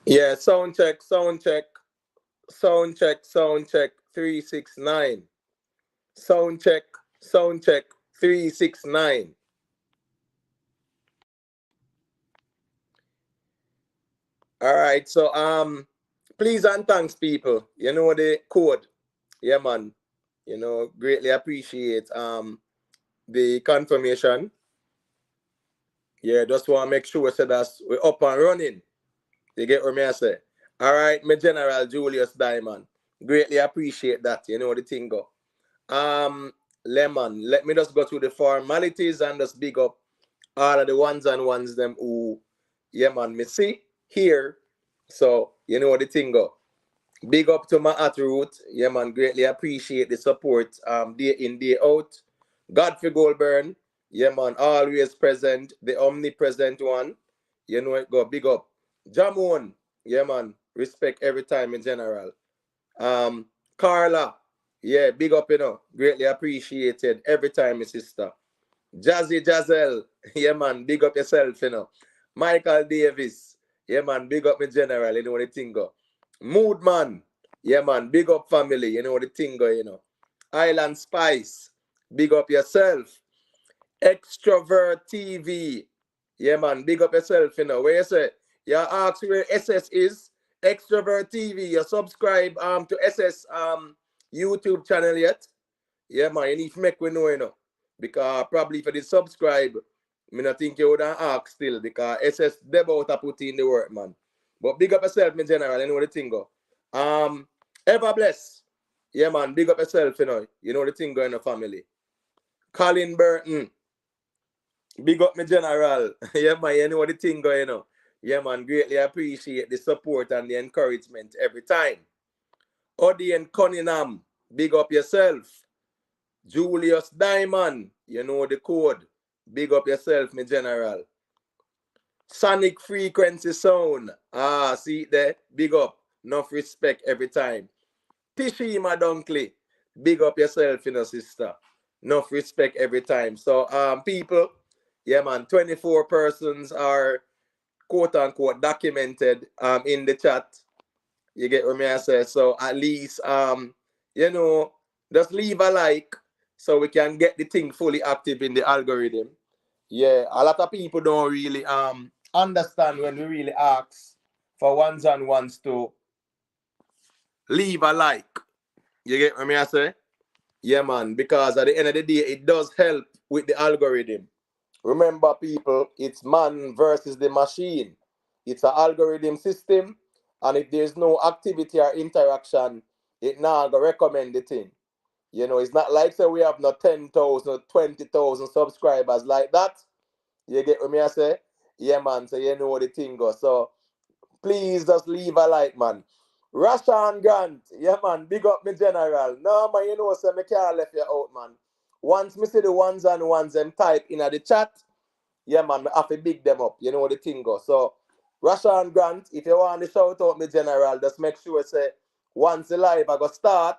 Yeah, sound check 369. Sound check, sound check 369. All right, so please and thanks, people. You know the code. Yeah, man. Greatly appreciate the confirmation. Yeah, just want to make sure so that we're up and running. You get what I say? All right, my General Julius Diamond. Greatly appreciate that. You know the thing go. Lemon, let me just go through the formalities and just big up all of the ones and ones them who, yeah, man, me see here. So, you know the thing go. Big up to my at root. Yeah, man, greatly appreciate the support day in, day out. Godfrey Goldburn. Yeah, man, always present. The omnipresent one. You know it go. Big up. Jamon. Yeah, man. Respect every time in general. Carla. Yeah, big up, Greatly appreciated every time, my sister. Jazzy Jazelle. Yeah, man, big up yourself. Michael Davis. Yeah, man, big up my general, you know what the thing go. Mood man. Yeah, man, big up family, you know what the thing go. Island Spice. Big up yourself. Extrovert TV. Yeah, man, big up yourself. Where you say? You ask where SS is. Extrovert TV. You subscribe to SS YouTube channel yet? Yeah, man, you need to make we know. Because probably if you did subscribe, I not think you would have asked still because SS Debo to put in the work, man. But big up yourself, in general, you know the thing go. Ever bless. Yeah, man, big up yourself. You know the thing go in the family. Colin Burton. Big up my general. Yeah, man, you know the thing go. Yeah, man, greatly appreciate the support and the encouragement every time. Odie and Cunningham, big up yourself. Julius Diamond, you know the code. Big up yourself, my general. Sonic Frequency Sound. See it there? Big up. Enough respect every time. Tishima Dunkley. Big up yourself, sister. Enough respect every time. So, people, yeah, man, 24 persons are quote unquote documented in the chat. You get what I say? So at least just leave a like so we can get the thing fully active in the algorithm. Yeah, a lot of people don't really understand when we really ask for ones and ones to leave a like. You get what I say? Yeah, man, because at the end of the day, it does help with the algorithm. Remember, people, it's man versus the machine. It's an algorithm system, and if there's no activity or interaction, it now go recommend the thing. It's not like say we have no 10,000 or 20,000 subscribers like that. You get what I say? Yeah, man. So you know the thing goes. So please just leave a like, man. Rashan Grant, yeah, man. Big up me general. No, man, so me can't left you out, man. Once me see the ones and ones them type in the chat, yeah, man, I have to big them up. You know what the thing goes. So, Rashan Grant, if you want to shout out me general, just make sure say once the live I go start,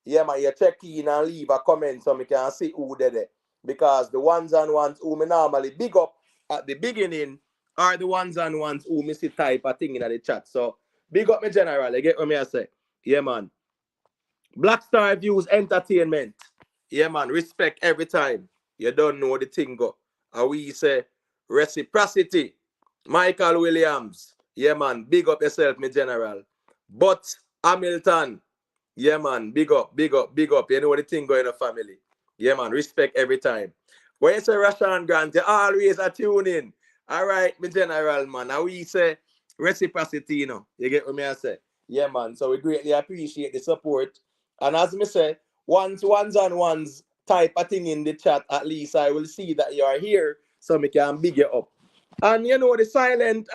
yeah, man, you check in and leave a comment so me can see who did it. Because the ones and ones who me normally big up at the beginning are the ones and ones who me see type a thing in the chat. So, big up me general, you get what me I say? Yeah, man. Black Star Views Entertainment. Yeah, man, respect every time. You don't know the thing go. And we say reciprocity. Michael Williams. Yeah, man, big up yourself, me general. But Hamilton. Yeah, man, big up, big up, big up. You know what the thing going in the family. Yeah, man, respect every time. When you say Rashan Grant, you always a tune in. All right, me general, man. And we say reciprocity, You get what me I say? Yeah, man. So we greatly appreciate the support. And as me say, once ones and ones type a thing in the chat, at least I will see that you are here so me can big you up. And the silent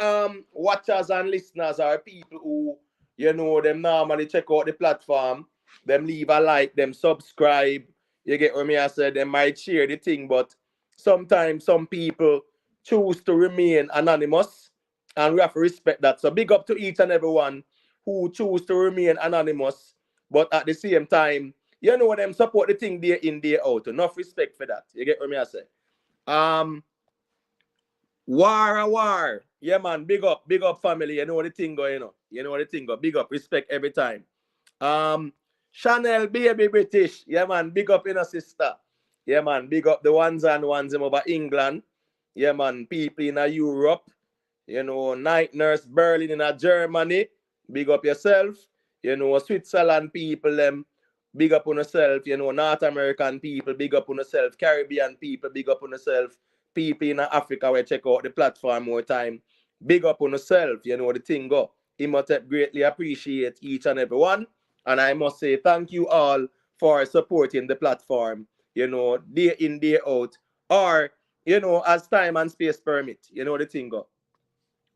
watchers and listeners are people who, them normally check out the platform, them leave a like, them subscribe. You get what me I said, they might share the thing, but sometimes some people choose to remain anonymous, and we have to respect that. So big up to each and everyone who choose to remain anonymous, but at the same time, them support the thing day in, day out. Enough respect for that. You get what me I say? War. Yeah, man, big up family. You know the thing go, you know. You know the thing go. Big up, respect every time. Chanel, baby British. Yeah, man, big up in a sister. Yeah, man, big up the ones and ones them over England. Yeah, man, people in Europe. You know, Night Nurse Berlin in Germany. Big up yourself. You know, Switzerland people, them. Big up on yourself. You know, North American people, big up on yourself. Caribbean people, big up on yourself. People in Africa, we check out the platform more time. Big up on yourself. You know, the thing go. Imhotep greatly appreciate each and every one. And I must say thank you all for supporting the platform, you know, day in, day out. Or, you know, as time and space permit. You know the thing go.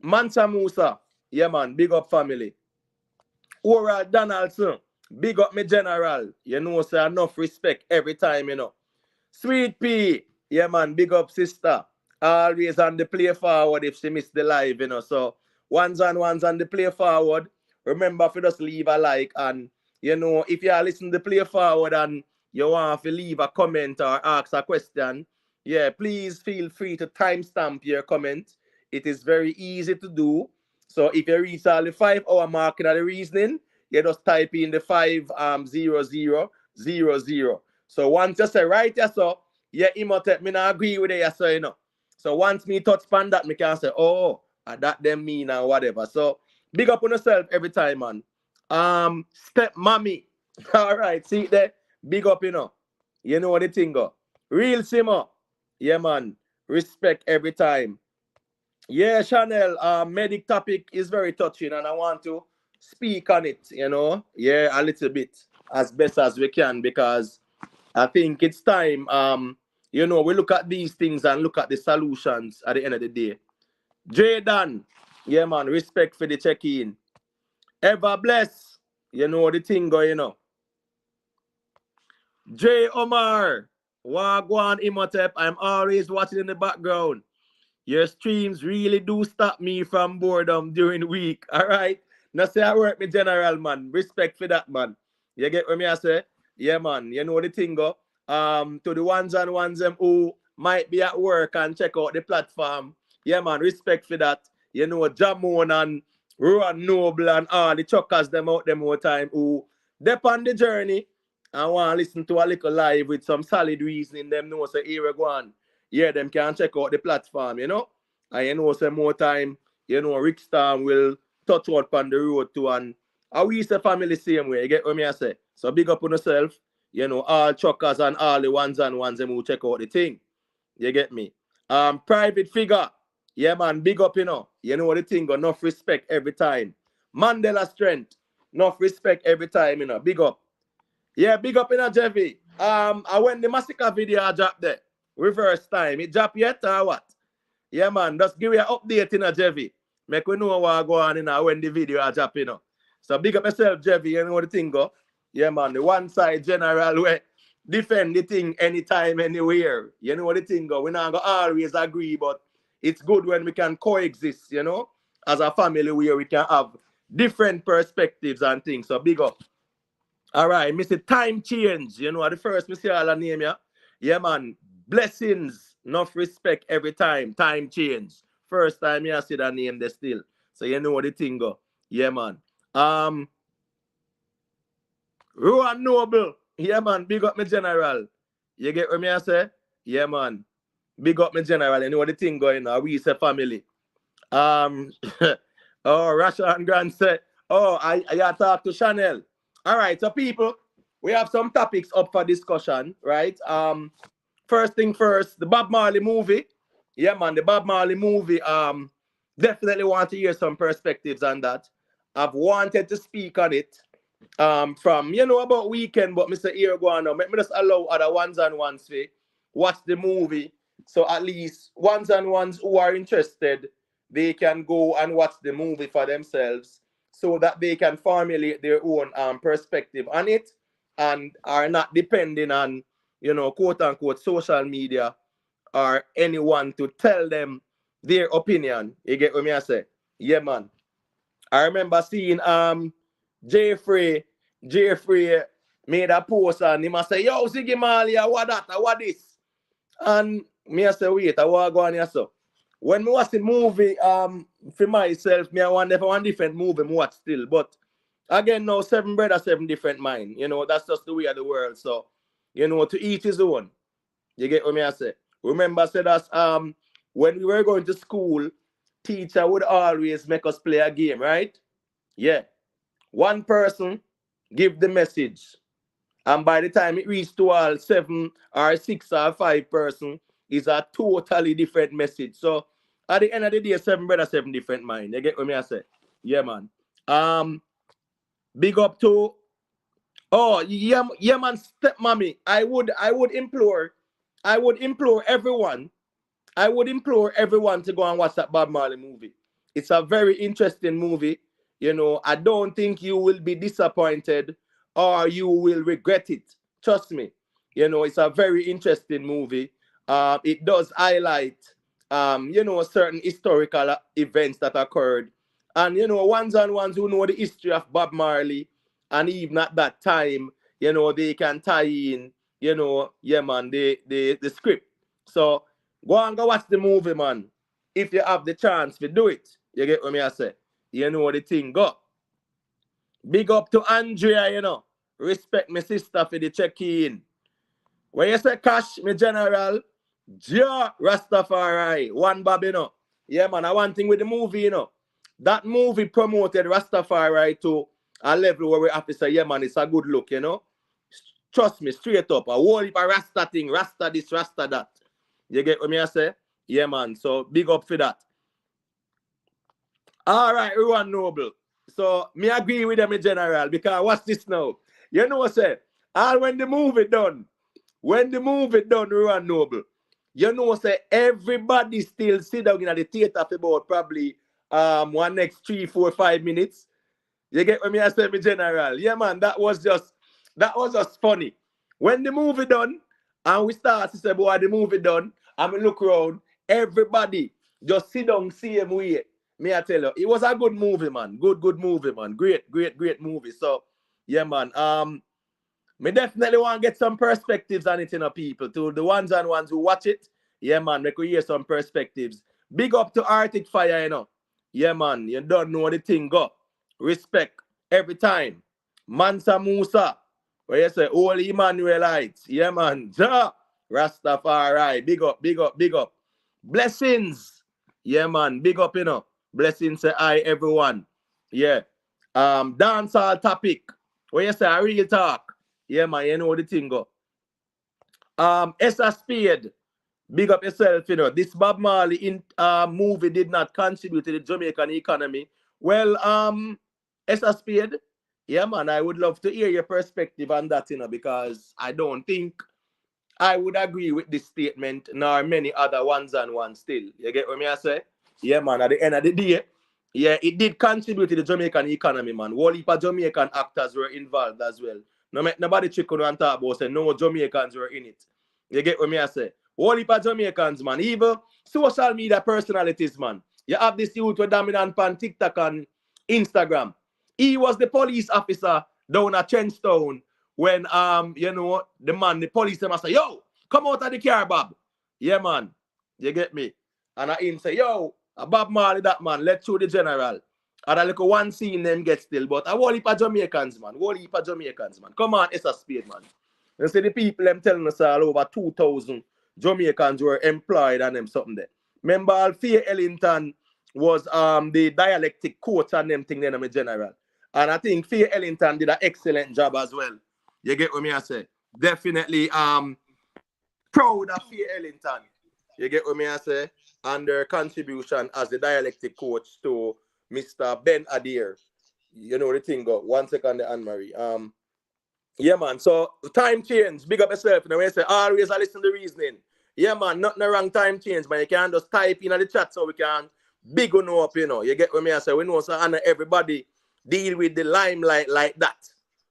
Mansa Musa, yeah man, big up family. Oral Donaldson, big up me general. You know, say enough respect every time, you know. Sweet Pea, yeah man, big up sister. Always on the play forward if she missed the live, you know. So ones on the play forward. Remember for just leave a like, and you know, if you are listening to the play forward and you want to leave a comment or ask a question, yeah, please feel free to timestamp your comment. It is very easy to do. So if you reach all the 5 hour mark in the reasoning, you just type in the 50000. So once you say right, yes, so yeah, Imhotep, me not agree with it, yes, so you know. So once me touch pan that, me can say, oh, that them mean and whatever. So big up on yourself every time, man. Step mommy. All right, see there. Big up, you know. You know what the thing go. Real simmer. Yeah, man. Respect every time. Yeah, Chanel, Medik topic is very touching and I want to speak on it, you know. Yeah, a little bit as best as we can because I think it's time, you know, we look at these things and look at the solutions at the end of the day. Jaden, yeah, man, respect for the check-in. Ever bless, you know the thing going, you know. J. Omar, Wagwan Imhotep, I'm always watching in the background. Your streams really do stop me from boredom during the week. All right. Now say I work me general, man. Respect for that, man. You get what me I say? Yeah, man. You know the thing go. To the ones and ones them who might be at work and check out the platform. Yeah, man. Respect for that. You know, Jamon and Rowan Noble and all the chuckers them out them more time who dep on the journey and want to listen to a little live with some solid reasoning. Them know say here we go on. Yeah, them can check out the platform, you know. And you know, some more time, you know, Rick Storm will touch out on the road too. And I wish the family same way. You get what me I say? So big up on yourself, you know, all truckers and all the ones and ones them who check out the thing. You get me? Private figure. Yeah, man, big up, you know. You know what the thing, got enough respect every time. Mandela strength. Enough respect every time, you know. Big up. Yeah, big up in a Jeffy. I went the massacre video I dropped there. Reverse time. It dropped yet or what? Yeah, man. Just give you an update in a Jeffy. Make we know what go on in when the video I drop, you know. So big up yourself, Jeffy. You know what the thing go? Yeah, man. The one side general way defend the thing anytime, anywhere. You know what the thing go? We not go always agree, but it's good when we can coexist, you know, as a family where we can have different perspectives and things. So big up. All right, Mr. Time Change. You know, the first Mr. All name, yeah? Yeah, man. Blessings, enough respect every time. Time Change. First time you see that name there still. So you know what the thing go. Yeah, man. Rowan Noble. Yeah, man. Big up my general. You get what me I say? Yeah, man. Big up my general. You know what the thing going on. We say family. Oh, Rasha and Grant said, oh, I talk to Chanel. All right, so people, we have some topics up for discussion, right? First thing first, the Bob Marley movie. Yeah, man, the Bob Marley movie. Definitely want to hear some perspectives on that. I've wanted to speak on it. From you know about weekend, but Mr. Here go on now. Let me just allow other ones and ones to watch the movie. So at least ones and ones who are interested, they can go and watch the movie for themselves so that they can formulate their own perspective on it and are not depending on, you know, quote unquote social media or anyone to tell them their opinion. You get what me I say? Yeah, man. I remember seeing Jeffrey made a post and he must say, yo, Ziggy Marley, what that, what this? And me I say, wait, I want to go on here so. when me watch the movie, for myself, me I want if I want different movie, me watch still. But again, no, seven brother, seven different mind. You know, that's just the way of the world. So, you know, to each his own. You get what me I say? Remember, I said that when we were going to school, teacher would always make us play a game, right? Yeah. One person give the message. And by the time it reaches to all seven or six or five person, it's a totally different message. So at the end of the day, seven brother, seven different mind. You get what me I say? Yeah, man. Big up to yeah, man, step mommy. I would implore everyone to go and watch that Bob Marley movie. It's a very interesting movie. You know, I don't think you will be disappointed or you will regret it. Trust me. You know, it's a very interesting movie. It does highlight, you know, certain historical events that occurred. And, you know, ones and ones who know the history of Bob Marley, and even at that time, you know, they can tie in, you know, yeah, man, the script. So, go and go watch the movie, man. If you have the chance to do it. You get what me I say? You know the thing go. Big up to Andrea, you know. Respect my sister for the check-in. When you say cash, me general, Ja Rastafari. One Bob, you know. Yeah, man, I one thing with the movie, you know. That movie promoted Rastafari to a level where we have to say, yeah, man, it's a good look, you know. Trust me, straight up. A whole heap of Rasta thing, Rasta this, Rasta that. You get what me I say? Yeah, man. So big up for that. All right, everyone noble. So me agree with them in general because watch this now. You know what I say? All when the movie done, everyone noble. You know what I say? Everybody still sit down in the theater for about probably one next 3, 4, 5 minutes. You get what me I say, me general? Yeah, man, that was just funny. When the movie done, and we start to say, boy, the movie done, and we look around, everybody just sit down, same way. Me I tell you, it was a good movie, man. Good movie, man. Great movie. So, yeah, man. Me definitely want to get some perspectives on it, you know, people. To the ones and ones who watch it, yeah, man, they could hear some perspectives. Big up to Arctic Fire, you know. Yeah, man, you don't know the thing go. Respect every time. Mansa Musa, where you say, Holy Emmanuelites. Yeah, man. Ja, Rastafari. Big up. Blessings. Yeah, man. Big up, you know. Blessings say I, everyone. Yeah. Dancehall topic. Where you say, a real talk. Yeah, man, you know the thing go. Esa Spade, big up yourself, you know. This Bob Marley in movie did not contribute to the Jamaican economy. Well, Esa Spade, yeah, man, I would love to hear your perspective on that, you know, because I don't think I would agree with this statement, nor many other ones and ones still. You get what me I say? Yeah, man, at the end of the day, yeah, it did contribute to the Jamaican economy, man. Whole heap of Jamaican actors were involved as well. No make nobody chicken and talk about say no Jamaicans were in it. You get what me I say? Whole heap of Jamaicans, man. Even social media personalities, man. You have this youth with dominant on TikTok and Instagram. He was the police officer down at Trenchtown when you know the police them say, yo, come out of the car, Bob. Yeah, man. You get me? And I him say, yo, a Bob Marley that man, let's show the general. And I look at one scene them get still, but a whole heap of Jamaicans, man. Come on, it's a speed, man. You see the people them telling us all over 2,000 Jamaicans were employed and them something there. Remember Alfia Ellington was the dialectic coach and them thing then in general. And I think Faye Ellington did an excellent job as well. You get what me I say? Definitely proud of Faye Ellington. You get what me I say? And their contribution as the dialectic coach to Mr. Ben Adair. You know the thing go. 1 second, Anne-Marie. Yeah, man. So time change. Big up yourself. You know, when you say always I listen to the reasoning. Yeah, man. Nothing wrong time change, man. You can just type in the chat so we can big on up, you know. You get what me I say? We know so honor everybody deal with the limelight like that.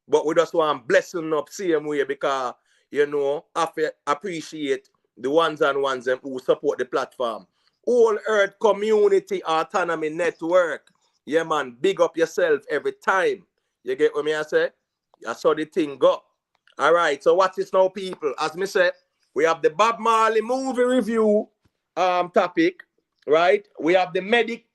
But we just want blessing up same way because, you know, appreciate the ones and ones who support the platform. All Earth Community Autonomy Network. Yeah, man. Big up yourself every time. You get what me I say? That's how the thing go. All right, so watch this now, people. As me said, we have the Bob Marley movie review topic. right? We have the Medik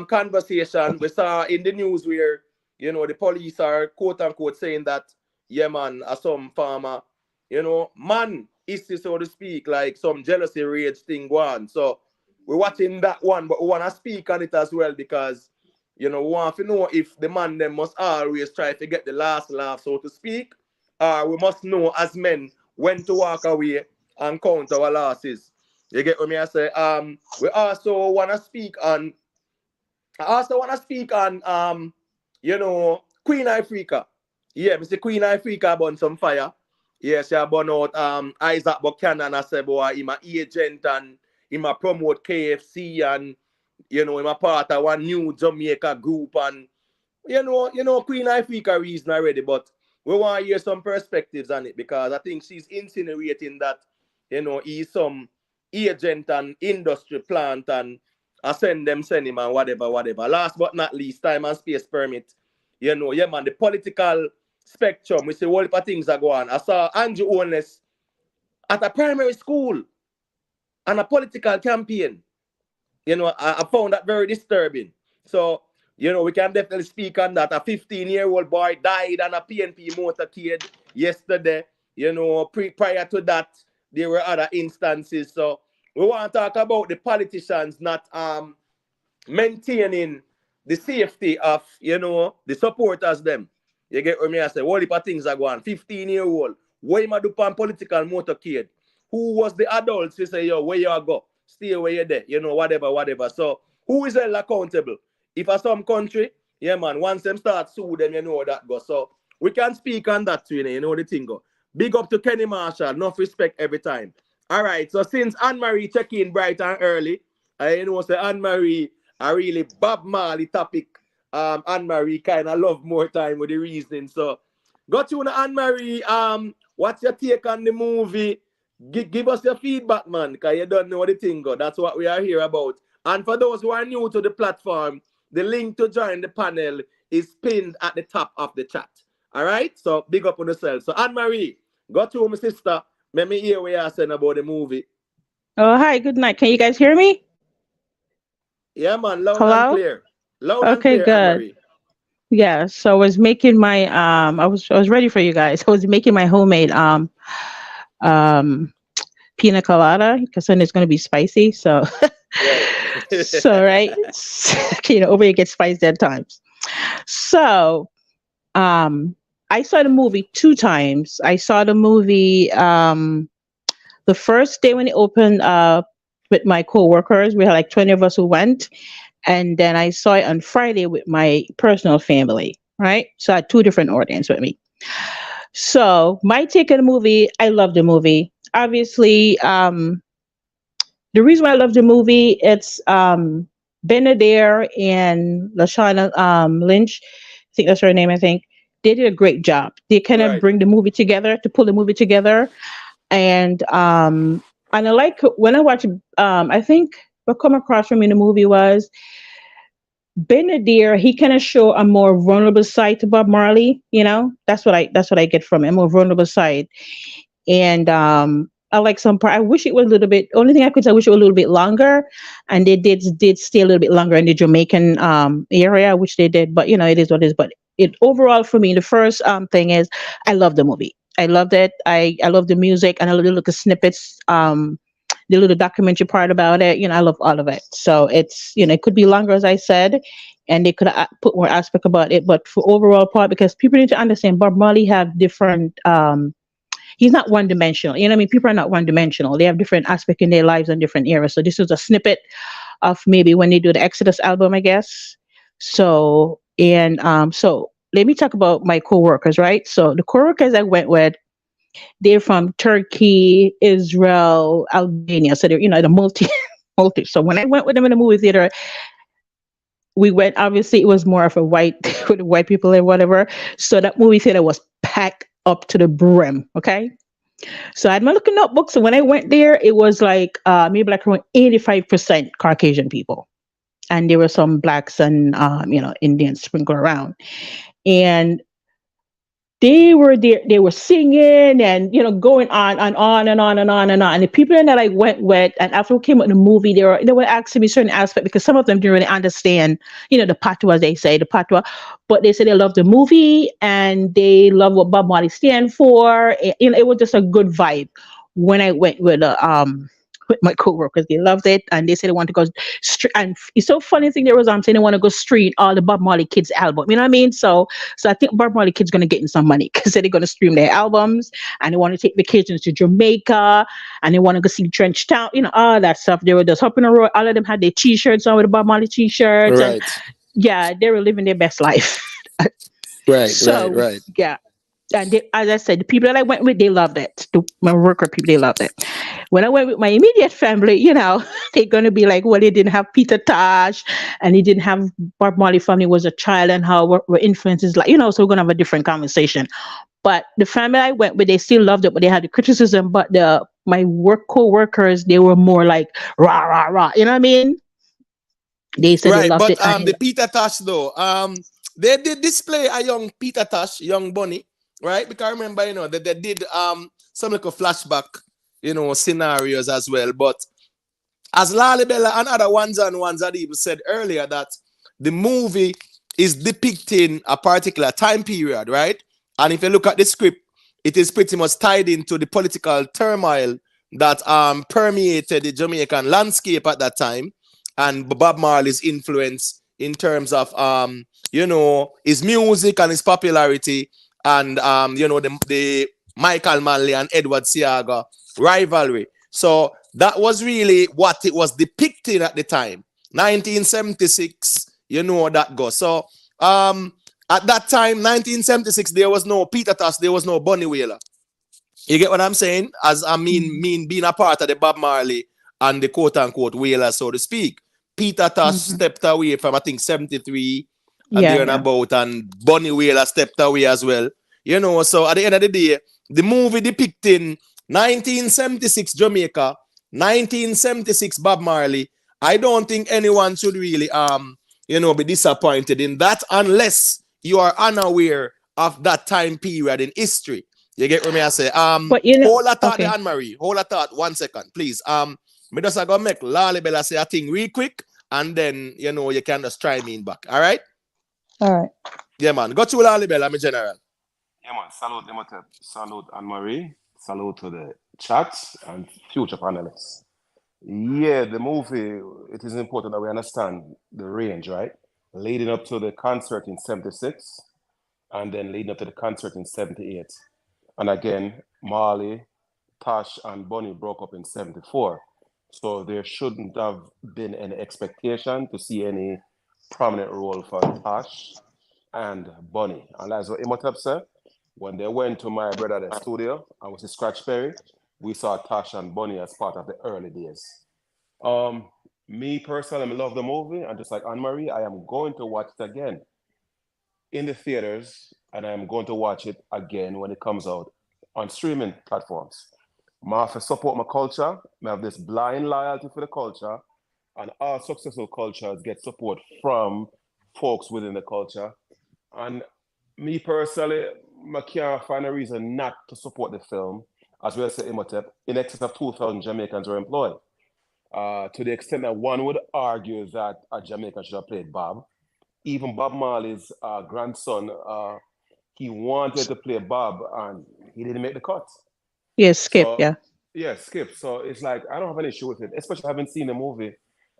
conversation. We saw in the news where, the police are quote unquote saying that, yeah, man, some farmer, man, is so to speak, like some jealousy rage thing going. So we're watching that one, but we want to speak on it as well because, we want to know if the man them must always try to get the last laugh, so to speak, or we must know as men when to walk away and count our losses. You get what me I say? We also want to speak on I also want to speak on Queen Ifrica. Yeah, Mr. Queen Ifrica burn some fire. Yeah, she burn out Isat Buchanan I say boy, him a agent and him a promote KFC and him a part of one new Jamaica group and Queen Ifrica reason already, but we want to hear some perspectives on it because I think she's insinuating that, he's some agent and industry plant and I send him and whatever, whatever. Last but not least, time and space permit. Yeah, man, the political spectrum, we see all the things are going. I saw Andrew Owens at a primary school and a political campaign. I found that very disturbing. So, we can definitely speak on that. A 15-year-old boy died on a PNP motorcade yesterday. Prior to that, there were other instances. So, we want to talk about the politicians not maintaining the safety of, the supporters them. You get what me I say? What if things are going? 15-year-old. Why am I do pan political motorcade? Who was the adults who say, yo, where you go? Stay where you're there. Whatever, whatever. So who is held accountable? If a some country, yeah man, once them start sue them, you know that go. So we can speak on that too, you know the thing go. Big up to Kenny Marshall, enough respect every time. All right, so since Anne-Marie check in bright and early, I say Anne-Marie a really Bob Marley topic. Anne-Marie kind of love more time with the reasoning. So got you on Anne-Marie. What's your take on the movie? Give us your feedback, man, because you don't know the thing go. That's what we are here about. And for those who are new to the platform, the link to join the panel is pinned at the top of the chat. All right? So big up on yourself. So Anne-Marie, go to my sister. Let me hear what you're saying about the movie. Oh, hi, good night. Can you guys hear me? Yeah, man, loud and Hello? clear. Loud and Okay, clear, good. Anne-Marie. Yeah, so I was making my I was ready for you guys. I was making my homemade um pina colada because then it's going to be spicy. So Right. so right. Over here gets spicy at times. So, um I saw the movie two times. I saw the movie the first day when it opened with my coworkers. We had like 20 of us who went, and then I saw it on Friday with my personal family, right? So I had two different audience with me. So my take on the movie, I love the movie. Obviously, the reason why I love the movie, it's Benadir and Lashana Lynch, I think that's her name, I think. They did a great job. They kind of Right. bring the movie together to pull the movie together. And I like when I watch I think what come across from me in the movie was Benadir, he kind of show a more vulnerable side to Bob Marley. That's what I get from him, a more vulnerable side. And I like some part. I wish it was a little bit. Only thing I could say, I wish it was a little bit longer, and they did stay a little bit longer in the Jamaican area, which they did. But it is what it is. But it overall for me, the first thing is I love the movie. I loved it. I love the music, and I love the little snippets. The little documentary part about it. I love all of it. So it's it could be longer, as I said, and they could put more aspect about it. But for overall part, because people need to understand, Bob Marley have different. He's not one dimensional. You know what I mean? People are not one dimensional. They have different aspects in their lives and different eras. So this was a snippet of maybe when they do the Exodus album, I guess. So let me talk about my coworkers, right? So the coworkers I went with, they're from Turkey, Israel, Albania. So they're the multi. So when I went with them in the movie theater, we went. Obviously, it was more of a white with white people and whatever. So that movie theater was packed up to the brim. Okay. So I had my little notebook. So when I went there, it was like maybe like around 85% Caucasian people, and there were some blacks and Indians sprinkled around. And they were there, they were singing and going on and on and on and on and on. And the people that I went with, and after we came out the movie, they were asking me certain aspects because some of them didn't really understand, the patois, they say the patois, but they said they loved the movie and they love what Bob Marley stand for. It was just a good vibe when I went with my coworkers. They loved it, and they said they want to go street. And it's so funny thing there was saying they want to go stream all the Bob Marley kids album. You know what I mean? So I think Bob Marley kids gonna get in some money because they're gonna stream their albums, and they want to take vacations to Jamaica, and they want to go see Trench Town. All that stuff. They were just hopping the road. All of them had their T-shirts on with the Bob Marley T-shirts, and Right. yeah, they were living their best life. Right. Right. So Right. yeah, and as I said, the people that I went with, they loved it. My worker people, they loved it. When I went with my immediate family, they're gonna be like, well, they didn't have Peter Tosh, and he didn't have Bob Marley family was a child, and how were influences like, so we're gonna have a different conversation. But the family I went with, they still loved it, but they had the criticism. But my work co-workers, they were more like rah rah rah. You know what I mean? They said they Right. loved But it, and the Peter Tosh though, they did display a young Peter Tosh, young Bunny, right? Because I remember, that they did some like a flashback, scenarios as well. But as Lali Bella and other ones and ones had even said earlier, that the movie is depicting a particular time period, right? And if you look at the script, it is pretty much tied into the political turmoil that permeated the Jamaican landscape at that time, and Bob Marley's influence in terms of his music and his popularity, and the Michael Manley and Edward Seaga rivalry. So that was really what it was depicting at the time. 1976, that goes. So at that time, 1976, there was no Peter Tosh, there was no Bunny Wailer. You get what I'm saying? As I mean being a part of the Bob Marley and the quote unquote Wailer, so to speak. Peter Tosh mhm. stepped away from, I think, 73 and Yeah, there and yeah. about, and Bunny Wailer stepped away as well. So at the end of the day, the movie depicting 1976 Jamaica, 1976 Bob Marley, I don't think anyone should really be disappointed in that, unless you are unaware of that time period in history. You get what me I say? But Hold a thought there, okay, Anne Marie. Hold a thought. 1 second, please. Me just gonna make Lali Bella say a thing real quick, and then you can just try me in back. All right? all right. Yeah, man. Go to Lali Bella, my general. Yeah, man. Salute, Imhotep. Salute, Anne Marie. Salute to the chat and future panelists. Yeah, the movie, it is important that we understand the range, right? Leading up to the concert in 76, and then leading up to the concert in 78. And again, Marley, Tosh, and Bunny broke up in 74. So there shouldn't have been any expectation to see any prominent role for Tosh and Bunny. And as what Imhotep said, when they went to my brother the studio, I was in Scratch Perry, we saw Tosh and Bunny as part of the early days. Um, Me personally, I love the movie, and just like Anne Marie, I am going to watch it again in the theaters, and I am going to watch it again when it comes out on streaming platforms. I have to support my culture. I have this blind loyalty for the culture, and all successful cultures get support from folks within the culture. And me personally, I can't find a reason not to support the film. As well as Imhotep, in excess of 2,000 Jamaicans were employed. To the extent that one would argue that a Jamaican should have played Bob. Even Bob Marley's grandson, he wanted to play Bob and he didn't make the cut. Yes, Skip. So, Yeah. yeah, skip. So it's like, I don't have an issue with it, especially having seen the movie.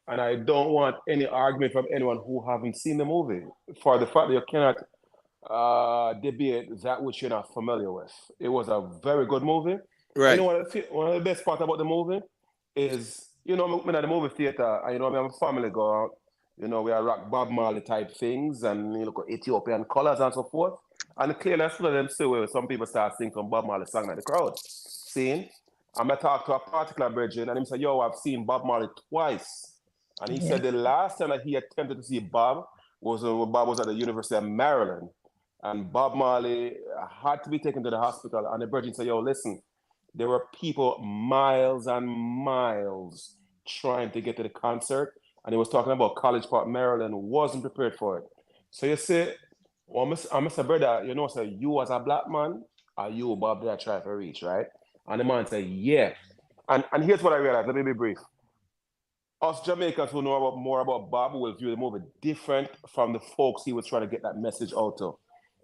And I don't want any argument from anyone who haven't seen the movie for the fact that you cannot debate that which you're not familiar with. It was a very good movie. And you Right. know what? One of the best part about the movie is, I'm at the movie theater, and I have a family go out. We are rock Bob Marley type things, and you look at Ethiopian colors and so forth. And clearly, I saw them still where some people start singing some Bob Marley song at the crowd. Seeing, I'm gonna talk to a particular virgin, and he said, "Yo, I've seen Bob Marley twice." And he Yeah. said the last time that he attempted to see Bob was when Bob was at the University of Maryland. And Bob Marley had to be taken to the hospital. And the virgin said, "Yo, listen, there were people miles and miles trying to get to the concert." And he was talking about College Park, Maryland, wasn't prepared for it. So you see, Well, Mr. Brother, you know, say you as a black man, are you Bob that try to reach, right? And the man say, yeah. And here's what I realized. Let me be brief. Us Jamaicans who know more about Bob will view the movie different from the folks he was trying to get that message out to.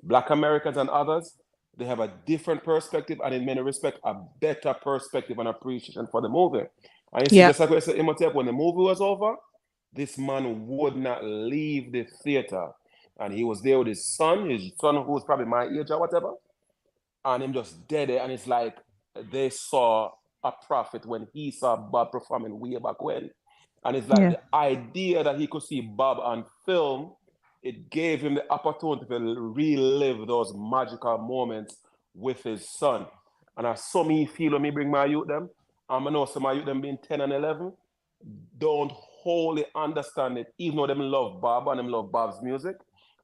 Black Americans and others, they have a different perspective and in many respects a better perspective and appreciation for the movie. And you see, Yeah. just like I said, Imhotep, when the movie was over, this man would not leave the theater. And he was there with his son who was probably my age or whatever, and him just dead there. And it's like they saw a prophet when he saw Bob performing way back when. And it's like Yeah. the idea that he could see Bob on film, it gave him the opportunity to relive those magical moments with his son. And as some me feel when me bring my youth them, I know some of my youth them being 10 and 11, don't wholly understand it, even though them love Bob and them love Bob's music.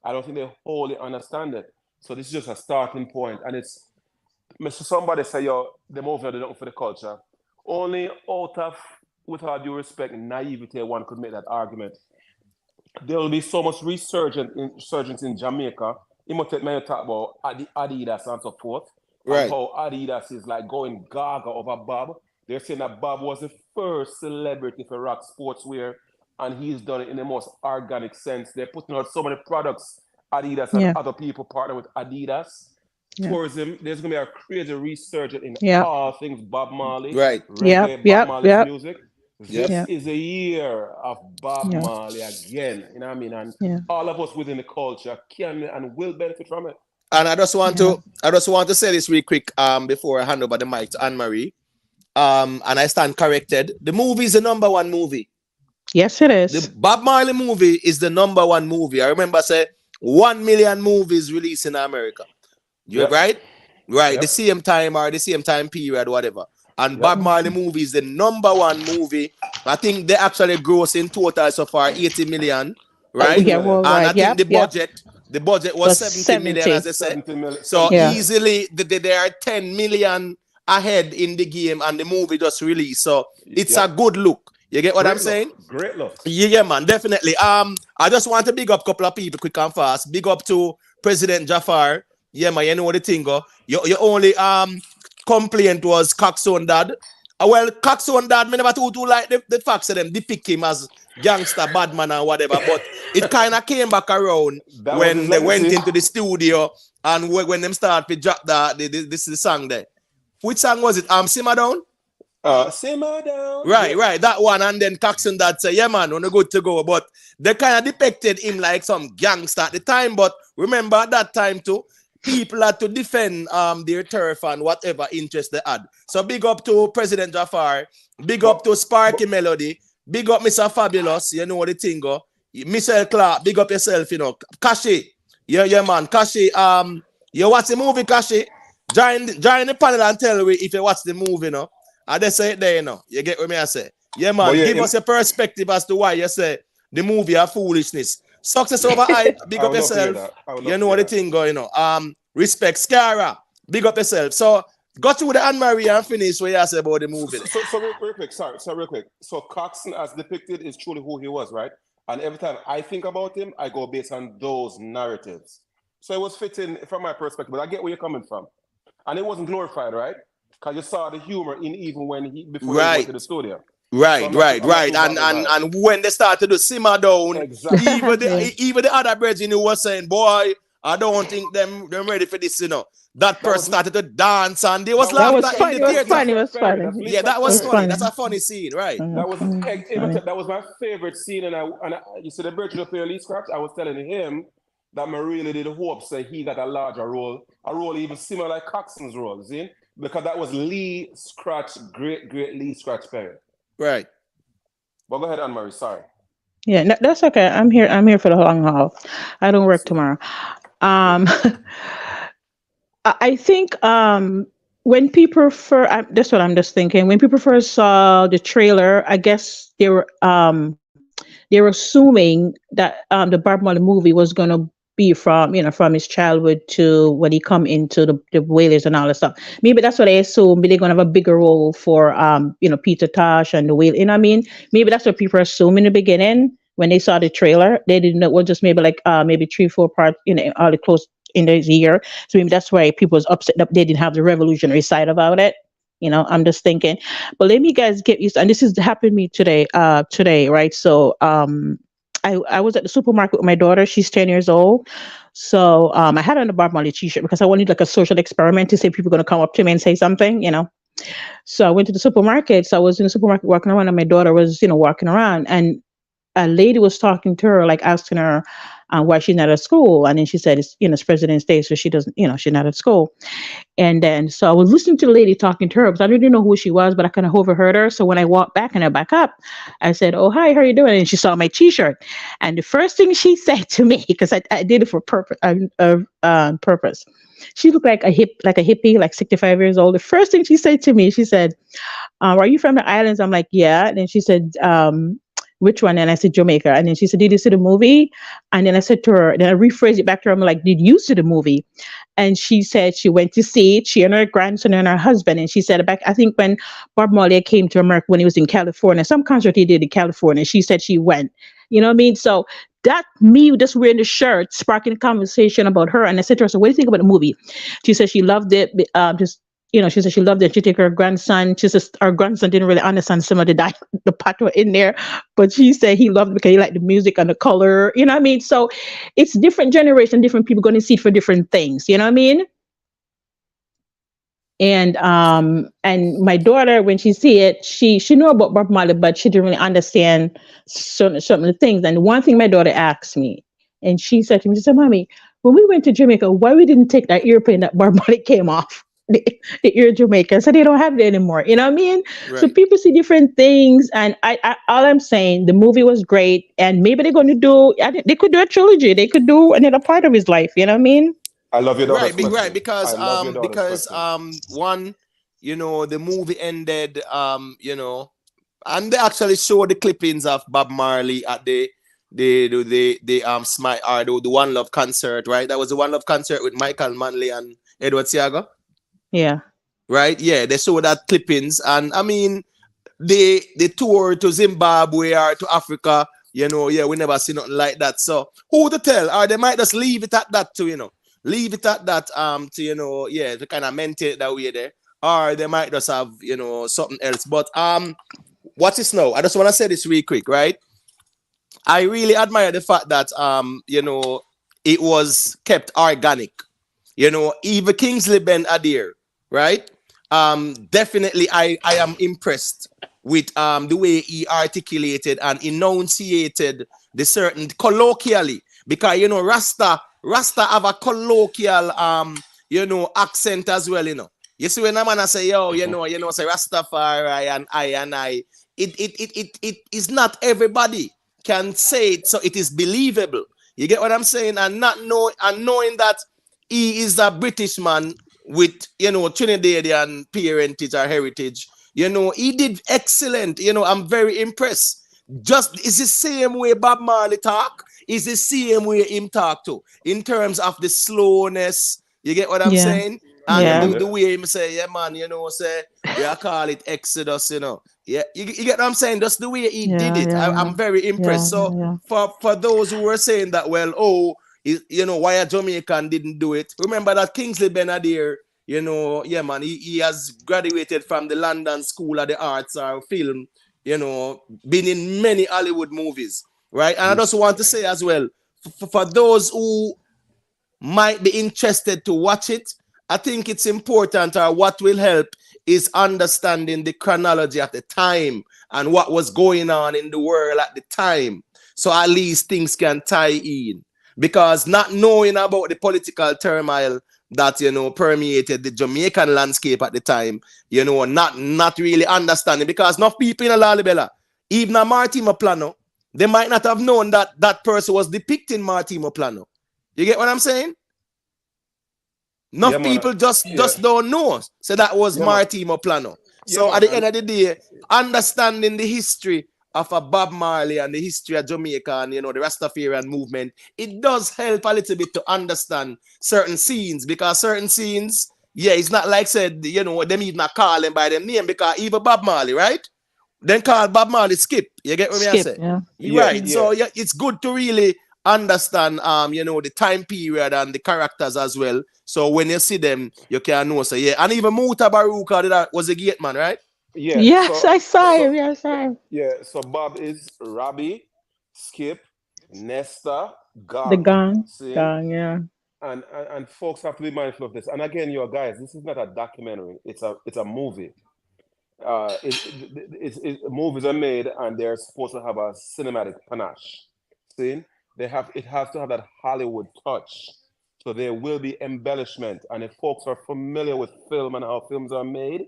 I don't think they wholly understand it. So this is just a starting point, and it's Mr. Somebody say, yo, the movie they don't for the culture. Only out of, with all due respect, naivety, one could make that argument. There will be so much resurgence in Jamaica. Imhotep may talk about Adidas and so forth, and Right. how Adidas is like going gaga over Bob. They're saying that Bob was the first celebrity for rock sportswear, and he's done it in the most organic sense. They're putting out so many products. Adidas and Yeah. other people partner with Adidas. Yeah. Tourism, there's gonna be a crazy resurgence in Yeah. all things Bob Marley, Right. Yep. reggae, Bob Yep. Marley's Yep. music. Yep. This Yeah. is a year of Bob Yeah. Marley again. You know what I mean? And Yeah. all of us within the culture can and will benefit from it. And Yeah. I just want to say this real quick before I hand over the mic to Anne Marie. And I stand corrected. The movie is the number one movie. Yes, it The is. Bob Marley movie is the number one movie. I remember say 1 million movies released in America. You Yep, right? Right, the yep, same time or the same time period, whatever. And yep. Bob Marley movie is the number one movie. I think they actually gross in total so far 80 million, 80 right? Yeah. million. And I Worldwide. think Yep. Yep. the budget was Was 70 million, as 70. I say. 70 million. So 70 Yeah. million. easily they are 10 million ahead in the game, and the movie just released. So it's a Yep. good look. You get what I'm Great saying? look. Great look. Yeah, man, definitely. I just want to big up a couple of people quick and fast. Big up to President Jafar. Yeah, man, you know what the thing go. Your only complaint was Coxsone Dad. Well, Coxsone Dad, me never too like the facts of them depict him as gangster, bad man, and whatever. But it kind of came back around That was his when they went legacy. into the studio and when them start to drop this is the song there. Which song was it? Simmer Down? Simmer down. Right, Yeah. right, that one. And then Coxsone Dad say, yeah, man, we're good to go. But they kind of depicted him like some gangster at the time. But remember at that time too, people had to defend their turf and whatever interest they had. So big up to President Jafar, big up But, to Sparky but Melody, big up Mr. Fabulous, you know what the thing go. Michelle Clark, big up yourself, you know. Kashi, yeah, man. Kashi, you watch the movie, Kashi? Join the panel and tell me if you watch the movie, you know. And they say it there, you know. You get what me I say? Yeah, man. yeah, Give us a perspective as to why you say the movie are foolishness. Success over hype. Big I up would love to hear yourself. that. I would You love to know hear what the that. thing going, you know. Respect Scara. Big up yourself. So got through the Anne Marie and finish what you say about the movie. So real quick, sorry, so real quick. So Coxon, as depicted, is truly who he was, right? And every time I think about him, I go based on those narratives. So it was fitting from my perspective, but I get where you're coming from. And it wasn't glorified, right? Because you saw the humor in even when before he went to the studio. So Right. I'm not too And, bothered and by it. and when they started to simmer down, Exactly. Yeah. even the other brethren who was saying, boy, I don't think them ready for this, you know. That That person was started to dance and there was that was That was laughter Lisa. in funny. the It was That was theater. funny. It Lisa was Perry. funny. That's Yeah, Lisa that It was was Perry. funny. funny. That's a funny scene, right? That was Funny. Funny. that was my favorite scene, and you see the virtue of Lee Scratch. I was telling him that I really did hope say he got a larger role, a role even similar like Coxon's role, see? Because that was Lee Scratch, great Lee Scratch Perry. Right. But go ahead, Anne Marie. Sorry. Yeah, no, that's okay. I'm here. I'm here for the long haul. I don't work tomorrow. Good. Um, I think when people that's what I'm just thinking. When people first saw the trailer, I guess they were assuming that the Bob Marley movie was gonna be from from his childhood to when he come into the Whalers and all that stuff. Maybe that's what I assume. Maybe they're gonna have a bigger role for Peter Tosh and the Whale. You know what I mean? Maybe that's what people assume in the beginning. when they saw the trailer, they didn't know it was just maybe like maybe 3 4 parts, all the close in the year. So maybe that's why people was upset that they didn't have the revolutionary side about it. I'm just thinking. But let me guys get used, and this is happened to me today, right? So I was at the supermarket with my daughter. She's 10 years old. So I had on a Bob Marley t-shirt because I wanted like a social experiment to see if people were going to come up to me and say something. So I went to the supermarket. So I was in the supermarket walking around, and my daughter was, walking around, and a lady was talking to her, like asking her why she's not at school. And then she said, it's President's Day, so she doesn't, she's not at school. And then, so I was listening to the lady talking to her because I didn't know who she was, but I kind of overheard her. So when I walked back and I back up, I said, "Oh, hi, how are you doing?" And she saw my t-shirt. And the first thing she said to me, because I did it for purpose, she looked like a hippie, like 65 years old. The first thing she said to me, she said, "Are you from the islands?" I'm like, "Yeah." And then she said, "Which one?" And I said, "Jamaica." And then she said, "Did you see the movie?" And then I said to her, then I rephrased it back to her. I'm like, "Did you see the movie?" And she said she went to see it, she and her grandson and her husband. And she said back, I think when Bob Marley came to America when he was in California, some concert he did in California, she said she went. You know what I mean? So that me just wearing the shirt sparking a conversation about her. And I said to her, "So what do you think about the movie?" She said she loved it. She said she loved it. She took her grandson. She says her grandson didn't really understand some of the patois in there, but she said he loved it because he liked the music and the color. You know what I mean? So it's different generation, different people going to see it for different things. You know what I mean? And my daughter, when she see it, she knew about Bob Marley, but she didn't really understand certain of the things. And one thing my daughter asked me, and she said to me, she said, "Mommy, when we went to Jamaica, why we didn't take that airplane that Bob Marley came off?" The Air Jamaica. So they don't have it anymore. You know what I mean? So Right. people see different things, and I all I'm saying, the movie was great, and maybe they're going to do. They could do a trilogy. They could do another part of his life. You know what I mean? I love your daughter's Right, question. because I love your daughter's question. one, the movie ended, and they actually showed the clippings of Bob Marley at the Smile, or the One Love concert, right? That was the One Love concert with Michael Manley and Edward Siaga, Yeah. right? Yeah, they showed that clippings, and I mean, the tour to Zimbabwe or to Africa, yeah, we never see nothing like that. So who to tell? Or they might just leave it at that too, leave it at that, to yeah, to kind of maintain it that way there. Or they might just have, something else. But what is now? I just want to say this real quick, right? I really admire the fact that it was kept organic. Eva Kingsley Ben Adair, right? Definitely I am impressed with the way he articulated and enunciated the certain colloquially, because Rasta have a colloquial accent as well. You see when a man say, "Yo, say Rastafari and I," it is not everybody can say it, so it is believable. You get what I'm saying? And knowing that he is a British man with Trinidadian parentage or heritage. He did excellent. I'm very impressed. Just is the same way Bob Marley talk, is the same way him talk too, in terms of the slowness. You get what I'm Yeah. saying? Yeah, And Yeah. man. the way him say, "Yeah, man, say we are call it Exodus, Yeah, you get what I'm saying? Just the way he did Yeah. it. Yeah. I'm very Yeah. impressed. So Yeah. for those who were saying that, well, oh, why a Jamaican didn't do it. Remember that Kingsley Ben-Adir, yeah, man, he has graduated from the London School of the Arts or film, been in many Hollywood movies, right? And I just want to say as well, for those who might be interested to watch it, I think it's important, or what will help is understanding the chronology at the time and what was going on in the world at the time. So at least things can tie in. Because not knowing about the political turmoil that permeated the Jamaican landscape at the time, not really understanding. Because enough people in Lalibela, even a Marty Plano, they might not have known that that person was depicting Marty Plano. You get what I'm saying? Yeah, Enough man. people just Yeah, don't know. So that was yeah, man. Marty Plano. Yeah, So at man. the end of the day, understanding the history of a Bob Marley and the history of Jamaica and the Rastafarian movement, it does help a little bit to understand certain scenes, because certain scenes, yeah, it's not like said, them even not call them by their name, because even Bob Marley, right? then call Bob Marley Skip. You get what I Skip, say? yeah. You Yeah, right. yeah. So yeah, it's good to really understand the time period and the characters as well. So when you see them, you can know. So yeah, and even Muta Baruka that was a gate man, right? Yeah, Yes, so I saw so him. Yes, I saw him. yeah, so Bob is Robbie, Skip, Nesta, The Gang. gun, See? gun, yeah. And folks have to be mindful of this. And again, you guys, this is not a documentary. It's a movie. Movies are made and they're supposed to have a cinematic panache. See? They have it has to have that Hollywood touch. So there will be embellishment. And if folks are familiar with film and how films are made,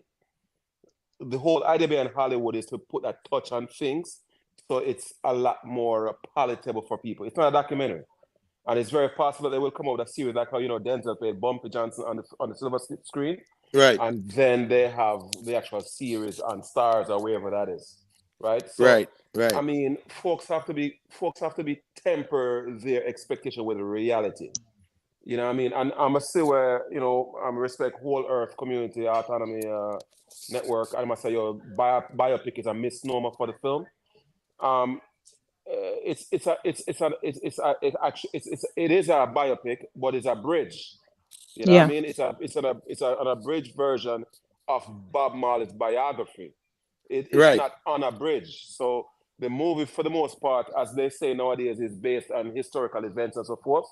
the whole idea behind Hollywood is to put that touch on things so it's a lot more palatable for people. It's not a documentary. And it's very possible they will come out with a series like how Denzel played Bumpy Johnson on the silver screen, Right, and then they have the actual series on Stars or wherever that is, right? So, right, right. I mean, folks have to be temper their expectation with reality. You know what I mean? And I'm a say where, respect whole earth community autonomy network. And I must say your biopic is a misnomer for the film. Um, it is a biopic, but it's a bridge. You know what I Yeah. mean? It's an abridged version of Bob Marley's biography. It's Right. not on a bridge. So the movie, for the most part, as they say nowadays, is based on historical events and so forth.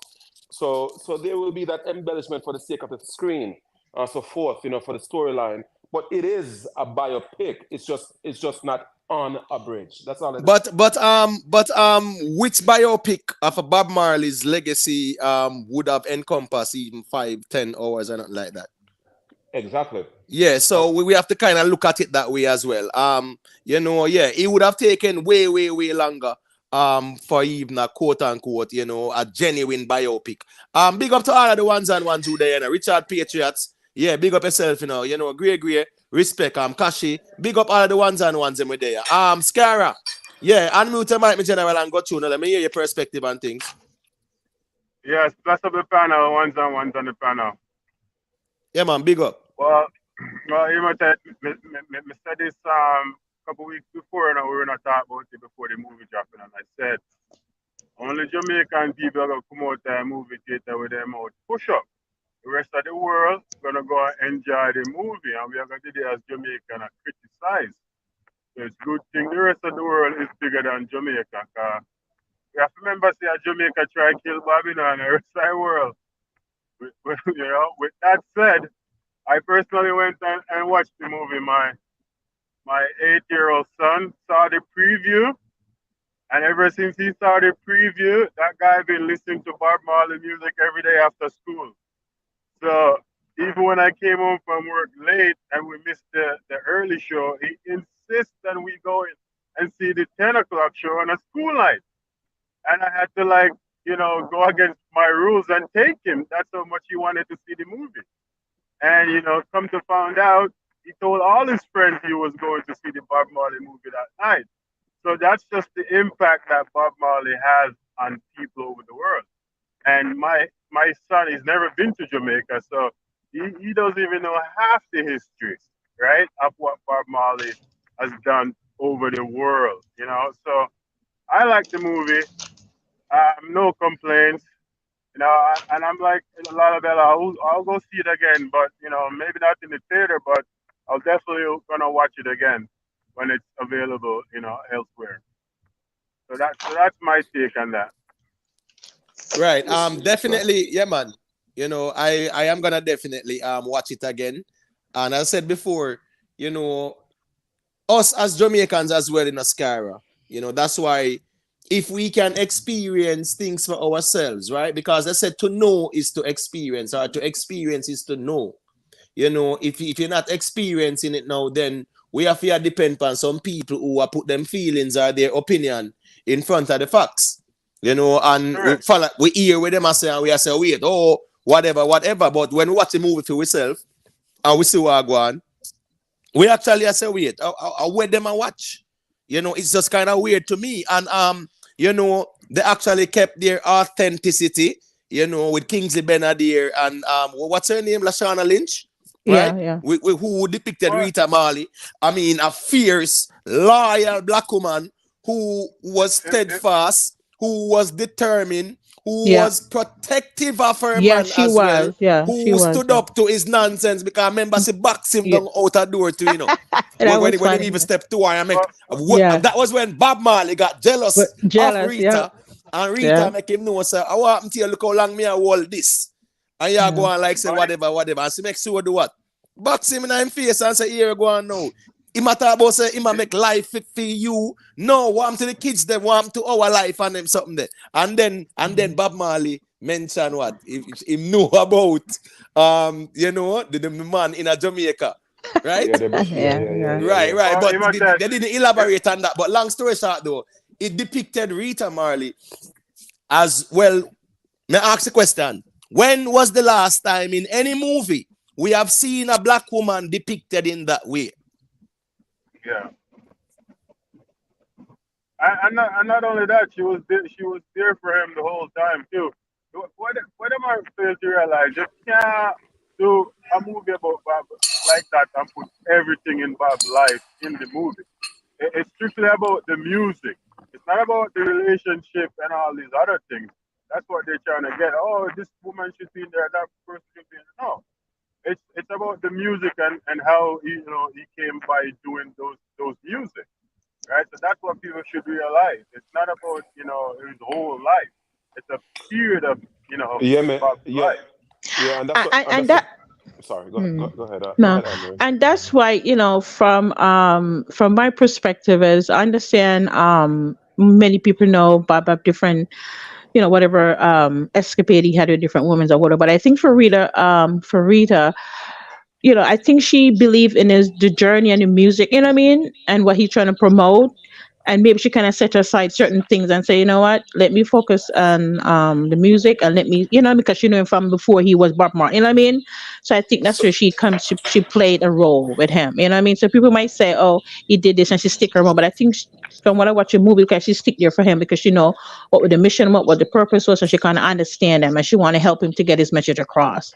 So there will be that embellishment for the sake of the screen and so forth, for the storyline. But it is a biopic. It's just not on a bridge. That's all it is. But which biopic of a Bob Marley's legacy would have encompassed even 5, 10 hours or nothing like that? Exactly. Yeah, Uh, so we have to kind of look at it that way as well. Yeah, it would have taken way, way, way longer for even a quote unquote, a genuine biopic. Big up to all of the ones and ones who there, Richard Patriots. Yeah, big up yourself, great, respect, Kashi. Big up all of the ones and ones in there. Scara. Yeah, unmute your mic, my general, and go through. Now, let me hear your perspective on things. Yes, plus of the panel, ones on the panel. Yeah, man, big up. Well, you must say, me said this couple weeks before, and we were not talking about it before the movie dropping, and I said only Jamaican people are gonna come out to a movie theater with their mouth push up. The rest of the world gonna go and enjoy the movie, and we are gonna do it as Jamaican and criticize. So it's good thing the rest of the world is bigger than Jamaica. Cause we have to remember, say, Jamaica try to kill Babylon and the rest of the world. With that said, I personally went and watched the movie. My 8-year-old son saw the preview, and ever since he saw the preview, that guy been listening to Bob Marley music every day after school. So even when I came home from work late and we missed the early show, he insists that we go in and see the 10 o'clock show on a school night. And I had to go against my rules and take him. That's how much he wanted to see the movie. And come to find out, he told all his friends he was going to see the Bob Marley movie that night. So that's just the impact that Bob Marley has on people over the world. And my son, he's never been to Jamaica, so he doesn't even know half the history, right, of what Bob Marley has done over the world. So I like the movie. No complaints. And I'm like a lot of that. I'll go see it again, but maybe not in the theater, but I'll definitely gonna watch it again when it's available, elsewhere. So that's my take on that. Right. yes, sir. Definitely, yeah, man. I am gonna definitely watch it again. And as I said before, you know, us as Jamaicans as well in Ascara, that's why if we can experience things for ourselves, right? Because I said to know is to experience, or to experience is to know. If you're not experiencing it now, then we have to depend on some people who are put them feelings or their opinion in front of the facts. And we Correct. follow, we hear with them and say, and we say, wait, oh, whatever. But when we watch the movie for ourselves and we see what go on, we actually say, wait, I wait them and watch. It's just kind of weird to me. And they actually kept their authenticity, with Kingsley Benadir and what's her name, Lashana Lynch. right? Yeah. Who depicted What? Rita Marley. I mean, a fierce, loyal black woman who was It, steadfast, who was determined, who Yeah. was protective of her Yeah, man she as well, was. Yeah, she who was. stood Yeah. up to his nonsense because remember, she boxed him Yeah. down out a door too, That was When he funny. even stepped to her and make, but Yeah. that was when Bob Marley got But jealous of jealous. Yeah. Rita, and Rita Yeah. make him know, say, I want to look how long me I hold this. And you go Yeah. on like say but whatever. And she make sure do what? Box him in his face and say, here you go on now. He matter about say he make life fit for you. No, want to the kids, they want to our life and them something there. And then Bob Marley mentioned what? He knew about the man in a Jamaica. Right? Yeah, Yeah. Right. but But him they that didn't elaborate on that. But long story short though, it depicted Rita Marley as well. May I ask a question? When was the last time in any movie we have seen a black woman depicted in that way? yeah. And not only that, she was there for him the whole time too. What am I fail to realize? You can't do a movie about Bob like that and put everything in Bob's life in the movie. It's strictly about the music. It's not about the relationship and all these other things. That's what they're trying to get. Oh, this woman should be in there, that person should be in there. No. It's about the music and how he came by doing those music. Right? So that's what people should realize. It's not about, his whole life. It's a period of, Yeah, man. Bob's Yeah, life. yeah, and that's what, and And that's what. that Sorry, hmm, go ahead. Go no, ahead, Andre. and that's why from my perspective is I understand many people know Bob different whatever escapade he had with different women or whatever, but I think for Rita, I think she believed in the journey and the music, you know what I mean, and what he's trying to promote. And maybe she kind of set aside certain things and say, you know what, let me focus on the music and let me, because she knew him from before he was Bob Marley, you know what I mean? So I think that's So, where she played a role with him, you know what I mean? So people might say, oh, he did this and she stick around, but I think from what I watch a movie, because she stick there for him because she know what the mission, what the purpose was, so she kind of understand him and she want to help him to get his message across.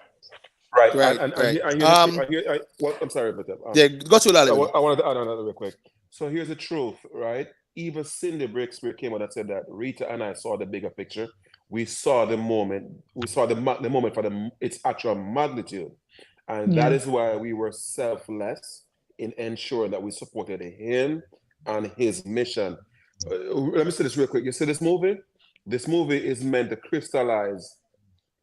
right, Right, right. and here's the thing. Well, I'm sorry about that. Yeah, go to Lalem. I wanted to add on that real quick. So here's the truth, right? Even Cindy Breakspear came out and said that Rita and I saw the bigger picture. We saw the moment. We saw the moment for its actual magnitude, and that Yeah. is why we were selfless in ensuring that we supported him and his mission. Let me say this real quick. You see this movie? This movie is meant to crystallize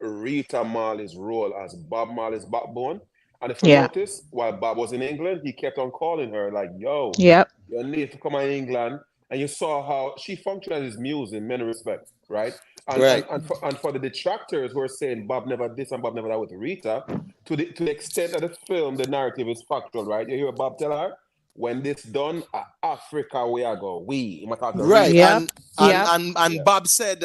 Rita Marley's role as Bob Marley's backbone. And if you Yeah. notice, while Bob was in England, he kept on calling her like, yo, Yep. you need to come to England. And you saw how she functioned as his muse in many respects, right? Right. And for the detractors who are saying Bob never this and Bob never that with Rita, to the extent that the film, the narrative is factual, right? You hear Bob tell her, when this done, Africa we are go. We, I'm talking to Right. Rita. Yep. And Yep. Yeah, Bob said,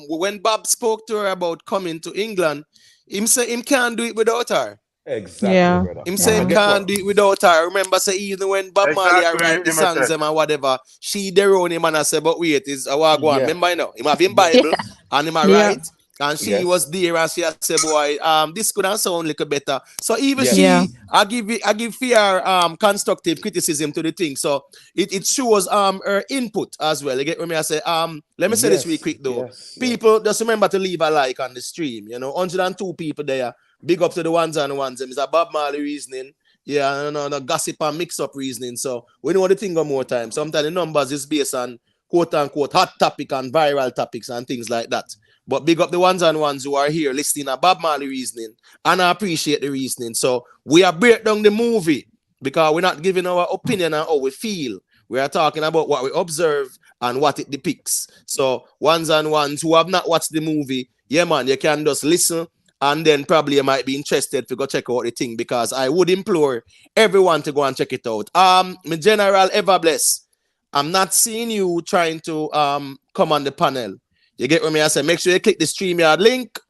when Bob spoke to her about coming to England, him say him can't do it without her. exactly, Yeah. brother. Him say Yeah. him And guess can't what? do it without her. Remember, say even when Bob Marley I Exactly, write the songs Imitate. them and whatever, she there on him and I say, but wait, is a go on. Yeah, Remember, him have him yeah, Bible and him a Yeah. write. And she yes, was there and she said, boy, this could have sound little better. So even Yeah. yes. she, I give fair constructive criticism to the thing. So it shows her input as well. You get what me I say? Let me say this real Yes, quick though. yes, yes. People just remember to leave a like on the stream. 102 people there. Big up to the ones and ones. It's a Bob Marley reasoning. Yeah, no gossip and mix up reasoning. So we know the thing go more time. Sometimes the numbers is based on quote unquote hot topic and viral topics and things like that. But big up the ones and ones who are here listening to Bob Marley reasoning and I appreciate the reasoning. So we are break down the movie because we're not giving our opinion on how we feel. We are talking about what we observe and what it depicts. So ones and ones who have not watched the movie, yeah man, you can just listen and then probably you might be interested to go check out the thing because I would implore everyone to go and check it out. My General Ever Bless, I'm not seeing you trying to come on the panel. You get what me I say? Make sure you click the StreamYard link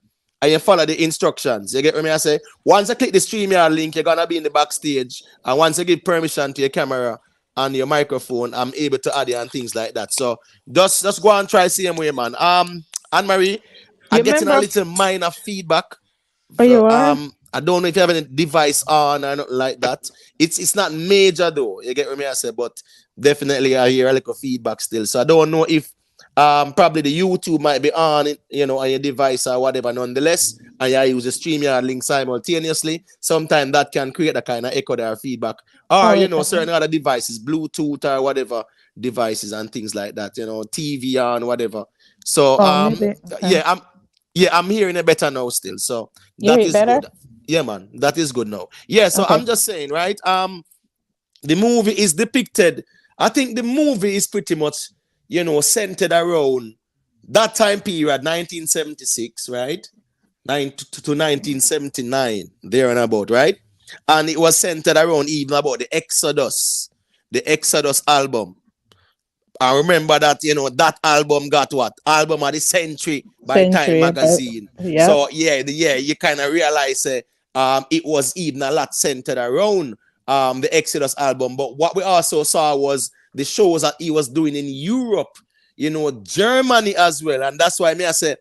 and you follow the instructions. You get what me I say? Once you click the StreamYard link, you're gonna be in the backstage, and once you give permission to your camera and your microphone, I'm able to add you and things like that. So just go and try same way, man. Anne Marie, You I'm getting a remember? little minor feedback Oh, you are? I don't know if you have any device on or nothing like that. It's not major though. You get what I say, but definitely I hear a little feedback still. So I don't know if probably the YouTube might be on, on your device or whatever. Nonetheless, and you use the StreamYard link simultaneously. Sometimes that can create a kind of echo there feedback. Or certain other devices, Bluetooth or whatever devices and things like that. TV on whatever. So maybe. Okay. I'm hearing it better now still. So You that hear it is better? good. Yeah, man, that is good now. Yeah, so Okay. I'm just saying, right? The movie is depicted. I think the movie is pretty much, centered around that time period, 1976, right? 1979, there and about, right? And it was centered around even about the Exodus album. I remember that, that album got what? Album of the Century by Time Century. Magazine. Yeah. So, you kind of realize it was even a lot centered around the Exodus album. But what we also saw was the shows that he was doing in Europe, Germany as well. And that's why I say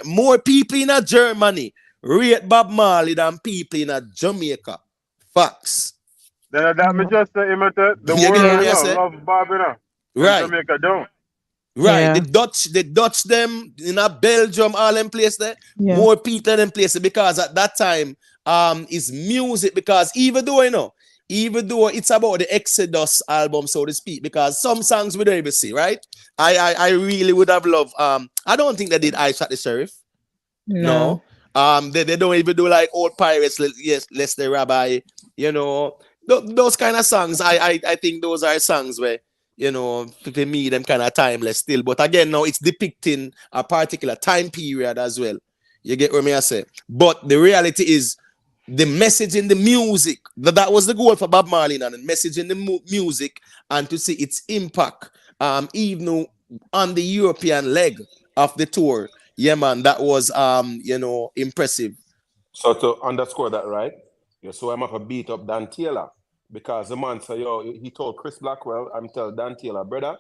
more people in Germany rate Bob Marley than people in Jamaica. Facts. That me just say, imitate the You get what world I say? love Bob, and Right. Jamaica don't. Right, Yeah. the Dutch them in a Belgium, all them place there, Yeah. more people in them places because at that time, is music because even though it's about the Exodus album, so to speak, because some songs we don't even see, right? I really would have loved, I don't think they did I Shot the Sheriff. No. They don't even do like Old Pirates, yes, Less the Rabbi, those kind of songs. I think those are songs where, for me, them kind of timeless still. But again, now it's depicting a particular time period as well. You get what I say? But the reality is the message in the music, that was the goal for Bob Marley, and the message in the music, and to see its impact, even on the European leg of the tour. Yeah, man, that was impressive. So to underscore that, right? You saw him have a beat up Dan Taylor because the man said, he told Chris Blackwell, I'm telling Dan Taylor, brother,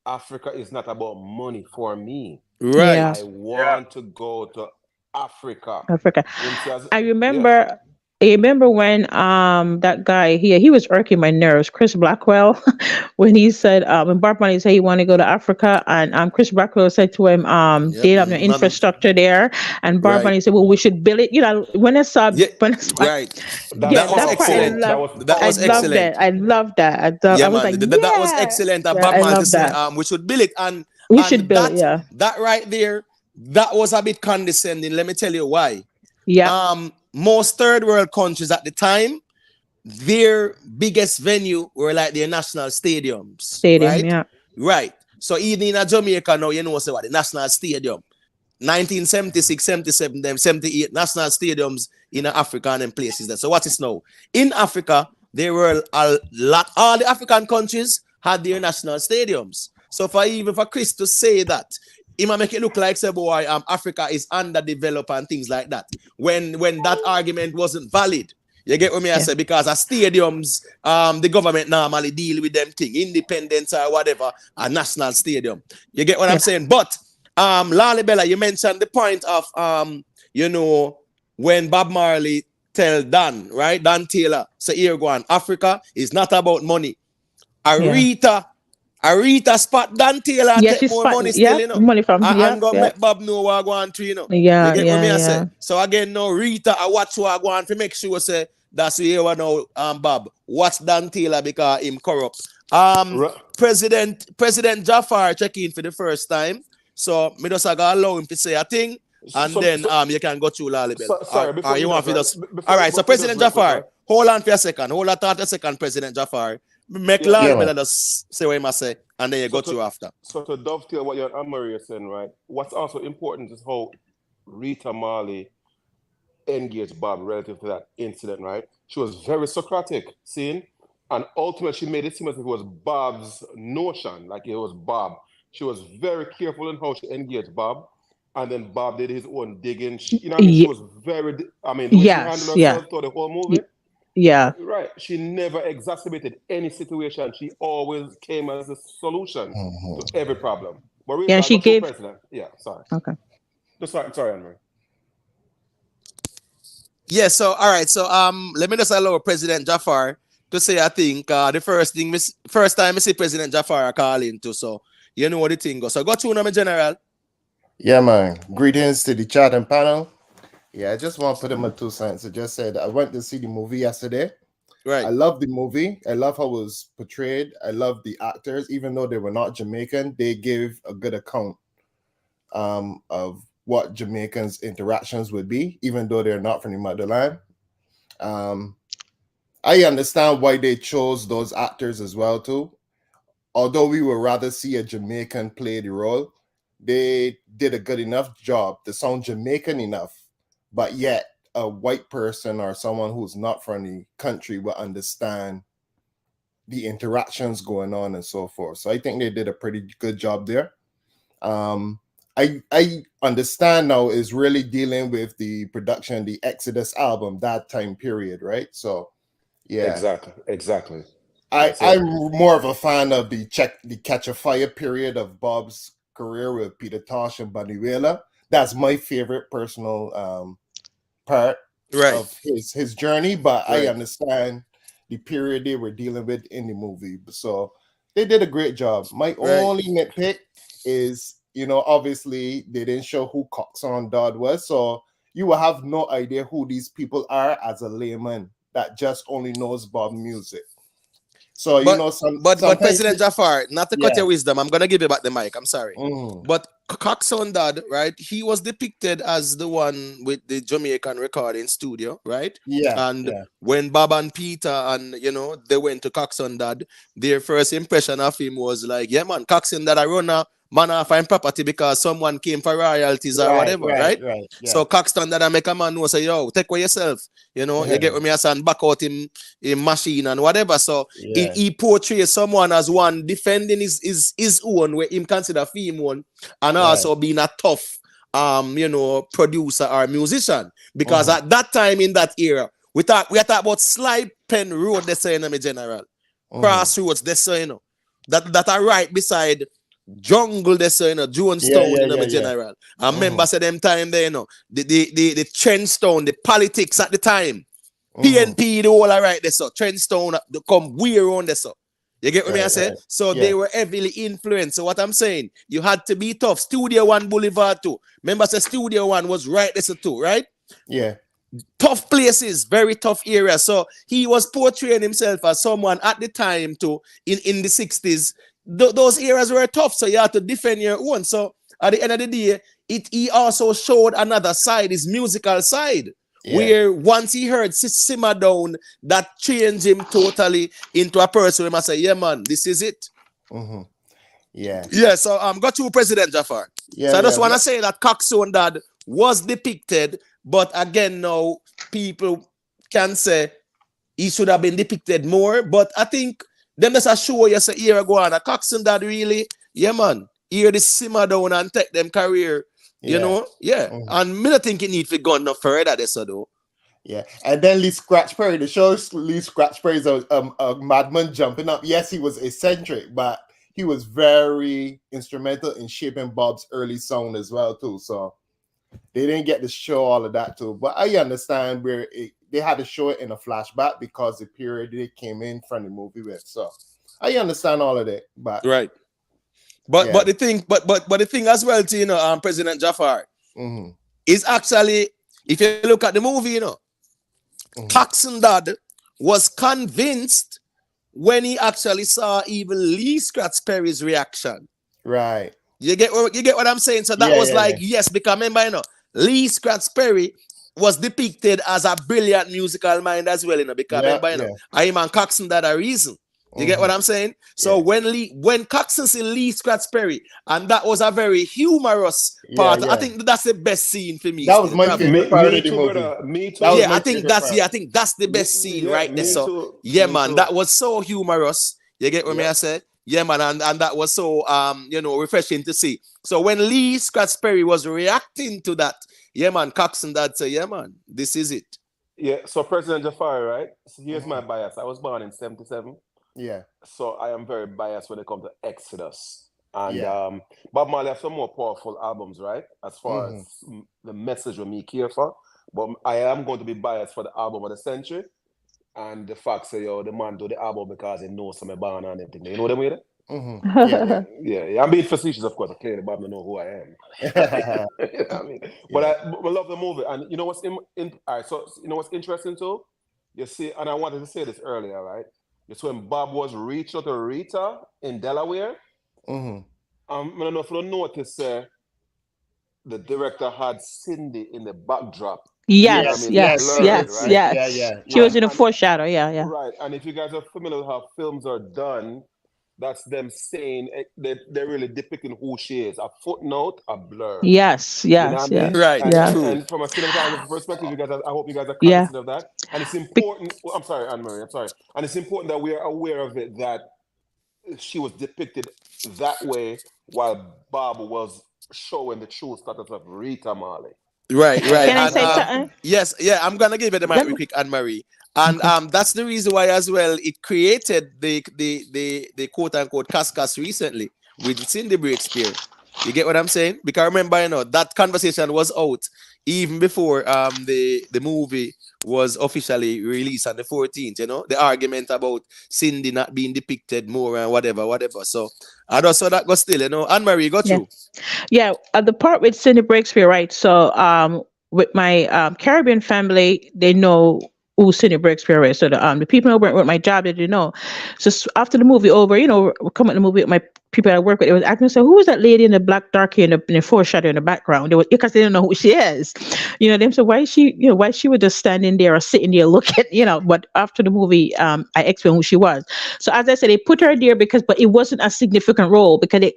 Africa is not about money for me. Right. Yeah. I want to go to Africa. Africa. Him says, I remember. I remember when that guy he was irking my nerves, Chris Blackwell, when he said when Bob Marley said he wanted to go to Africa, and Chris Blackwell said to him they have no infrastructure there, and Bob Marley said, well, we should build it. When I saw right, that was excellent. That was excellent. I loved that. I was like, that was excellent. Bob Marley said we should build it, and we should build it. That right there, that was a bit condescending. Let me tell you why. Yeah. Most third world countries at the time, their biggest venue were like their national stadiums. Right? Yeah. Right. So even in Jamaica now, say what the national stadium. 1976, 77, them 78 national stadiums in Africa and places there. So what is now? In Africa, there were a lot, all the African countries had their national stadiums. So for Chris to say that, it might make it look like, say, boy, Africa is underdeveloped and things like that. When that argument wasn't valid. You get what I say? Because at stadiums, the government normally deal with them thing, independence or whatever, a national stadium. You get what I'm saying? But Lale Bella, you mentioned the point of when Bob Marley tell Dan, right? Dan Taylor, say, here go on, Africa is not about money. Arita spot Dan Taylor and take more money still, money from and go make Bob know what I want to, You get what I say? So again, no, Rita, I watch what I want to make sure say that's where you know, Bob. Watch Dan Taylor because him corrupt. President Jafar check in for the first time. So me just gotta allow him to say a thing. And then you can go through Lalibel. Sorry, you want to just alright, so President Jafar, hold on for a second. Hold on for a second, President Jafar. Make Lalibel just say what he must say, and then you go through after. So to dovetail what you and Anne-Marie are saying, right? What's also important is how Rita Marley engaged Bob relative to that incident, right? She was very Socratic, seeing, and ultimately she made it seem as if it was Bob's notion, like it was Bob. She was very careful in how she engaged Bob, and then Bob did his own digging. She was very, the way she handled herself through the whole movie. Yeah. Right. She never exacerbated any situation. She always came as a solution to every problem. But she gave. President. Yeah, sorry. Okay. Sorry, Anne-Marie. Yeah, so all right, so let me just allow President Jafar to say I think the first time I see President Jafar calling to, so you know what the thing goes. So go to my general. Yeah, man. Greetings to the chat and panel. Yeah, I just want to put in my 2 cents. I just said I went to see the movie yesterday. I Right. love the movie. I love how it was portrayed. I love the actors, even though they were not Jamaican. They gave a good account of what Jamaicans' interactions would be, even though they're not from the motherland. Um, I understand why they chose those actors as well too. Although we would rather see a Jamaican play the role, they did a good enough job to sound Jamaican enough, but yet a white person or someone who's not from the country will understand the interactions going on and so forth. So I think they did a pretty good job there. I understand now is really dealing with the production, the Exodus album, that time period, right? So yeah, Exactly. I That's it. I'm more of a fan of the Catch a Fire period of Bob's career with Peter Tosh and Banuela. That's my favorite personal part Right. of his journey, but I Right. understand the period they were dealing with in the movie. So they did a great job. My Right. only nitpick is, obviously they didn't show who Coxon Dodd was, so you will have no idea who these people are as a layman that just only knows Bob music. So But but sometimes, President Jafar, not to cut yeah, your wisdom, I'm gonna give you back the mic. I'm sorry. mm, But Coxon Dad, right? He was depicted as the one with the Jamaican recording studio, right? yeah, And yeah, when Bob and Peter and they went to Coxon Dad, their first impression of him was like, yeah, man, Coxon Dad, I run a man off fine property because someone came for royalties or right, whatever, right, right? right, yeah, So Coxon Dad, I make a man know, say, yo, take away yourself. You get with me as and back out in machine and whatever. So yeah, he portrays someone as one defending his own, where him consider fame one, and right, also being a tough producer or musician. Because mm-hmm, at that time in that era, we are talking about Slide Pen Road, they say in my general. mm-hmm. Crossroads, they say, that are right beside jungle, they say, Yeah, Jonestown, yeah, yeah, my yeah. general. I Mm-hmm, remember say them time there, the Trenchtown, the politics at the time. mm-hmm. PNP, the whole all right, there, so Trenchtown, they come way around there, so. You get what me I Right, say? right. So Yeah, they were heavily influenced. So what I'm saying, you had to be tough. Studio One Boulevard too. Remember, say Studio One was right there too, right? yeah, Tough places, very tough areas. So he was portraying himself as someone at the time too, in the 60s. Those areas were tough, so you had to defend your own. So at the end of the day, he also showed another side, his musical side, yeah. where once he heard Simmer Down, that changed him totally into a person who must say, yeah, man, this is it. Mm-hmm. Yeah, Yeah, so got to President Jafar. yeah, So I just yeah. want to say that Coxsone Dad was depicted, but again, now people can say he should have been depicted more. But I think them just a show you say year ago on a Coxsone Dad really, yeah, man, here this simmer down and take them career, Yeah. yeah. Mm-hmm. And me not think it need to go no further this though. Yeah, and then Lee Scratch Perry. The show Lee Scratch Perry is a madman jumping up. Yes, he was eccentric, but he was very instrumental in shaping Bob's early sound as well too. So they didn't get to show all of that too. But I understand where they had to show it in a flashback because the period they came in from the movie with. So I understand all of that. But Right. But yeah, the thing, but the thing as well, to, President Jafar, mm-hmm, is actually, if you look at the movie, mm-hmm. Coxsone Dad was convinced when he actually saw even Lee Scratch Perry's reaction. Right. You get what I'm saying? So that Yeah, was yeah, like, yeah, yes, because remember, Lee Scratch Perry was depicted as a brilliant musical mind as well, because yeah, remember, yeah. I'm and Coxsone Dad a reason. You get Mm-hmm. what I'm saying? So Yeah, when Coxsone see Lee Scratch Perry, and that was a very humorous yeah, part. I yeah. think that's the best scene for me That was still, my probably. favorite Me, part of me the too, movie. brother. Me That was too. Yeah, my favorite part. I think that's the best scene Yeah, right there. me So too. yeah, Me man, too. that was so humorous. You get what me I Yep. say? Yeah, man, and that was so refreshing to see. So when Lee Scratch Perry was reacting to that, yeah, man, Coxsone Dad said, yeah, man, this is it. Yeah. So President Jafari, right? So here's my Mm-hmm. bias. I was born in '77, Yeah, so I am very biased when it comes to Exodus. And yeah. Bob Marley have some more powerful albums, right? As far as Mm-hmm. the message we me care for. But I am going to be biased for the album of the century. And the fact say, yo, the man do the album because he knows some band and everything. You know what I mean? Yeah, Yeah. I'm being facetious, of course. Clearly, Bob don't know who I am. yeah. You know what I mean? Yeah. But I love the movie. And you know what's all right, so you know what's interesting too? You see, and I wanted to say this earlier, right? It's when Bob was reaching out to Rita in Delaware. I don't know if you notice, the director had Cindy in the backdrop. You know what I Yes, mean? yes, Blurred, yes, right? Yeah, yes. yeah, She was yeah. in a And foreshadow. Yeah, yeah. right, and if you guys are familiar with how films are done, that's them saying they're really depicting who she is. A footnote, a blur. Yes, You know yes, what I mean? yes. Right, And Yeah, and, true. and from a cinematography perspective, you guys, I hope you guys are yeah. cognizant of that. And it's Be- important. Well, I'm sorry, Anne Marie. I'm sorry. And it's important that we are aware of it. That she was depicted that way while Bob was showing the true status of Rita Marley. Right, right. Can I And say something? yes, yeah, I'm gonna give it the mic Let real me. quick, Anne Marie. And Okay. that's the reason why as well it created the quote unquote Cascas recently with Cindy Breakspear. You get what I'm saying? Because remember, that conversation was out even before the movie was officially released on the 14th, the argument about Cindy not being depicted more and whatever. So I just saw that go still, Anne Marie got Yeah. you. Yeah, the part with Cindy Breakspear, right? So, with my Caribbean family, they know who Cindy Breakspear is. So the people who went with my job, they didn't know. So after the movie over, we come at the movie with my people I work with. They was asking, so who is that lady in the black dark hair in the foreshadow in the background? They was, because they didn't know who she is. Them. So why is she, why she was just standing there or sitting there looking, But after the movie, I explained who she was. So as I said, they put her there but it wasn't a significant role because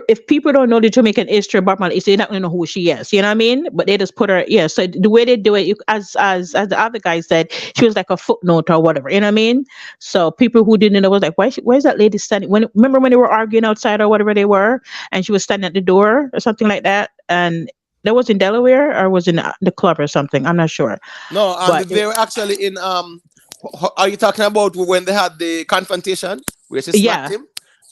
if people don't know the Jamaican history about Marley, they're not gonna know who she is. You know what I mean? But they just put her. Yeah. So the way they do it, as the other guy said, she was like a footnote or whatever. You know what I mean? So people who didn't know was like, why is that lady standing? Remember when they were arguing outside or whatever they were, and she was standing at the door or something like that, and that was in Delaware or was in the club or something. I'm not sure. No, and But they were actually in are you talking about when they had the confrontation where she smacked yeah, him?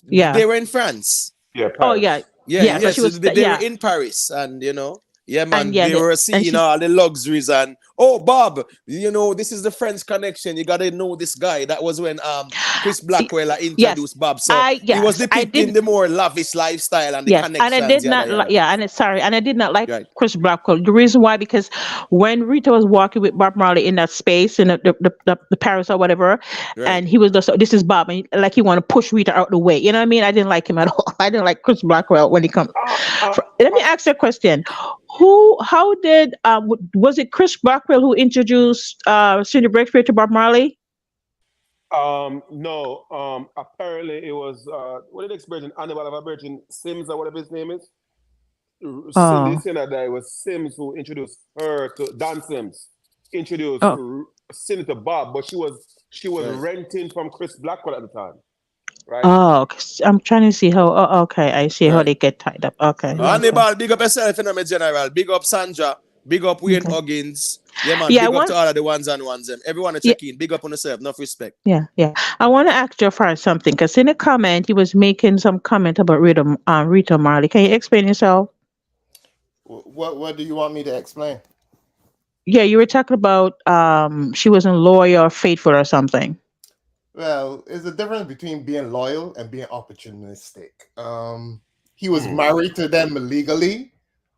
yeah. They were in France. Yeah, Oh yeah, Paris. Yeah, yeah. So yeah. she So was they were yeah, in Paris, and yeah, and man, yeah, they were seeing she. all the luxuries and Bob, this is the French connection. You gotta know this guy. That was when Chris Blackwell Yes, introduced Bob. So he was I depicting did. the more lavish lifestyle and the Yes, and I connections, did yada not like. yada. Yeah, and sorry, and I did not like Right, Chris Blackwell. The reason why, because when Rita was walking with Bob Marley in that space in the Paris or whatever, right. and he was just, this is Bob, and like he want to push Rita out the way. You know what I mean? I didn't like him at all. I didn't like Chris Blackwell when he come. Uh, uh, Let me ask you a question. How did was it Chris Blackwell who introduced Cindy Breakspear to Bob Marley? no. Apparently it was what did the ex-virgin Annabelle of a Virgin Sims or whatever his name is. Cindy Oh, saying that it was Sims who introduced her to Dan Sims, introduced oh, Cindy to Bob, but she was Right. renting from Chris Blackwell at the time, right? oh. 'Cause I'm trying to see how. Oh, okay, I see how Right. they get tied up. Okay, okay, Hannibal, big up yourself, general. Big up Sandra. Big up Wayne okay. Huggins. Yeah, man. Yeah, I Big up to want. all of the ones and ones. Everyone to Yeah, check in. Big up on yourself. Enough respect. yeah, yeah. I want to ask Jafar something because in a comment he was making some comment about Rita Marley. Can you explain yourself? What do you want me to explain? Yeah, you were talking about she wasn't loyal or faithful or something. Well, there's a difference between being loyal and being opportunistic. He was married to them legally,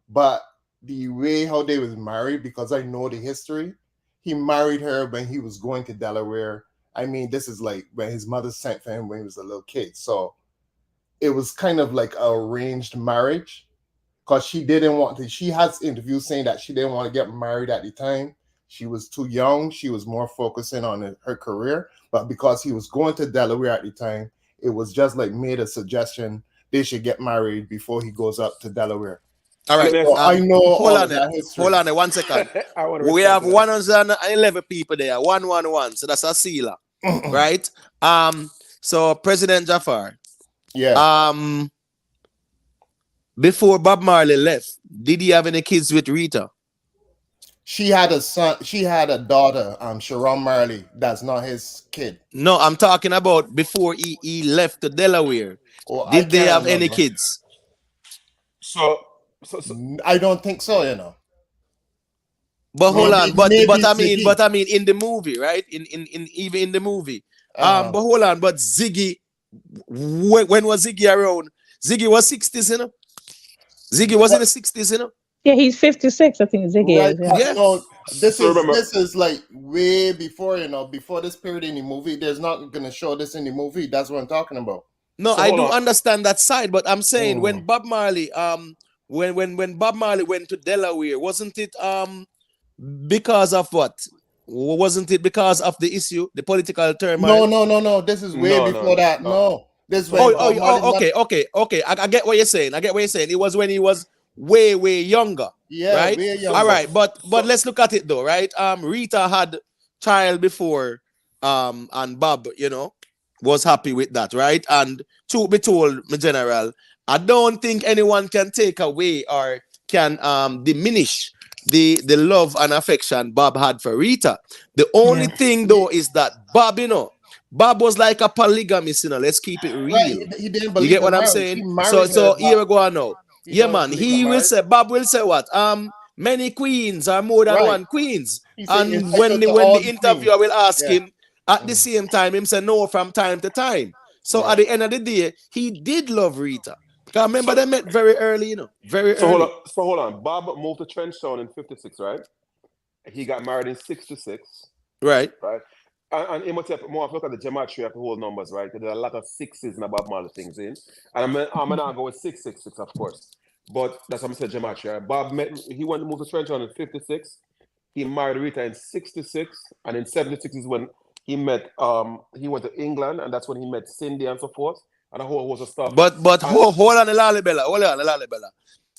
but the way how they was married, because I know the history, he married her when he was going to Delaware. I mean, this is like when his mother sent for him when he was a little kid. So it was kind of like a arranged marriage because she didn't want to. She has interviews saying that she didn't want to get married at the time. She was too young. She was more focusing on her career. But because he was going to Delaware at the time, it was just like made a suggestion they should get married before he goes up to Delaware. All Let right. me So ask, I know Hold all on of there. that Hold history. on there. 1 second. I want to We respond have to that. 111 people there. 111. So that's a sealer. Right? So President Jafar. Yeah. Um, Before Bob Marley left, did he have any kids with Rita? She had a son. She had a daughter, Sharon Marley. That's not his kid. No, I'm talking about before he left to Delaware. Or I Did they can't have any remember. kids? So, so I don't think so. But hold on, Maybe but I mean in the movie, right? In even in the movie. But hold on, but Ziggy, when was Ziggy around? Ziggy was 60s, you know. Ziggy was in the 60s, you know. Yeah, he's 56. I think Ziggy Right, is. Yeah. but Yeah. no, So remember, this is like way before, before this period in the movie. There's not gonna show this in the movie. That's what I'm talking about. No, so I hold do on. understand that side, but I'm saying when Mm. Bob Marley, when Bob Marley went to Delaware, wasn't it because of what? Wasn't it because of the issue, the political turmoil? No. This is way before that. No. No, this is Oh, when Bob Marley. okay. I get what you're saying. I get what you're saying. It was when he was way younger, Yeah, right? way All younger. right, but let's look at it though, right? Rita had child before, and Bob, was happy with that, right? And to be told, my general, I don't think anyone can take away or can diminish the love and affection Bob had for Rita. The only Yeah. thing though is that Bob was like a polygamist, let's keep it Right, real. he didn't You believe get in what I'm marriage. saying? He So married her, so here but we go on now. he Yeah, don't man. believe in He will marriage. say, Bob will say what? Many queens are more than Right. one queens. He said And entitled to when all the the queens. interviewer will ask Yeah. him at the same time, him say no from time to time. So Yeah. at the end of the day, he did love Rita. Because remember So they met very early, very early. hold on. Bob moved to Trenchtown in '56, right? He got married in '66, Right. right? And he must have more look at the gematria of the whole numbers, right? There's a lot of sixes in Bob Marley things in. And I'm gonna go with 666, of course. But that's what I said gematria. He went to move to Trenchtown in '56. He married Rita in '66, and in '76 is when he went to England, and that's when he met Cindy and so forth, and a whole host of stuff. But And hold on, Lalibella. Hold on, Lalibella.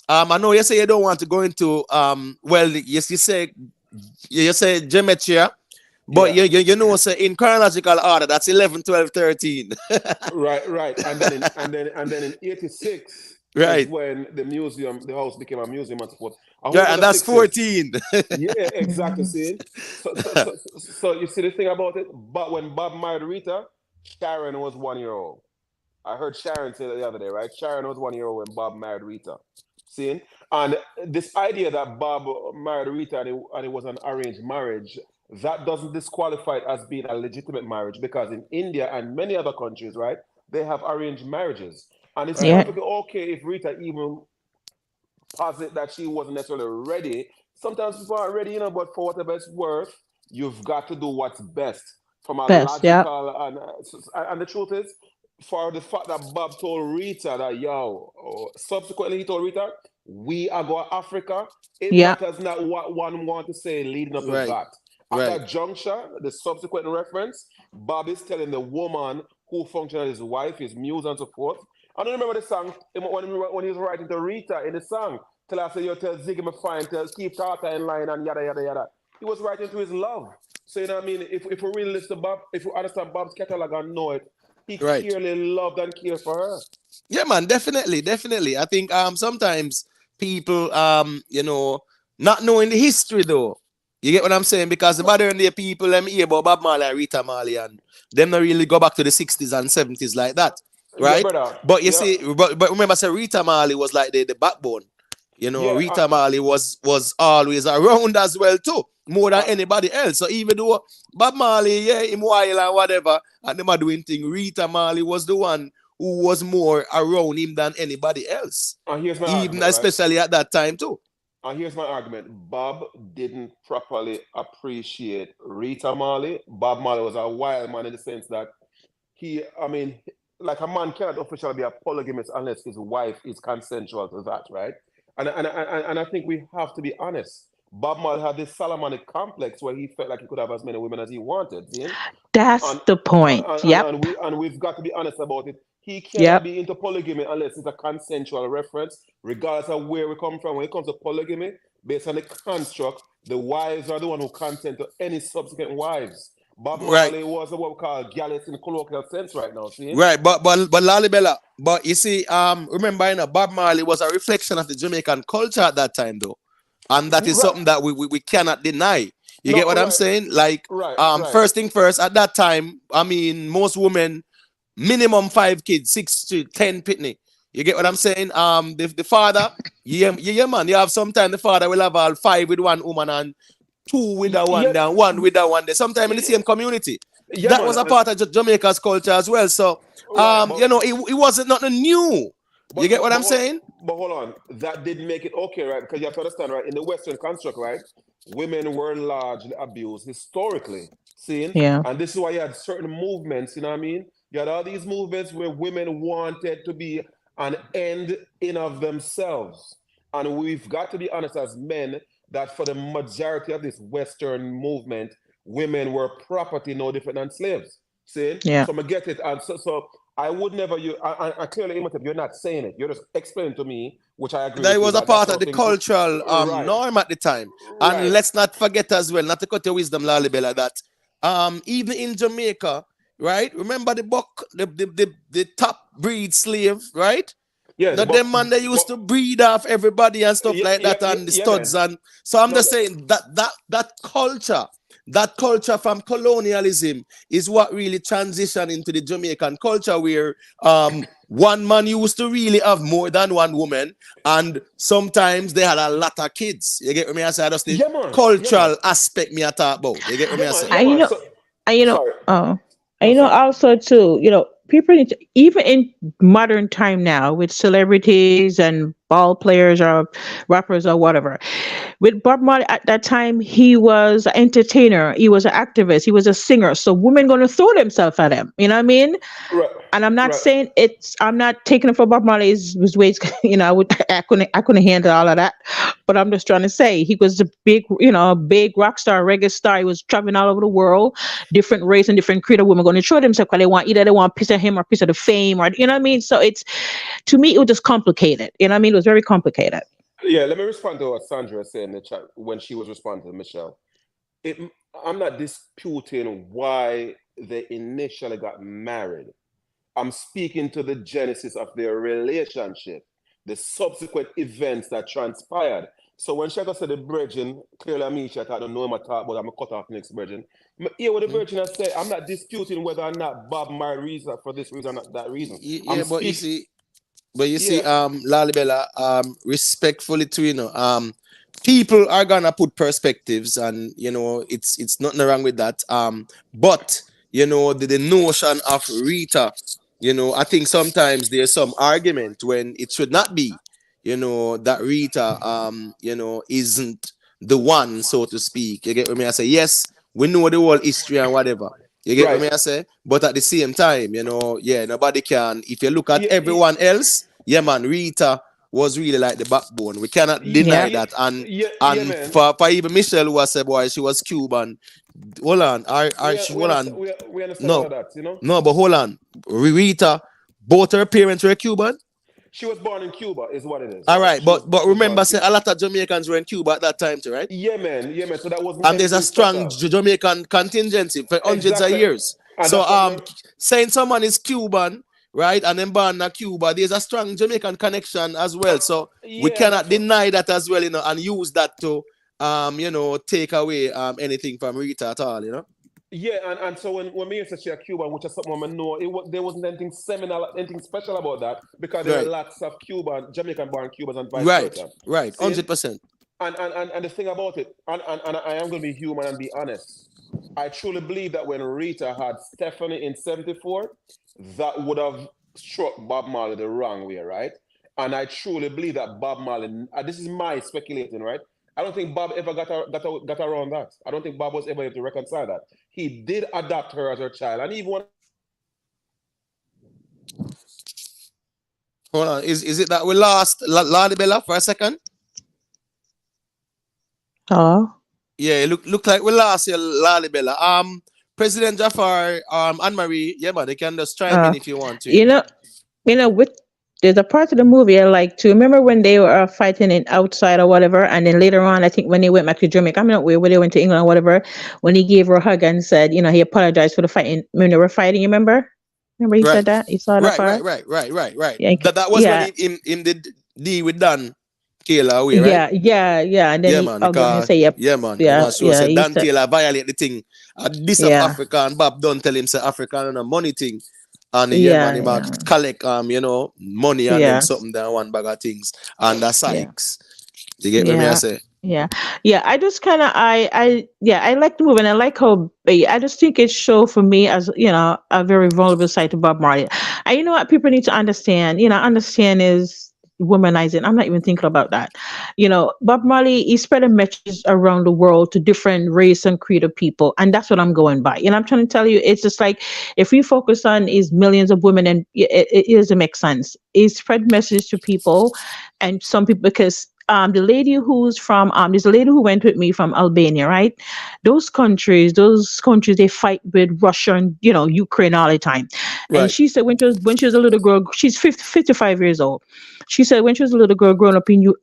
I know you say you don't want to go into well, yes, you say gematria. But yeah, you know, say in chronological order, that's 11, 12, 13. right. And then in '86 is Right. when the house became a museum and so forth. A whole Yeah, bunch and of that's sixes. 14. Yeah, exactly. See, so you see the thing about it. But when Bob married Rita, Sharon was 1 year old. I heard Sharon say that the other day, right? Sharon was 1 year old when Bob married Rita. See, and this idea that Bob married Rita and it was an arranged marriage, that doesn't disqualify it as being a legitimate marriage because in India and many other countries, right, they have arranged marriages, and it's Right. Yeah. perfectly okay if Rita even posit that she wasn't necessarily ready. Sometimes people aren't ready, but for whatever it's worth, you've got to do what's best from a Best. Yeah. logical and the truth is, for the fact that Bob told Rita that subsequently he told Rita, we are going to Africa. It Yeah. matters not what one want to say leading up to Right. that. At Right. that juncture, the subsequent reference, Bob is telling the woman who functioned as his wife, his muse, and so forth. I don't remember the song when he was writing to Rita in the song. Till I say, you tell Ziggy me fine, tell keep Tata in line and yada yada yada. He was writing to his love. So you know what I mean? If we really listen to Bob, if we understand Bob's catalog and know it, he Right. clearly loved and cared for her. Yeah, man, definitely. I think sometimes people not knowing the history though. You get what I'm saying? Because the modern day people them hear about Bob Marley and Rita Marley and them not really go back to the 60s and 70s like that. Yeah, Right? brother. But you Yeah, see, but remember, say Rita Marley was like the backbone. yeah. Rita Marley was always around as well too, more than Uh, anybody else. So even though Bob Marley, yeah, him wild and whatever, and them are doing thing, Rita Marley was the one who was more around him than anybody else, here's my even argument, right? especially at that time too. Here's my argument. Bob didn't properly appreciate Rita Marley. Bob Marley was a wild man in the sense that I mean, like a man cannot officially be a polygamist unless his wife is consensual to that, right? And I think we have to be honest. Bob Marley had this Solomonic complex where he felt like he could have as many women as he wanted, see? That's And the and, point. and, Yep. and, we, and we've got to be honest about it. He cannot Yep. be into polygamy unless it's a consensual reference, regardless of where we come from. When it comes to polygamy, based on the construct, the wives are the one who consent to any subsequent wives. Bob Right. Marley was what we call gallus in the colloquial sense right now, see? Right, but Lalibela, but you see, remember, Bob Marley was a reflection of the Jamaican culture at that time, though, and that is Right. something that we cannot deny. You get No, what I'm right, saying? Like, right. first thing first, at that time, I mean, most women minimum 5 kids, 6 to 10 pitney. You get what I'm saying? The father, yeah, man. You have sometimes the father will have all five with one woman and two with the one Yeah, there, one with the one there, sometimes in the same community. yeah, That man. was a part of Jamaica's culture as well. So, Right, you know, it wasn't nothing new. You get what I'm hold, saying? but hold on, that didn't make it okay, right? Because you have to understand, right? In the Western construct, right, women were largely abused historically. Seeing, Yeah. and this is why you had certain movements. You know what I mean? You had all these movements where women wanted to be an end in of themselves, and we've got to be honest as men that for the majority of this Western movement, women were property no different than slaves. See? Yeah. So I get it. And so I would never, I clearly, Imhotep, you're not saying it. You're just explaining to me, which I agree That with you, was a that that's part how of the things, cultural right, norm at the time. And right. let's not forget as well, not to cut your wisdom, Lalibela, that even in Jamaica, right? Remember the buck, the top breed slave, right? Yeah, Now them man they used to breed off everybody and stuff yeah, like yeah, that and the yeah, studs, man. and so I'm No, just saying that culture from colonialism is what really transitioned into the Jamaican culture, where one man used to really have more than one woman, and sometimes they had a lot of kids. You get what me I say? That's the yeah, man. Yeah, man. cultural aspect me I talk about. You get what me Yeah, I man. say? Yeah, And you man. know, So, and you know, sorry. and No, you know, sorry. also too, people need to, even in modern time now with celebrities and ball players or rappers or whatever. With Bob Marley at that time, he was an entertainer, he was an activist, he was a singer. So women gonna throw themselves at him. You know what I mean? Right, And I'm not right. saying I'm not taking it for Bob Marley's his ways, I couldn't handle all of that. But I'm just trying to say he was a big, big rock star, reggae star. He was traveling all over the world, different race and different creed of women going to show themselves because they want a piece of him or a piece of the fame, or you know what I mean? So it's, to me, it was just complicated. You know what I mean? It was very complicated. Yeah, let me respond to what Sandra said in the chat when she was responding to Michelle. It, I'm not disputing why they initially got married. I'm speaking to the genesis of their relationship, the subsequent events that transpired. So when Shaka said the virgin, clearly I mean Shaka, I don't know him at all, but I'm a cut off next virgin. Hear what the virgin has said. I'm not disputing whether or not Bob married reason for this reason or not that reason. I'm Yeah, but you speaking, see, yeah, Lalibela, respectfully to people are gonna put perspectives, and it's nothing wrong with that. But the notion of Rita, I think sometimes there's some argument when it should not be, that Rita, isn't the one, so to speak. You get what me I say? Yes, we know the whole history and whatever. You get what right. me I say? But at the same time, yeah, nobody can. If you look at Yeah, everyone else, yeah, man, Rita was really like the backbone. We cannot Yeah. deny yeah, that. And yeah, yeah, and man. for even Michelle, who was a boy, she was Cuban. Hold on, We hold understand on. we understand all of No, that, you know. no, but hold on. Rita, both her parents were Cuban. She was born in Cuba, is what it is, All right? right, but She was born in remember, say Cuba. a lot of Jamaicans were in Cuba at that time too, right? Yeah, man. So that wasn't And there's a anything strong special. Jamaican contingency for hundreds of Exactly. years. And So that's what we're saying someone is Cuban, right, and then born in Cuba, there's a strong Jamaican connection as well. So we yeah, and cannot that's what deny that as well, and use that to take away anything from Rita at all. yeah, and so when me used to share Cuban, which is something I know, there wasn't anything seminal, anything special about that because there were Right, lots of Cuban, Jamaican born Cubans and vice right, versa. right, See? 100%. And the thing about it, and I am going to be human and be honest. I truly believe that when Rita had Stephanie in 74, that would have struck Bob Marley the wrong way, right? And I truly believe that Bob Marley, this is my speculating, right? I don't think Bob ever got around that. I don't think Bob was ever able to reconcile that. He did adopt her as her child. And even when Hold on, is it that we lost Ladi Bella for a second? Oh. Yeah, it look like we lost your Lali Bella. President Jafar, Anne Marie, yeah, man, they can just chime in Uh, if you want to. you know, with there's a part of the movie I like to remember when they were fighting in outside or whatever, and then later on, I think when they went back to Jamaica, I'm not where they went to England or whatever, when he gave her a hug and said, he apologized for the fighting when they were fighting. You remember? Remember he said Right, that? You saw that part? right. Yeah, That was when yeah, him did deal with Dan Taylor away, right? yeah. And then Yeah, he man, hugged him and because say, "Yep, yeah, man, yeah, sure yeah." said He Dan said, Taylor violate the thing. This of "Yeah, Africa, and Bob don't tell him say Africa and a money thing. And yeah, man, yeah, he might yeah, collect money and them yeah, something down one bag of things and the yeah, Sykes. You get what me I yeah." say? Yeah, yeah. I just kind of, yeah, I like the movie, and I like how I just think it show for me as a very vulnerable side to Bob Marley. And you know what people need to understand. Understand is womanizing. I'm not even thinking about that. Bob Marley he spread a message around the world to different race and creed of people, and that's what I'm going by. I'm trying to tell you, it's just like if we focus on is millions of women, and it doesn't make sense. He spread message to people, and some people because the lady who's from there's a lady who went with me from Albania, right? Those countries they fight with Russia and Ukraine all the time. And Right. she said when she was a little girl, she's 55 years old. She said when she was a little girl growing up in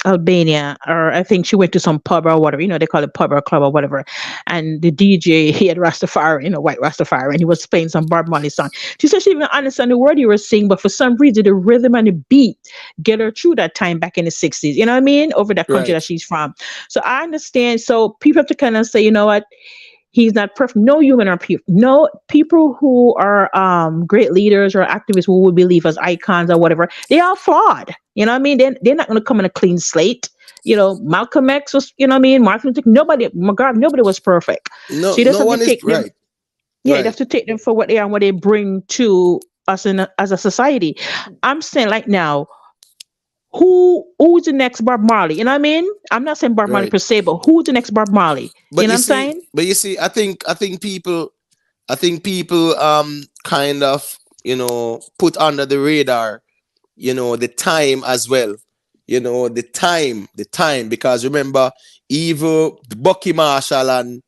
Albania, or I think she went to some pub or whatever, they call it pub or club or whatever. And the DJ, he had Rastafari, white Rastafari, and he was playing some Bob Marley song. She said she didn't understand the word he was saying, but for some reason, the rhythm and the beat get her through that time back in the 60s, you know what I mean? Over that country Right. that she's from. So I understand. So people have to kind of say, you know what? He's not perfect. No human are pure. No people who are great leaders or activists who we believe as icons or whatever, they are flawed. You know what I mean? They're not going to come in a clean slate. Malcolm X was, you know what I mean? Martin Luther, nobody, McGrath, nobody was perfect. No, So you just no have to one is take them. right. Yeah, you have Right. to take them for what they are and what they bring to us as a society. I'm saying like now, who's the next Bob Marley? You know what I mean? I'm not saying Bob Marley Right. per se, but who's the next Bob Marley? You But know what you I'm see, saying? I think people kind of put under the radar the time as well. The time, because remember, evil Bucky Marshall and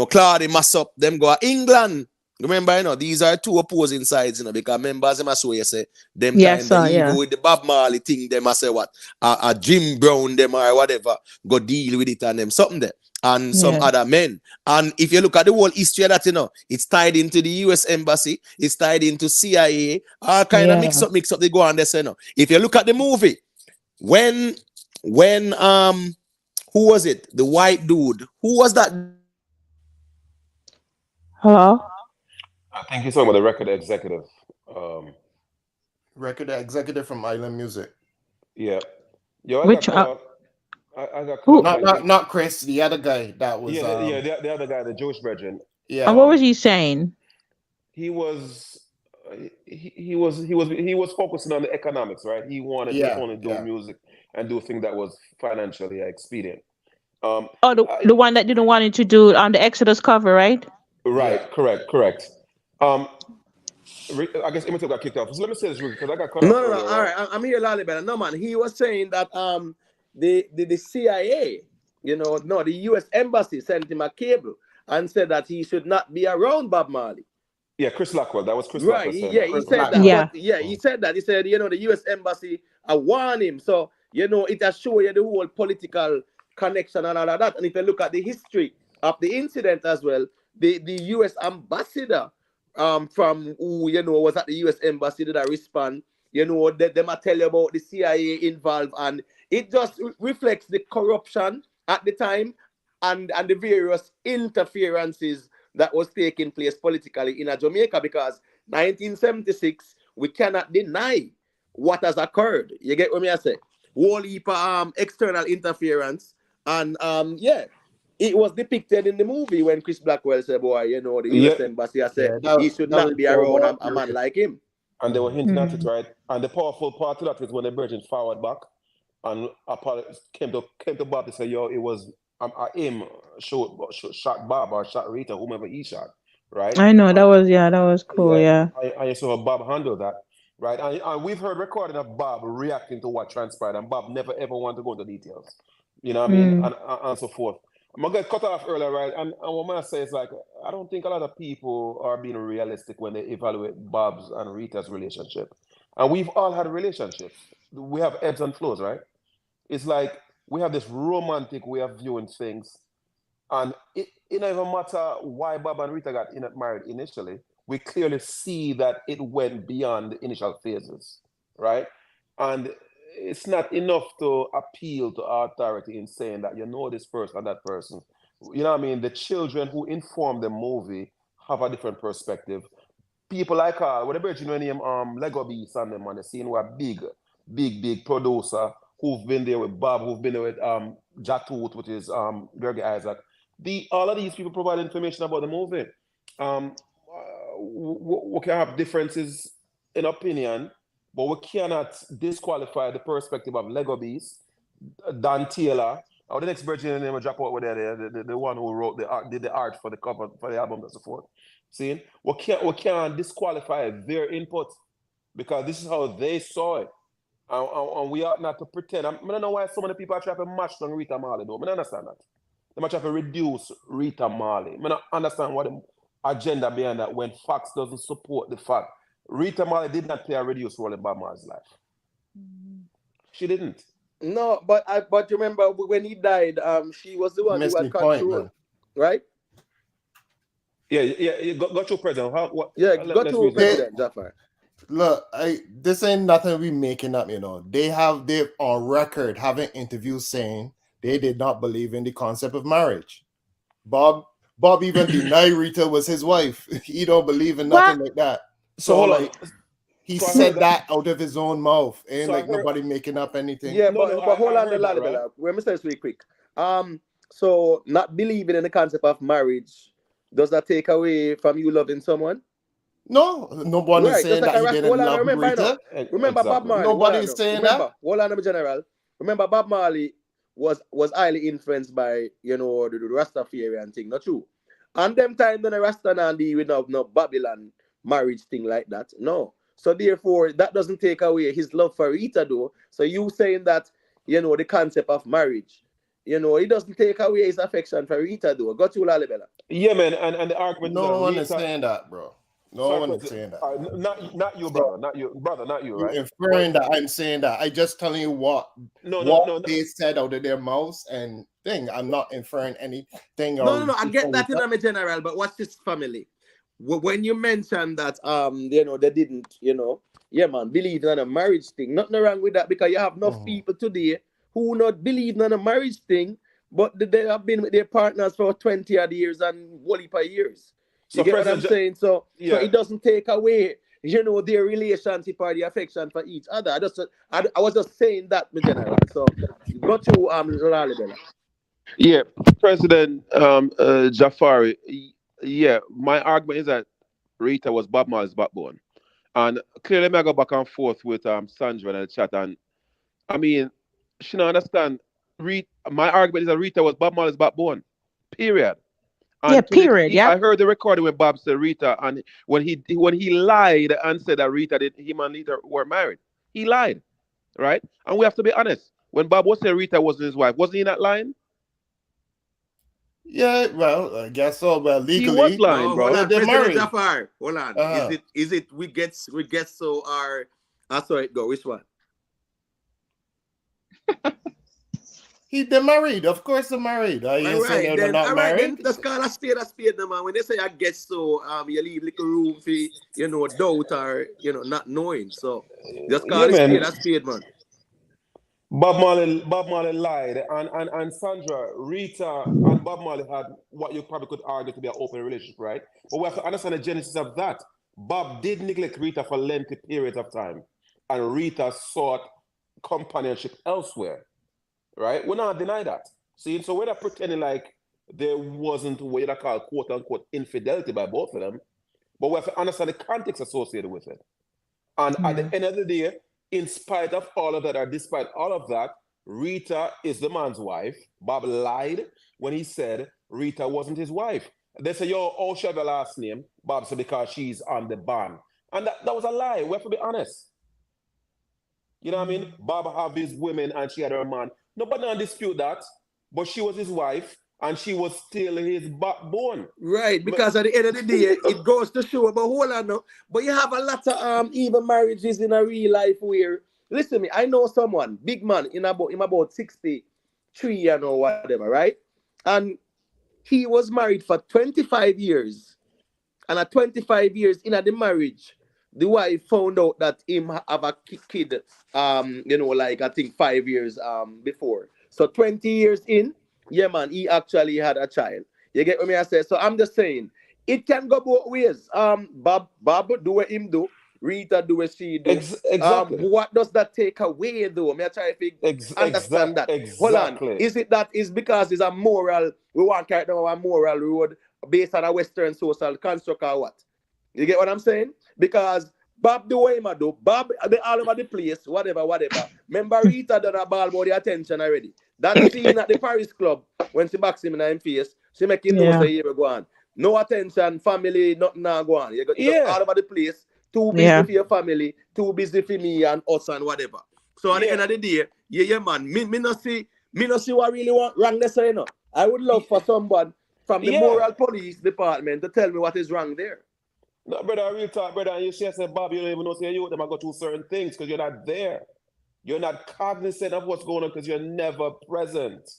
Claudia Massop, them go to England. Remember, these are two opposing sides, because members them so you say them Yeah, kind of so yeah. evil with the Bob Marley thing, them I say what a Jim Brown them or whatever go deal with it and them something there. And some Yeah. other men. And if you look at the whole history of that, it's tied into the US Embassy, it's tied into CIA, all kind of Yeah. mix up, they go on there, say no. If you look at the movie, when when who was it? The white dude. Who was that dude that was Hello? I think he's talking about the record executive. Um, Record executive from Island Music. yeah. Yo, I got Which cut off. I got cut off who Not like not not Chris, the other guy that was yeah, the other guy, the Jewish virgin. yeah. what was he saying? He was he was focusing on the economics, right? He wanted to Yeah, only do yeah. music and do things that was financially expedient. Um, Oh, the I, the one that didn't want him to do on the Exodus cover, right? right, Yeah. correct. Um, I guess Imhotep got kicked off. So let me say this because I got cut off No, no, no. earlier, All right? right, I'm here, Lally Better. No, man. He was saying that the CIA, no, the U.S. Embassy sent him a cable and said that he should not be around Bob Marley. Yeah, Chris Lockwell. That was Chris Right. Lockwell saying that. He Chris said Correct. that. Blackwell. But Yeah. yeah, he said that. He said, the US Embassy warned him. So, it has shown you the whole political connection and all of that. And if you look at the history of the incident as well, the US ambassador from who, was at the US Embassy did a respond, them I tell you about the CIA involved, and it just reflects the corruption at the time and the various interferences that was taking place politically in Jamaica, because 1976, we cannot deny what has occurred. You get what me I say? Whole heap of external interference. And yeah, it was depicted in the movie when Chris Blackwell said, boy, the Yeah, US Embassy, I said Yeah, he that should that not was be World around War a man period. like him. and they were hinting at it, Mm. right? And the powerful part of that is when the Virgin forward back and came to Bob to say, yo, it was him shot Bob or shot Rita, whomever he shot, right? I know that And was yeah, that was cool. yeah, Yeah. I saw Bob handle that, right? And we've heard recording of Bob reacting to what transpired, and Bob never ever wanted to go into details. You know what I mean? Mm. And so forth. I'm gonna get cut off earlier, right? And what I say is like, I don't think a lot of people are being realistic when they evaluate Bob's and Rita's relationship. And we've all had relationships. We have ebbs and flows, right? It's like we have this romantic way of viewing things, and it doesn't even matter why Bob and Rita got married initially. We clearly see that it went beyond the initial phases, right? And it's not enough to appeal to authority in saying that you know this person or that person. You know what I mean? The children who inform the movie have a different perspective. People like what the Virgin name Lego Beats and them on the scene were big producer who've been there with Bob, who've been there with Jatut, which is Garvey Isaac. All of these people provide information about the movie. We can have differences in opinion, but we cannot disqualify the perspective of Lego Beast, Dan Taylor, or the next Virgin name will drop out with the one who wrote the art, did the art for the cover for the album and so forth. See, we can't disqualify their input because this is how they saw it. And we ought not to pretend. I don't know why so many people are trying to match on Rita Marley, though. I don't understand that. They might try to reduce Rita Marley. I don't understand what the agenda behind that when facts doesn't support the fact. Rita Marley did not play a reduced role in Bob Marley's life. She didn't. No, but remember when he died, she was the one who had control, right? Yeah. Got your president. Got your president, Jafar. Look, this ain't nothing we making up, you know. They're on record having interviews saying they did not believe in the concept of marriage. Bob even denied Rita was his wife. He don't believe in nothing like that. So like he said that out of his own mouth. Ain't like nobody making up anything. Yeah, but hold on a lot, Bella. Let me say this really quick. So not believing in the concept of marriage, does that take away from you loving someone? No, nobody is saying that he didn't love Rita. Remember Bob Marley. Nobody is saying that. Hold on, General. Remember Bob Marley was highly influenced by, you know, the Rastafarian thing, not true? And them time then the Rasta and deal with no Babylon marriage thing like that. No. So therefore, that doesn't take away his love for Rita, though. So you saying that, you know, the concept of marriage, you know, it doesn't take away his affection for Rita, though. Got you, Lalibella? Yeah, man. And the argument. No one is saying that, bro. No one is saying that. Not you, brother. Not you, brother. Not you, right? You're inferring that I'm saying that. I just telling you what they said out of their mouths and thing. I'm not inferring anything. No. I get that in a general, but what's this family? When you mentioned that, you know, they didn't, you know, believe in a marriage thing. Nothing wrong with that because you have enough people today who not believe in a marriage thing, but they have been with their partners for 20 odd years and whole heap of years. You get what I'm saying? So it doesn't take away, you know, their relationship or the affection for each other. I was just saying that, my general. So got you, Lalibella. Yeah, President Jafari. Yeah, my argument is that Rita was Bob Marley's backbone, and clearly, I go back and forth with Sandra in the chat, and I mean, she don't understand. My argument is that Rita was Bob Marley's backbone. Period. And period. I heard the recording when Bob said Rita, and when he lied and said that him and Rita were married, he lied, right? And we have to be honest. When Bob was saying Rita wasn't his wife, wasn't he not lying? Yeah, well, I guess so. Well, legally, he was lying, bro. Hold on, President Jafar. Hold on. Is it we get so our saw it go? Which one? They're married. Of course they're married. Are you saying they're not married? Then let's call a spade, man. When they say I guess so, you leave little room for, you know, doubt or, you know, not knowing. So just call a spade, man. Bob Marley lied, and Sandra, Rita, and Bob Marley had what you probably could argue to be an open relationship, right? But we have to understand the genesis of that. Bob did neglect Rita for lengthy periods of time, and Rita sought companionship elsewhere, right? We're not deny that. See, so we're not pretending like there wasn't what you call quote unquote infidelity by both of them, but we have to understand the context associated with it. And at the end of the day, in spite of all of that, or despite all of that, Rita is the man's wife. Bob lied when he said Rita wasn't his wife. They say, yo, oh, she have a last name. Bob said, because she's on the ban. And that was a lie. We have to be honest. You know what I mean? Bob have his women and she had her man. Nobody don't dispute that. But she was his wife and she was still his backbone. Right, because at the end of the day, it goes to show, but hold on now. But you have a lot of even marriages in a real life where, listen to me, I know someone, big man, in about 63 and or whatever, right? And he was married for 25 years. And at 25 years in the marriage, the wife found out that him have a kid, you know, like I think 5 years before. So 20 years in, yeah, man, he actually had a child. You get what I say? So I'm just saying, it can go both ways. Bob do what him do. Rita do what she do. Exactly. What does that take away though? Me I try to understand that. Hold on. Exactly. Is it that is because it's a moral, we want to carry down a moral road based on a Western social construct or what? You get what I'm saying? Because Bob do what him a do. Bob, they all over the place, whatever. Remember Rita done a ball about the attention already. That scene at the Paris Club when she box him in the face, she make him know say, here we go on. No attention, family, nothing now go on. You got just all over the place, too busy for your family, too busy for me and us and whatever. So at the end of the day, man, me not see what really wrong there, you know. I would love for someone from the moral police department to tell me what is wrong there. No, brother, real talk, brother. And you say, Bob, you don't even know, say, you them I go through certain things because you're not there. You're not cognizant of what's going on because you're never present.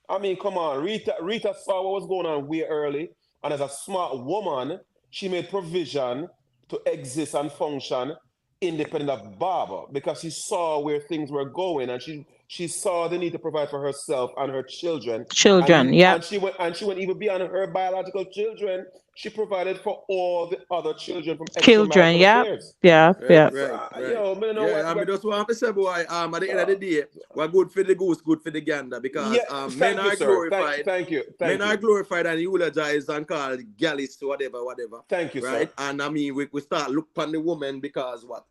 I mean, come on. Rita saw what was going on way early. And as a smart woman, she made provision to exist and function independent of Bob because she saw where things were going and she saw the need to provide for herself and her children. And she went even beyond her biological children. She provided for all the other children from children. Affairs. Yeah. Right. Yo, man, know what? I mean, that's what I'm saying, boy. At the end of the day, we're good for the goose, good for the gander, because men are glorified. Thank you. Men are glorified and eulogized and called galleys, whatever. Thank you, right? Sir. And I mean, we start look upon the woman because what?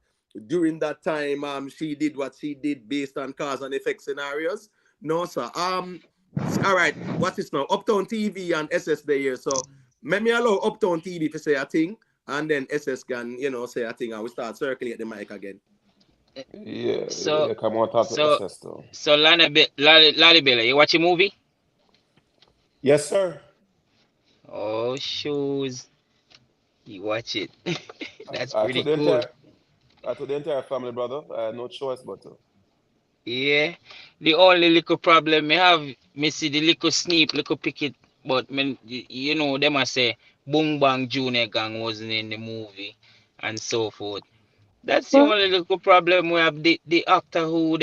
During that time, she did what she did based on cause and effect scenarios. No, sir. All right. What's this now? Uptown TV and SS there here. So, let me allow Uptown TV to say a thing, and then SS can, say a thing, and we start circulate the mic again. Yeah. So come on, talk to SS though. So Lali Bella, you watch a movie? Yes, sir. Oh, shoes. You watch it. That's pretty cool. I told the entire family, brother. I had no choice but to. Yeah. The only little problem me have, me see the little sneak, little pick it, but them I say Boom Bang Junior Gang wasn't in the movie and so forth. That's the only little problem we have. The actor who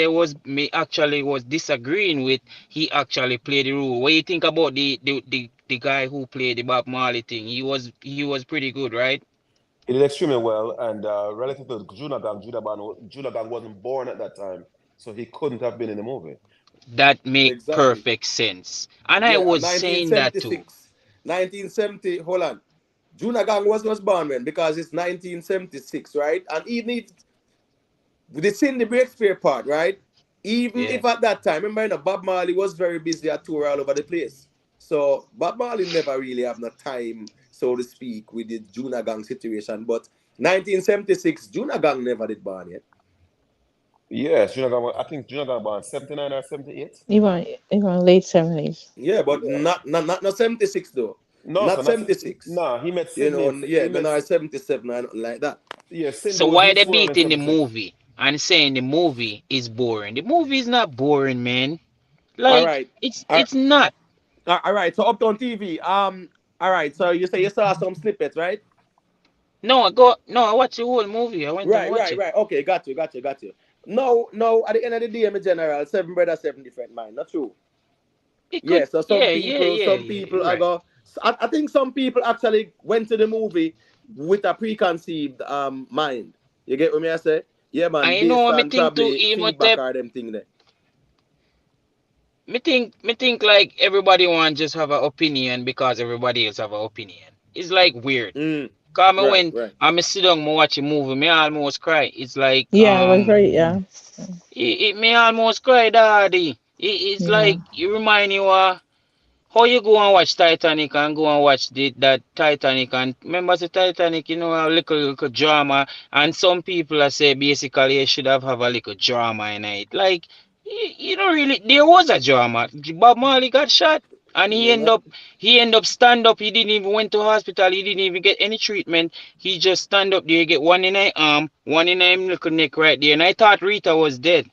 me actually was disagreeing with, he actually played the role. What do you think about the guy who played the Bob Marley thing? He was pretty good, right? He did extremely well, and relative to Juna Gang wasn't born at that time, so he couldn't have been in the movie. That makes perfect sense. And I was saying that too. 1970, hold on. Juna Gang was born when, because it's 1976, right? And even if it's in the Breaksphere part, right? Even if at that time, remember, Bob Marley was very busy at tour all over the place. So Bob Marley never really have no time, so to speak, with the Juna Gang situation. But 1976, Juna Gang never did born yet. Yes, I think Juna Gang born 79 or 78. Even late 70s. Yeah, but not 76 though. No, not 76. No, he met Sydney. Not 77, like that. Yeah, so why they beating the movie and saying the movie is boring? The movie is not boring, man. Like, all right. It's not. All right, so Uptown TV. All right, so you say you saw some snippets, right? No, I watched the whole movie. I went to watch it. Right. Okay, got you. No, at the end of the day, my general, 7 brothers, 7 different minds. Not true. So some people I go. I think some people actually went to the movie with a preconceived mind. You get what me I say? Yeah, man. I know what me think too. Feedback or them thing there. Me think like everybody want just have an opinion because everybody else have an opinion. It's like weird. Cause I sit down, me watch a movie, me almost cry. It's like it was very It me almost cry, daddy. It's like you remind you how you go and watch Titanic and go and watch that Titanic and remember the Titanic, a little drama, and some people say basically you should have a little drama in it. Like you don't really. There was a drama. Bob Marley got shot, and he end up stand up. He didn't even went to hospital. He didn't even get any treatment. He just stand up there, get one in his arm, one in his little neck right there. And I thought Rita was dead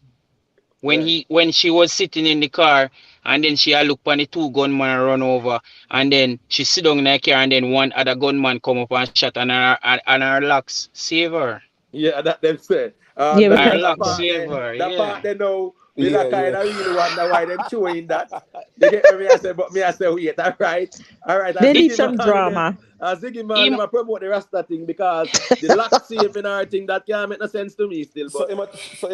when she was sitting in the car, and then she look on the 2 gunmen run over, and then she sit down in the car, and then one other gunman come up and shot, and her locks save her. Yeah, that them say. Her locks save her. That part they know We Yeah, got kind yeah. of really wonder why them showing that. You get me? I say, but me I say, wait, all right. I They need Ziggy some man, them, drama. Ziggy man, Him, them a promote the Rasta thing because the lock safe in our thing that can't make no sense to me still, So but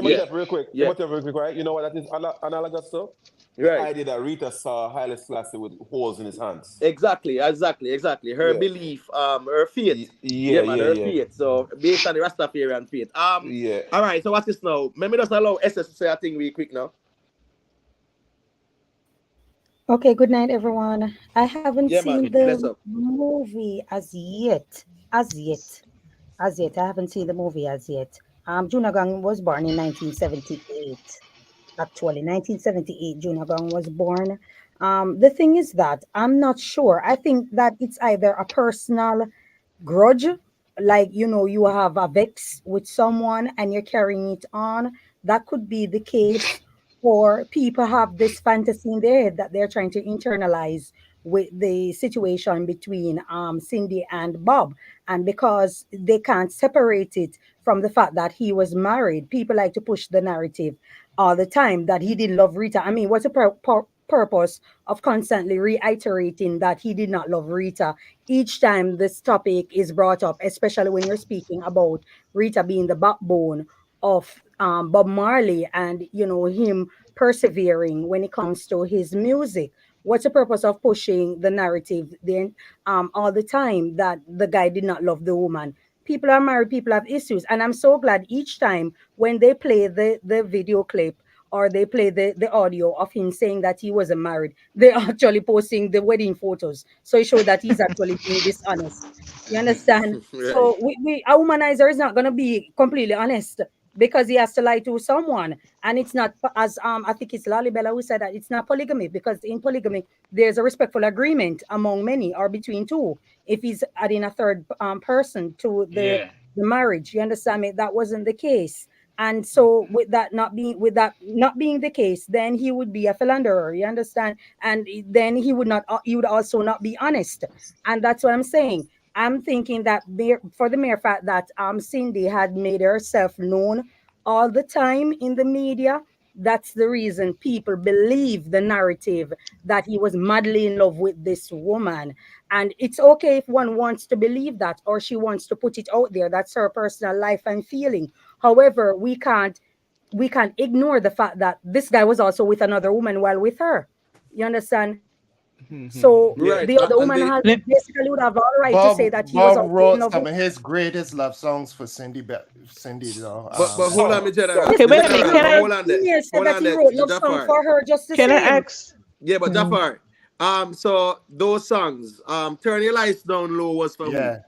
yeah. Imhotep, real quick. yeah, Imhotep, real quick, right? You know what that is analogous to? The right. idea that Rita saw Haile Selassie with holes in his hands. Exactly. Her Yeah. belief, her faith. Yeah, Yeah, man, yeah, her yeah. faith. So based on the Rastafarian faith. Yeah. All right. So what's this now? Let me just allow SS to say a thing real quick now. Okay, good night, everyone. I haven't Yeah, seen man. the Bless up. movie as yet. As yet. As yet. I haven't seen the movie as yet. Junagang was born in 1978. Actually, 1978, Junagang was born. The thing is that I'm not sure. I think that it's either a personal grudge, like you have a vex with someone and you're carrying it on. That could be the case. Or people have this fantasy in their head that they're trying to internalize with the situation between Cindy and Bob, and because they can't separate it from the fact that he was married, people like to push the narrative all the time that he didn't love Rita. I mean, what's the purpose of constantly reiterating that he did not love Rita each time this topic is brought up, especially when you're speaking about Rita being the backbone of Bob Marley, and him persevering when it comes to his music? What's the purpose of pushing the narrative then all the time that the guy did not love the woman? People are married, people have issues, and I'm so glad each time when they play the video clip or they play the audio of him saying that he wasn't married, they're actually posting the wedding photos. So it shows that he's actually being dishonest. You understand? Right. So a womanizer is not going to be completely honest because he has to lie to someone. And it's not, as I think it's Lalibela who said that it's not polygamy, because in polygamy, there's a respectful agreement among many or between two. If he's adding a third person to Yeah. the marriage, you understand me? That wasn't the case. And so with that not being the case, then he would be a philanderer, you understand? And then he would also not be honest. And that's what I'm saying. I'm thinking that for the mere fact that Cindy had made herself known all the time in the media, that's the reason people believe the narrative that he was madly in love with this woman. And it's okay if one wants to believe that, or she wants to put it out there. That's her personal life and feeling. However, we can't ignore the fact that this guy was also with another woman while with her. You understand? So Yeah. Right. the other And woman the has Let- basically would have all right to say Bob that he was Bob also in wrote love some with. of his greatest love songs for Cindy, though. but hold on, Some, me general. some. okay, Me wait a minute. general, Can but I hold on there. Email said Hold that on he there. wrote love song Jafar. for her just the can I same. ask? Yeah, but Mm. Jafar. So those songs, Turn Your Lights Down Low was for who? Yeah,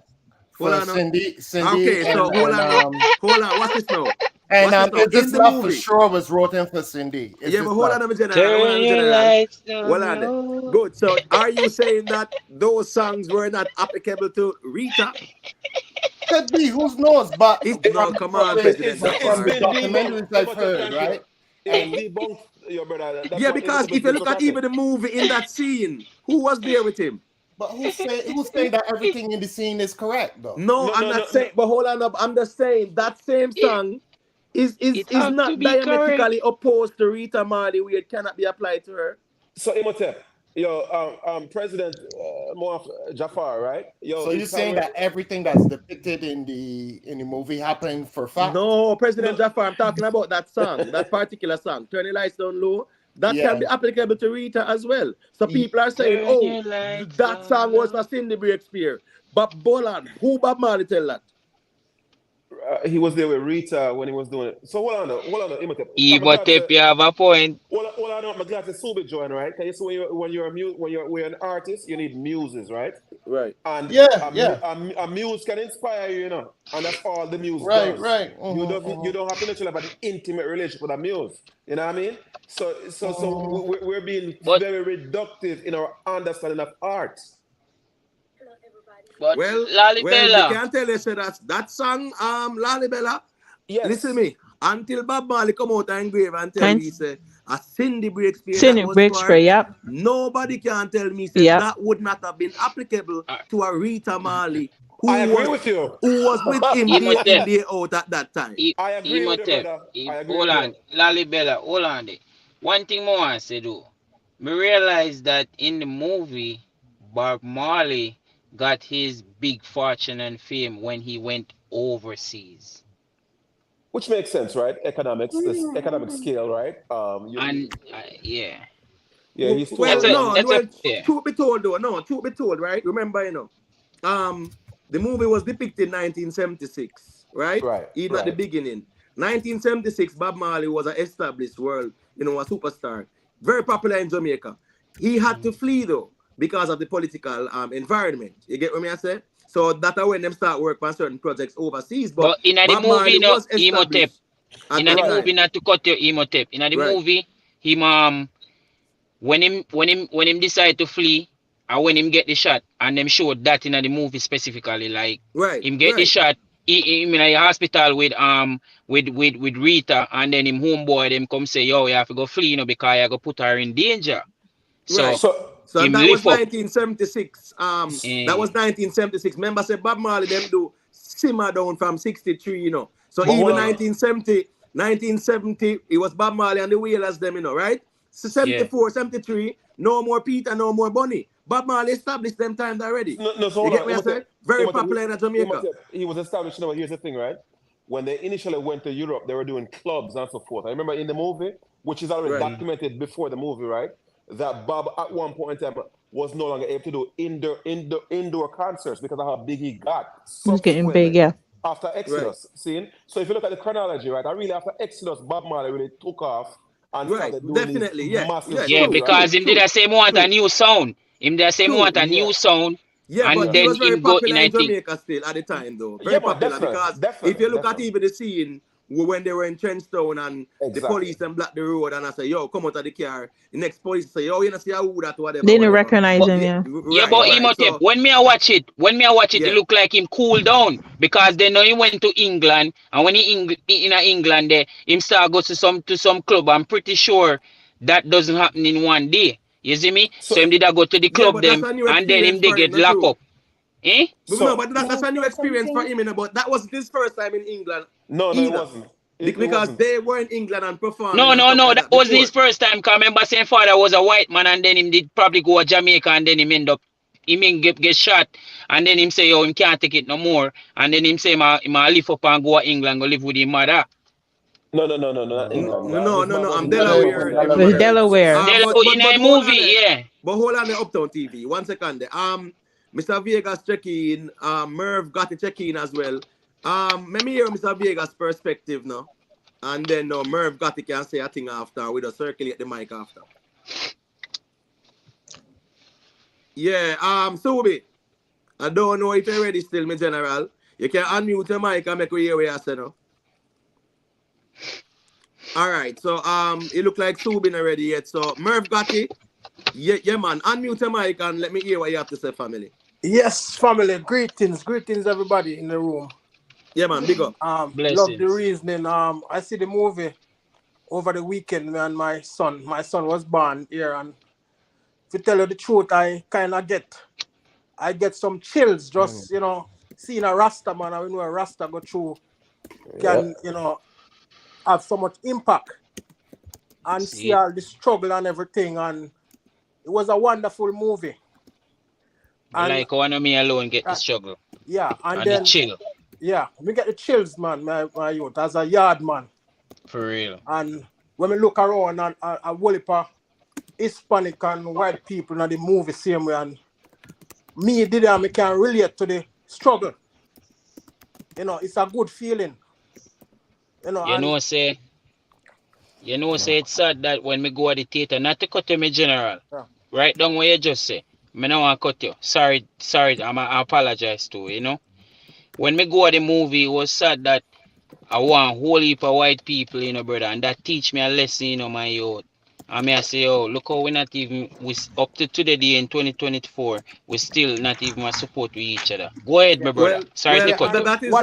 Hold for on now. Cindy Okay, so hold on now. Hold on. What's this now? What's this now? Is In This the Love for movie. Sure was written for Cindy. Is Yeah, but This hold Love? on, I'm a general. Hold on, Turn I'm a your general. lights Hold down on there. low. Good. So are you saying that those songs were not applicable to Rita? Could be, who knows? But Is No, no, come on, President it's from the Jafar. been debunked. documentaries I've Imhotep, heard, thank you. right? It's been And debunked, your brother. That's Yeah, what because Imhotep is if you doing look for at content. even the movie in that scene, who was there with him? but who's saying that everything in the scene is correct though? No, No, I'm no, no, not no. saying, but hold on up. I'm just saying that same It, song is have to not be correct. diametrically opposed to Rita Marley, where it cannot be applied to her. So Imhotep, yo, President Moaf Jafar, right? Yo, So you're it's time saying we that everything that's depicted in the movie happened for fact? No, President no. Jafar, I'm talking about that song, that particular song, Turn the Lights Down Low. That can Yeah. be applicable to Rita as well. So Ye- people are saying, Turn oh, your lights that down song was for low. Cindy Breakspear. But Bolan, who Bob Marley tell that? he was there with Rita when he was doing it. So hold on, Imhotep. I'm glad Imhotep, to you have a point. hold on. I'm glad to Subi join, right? Can you see when you're an artist, you need muses, right? Right. And Yeah, yeah. a muse can inspire you, and that's all the muse Right, does. right. You don't have to necessarily have an intimate relationship with a muse. You know what I mean? So we're being But very reductive in our understanding of art. but Well, me Lalibela, can tell you say that song, Lalibela, listen to Yes. me. Until Bob Marley come out and grave and tell And me, say, a Cindy Breakspear that Cindy was breaks for, free. Yep. nobody can tell me, say, Yep. that would not have been applicable uh, to a Rita Marley I agree with you. who was with him day in, day out at that time. I agree with you, brother. I agree Hold with on, Lalibela, hold on there. One thing more I say though, me realize that in the movie, Bob Marley got his big fortune and fame when he went overseas. Which makes sense, right? Economics, this economic scale, right? And yeah, Yeah, he's too. Well, no, that's well, a fair. truth be told though, no, truth be told, right? Remember, the movie was depicted in 1976, right? Right, Even at the right. beginning. 1976, Bob Marley was an established world, a superstar. Very popular in Jamaica. He had to flee though, because of the political environment. You get what I say? So that's when them start work on certain projects overseas. But But in the Bob movie, Marley no was Emotep. established at In that the time. movie, not to cut your Emotep. In the Right. movie, him when him decide to flee, and when him get the shot, and them showed that in the movie specifically, like Right. him get the shot, him in a hospital with Rita, and then him homeboy them come say, yo, you have to go flee, because you go put her in danger. So Right. So So him that was lift up. 1976. That was 1976. Remember, say Bob Marley them do simmer down from 63, So But even hold on. 1970, it was Bob Marley and the Wailers them, right? So 74, 73, no more Peter, no more Bunny. Bob Marley established them times already. No, so You hold get on. me, I say? Very popular in Jamaica. He was established. Here's the thing, right? When they initially went to Europe, they were doing clubs and so forth. I remember in the movie, which is already Right. documented before the movie, right? That Bob at one point in time was no longer able to do indoor concerts because of how big he got. It's getting subsequently big, yeah. After Exodus, seeing? So if you look at the chronology, right? I really after Exodus, Bob Marley really took off and Right. started doing Definitely. these Yeah. massive Yeah. Yeah, shows, True. because right? him did the same want a new sound. Him did the same True. want a Yeah. new sound. Yeah, And but he then was very him go in, popular I in think. Jamaica still at the time, though. Yeah, Very man, popular because if you look at definitely. even the scene when they were in Trenchtown and the Exactly. police them block the road and I say, yo, come out of the car. The next police say, yo, you know, see who that, whatever. They didn't whatever. recognize But him, yeah. yeah, Right, but Right. right. Emotep, So, when me I watch it, yeah. it look like him cool down because they know he went to England, and when he in England there, him start go to some club. I'm pretty sure that doesn't happen in one day. You see me? So him So did I go to the Yeah, club but that's them, a new and then him experience they for him, get not locked true. up. Eh? No, but You that's know, a new say experience for something. him, but that wasn't his first time in England no, it either. wasn't. It Because wasn't. they were in England and performing No, and stuff like that that wasn't his before. first time. Cause remember saying father was a white man, and then him did probably go to Jamaica, and then him end up get shot, and then him say, oh, him can't take it no more, and then him say, ma lift up and go to England, go live with his mother. No, not England. No. Was I'm in Delaware, Delaware. Delaware. It was Delaware. Delaware. In But a hold movie, on there. yeah. But hold on the Uptown TV. 1 second there. Mr. Vegas check in. Merv got to check in as well. Let me hear Mr. Vegas' perspective now. And then Merv got to can say a thing after. We just circulate the mic after. Yeah, Subi. I don't know if you're ready still, my general. You can unmute your mic and make we hear what you say now. All right, so it look like Sue been already yet. So Merv got it. Yeah, man. Unmute your mic and let me hear what you have to say, family. Yes, family. Greetings, everybody in the room. Yeah, man. Big up. Love Blessings. the reasoning. I see the movie over the weekend, and my son was born here, and to tell you the truth, I get some chills just seeing a Rasta man. I know a Rasta go through can have so much impact and see all the struggle and everything, and it was a wonderful movie. And like one of me alone get the struggle. Yeah, and then then the chill. Yeah, me get the chills, man, my youth, as a yard man. For real. And when we look around and a whole heap of Hispanic and white people in the movie same way, and me can relate to the struggle. It's a good feeling. Say it's sad that when me go to the theater, not to cut you, me general. Yeah. Right down what you just say. Me no want to cut you. Sorry, I apologize too, When me go to the movie, it was sad that I want a whole heap of white people, brother, and that teach me a lesson, my youth. I mean, I say, look how we up to today in 2024, we still not even support with each other. Go ahead, my brother. Sorry to cut you. That is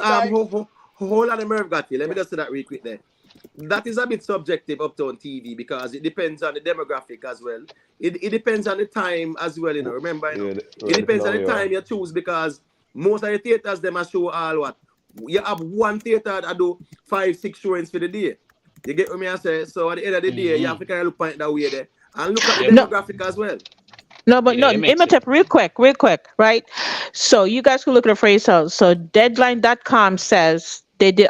hold on, Merv got you. Let me just say that real quick there. That is a bit subjective, Uptown TV, because it depends on the demographic as well. It depends on the time as well, Remember, it depends on the time you choose, because most of the theaters them a show all what? You have one theater that do 5-6 showings for the day. You get what me I say? So at the end of the day, you have to kind of look at it that way there. And look at the Yep. No, demographic as well. no, but Yeah, no, it makes sense. Imhotep, real quick, right? So you guys can look at the phrase out. So deadline.com says they did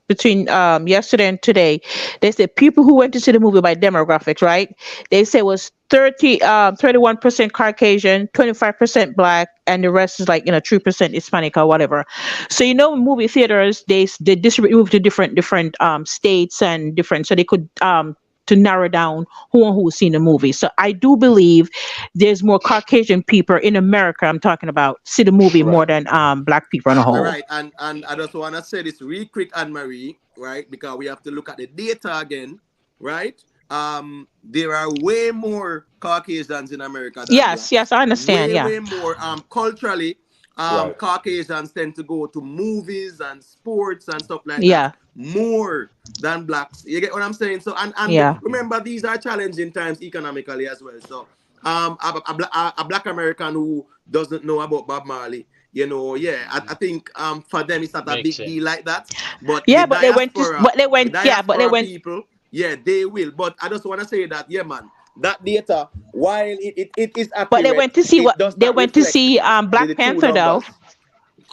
between yesterday and today, they said people who went to see the movie by demographics, right? They say it was 31% Caucasian, 25% black, and the rest is like 3% Hispanic or whatever. So movie theaters they distribute to different states and different, so they could to narrow down who's seen the movie. So I do believe there's more Caucasian people in America, I'm talking about, see the movie more Right. than black people on a All whole. right, and I just want to say this real quick, Anne Marie, right? Because we have to look at the data again, right? There are way more Caucasians in America than Yes, blacks. I understand. Way, Yeah. way more. Culturally, Right. Caucasians tend to go to movies and sports and stuff like that Yeah. more than blacks. You get what I'm saying? So, and Yeah. remember, these are challenging times economically as well. So, a black American who doesn't know about Bob Marley, I think for them it's not a Makes big sense. deal like that. But Yeah, but they went to the people, yeah, they will. But I just want to say that, yeah, man, that data, while it is but they accurate, went to see it does they not went to reflect see the Black true Panther though. numbers.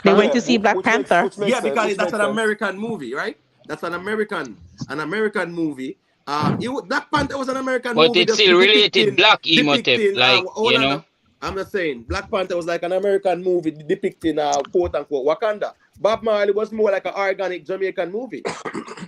They Huh? went to Yeah, see Black Panther. which makes Yeah, sense. because Which that's makes an sense. American movie, right? That's an American movie. Black Panther was an American But movie, it's just still related black Imhotep, depicting. like, Hold on, I'm not saying Black Panther was like an American movie depicting quote unquote Wakanda. Bob Marley was more like an organic Jamaican movie.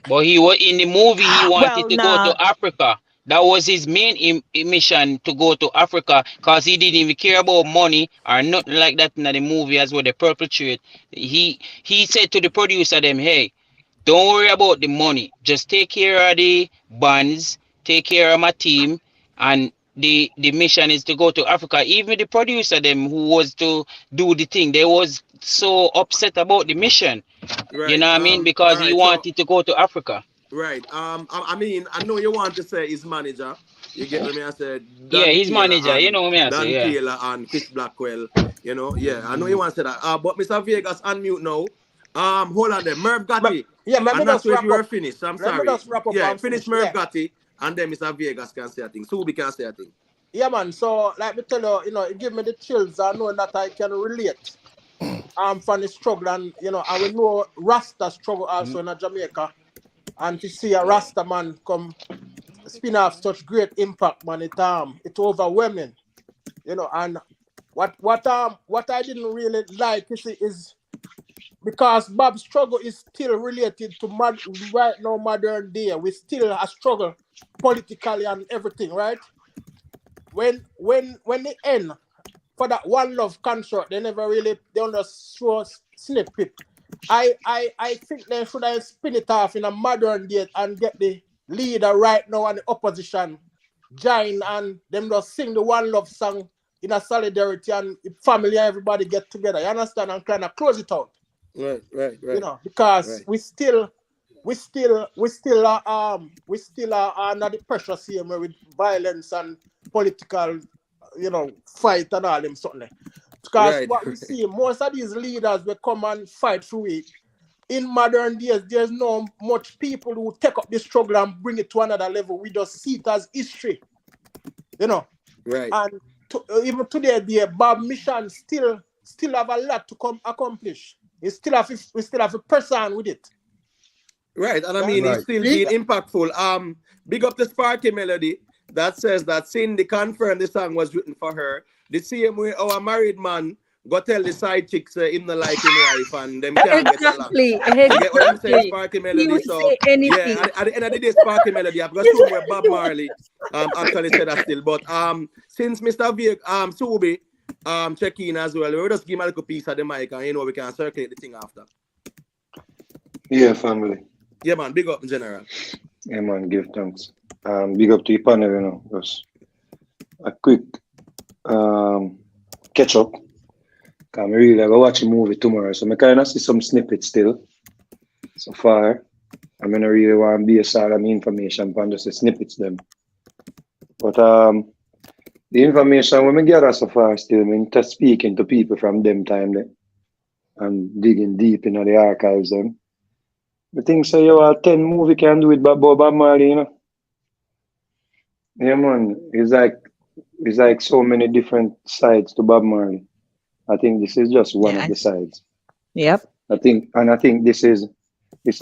but he was in the movie, he wanted Well, to go nah. to Africa. That was his main mission, to go to Africa, because he didn't even care about money or nothing like that in the movie as well. They perpetrate. He said to the producer them, hey, don't worry about the money. Just take care of the bands, take care of my team, and the mission is to go to Africa. Even the producer them who was to do the thing, they was so upset about the mission. You Right. know what I mean? All Because he right. So wanted to go to Africa. right. I mean, I know you want to say his manager. You get what me I said? Yeah, Dan his Taylor manager. You and know what I say? Dan Yeah. Taylor and Chris Blackwell. Yeah. I know you want to say that. But Mr. Vegas, unmute now. Hold on there. Merv But Gotti. yeah, let I'm me not just sure if wrap you were up. finished. I'm Let me sorry. just wrap up Yeah, and finish finish. Merv Yeah. Gotti, and then Mr. Vegas can say a thing. Subi can say a thing. Yeah, man. So, like me tell you, it give me the chills. I know that I can relate. From the struggle, and I will know Rasta struggle also in Jamaica, and to see a Rasta man come spin off such great impact, man, it's overwhelming, and what I didn't really like is because Bob's struggle is still related to right now modern day. We still a struggle politically and everything, right? When they end for that One Love concert, they only show snippet. I think they should have spin it off in a modern day and get the leader right now and the opposition join and them just sing the One Love song in a solidarity and family and everybody get together. You understand? And kind of close it out. Right. Because we still are under the pressure same with violence and political, fight and all them something. Because what we see, most of these leaders will come and fight through it. In modern days, there's no much people who take up the struggle and bring it to another level. We just see it as history, Right. And even today, Bob mission still have a lot to accomplish. We still have a press on with it. Right, and I mean, it's still being impactful. Big up the Sparky Melody that says that Cindy confirmed the song was written for her. The same way our married man go tell the side chicks him not like him wife and them can't get along. You get what I'm saying, Sparky Melody? So yeah, at the end of the day, Sparky Melody, I've got somewhere Bob Marley actually said that still. But since Mr. V Subi check in as well, we'll just give him a little piece of the mic and we can circulate the thing after. Yeah, family. Yeah, man, big up in general. Yeah, man, give thanks. Big up to the panel, just a quick catch up. I'm really going to watch a movie tomorrow, so I kind of see some snippets still. So far, I mean, I really want to base all my information upon just the snippets them. But the information when I gather so far still, I mean, just speaking to people from them time there. and digging deep into the archives. And the thing say, yo, a 10 movie can do it, but Bob Marley, you know. Yeah, man. It's like so many different sides to Bob Marley. I think this is just one of the sides. Yep. I think this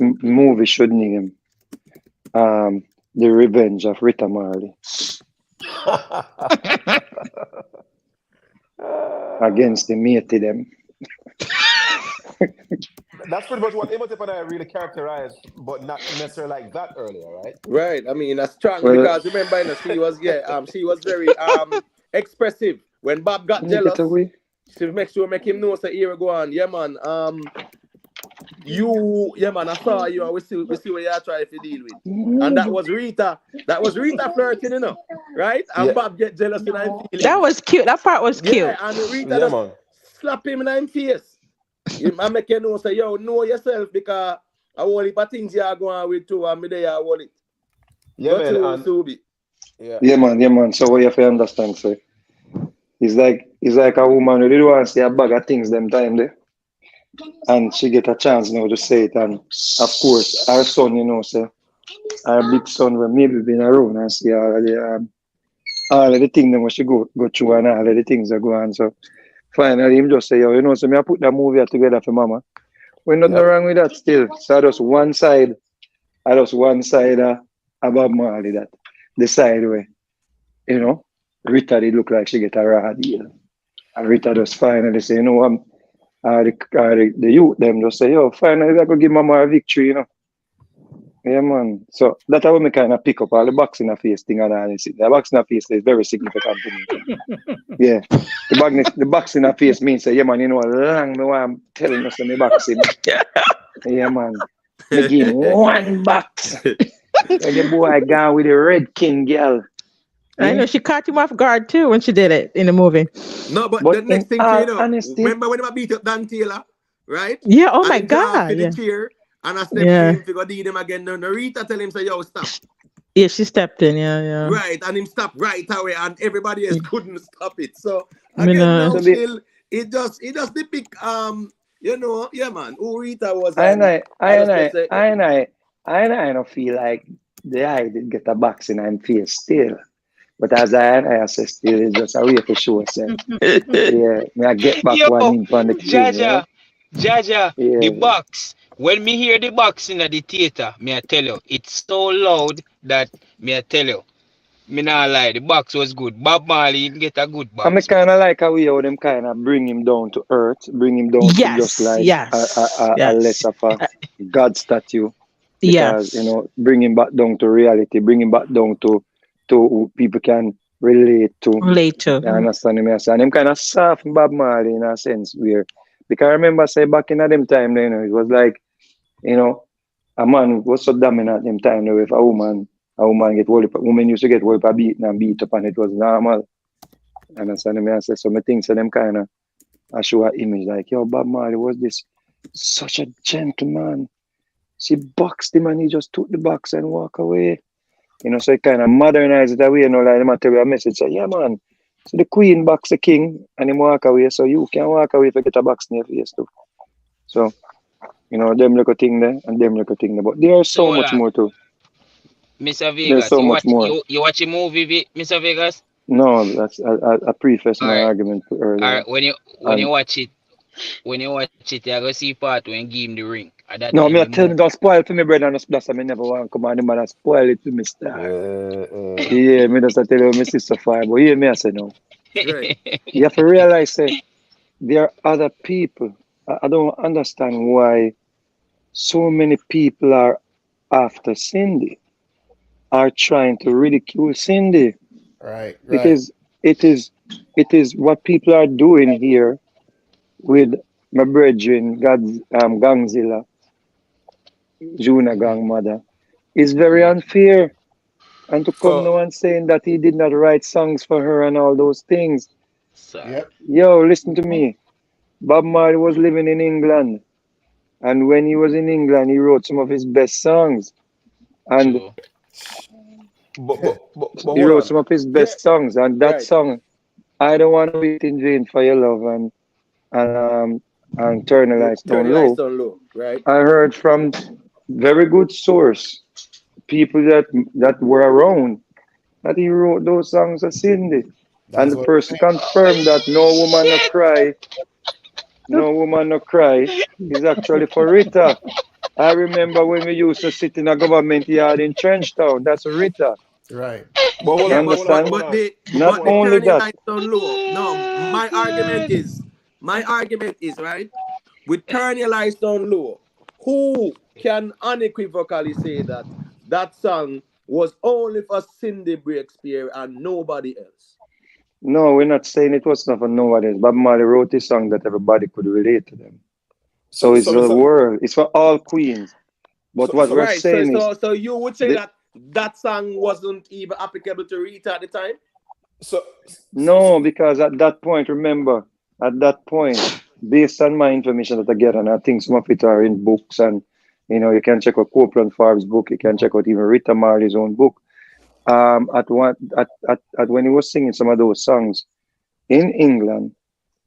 movie should name The Revenge of Rita Marley against the matey them. That's pretty much what Imhotep and I really characterized, but not necessarily like that earlier, right? Right. I mean, that's strong Well, because remember, you know, she was very expressive. When Bob got take it jealous, away. she make him know say here go on. Yeah, man. I saw you and we see what you are trying to deal with. And that was Rita. That was Rita flirting, you know. Right? And Yeah. Bob get jealous in his feelings. That was cute. That part was cute. Yeah, and Rita Yeah, just man. slap him in his face. I make you know, say, yo, know yourself because I want it, but things you are going with too, and me there, I want it. Yeah, man. And, Subi. Yeah, man. So what you have to understand, say, it's like a woman who didn't want to see a bag of things them time there. And she get a chance now to say it. And of course, our son, you know, say, our big son will maybe been around and see all of the things that she go through and all of the things that go on. So finally, him just say, yo, you know, so me I put that movie together for mama. We're nothing wrong with that still. So I just one side about Marley, that the side where, you know, Rita did look like she get a raw deal. And Rita just finally say, you know, the youth them just say, yo, finally I could give mama a victory, you know. Yeah, man. So that's how we kind of pick up all the box in the face thing and all this. The box in the face is very significant to me. Yeah. The box in the face means, yeah, man, you know, long me why I'm telling us in the boxing. Yeah, man. Me give him one box. And the boy gone with the red king girl. I know she caught him off guard too when she did it in the movie. No, but the next thing, you know, remember when I beat up Dan Taylor, right? Yeah, oh and my him draw God. for the Yeah. chair, and I step Yeah. in to go deal him again. No, Rita tell him, say, yo, stop. Yeah, she stepped in, yeah. Right, and him stop right away, and everybody else couldn't stop it. So I mean, again, no, So still, it just the pick, you know, yeah, man, who Rita was, I don't feel like the eye did get a box in her face still. But as I say still, it's just a way to show us. Yeah, me I get back Yo, one in from the king, yeah. Jaja, the Yeah. box. When me hear the box in the theater, me I tell you, it's so loud that me I tell you, me not lie, the box was good. Bob Marley get a good And me box. kind of like how them kind of bring him down to earth, bring him down to just like a less of a God statue. Because, you know, bring him back down to reality, bring him back down to who people can relate to. You understand me? And him kind of soft Bob Marley in a sense where, because I remember say back in them time, you know, it was like, you know, a man was so dominant them time. You know, if a woman get worried, women used to get worried by beaten and beat up, and it was normal. Understand me? I say, so me think so them kind of I show an image like, yo, Bob Marley was this such a gentleman. She boxed him and he just took the box and walk away. You know, so it kind of modernized it away, you know, like the material message say, yeah, man. So the queen box the king and him walk away, so you can walk away if you get a box in your face too. So, you know, them little thing there and them little thing there. But there's so much more too. Mr. Vegas, there's so much more. You watch a movie, Mr. Vegas? No, that's I preface my argument earlier. All right, when you watch it, you're gonna see part when give him the ring. No, me tell me don't spoil for me, brother. That's why I never want to come on the man and spoil it to me, star. Yeah, me just tell you my sister fire, but hear me I say no. Right. You have to realize that there are other people. I don't understand why so many people are after Cindy, are trying to ridicule Cindy. Right. Because it is what people are doing here with my brethren, Gangzilla, Juna Gang mother, is very unfair. And to come now and saying that he did not write songs for her and all those things. Yep. Yo, listen to me. Bob Marley was living in England. And when he was in England, he wrote some of his best songs. And he wrote some of his best songs. And that song, I Don't Want to Wait in Vain for Your Love, and and turn the lights Turn down the lights low. down low, right? I heard from very good source, people that were around, that he wrote those songs of Cindy. And That's the what person confirmed that no woman no cry is actually for Rita. I remember when we used to sit in a government yard in Trenchtown. That's Rita. right. But hold You Yeah, on, but hold on, but understand? hold but on. the Not but the Hold on. only turning that. lights down low. No, my argument is right. With turn your lights down low, who can unequivocally say that that song was only for Cindy Breakspear and nobody else? No, we're not saying it was not for nobody else. Bob Marley wrote this song that everybody could relate to them. So it's So the Mr. world. It's for all queens. But what we're Right. So saying is, so so you would say the, that that song wasn't even applicable to Rita at the time? so, no, because at that point, remember, at that point, based on my information that I get, and I think some of it are in books, and you can check out Copeland Farb's book, you can check out even Rita Marley's own book. At when he was singing some of those songs in England,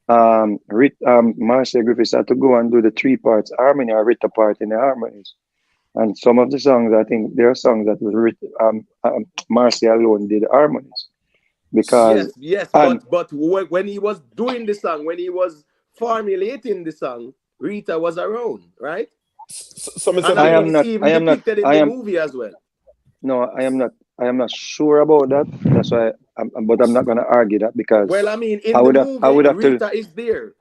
Marcia Griffiths had to go and do the three parts harmony or Rita part in the harmonies. And some of the songs, I think there are songs that was written, Marcia alone did harmonies because, Yes, and but when he was doing the song, when he was formulating the song, Rita was around, right? so Mr. And I I think am Vegas. it's not, I even am not, depicted in I the am, movie as well. no, I am not sure about that. That's why, but I'm not going to argue that because Well, I mean, in the I movie, would have to, Rita is there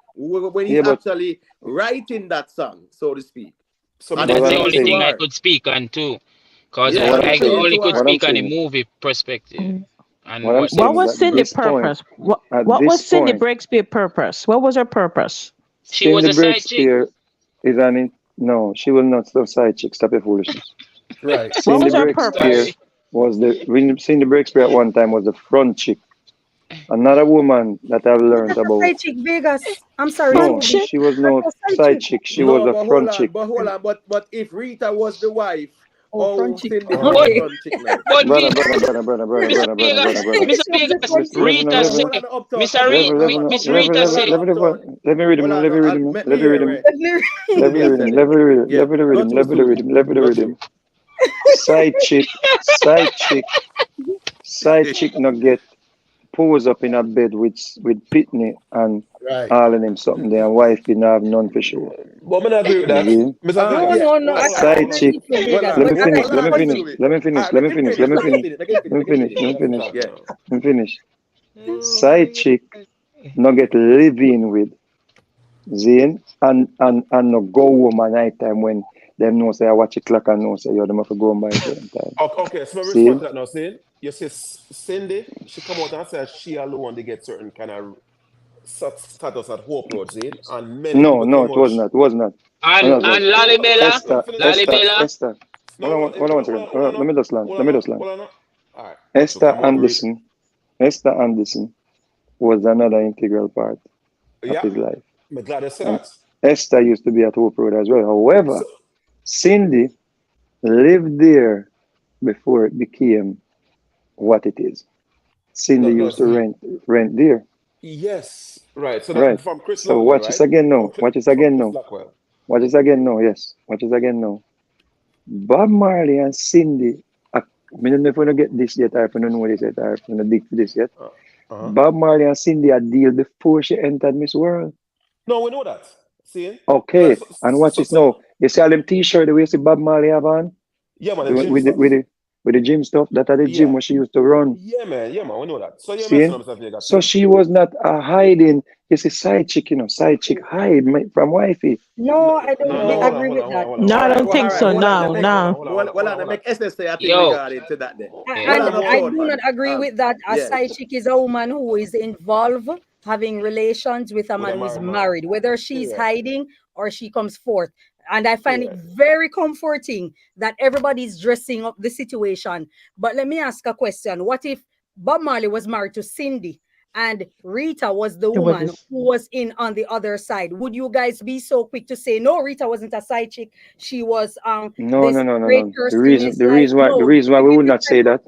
when he's yeah, actually writing that song, so to speak. So And Mr. but then That's what the the I'm only rest Vegas. to thing saying, I her. could speak on too. Because Yeah, but what and I'm the I could rest saying, to only could her. what I'm speak on the saying, movie perspective what and I'm watch the What saying is was movie. at Cindy this point, purpose? What at what this was Cindy point, Breakspear purpose? What was her purpose? She was Cindy a side chick. Breakspear is no, she will not stop side chick. Stop your foolishness. Right. What Cindy was her Breakspear purpose? Sorry. Cindy Breakspear at one time was the front chick. Another woman that I've learned Not a about. side chick, Vegas. I'm sorry, Front No, Scooby. chick? she was Not no a side side chick. chick. She was No, a front chick. but if Rita was the wife, Oh, front oh, chick. Cindy was But the Okay. front chick now. but Brother, Vegas, brother, brother, brother, brother, Mr. brother, brother, Vegas, brother, brother. Mr. She was the Vegas, front chick. Reverend, Rita Reverend, say, Hold on, Uptown, Miss Uptown, Ari, hold on, Miss Uptown, Rita hold on, say, Uptown. let me read him, Hold let on, me read him, let me let me read hear him, it. Let me let me Yeah, read him, steady. let me read him, Yeah, let me read go him, through, let me read Susie. him, let me Go read through. him. Side chick, side chick not get pose up in a bed with Pitney and Right. all of them something there, and wife didn't have none for sure. But I agree with You that. see? Mr. no, Vegas. Yeah. no, no. Hold on, hold on, I Side hold on. agree chick. with you, Hold Vegas. on, Let But me not finish, hold a let me on, front Miss chick. finish, Susie. let me All finish, right, let make me him finish, finish. let me Let him finish, finish. Let him finish. let me Let him finish, finish. let me finish, Yeah. let me finish. oh Side my chick God. no get living with Zane and no go home at night time when them know say I watch the clock and know say yo them have to go home by a certain time. Okay, so I See? respond to that now. Saying you say Cindy, she come out and say she alone they get certain kind of status at Hope Road, see? And many No, people no, came it out. was not. It was not. And No, it No, was. and Lalibela, let me Esther, finish. Esther, Lalibela, Esther. No, hold Hold on one on, second. hold on, Let me just land. hold Let on, me just land. hold on. All right, so Esther come out, read. Anderson. Esther Anderson was another integral part of Yeah, his life. I'm glad you said And that. Esther used to be at Hope Road as well. So, However, Cindy lived there before it became what it is. no, Cindy no, used to rent there. yes, right. So that Right. from Chris So Lockwell, watch this right? again From now. Watch this from again Chris now. Lockwell. Watch this again now. Yes. Watch this again now. Bob Marley and Cindy. I don't know if we don't get this yet, or if we don't know this yet, or if we don't dig for this yet. Uh, uh-huh. Bob Marley and Cindy had deal before she entered Miss World. No, we know that. See, Okay. And watch this so now. You see all them t-shirt the way you see Bob Marley have on? yeah, man, the With, gym with, the, with, stuff. the, with the gym stuff that at the gym Yeah, where she used to run. yeah, man, we know that. So you mentioned See? Mr. Vegas, So see? she was not hiding. You see, side chick, side chick hide from wifey. No, I No, don't no, No. hold on, agree hold with on, hold on, that. hold on, No, hold I on, don't hold on, All think hold right, on, so. hold hold on, on. hold No, on, Make hold on, no. hold on, hold on, hold on, hold on. Esther say I think yo, regarding to that. There. Hold And on, Hold I on. Uptown, do man. not agree with that. A Yeah. side chick is a woman who is involved having relations with a With a man who is married man. married, whether she's Period. hiding or she comes forth. And I find it Period. very comforting that everybody's dressing up the situation. But let me ask a question. What if Bob Marley was married to Cindy and Rita was the It was woman this. who was in on the other side? Would you guys be so quick to say, no, Rita wasn't a side chick? She was No, no, this no, no, great no. person in his The life. reason why No, the you reason why give we me would this not type say of that.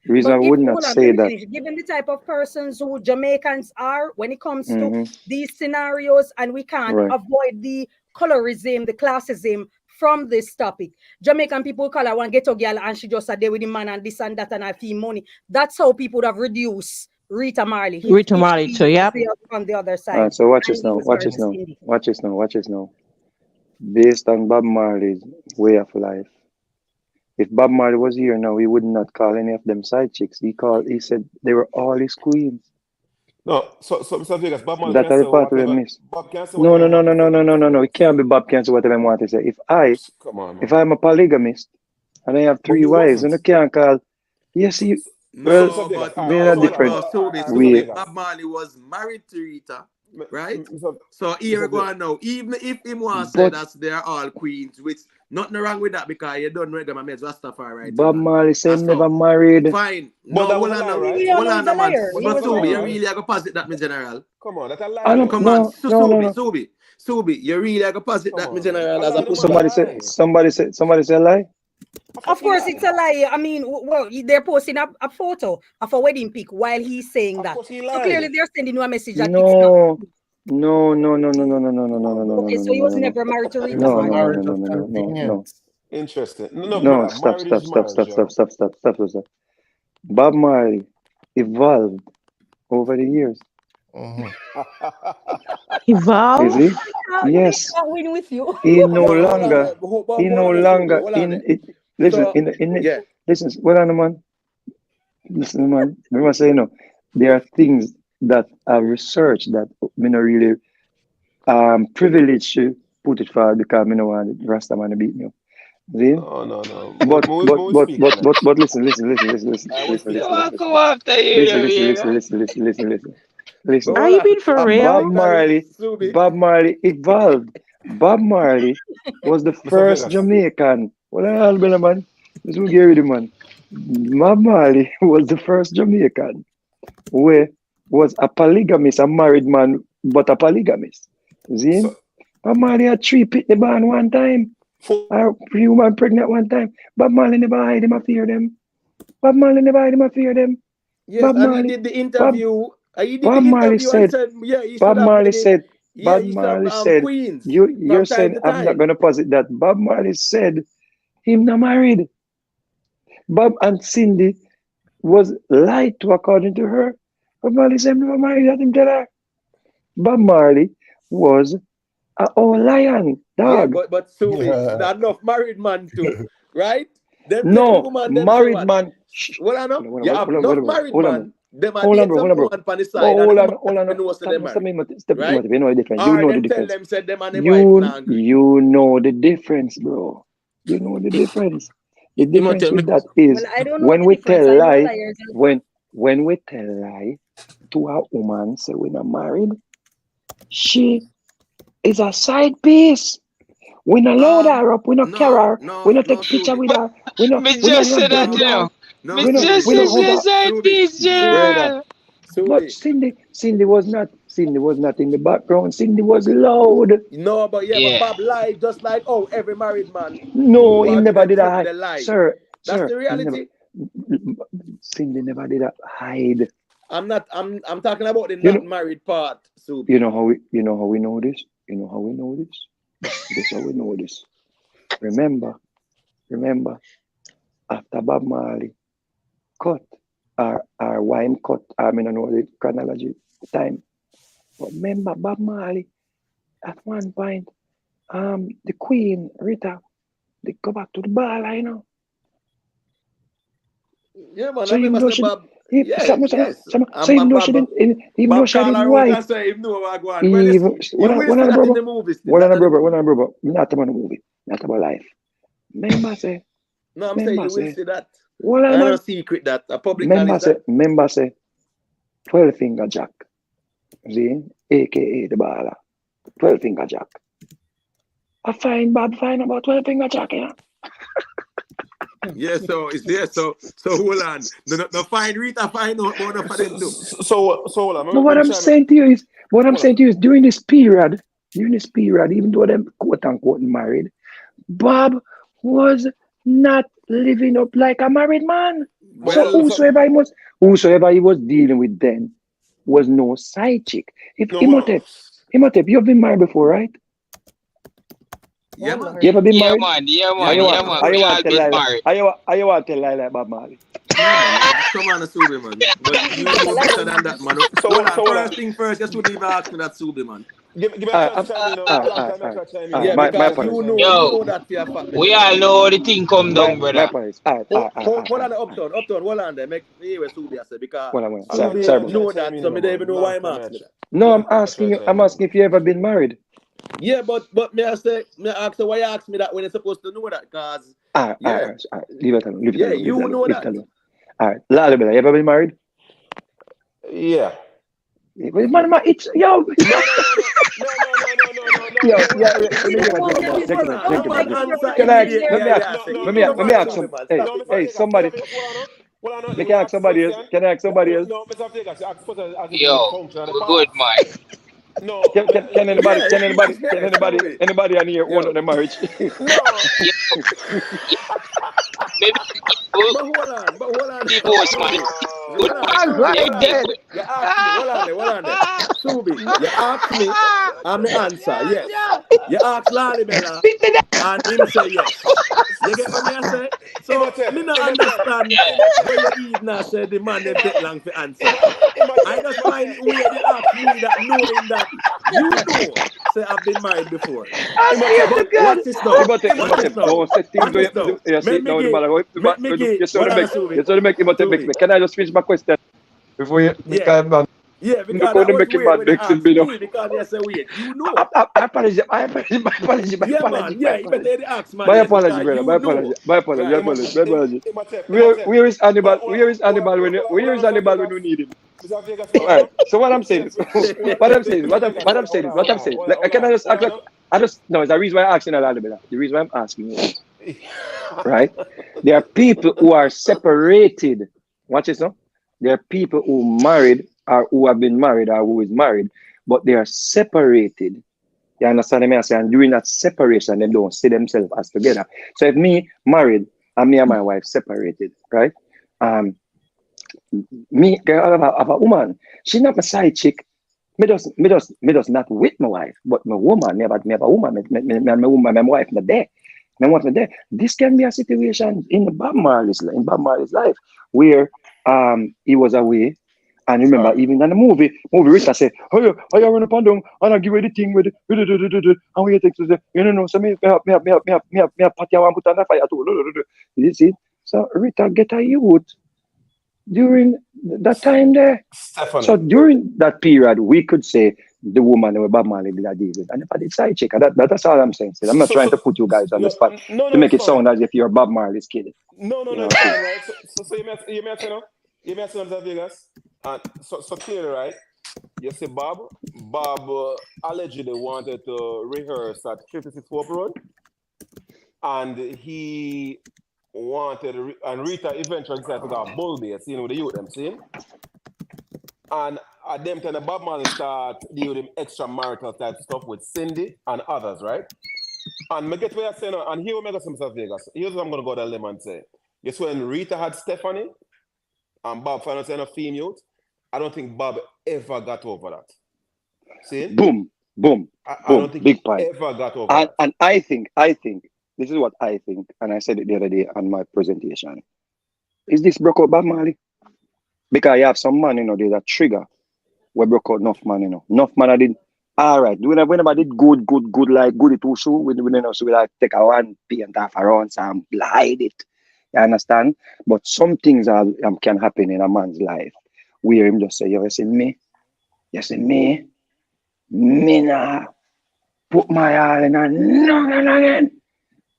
reason I But would not hold on, say let me that. finish. Given the type of persons who Jamaicans are when it comes to Mm-hmm. these scenarios, and we can't Right. avoid the colorism, the classism from this topic. Jamaican people call her one ghetto girl and she just a day with the man and this and that and I feel money. That's how people would have reduced Rita Marley Rita if Marley she too, was yep. there on the other All side. right, so watch And this he now. was Watch married this to now. Cindy. Watch this now. Watch this now. Based on Bob Marley's way of life, if Bob Marley was here now, he would not call any of them side chicks. He said they were all his queens. No, so Mr. Vegas, Bob Marley That can are say the part we whatever. miss. Bob can say No, whatever no, he no, want no, to no, say, no, no, Mr. no, no. It Vegas. can't be Bob can't say whatever I want to say. Come on, If man. I'm a polygamist and I have But 3 he wives, and I wasn't. can't call. Yes, you. So Well, Mr. No, Vegas, but all right, we're no, not so hold but on, different. no, hold on, Subi, Mr. We. Vegas. Bob Marley was married to Rita, right? Mr. So here we Mr. go Vegas. on now. Even if him want to say But that they're all queens, which nothing wrong with that because you don't know them and Rastafari, right, Bob man. Marley said And him never so married. fine. But No, that was hold a on lie, now. right? We all Hold know on he's a now, man. liar. But He that But was was a a lie, Subi, you liar. right? really are gonna posit that, me general. Come on, that's a lie I don't. though. Come on, No, no, no, no. Subi, you really are gonna posit Come that, me on, man. general, A as a lie, them a pussy. lie. Somebody said lie. A Of fucking course, it's lie. a lie. I mean, well, they're posting a photo of a wedding pic while he's saying Of that. course he So clearly, lied. they're sending you a message that it's not. No, no, no, no, no, no, no, no, no, Come no, on, no, no, bro. no, Okay, no, so he no, was no, no. never married to Rita It's No, a no, Marley. no, no, marriage no, of no, no, no, no. convenience. Interesting. No, no, No, brother. stop, Marriage stop, is stop, marriage, stop, yo. stop, stop, stop, stop, stop. Bob Marley evolved over the years. Mm-hmm. Is Evolve. he? Yes. Can't win with you. He no No, hold on, longer, hold he on, no Subi, longer hold on. in it. Listen, So, in it. yeah. Listen, well, on, man. Listen, man. Remember, say, there are things that I researched that me not really privileged to put it forward because me no want the Rasta man to beat me up. See? No, no, no. But When but we but speak but on it. but but listen, listen, listen, listen, listen, I will listen, speak They listen, on want it. to listen, come after you, listen, the listen, Vega. listen, listen, listen, listen, listen, But listen. Are hold you on. being for Bob real? Marley, Subi. Bob Marley evolved. Bob Marley was the Mr. first Vegas. Jamaican. What the hell, brother, man? This will get rid of man. Bob Marley was the first Jamaican who was a polygamist, a married man, but a polygamist. See? So, Bob Marley had 3 pitney barn one time. for, A woman pregnant one time. Bob Marley never hide him, I fear them. Bob Marley never hide him, I fear them. Yes, Bob and he Marley. did the Bob, interview. He did Bob the Marley interview and said, said, yeah, he should Bob have Marley many. said, Yeah, Bob he should have Marley said, queens you're from time saying to I'm not time. gonna posit that. Bob Marley said him not married. Bob and Cindy was lied to according to her. Bob Marley said never married, that him tell her. Bob Marley was a old lion, Yeah, dog. but Subi, Yeah. not enough married man too, right? Them tell the No, woman them say married what? man. Shh. Well, I know you have Hold enough on, married hold on, bro. man. Them a Hold on, date bro. some Hold on, bro. woman on the Oh, side, and the woman hold on. them know so Stop, them stop, married, stop. right? You know the difference. You Or know the them tell difference. them said them and the wife not agree. You know the difference, bro. You know the difference. The You must difference tell me. with that Well, is I don't know when the we difference. tell I know lie, liars. when we tell lie to a woman, say we're not married, she is a side piece. We not load her up. We not carry her. We not take picture Subi. with But her. me We not just rub said that, belly No, you know. down. no, Me Subi. just We not said hover. she's a Subi. piece, Subi. Brother. General. But Subi. Cindy was not in the background. Cindy was loud. No, but yeah, but Yeah. Bob lied just like every married man No, who him agree never them did a thing, hide. they lie. That's Sir, the him never. reality. Cindy never did a hide. I'm talking about the You not know, married part, Subi. you know how we know this. You know how we know this. This how we know this. Remember, after Bob Marley cut our wine cut. I mean, I know the chronology time. But remember, Bob Marley at one point, the Queen Rita, they go back to the bar, you know. Yeah, man, I So even remember though say she, Bob. Yes, yes. so even And though she Bob didn't, even though Bob she had call his her out wife, and say him know what go on. Well, even you will see that in brother, the movie still, not in the movie. brother, not about the movie, not about life. Remember No, I'm saying you will say, see that. what I no man? secret that a public knowledge that. Remember say, 12 finger Jack, see, aka the baller, 12 finger Jack. I find Bob fine about 12 finger Jack, you know. Yeah, so it's there. So hold on. No find Rita find out more for them too. So hold on. But what I'm saying to you is, during this period, even though them quote unquote married, Bob was not living up like a married man. So whosoever he was dealing with then was no side chick. If No, man. Imhotep, you've been married before, right? Yeah, man. You ever been Yeah, married? man. Yeah, Are man. you Yeah, want man. are you We want all to been lie married. are you want to lie like Bob Marley? No, man. You just come on and Subi, man. But you know better than that, man. Hold on. First thing first, you shouldn't even ask me that, Subi, man. Give me a chance to chime in. Yeah, My because apologies. you Yo, know that for a fact we before. all know how the thing come My down, brother. apologies. All Hold on, right. Uptown, hold on there. Make me hear what Subi I said because Hold on. Subi Sorry, bro. know that, so me don't even know why I'm asking me that. No, I'm asking if you ever been married. Yeah, but me ask you why you ask me that when you're supposed to know that? Cause All right. Leave it alone. Leave it alone. All right. Lale, you ever been married? Yeah. Man, it's yo. No. Yo, let me give a Let me ask some. Hey, somebody. Can I ask somebody else? Yo, we good, man. No. Can anybody on here own the marriage? Maybe But hold on. divorce, man. Hold on there. Subi, you ask me, and me answer, yes. You ask Lali Bella, and him say yes. You get what me I say? So, me not understand why you even say the man them take long to answer. I just find it weird you ask me that knowing that you know, say I've been married before. But watch this now. Watch this now. Can I just finish my question before you? Yeah, because that was weird when you asked me because you say weird. You know. I apologize. Yeah, man. Yeah, you better ask, man. My Yes, apology, because brother. you know. My apology. Where is Hannibal? Where is Hannibal when you need him? All right. So what I'm saying is, like, can I just act like no, it's the reason why I'm asking a lot bit. The reason why I'm asking is, right? There are people who are separated. Watch this now. There are people who married or who have been married or who is married, but they are separated. You understand me? I say, and during that separation, they don't see themselves as together. So if me married and me and my wife separated, right? Me have a woman. She's not my side chick. Me does not with my wife, but my woman. Me have a woman. Me and my woman, my wife not there. My wife not there. This can be a situation in Bob Marley's life where he was away. And remember, even in the movie Rita said, "Oh, you run up and down, and I give you the thing with it, and we take to the, so me pat you and put on the fire too." You see? So Rita get a youth during that time there. Stephanie. So during that period, we could say the woman with Bob Marley did a deal with, and if I did side chick, that's all I'm saying. I'm not trying to put you guys on the spot to make it sound as if you're Bob Marley's kid. No, it's fine, right? So you may say no? You may say no, Vegas? And so clearly, right? You see Bob allegedly wanted to rehearse at 56 Hope Road. And he wanted, and Rita eventually decided to go bull there, seeing with the youth, them seeing. And at them time, Bob Marley start dealing with him extramarital type stuff with Cindy and others, right? And me get what you're saying, and here we make some stuff, Vegas. Here's what I'm going to go to the limb and say. Yes, when Rita had Stephanie, and Bob finally said a female, I don't think Bob ever got over that. See? Boom. I don't think big he point. ever got over that. And I think, this is what I think, and I said it the other day on my presentation. Is this broke out Bob Marley? Because you have some man, there's a trigger where broke out enough man, Enough man I did, all right, whenever I did good, like good it show, so we like take a one paint off around some hide it. You understand? But some things can happen in a man's life where him just say, you see me, nah, put my all in and no again.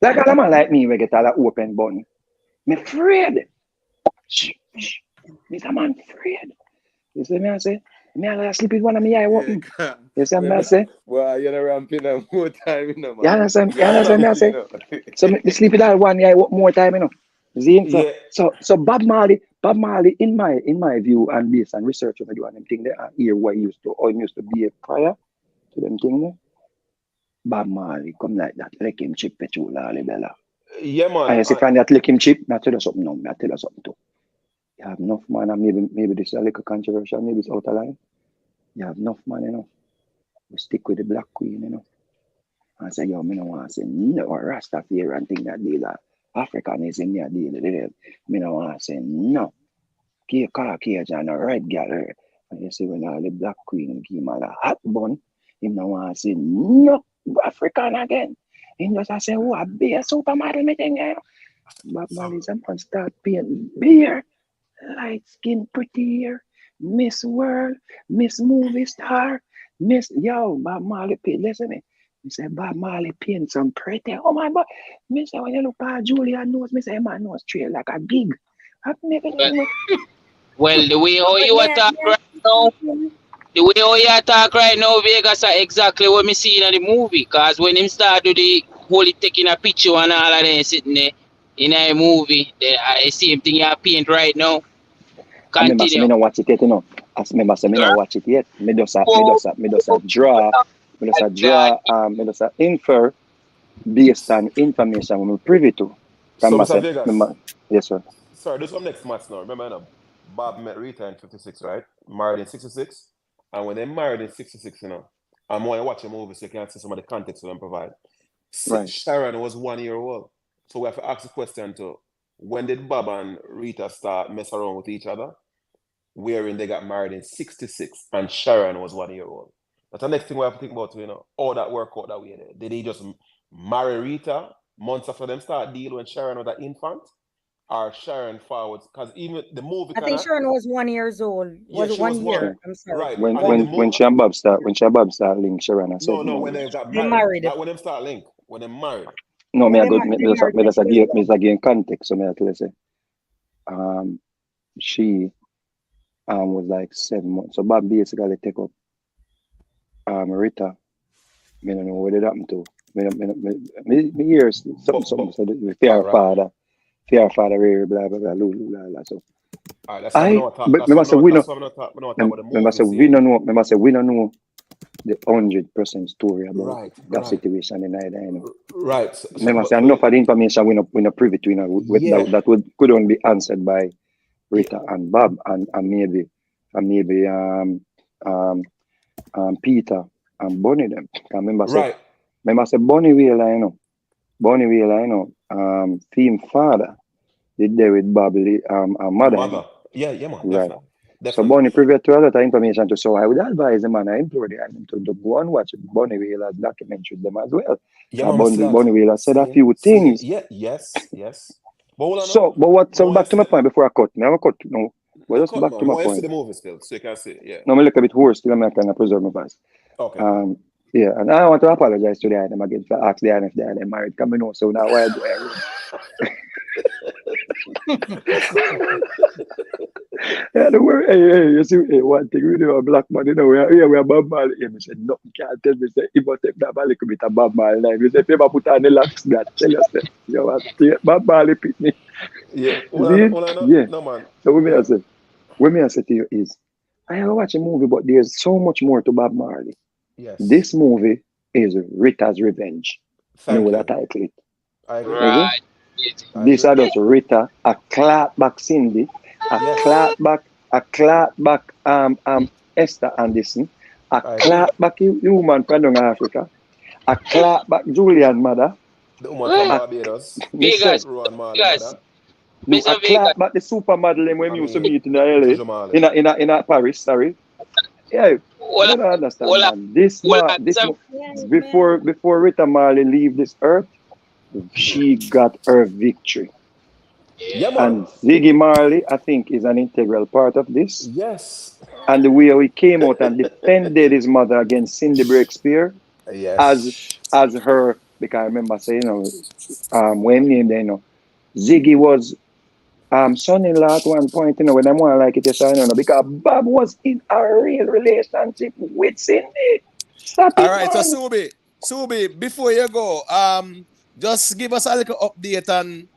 Like a man like me, we get all that open button. Me afraid. This a man afraid. You see me I say? Me I sleep with one of me eye open. You see me I say? Well, you're ramping up more time, man. You understand me I say? So me sleep with that one eye open more time, See? Yeah. So Bob Marley, in my view and based on research I do and them thing there, and hear what he used to be prior to them thing there. Bob Marley come like that, like him chip petrol Bella. Yeah, man. And you see, find that like him chip, I tell you something now, I tell you something too. You have enough man, and maybe this is a little controversial, maybe it's out of line. You have enough man, we stick with the black queen, and say, yo, me no want to say no Rastafarian thing that deal that Africanism me a deal with it. Me no want to say no. Caucasian and a red girl. And you see when all the black queen give him a hot bun, him no want to say no African again. He just a say, oh, be a supermodel me thing, But Marley's a man start painting beer, light skin, pretty hair, Miss World, Miss Movie Star, Miss Bob Marley paint. Listen me. Me say Bob Marley paint some pretty. Oh my God. Me say when you look at Julia nose, me say my nose straight like a gig. I've never done Well, the way how you But attack right now, the way how you attack right now, Vegas are exactly what me see in the movie. Cause when him start do the whole taking a picture and all of them sitting there in a movie, I see him thing you paint right now. I remember say me Continue. no watch it yet, I remember say me no watch it yet. Me just a draw, me just a infer based on information we privy to. So, Remember Mr. say, Vegas, yes sir. sorry, this is next match now. Remember, Bob met Rita in 56, right? Married in 66. And when they married in 66, I'm going to watch a movie so you can see some of the context that them provide. Right. Sharon was 1 year old. So we have to ask the question to when did Bob and Rita start mess around with each other? Wherein they got married in 66 and Sharon was 1 year old. That's the next thing we have to think about, all that work out that way. Did he just marry Rita months after them start deal when Sharon was an infant? Or Sharon forwards? Because even the movie I think Sharon was 1 year old. Yeah, Was it she 1 was year? one. I'm sorry. Right. When And then the when she and Bob start link Sharon, I said No, when they got They married. married. Not when them start link. When they married. no, me When I they go me married, me when just she was give again context. So me I tell you say, she was like 7 months. So Bob basically take up Rita. Me don't know what it happened to. Me hear something. So the fear Right. father, blah blah blah, blah blah. So All right, that's why we I, don't talk. but That's me why must say we know. we don't talk about the Me movie. must say we don't know. Me must say we don't know the 100% story about Right. that situation in either. Right. Me must say enough of the information we not privy to, Yeah. that could only be answered by Rita and Bob and maybe Peter and Bonnie them. Remember Right. say Bonnie Wheeler, theme father did there with Bob mother. Yeah, man. Right. Definitely. So Bonnie privy to a lot of information to, so I would advise the man, I implore the man to go and watch Bonnie Wheeler's documentaries them as well. Yeah, man. Bonnie Wheeler said a few things. Yeah, yes. But hold on. So back to my point before I cut. Now I cut. No, but just back to my point. See the movie still, so you can see. Yeah. Now I look a bit hoarse still. I'm kind of preserve my voice. Okay. Yeah, and I want to apologize to the item again for ask the if they're married. Come on, so now why do I? Yeah, don't worry. Hey, you see, one thing we do a black man, we are Bob Marley. He said, no, you can't tell me, say, he must take that Marley could be a Bob Marley line. We say, if you ever put on the locks, that tell us that you want to Bob Marley pick me. Yeah, yeah. No, man. So what me I say to you is, I have watched a movie, but there's so much more to Bob Marley. Yes. This movie is Rita's Revenge. Thank you. That title it. I agree. Right. This is just Rita, a clapback Cindy, a clapback Esther Anderson, a clapback human from Africa, a clapback Julian mother. The woman from Barbados. Vegas. No, a clapback the supermodel when we used to meet in LA, in Paris, sorry. Yeah, you don't understand, man. This before Rita Marley leave this earth, she got her victory. Yeah, man. And Ziggy Marley, I think, is an integral part of this. Yes. And the way he came out and defended his mother against Cindy Breakspear, as her, because I remember saying, when named, Ziggy was son-in-law at one point, when I'm more like it, because Bob was in a real relationship with Cindy. Stop it, right, man. so Subi, before you go, just give us a little update on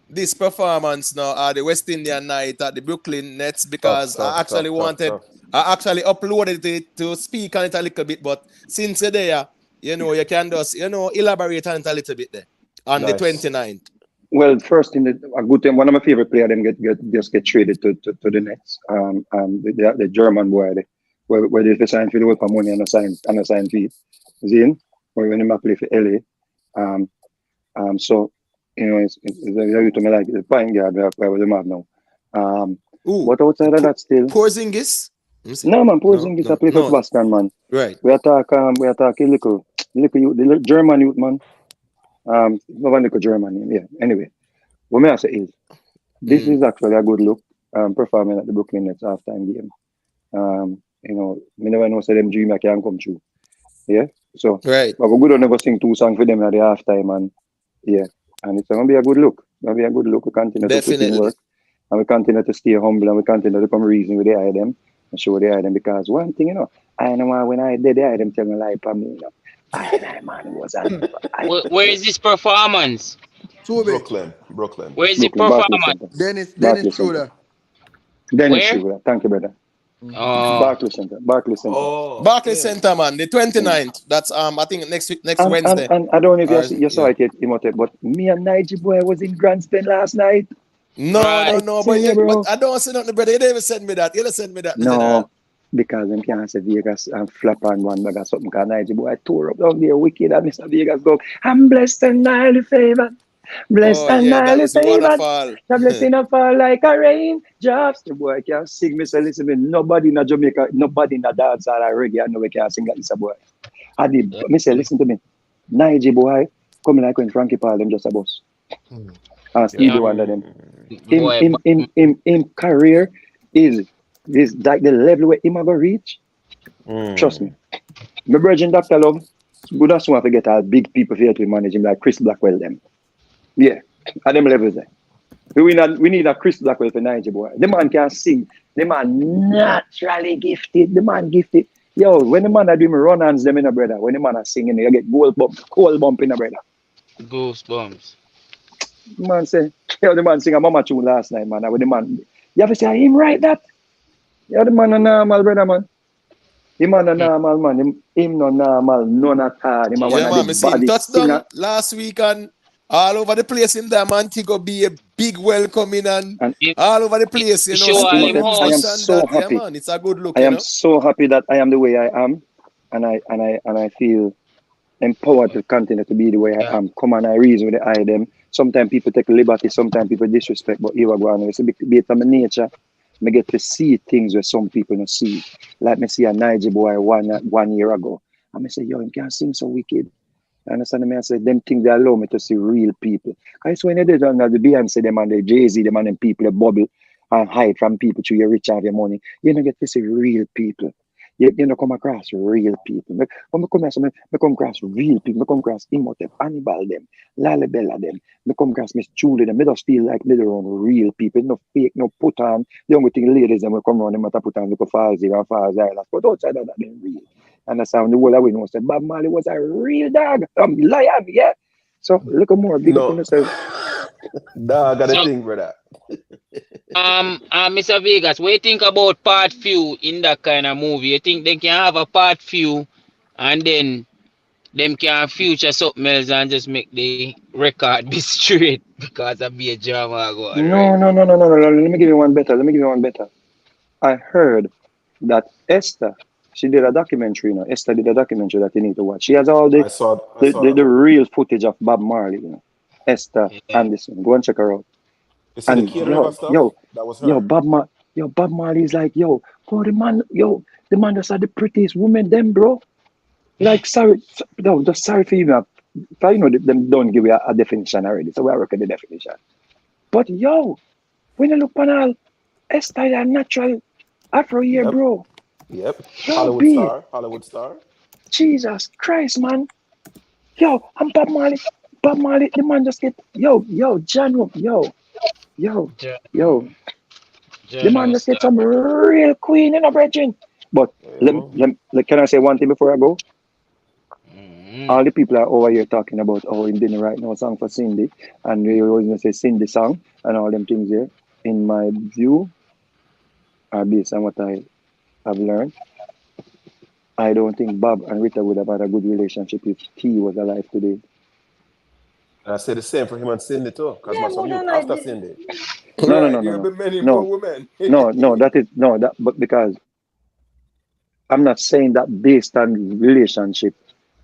this performance now, the West Indian night at the Brooklyn Nets, because I actually uploaded it to speak on it a little bit, but since you're there, you can just, elaborate on it a little bit there on the 29th. Well, first in a good time, one of my favorite players them just get traded to the Nets. The German boy, where they sign for the work for money and a sign fee. Zin, or when they play for LA. So it's very to me like the pine guard where they have now. But outside of that, still Porzingis? no man. Porzingis I play for Boston, man. Right. We attack a little youth, the German youth, man. No one little German, yeah. Anyway, what may I say is this is actually a good look. Performing at the Brooklyn Nets halftime game. Me never know say them dream I can come true. Yeah. So right. But we good never sing 2 songs for them at the halftime, and yeah. And it's gonna be a good look. We continue to put in work. And we continue to stay humble, and we continue to come reason with the item and show the item, because one thing, I know when I did the item tell me like for me, I man was Where is this performance? Brooklyn. Where is the Barclays performance? Center. Dennis Schroeder. Dennis Where? Schroeder. Thank you, brother. Barclays Center. Oh, Barclays Center, man. The 29th. That's I think next Wednesday. And I don't know if you saw it yet, Imhotep, but me and Nigel boy was in Grandstand last night. No, Right. but I don't see nothing, brother. You never send me that. You never send me that. No, because them can't say Vegas and flap on one bag or something, because Nigel boy tore up down there wicked, and Mr. Vegas go, I'm blessed and highly favored. Blessed and highly favored. The blessing of fall like a rain. Drops. The boy can't sing. Mr. Listen, nobody in Jamaica, nobody in the dance or reggae, I know we can't sing that, Mr. Boy. Mr. Listen to me. Nigel boy, coming like when Frankie Paul, them just a boss. And Stevie Wonder them. In career is like the level where him go reach. Trust me. My virgin Dr. Love, good as soon to get a big people here to manage him like Chris Blackwell them. Yeah, at them levels there. We need a Chris Blackwell for Niger boy. The man can sing. The man naturally gifted. The man gifted. Yo, when the man are doing run-ons them in a brother, when the man are singing, you get cold bump in a brother. Goosebumps. The man sing a mama tune last night, man. When the man, you have to say, him right that? Yeah, the man a normal, brother, man. The man a normal, man. Him no normal, none at all. The man Yeah, man, the I see him touchdown singer. last week and all over the place in there, man. He go be a big welcoming and all over the place, I am so happy. Yeah, man, it's a good look. I am so happy that I am the way I am, and I feel empowered to continue to be the way I am. Come on, I reason with the eye them. Sometimes people take liberty, sometimes people disrespect, but here I go on. It's a bit of my nature. I get to see things where some people don't see. Like me see a Niger boy 1 year ago. And I say, yo, you can't sing so wicked. You understand me? I say, them things they allow me to see real people. Because when they did on the Beyonce, them and the Jay-Z, them and them people, they bubble and hide from people to you rich have your money. You don't get to see real people. You don't come across real people. When I come across real people. I come across Imhotep, Hannibal them, Lalibella them. I come across Miss Julie them. I just feel like they're on real people. No fake, no put on. The only thing ladies them will come around them to put on look Falls here and Falls Island. But outside of that, they're real. And that's how the whole we know said Bob Marley was a real dog. Lion, yeah. So look more big up on yourself. Dog, got a thing, brother. Mr. Vegas, what do you think about part few in that kind of movie? You think they can have a part few and then them can future something else and just make the record be straight because of be a drama going on? No. Let me give you one better. I heard that Esther, she did a documentary, Esther did a documentary that you need to watch. She has all the real footage of Bob Marley, Esther Anderson. Go and check her out. And Bob Marley is like, the man that's had the prettiest woman, them, bro. Like, sorry for you, them don't give you a definition already, so we are working the definition. But when you look on all, Esther is a natural Afro here, bro. Yep. Yo, Hollywood star. Jesus Christ, man. I'm Bob Marley. The man just get John. The man just get some real queen in a brethren. But can I say one thing before I go? All the people are over here talking about him didn't write no song for Cindy, and we always gonna say Cindy song and all them things here. In my view, based on what I have learned, I don't think Bob and Rita would have had a good relationship if T was alive today. And I say the same for him and Cindy too, because Yeah, man, some more youth than like after Cindy. No, no, Right, no, there no, will no, be many more no, women. no. But because I'm not saying that based on relationship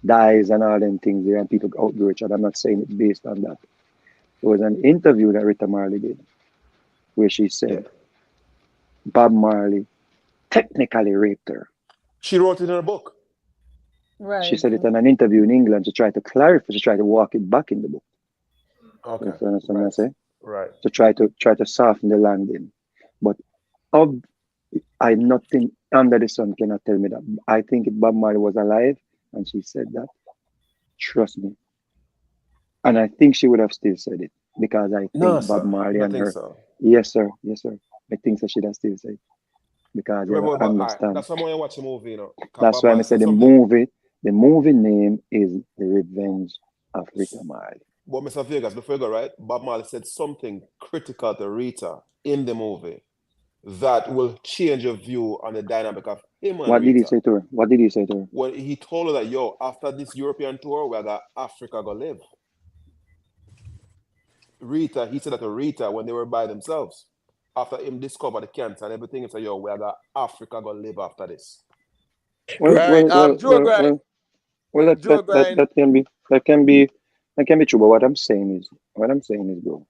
dies and all them things there and people outgrow each other. I'm not saying it based on that. There was an interview that Rita Marley did where she Yeah. said Bob Marley technically raped her. She wrote it in her book. She right. said it in an interview in England to try to clarify, to try to walk it back in the book. You Okay. understand what I Right. say? Right. To try to soften the landing. But of I nothing under the sun cannot tell me that. I think if Bob Marley was alive and she said that, trust me. And I think she would have still said it because I No, think Bob sir. Marley I and think her, so. yes, sir, yes, sir. I think that she'd have still said it because you Remember, don't but all right, understand. that's why I watch the movie, you know. Because That's Bob why I Marley said said something. the movie name is The Revenge of Rita Marley. But Mr. Vegas, before you go, right? Bob Marley said something critical to Rita in the movie that will change your view on the dynamic of him and What did he Rita. say to her? What did he say to her? Well, he told her that, yo, after this European tour, we got Africa go live. Rita, he said that to Rita when they were by themselves. After him discover the cancer and everything, he said, yo, we got Africa go live after this. Well, Right. well, well, Joe well, Grind. well, well. That Joe that that, Grind. that can be that can be that can be true. But what I'm saying is, bro,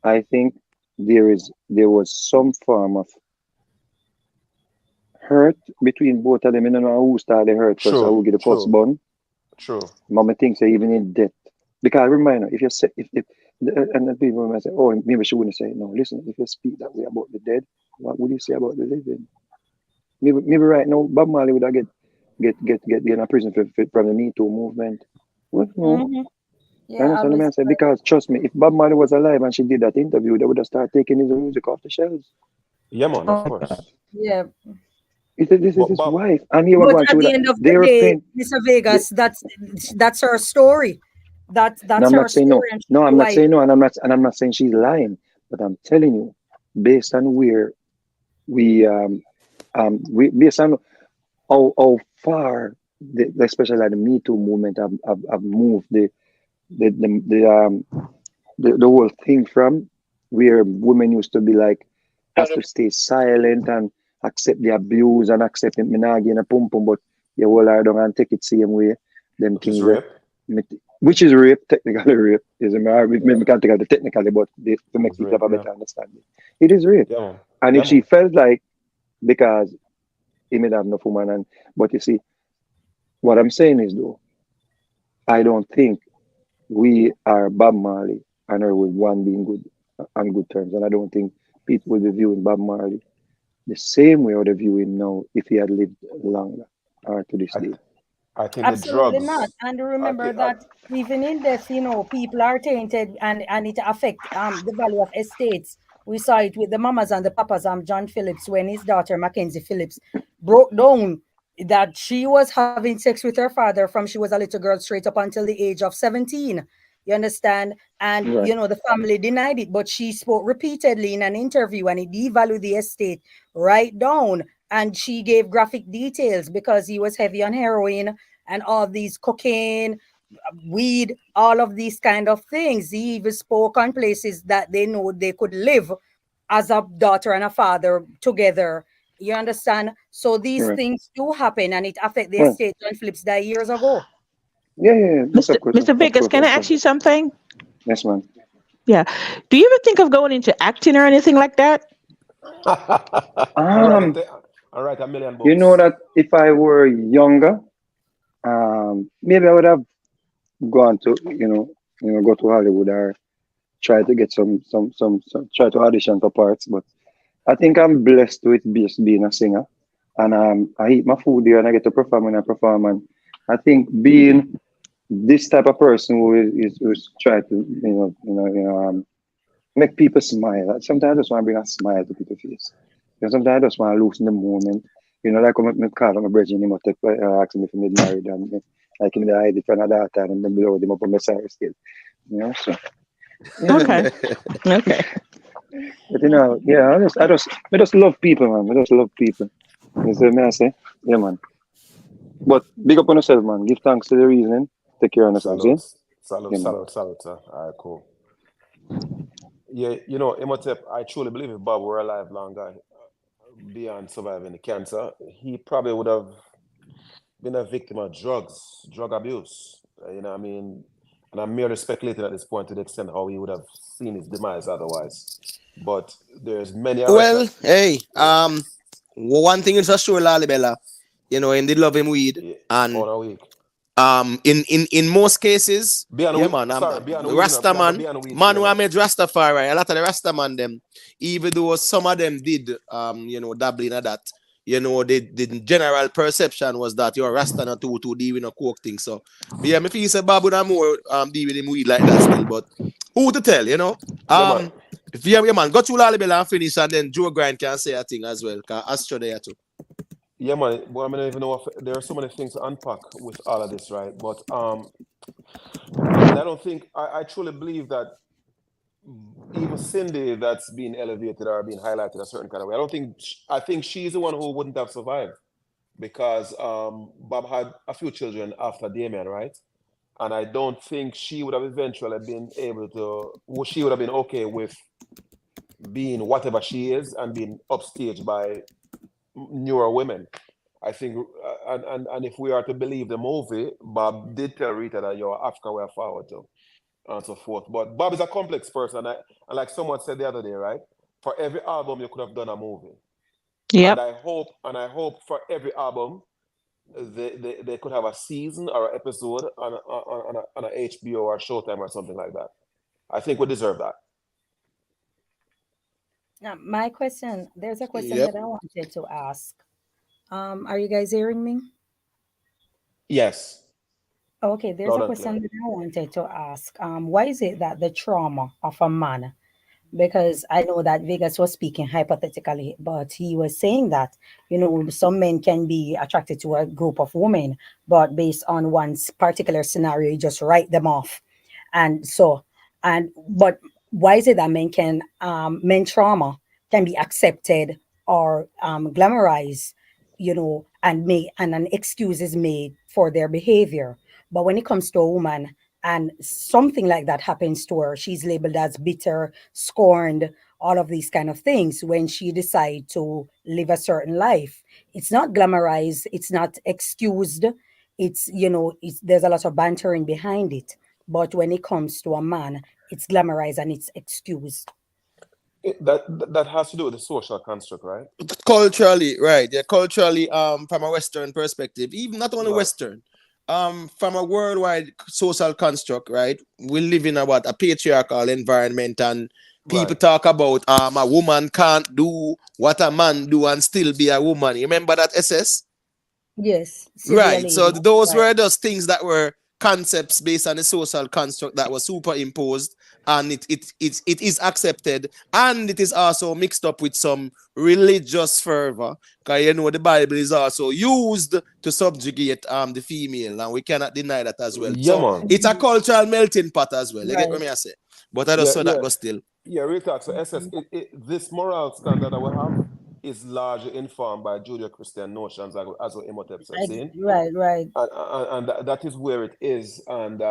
I think there was some form of hurt between both of them. I don't know who started the hurt first or True, who get the first true, bun. true. Mama thinks that even in death. Because remember, if you say if and then people might say, oh, maybe she wouldn't say no. Listen, if you speak that way about the dead, what would you say about the living? Maybe right now, Bob Marley would have get in a prison from the Me Too movement. Well, no. Mm-hmm. You Yeah, understand what obviously. I say? Because trust me, if Bob Marley was alive and she did that interview, they would have started taking his music off the shelves. Yeah, man, Oh of my God. course. Yeah. This is But his Bob, wife, and he was But going at through the that. end of the They were day, paying. Mr. They, Vegas, that's her story. no, That's I'm her not saying no. story, and she's No, I'm not white. saying no, and I'm not saying she's lying. But I'm telling you, based on where we based on how far, especially like the Me Too movement, have moved the the, the um the whole thing from where women used to be like has to stay silent and accept the abuse and accept it. Me nah give a pum pum, but you hold her down and take it same way. Them which is things there, rape, which is rape, technically rape. Is we can't take out the technically, but to make is people rape, have a yeah. better understanding, it is rape. Yeah, man. And Yeah, if she man. felt like because he may have enough woman and but you see what I'm saying is though, I don't think we are Bob Marley and her with one being good on good terms. And I don't think people will be viewing Bob Marley the same way or they view him now if he had lived longer or to this I, day. I think the Absolutely not. drugs, And I remember think, I, that even in death, people are tainted, and it affect the value of estates. We saw it with the mamas and the papas. John Phillips, when his daughter Mackenzie Phillips broke down that she was having sex with her father from she was a little girl straight up until the age of 17. You understand? And Right. the family denied it, but she spoke repeatedly in an interview, and it devalued the estate right down. And she gave graphic details because he was heavy on heroin and all these cocaine, weed, all of these kind of things. He even spoke on places that they know they could live as a daughter and a father together. You understand? So these Right. things do happen, and it affect the Well, estate. John Phillips died years ago. yeah. Yes, Mr. of course. Mr. Of Vegas, course, can I of ask course. you something? Yes, man. Yeah. Do you ever think of going into acting or anything like that? and write Um, and write a million you know books. that if I were younger, maybe I would have gone to, go to Hollywood or try to get some try to audition for parts, but I think I'm blessed with just being a singer, and I eat my food there, and I get to perform when I perform. And I think being this type of person who's try to make people smile. Sometimes I just want to bring a smile to people's face. Sometimes I just want to loosen the moment. Like when I call my brother, he must ask me if I'm married, and like in the ID for another time, and then blow them up on my side still. So yeah, Okay. Okay. but yeah, I just love people, man. I just love people. You see me, I say, yeah, man. But big up on yourself, man. Give thanks to the reason. Take care of yourself, see? Salute. Salute, You know. salute, salute, sir. All right, cool. Yeah, you know, Imhotep, I truly believe if Bob were alive longer, beyond surviving the cancer, he probably would have been a victim of drugs, drug abuse. You know what I mean? And I'm merely speculating at this point to the extent how he would have seen his demise otherwise. But there's many a Well, record. hey, one thing is for sure, Lalibela, you know, him did love him weed, Yeah, and on a week. in most cases, Beyond yeah, weed, man, sorry, beyond weed, you know, Rasta like a man, beyond weed man still, you who I know. made Rastafari, a lot of the Rasta man them, even though some of them did you know, dabbling at that, you know, the general perception was that you're Rasta not to deal with a coke thing. So but yeah, me feel say Babu na more deal with him weed like that still, but who to tell, you know? Yeah, man. If you, yeah, man, go to Lalibela and finish, and then Joe Grind can say a thing as well, because Astro there too. Yeah, man. But I mean, I don't even know if there are so many things to unpack with all of this, right? But I mean, I don't think I truly believe that even Cindy that's being elevated or being highlighted a certain kind of way. I think she's the one who wouldn't have survived because Bob had a few children after Damien, right? And I don't think she would have eventually been able to. Well, she would have been okay with being whatever she is and being upstaged by newer women. I think, and if we are to believe the movie, Bob did tell Rita that you're Africa way forward to, and so forth. But Bob is a complex person, and like someone said the other day, right? For every album, you could have done a movie, and Yep. I hope for every album, they could have a season or an episode on a HBO or Showtime or something like that. I think we deserve that. Now, my question, there's a question Yep. that I wanted to ask. Are you guys hearing me? Yes, Okay, there's loud a and clear. question that I wanted to ask. Why is it that the trauma of a man, because I know that Vegas was speaking hypothetically, but he was saying that, some men can be attracted to a group of women, but based on one's particular scenario, you just write them off. And so, but why is it that men trauma can be accepted or glamorized, and an excuse is made for their behavior? But when it comes to a woman, and something like that happens to her, she's labeled as bitter, scorned, all of these kind of things when she decide to live a certain life. It's not glamorized, it's not excused, there's a lot of bantering behind it. But when it comes to a man, it's glamorized and it's excused. That has to do with the social construct, right? Culturally, right? Yeah, culturally, from a Western perspective, even not only Right. Western, from a worldwide social construct, right? We live in a patriarchal environment, and people Right. talk about a woman can't do what a man do and still be a woman. You remember that SS? Yes, still be a Right. So lady. those Right, were those things that were concepts based on the social construct that was superimposed, and it is accepted, and it is also mixed up with some religious fervor, because you know the Bible is also used to subjugate the female, and we cannot deny that as well. Yeah, So man. it's a cultural melting pot as well. You get what right. me I say? But I just Yeah, saw that yeah, go still. yeah. Real talk. So SS, this moral standard that we have is largely informed by Judeo-Christian notions, as what Imhotep has seen, Right, right, and that is where it is. And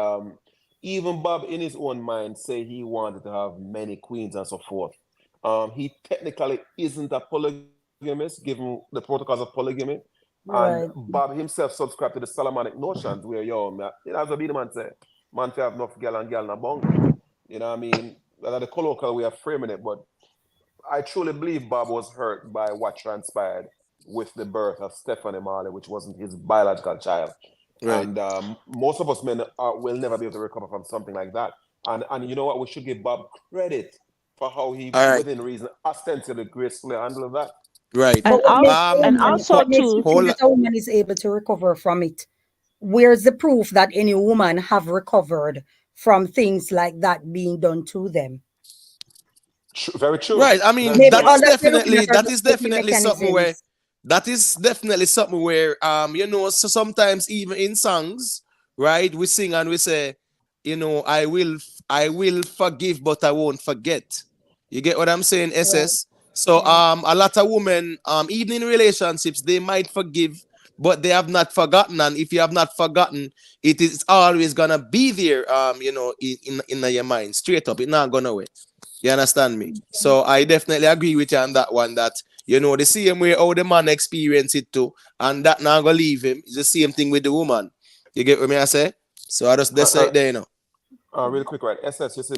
even Bob, in his own mind, say he wanted to have many queens and so forth. He technically isn't a polygamist, given the protocols of polygamy. And right. Bob himself subscribed to the Solomonic notions, where as a be the man say, man to have enough girl and girl in a bung. You know what I mean? That's the colloquial way of framing it, but I truly believe Bob was hurt by what transpired with the birth of Stephanie Marley, which wasn't his biological child. Right. And most of us men will never be able to recover from something like that. And you know what? We should give Bob credit for how he, All right. within reason, ostensibly gracefully handled that. Right. And But what makes a and woman, also what makes too, you think Hold. that a woman is able to recover from it? Where's the proof that any woman have recovered from things like that being done to them? Very true. Right. I mean, Very Maybe true. others they're looking at that as is coping definitely something where mechanisms. you know, so sometimes even in songs, right, we sing and we say, you know, I will forgive, but I won't forget. You get what I'm saying, Right. SS? So Yeah. a lot of women, even in relationships, they might forgive, but they have not forgotten. And if you have not forgotten, it is always gonna be there, in your mind, straight up. It's not gonna away. You understand me? So I definitely agree with you on that one. That the same way how the man experience it too, and that not gonna leave him. It's the same thing with the woman. You get what me I say? So I just say it there, Real quick, right? SS, you see,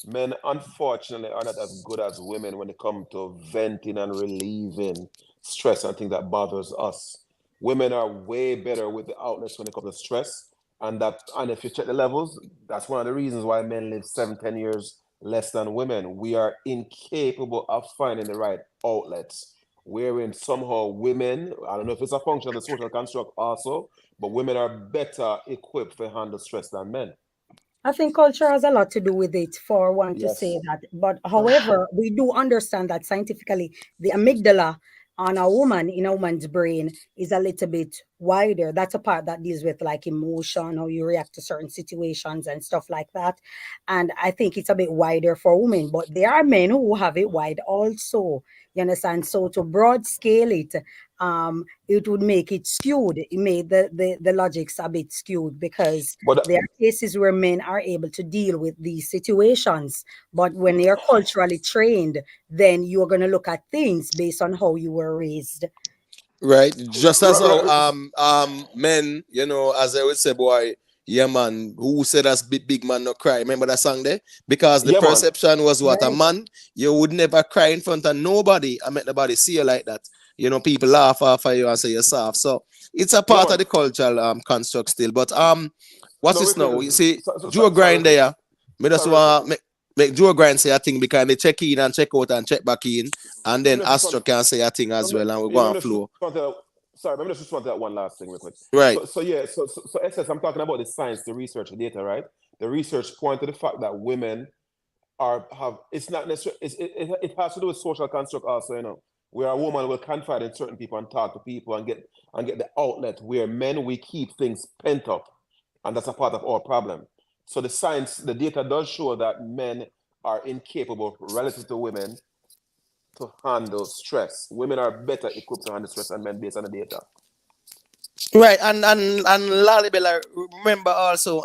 men unfortunately are not as good as women when it comes to venting and relieving stress and things that bothers us. Women are way better with the outlets when it comes to stress, and if you check the levels, that's one of the reasons why men live 7-10 years less than women. We are incapable of finding the right outlets. Wherein somehow women, I don't know if it's a function of the social construct also, but women are better equipped to handle stress than men. I think culture has a lot to do with it for one to say Yes. that. But however, we do understand that scientifically the amygdala on a woman, in a woman's brain, is a little bit wider. That's a part that deals with like emotion, how you react to certain situations and stuff like that. And I think it's a bit wider for women, but there are men who have it wide also. You understand? So to broad scale it, it would make it skewed. It made the logics a bit skewed because But there are cases where men are able to deal with these situations. But when you're culturally trained, then you're going to look at things based on how you were raised. right? Just as how right, men, as I would say, boy, yeah man, who said us big man no cry? Remember that song there? Because the yeah, man. perception was what a Right. man, you would never cry in front of nobody. I make nobody see you like that. People laugh off of you and say you're soft. So it's a Yeah, part of man. the cultural construct still. But what's No, this real quick. now? You see, Joe Sorry, real grind quick. there. Me just Sorry, real quick. want make Joe grind say a thing because they check in and check out and check back in, and Let me then just Astro respond. can say a thing as well, and we're going to flow. Sorry, let me just respond to that one last thing real quick. Right. So SS, I'm talking about the science, the research, the data, right? The research point to the fact that women it's not necessarily, it has to do with social construct also, where a woman will confide in certain people and talk to people and get the outlet, where men, we keep things pent up, and that's a part of our problem. So the science, the data does show that men are incapable relative to women to handle stress. Women are better equipped to handle stress than men based on the data. Right, and Lalibela, remember also,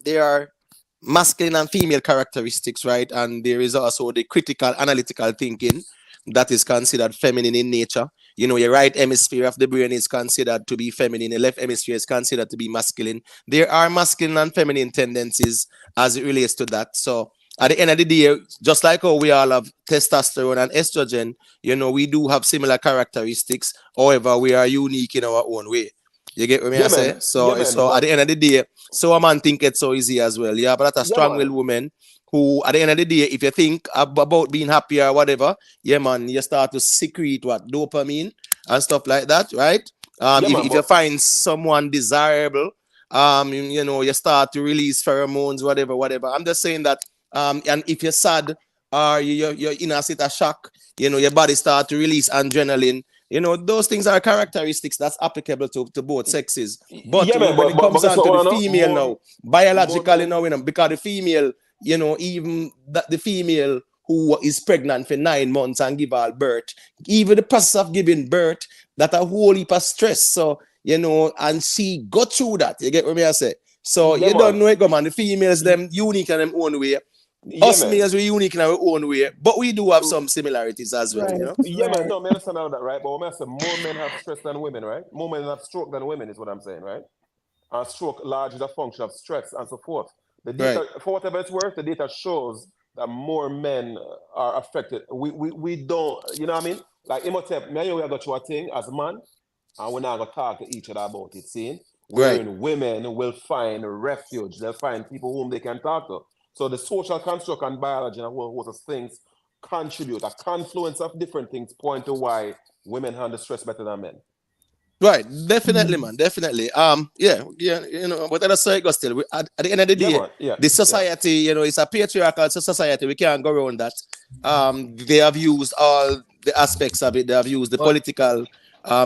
there are masculine and female characteristics, right? And there is also the critical analytical thinking that is considered feminine in nature. Your right hemisphere of the brain is considered to be feminine, the left hemisphere is considered to be masculine. There are masculine and feminine tendencies as it relates to that. So at the end of the day, just like how we all have testosterone and estrogen, we do have similar characteristics. However, we are unique in our own way. You get what I Yeah, say? man. So, Yeah, man. so at the end of the day, so a man think it's so easy as well. Yeah, but that's a Yeah, man. strong-willed woman who, at the end of the day, if you think about being happy or whatever, yeah, man, you start to secrete what dopamine and stuff like that, right? Yeah, man. If you find someone desirable, you start to release pheromones, whatever. I'm just saying that, and if you're sad or you're in a state of shock, your body start to release adrenaline. Those things are characteristics that's applicable to both sexes. But Yeah, man. when it But comes guess down what? to the Wanna know? female now, More biologically men. now, because the female, even the female who is pregnant for 9 months and give all birth, even the process of giving birth, that a whole heap of stress. So, and she got through that. You get what I say? So Yeah, you man. don't know it, go man. The females, them unique in their own way. Yeah, Us man. males, we're unique in our own way, but we do have some similarities as well, Right. Yeah, man. Right. No, I understand all that, right? But when I say more men have stress than women, right? More men have stroke than women is what I'm saying, right? And stroke large is a function of stress and so forth. The Right. data, for whatever it's worth, the data shows that more men are affected. We don't, you know what I mean? Like Imhotep, me and you we have got you a thing as a man, and we're not gonna talk to each other about it, seeing? Right. Wherein women will find refuge, they'll find people whom they can talk to. So the social construct and biology and a whole host of things contribute. A confluence of different things point to why women handle stress better than men. Right, definitely, man, definitely. Yeah, but that's how it goes still. At the end of the Yeah, day, man. Yeah, the yeah. society, it's a patriarchal society. We can't go around that. They have used all the aspects of it. They have used the But political.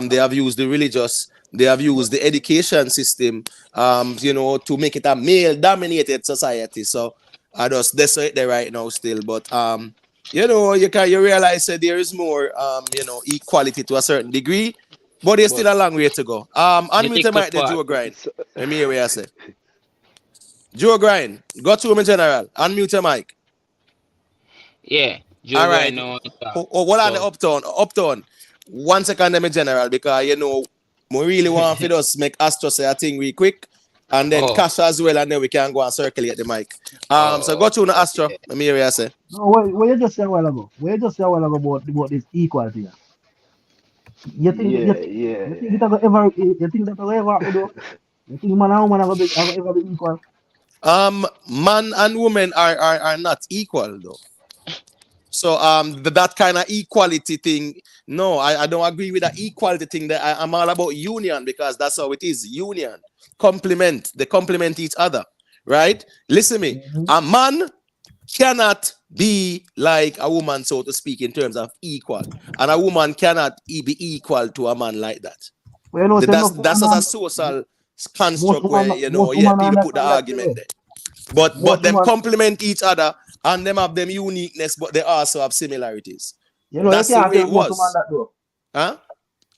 They have used the religious. They have used the education system. To make it a male-dominated society. So I just that's it there right now still. But you realize that there is more equality to a certain degree. But there's But still a long way to go. me Unmute take the the mic there, part. Joe Grind. Let me hear what you say. Joe Grind, go to him in general. Unmute your mic. Yeah, Joe All guy right. no want to talk. What on the So uptown? Uptown. 1 second, them in general, because you know, we really want to just make Astro say a thing real quick. And then oh, Cash as well, and then we can go and circulate the mic. So go oh, to the Astro. okay. Let me hear what you say. No, what you just said a while ago. What you just said a while ago about this equality. Yeah. You think you Yeah, think yeah. you think that will ever you think that will ever happen though? You think man and woman are ever be equal? Man and woman are not equal though. So that kind of equality thing, no, I don't agree with that equality thing. That I'm all about union, because that's how it is. Union, they complement each other, right? Listen me, Mm-hmm. a man cannot be like a woman, so to speak, in terms of equal, and a woman cannot be equal to a man like that. Well, you know, say That's enough that's woman, just a social construct where most yeah, woman people put the understand that argument too. there. But Most them woman, complement each other, and them have them uniqueness, but they also have similarities. you know, you That's the can't way tell it most woman was. that though. Huh?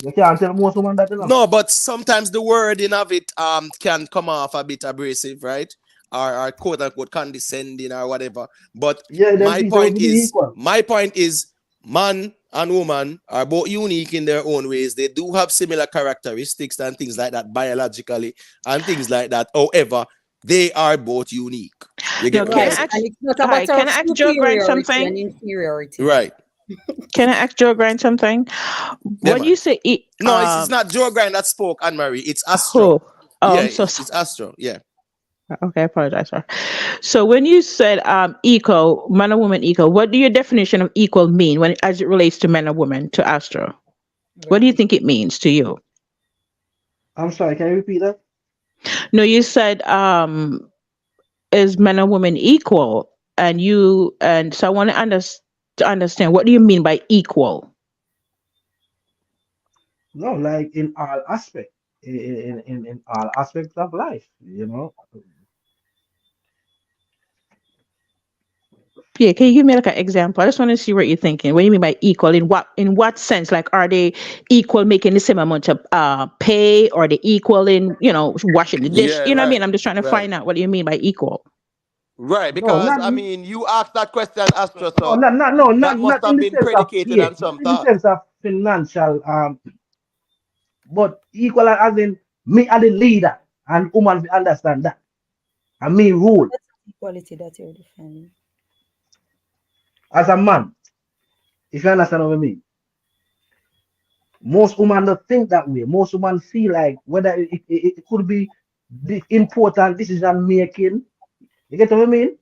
You can't tell most woman that, you know. No, but sometimes the wording of it can come off a bit abrasive, right? Or quote unquote condescending or whatever. But Yeah, them think so be equal. my point is, man and woman are both unique in their own ways. They do have similar characteristics and things like that biologically and things like that. However, they are both unique. You get No, what I'm can I Right. saying? And ask? it's not Hi, about our can I ask Joe Grind superiority something? and inferiority. Right. Can I ask Joe Grind something? Yeah, What do man. you say? No, it's not Joe Grind that spoke, Anne Marie. It's Astro. Who? Oh, Yeah, I'm so it's Astro. Yeah. okay. I apologize, sir. So when you said equal, man and woman equal, what do your definition of equal mean when as it relates to men and women to Astro? What do you think it means to you? I'm sorry, can you repeat that? No, you said is men and women equal, and so I want to understand what do you mean by equal? No, like in all aspects, in all aspects of life, you know. Yeah, can you give me like an example? I just want to see what you're thinking. What do you mean by equal? In what sense? Like, are they equal making the same amount of pay, or they equal in washing the dish? Yeah, You know what I mean? right. I'm just trying to Right. find out what do you mean by equal. Right. No, Because not I mean you asked that question, Astro, no, so that must not in have the been sense of predicated pay, on not some in the thought. sense of financial, but equal as in me are the leader and woman will understand that. And me rule That's equality that you're defining. as a man, if you understand what I mean. Most women don't think that way. Most women feel like whether it could be the important decision making. You get what I mean?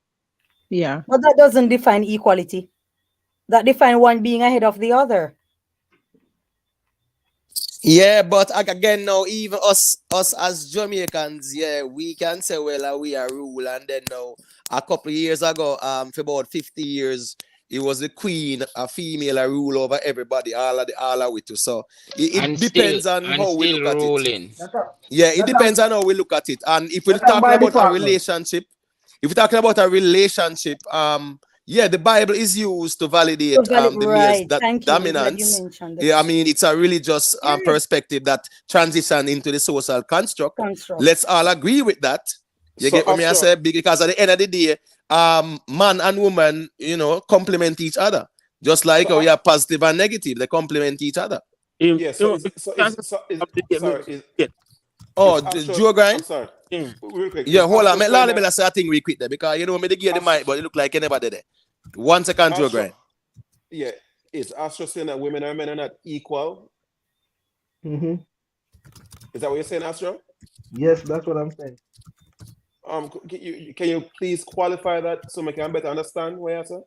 Yeah. But that doesn't define equality. That define one being ahead of the other. Yeah, but again, now even us as Jamaicans, yeah, we can say well we are rule, and then now a couple of years ago, for about 50 years, it was the queen, a female, a rule over everybody, all of it too. So it And still depends on and how we still look at it. rolling. Yeah, it That's a, depends on how we look at it. And if we're that's a talking by about a default, man. relationship, if we're talking about a relationship, yeah, the Bible is used to validate the male's Right. Thank you. I'm glad you dominance. mentioned Yeah, I that. mean it's a religious Yeah. perspective that transition into the social construct. Construct. Let's all agree with that. You So get what me I Astro, say? Because at the end of the day, man and woman, complement each other. Just like so how we are positive and negative, they complement each other. yeah. Sorry. Oh, Is Astro? Joe I'm Grind? sorry. Real quick. Yeah, Is hold on. Astro Me saying Lale that Bella say a thing real quick there because me they give the Astro, mic, but it look like anybody there. 1 second, Joe Astro Grind. yeah, is Astro saying that women and men are not equal? Hmm. Is that what you're saying, Astro? Yes, that's what I'm saying. Can you please qualify that so we can better understand what you're saying?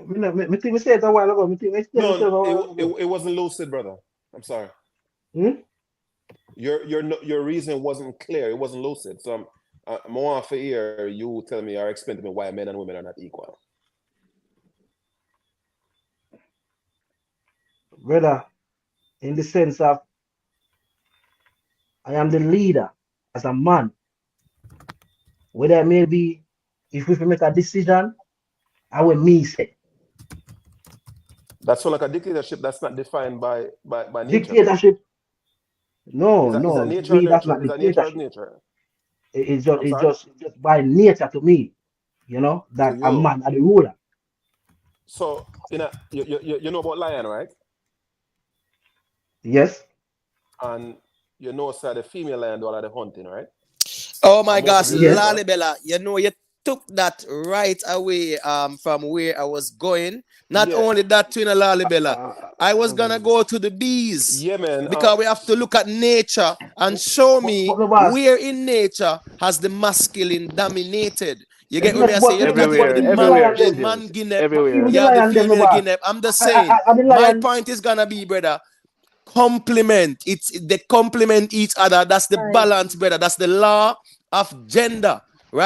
Me think we said it a while ago. Me think we explained No, myself a while ago. it wasn't lucid, brother. I'm sorry. Hmm? Your reason wasn't clear. It wasn't lucid. So I'm more for hear you tell me or explain to me why men and women are not equal. Brother, in the sense of I am the leader as a man. Whether maybe if we make a decision, I will me say. That's so like a dictatorship that's not defined by nature, bro. Dictatorship? No, Is that no. To nature or me, that's nurture? not Is that nature or dictatorship. nature? It's just I'm it's sorry? just it's just by nature to me, you know, To that a you. man are the ruler. So, you know about lion, right? Yes, And you know, sir, the female lion do all of the hunting, right? Oh my And most of gosh, the yes. river. Lalibela, you took that right away from where I was going. Not Yeah. only that, to Lalibela, I was gonna Um, go to the bees Yeah, man. because we have to look at nature and show me But the boss, where in nature has the masculine dominated. You get what me yes, I say? but You look at but even everywhere, even the lion the them, still, man guinea, but even everywhere. the you have the lion them, the female boss. guinea. I'm the same. I the My lion. point is gonna be, brother, complement. They complement each other. That's the Right. balance, brother. That's the law of gender,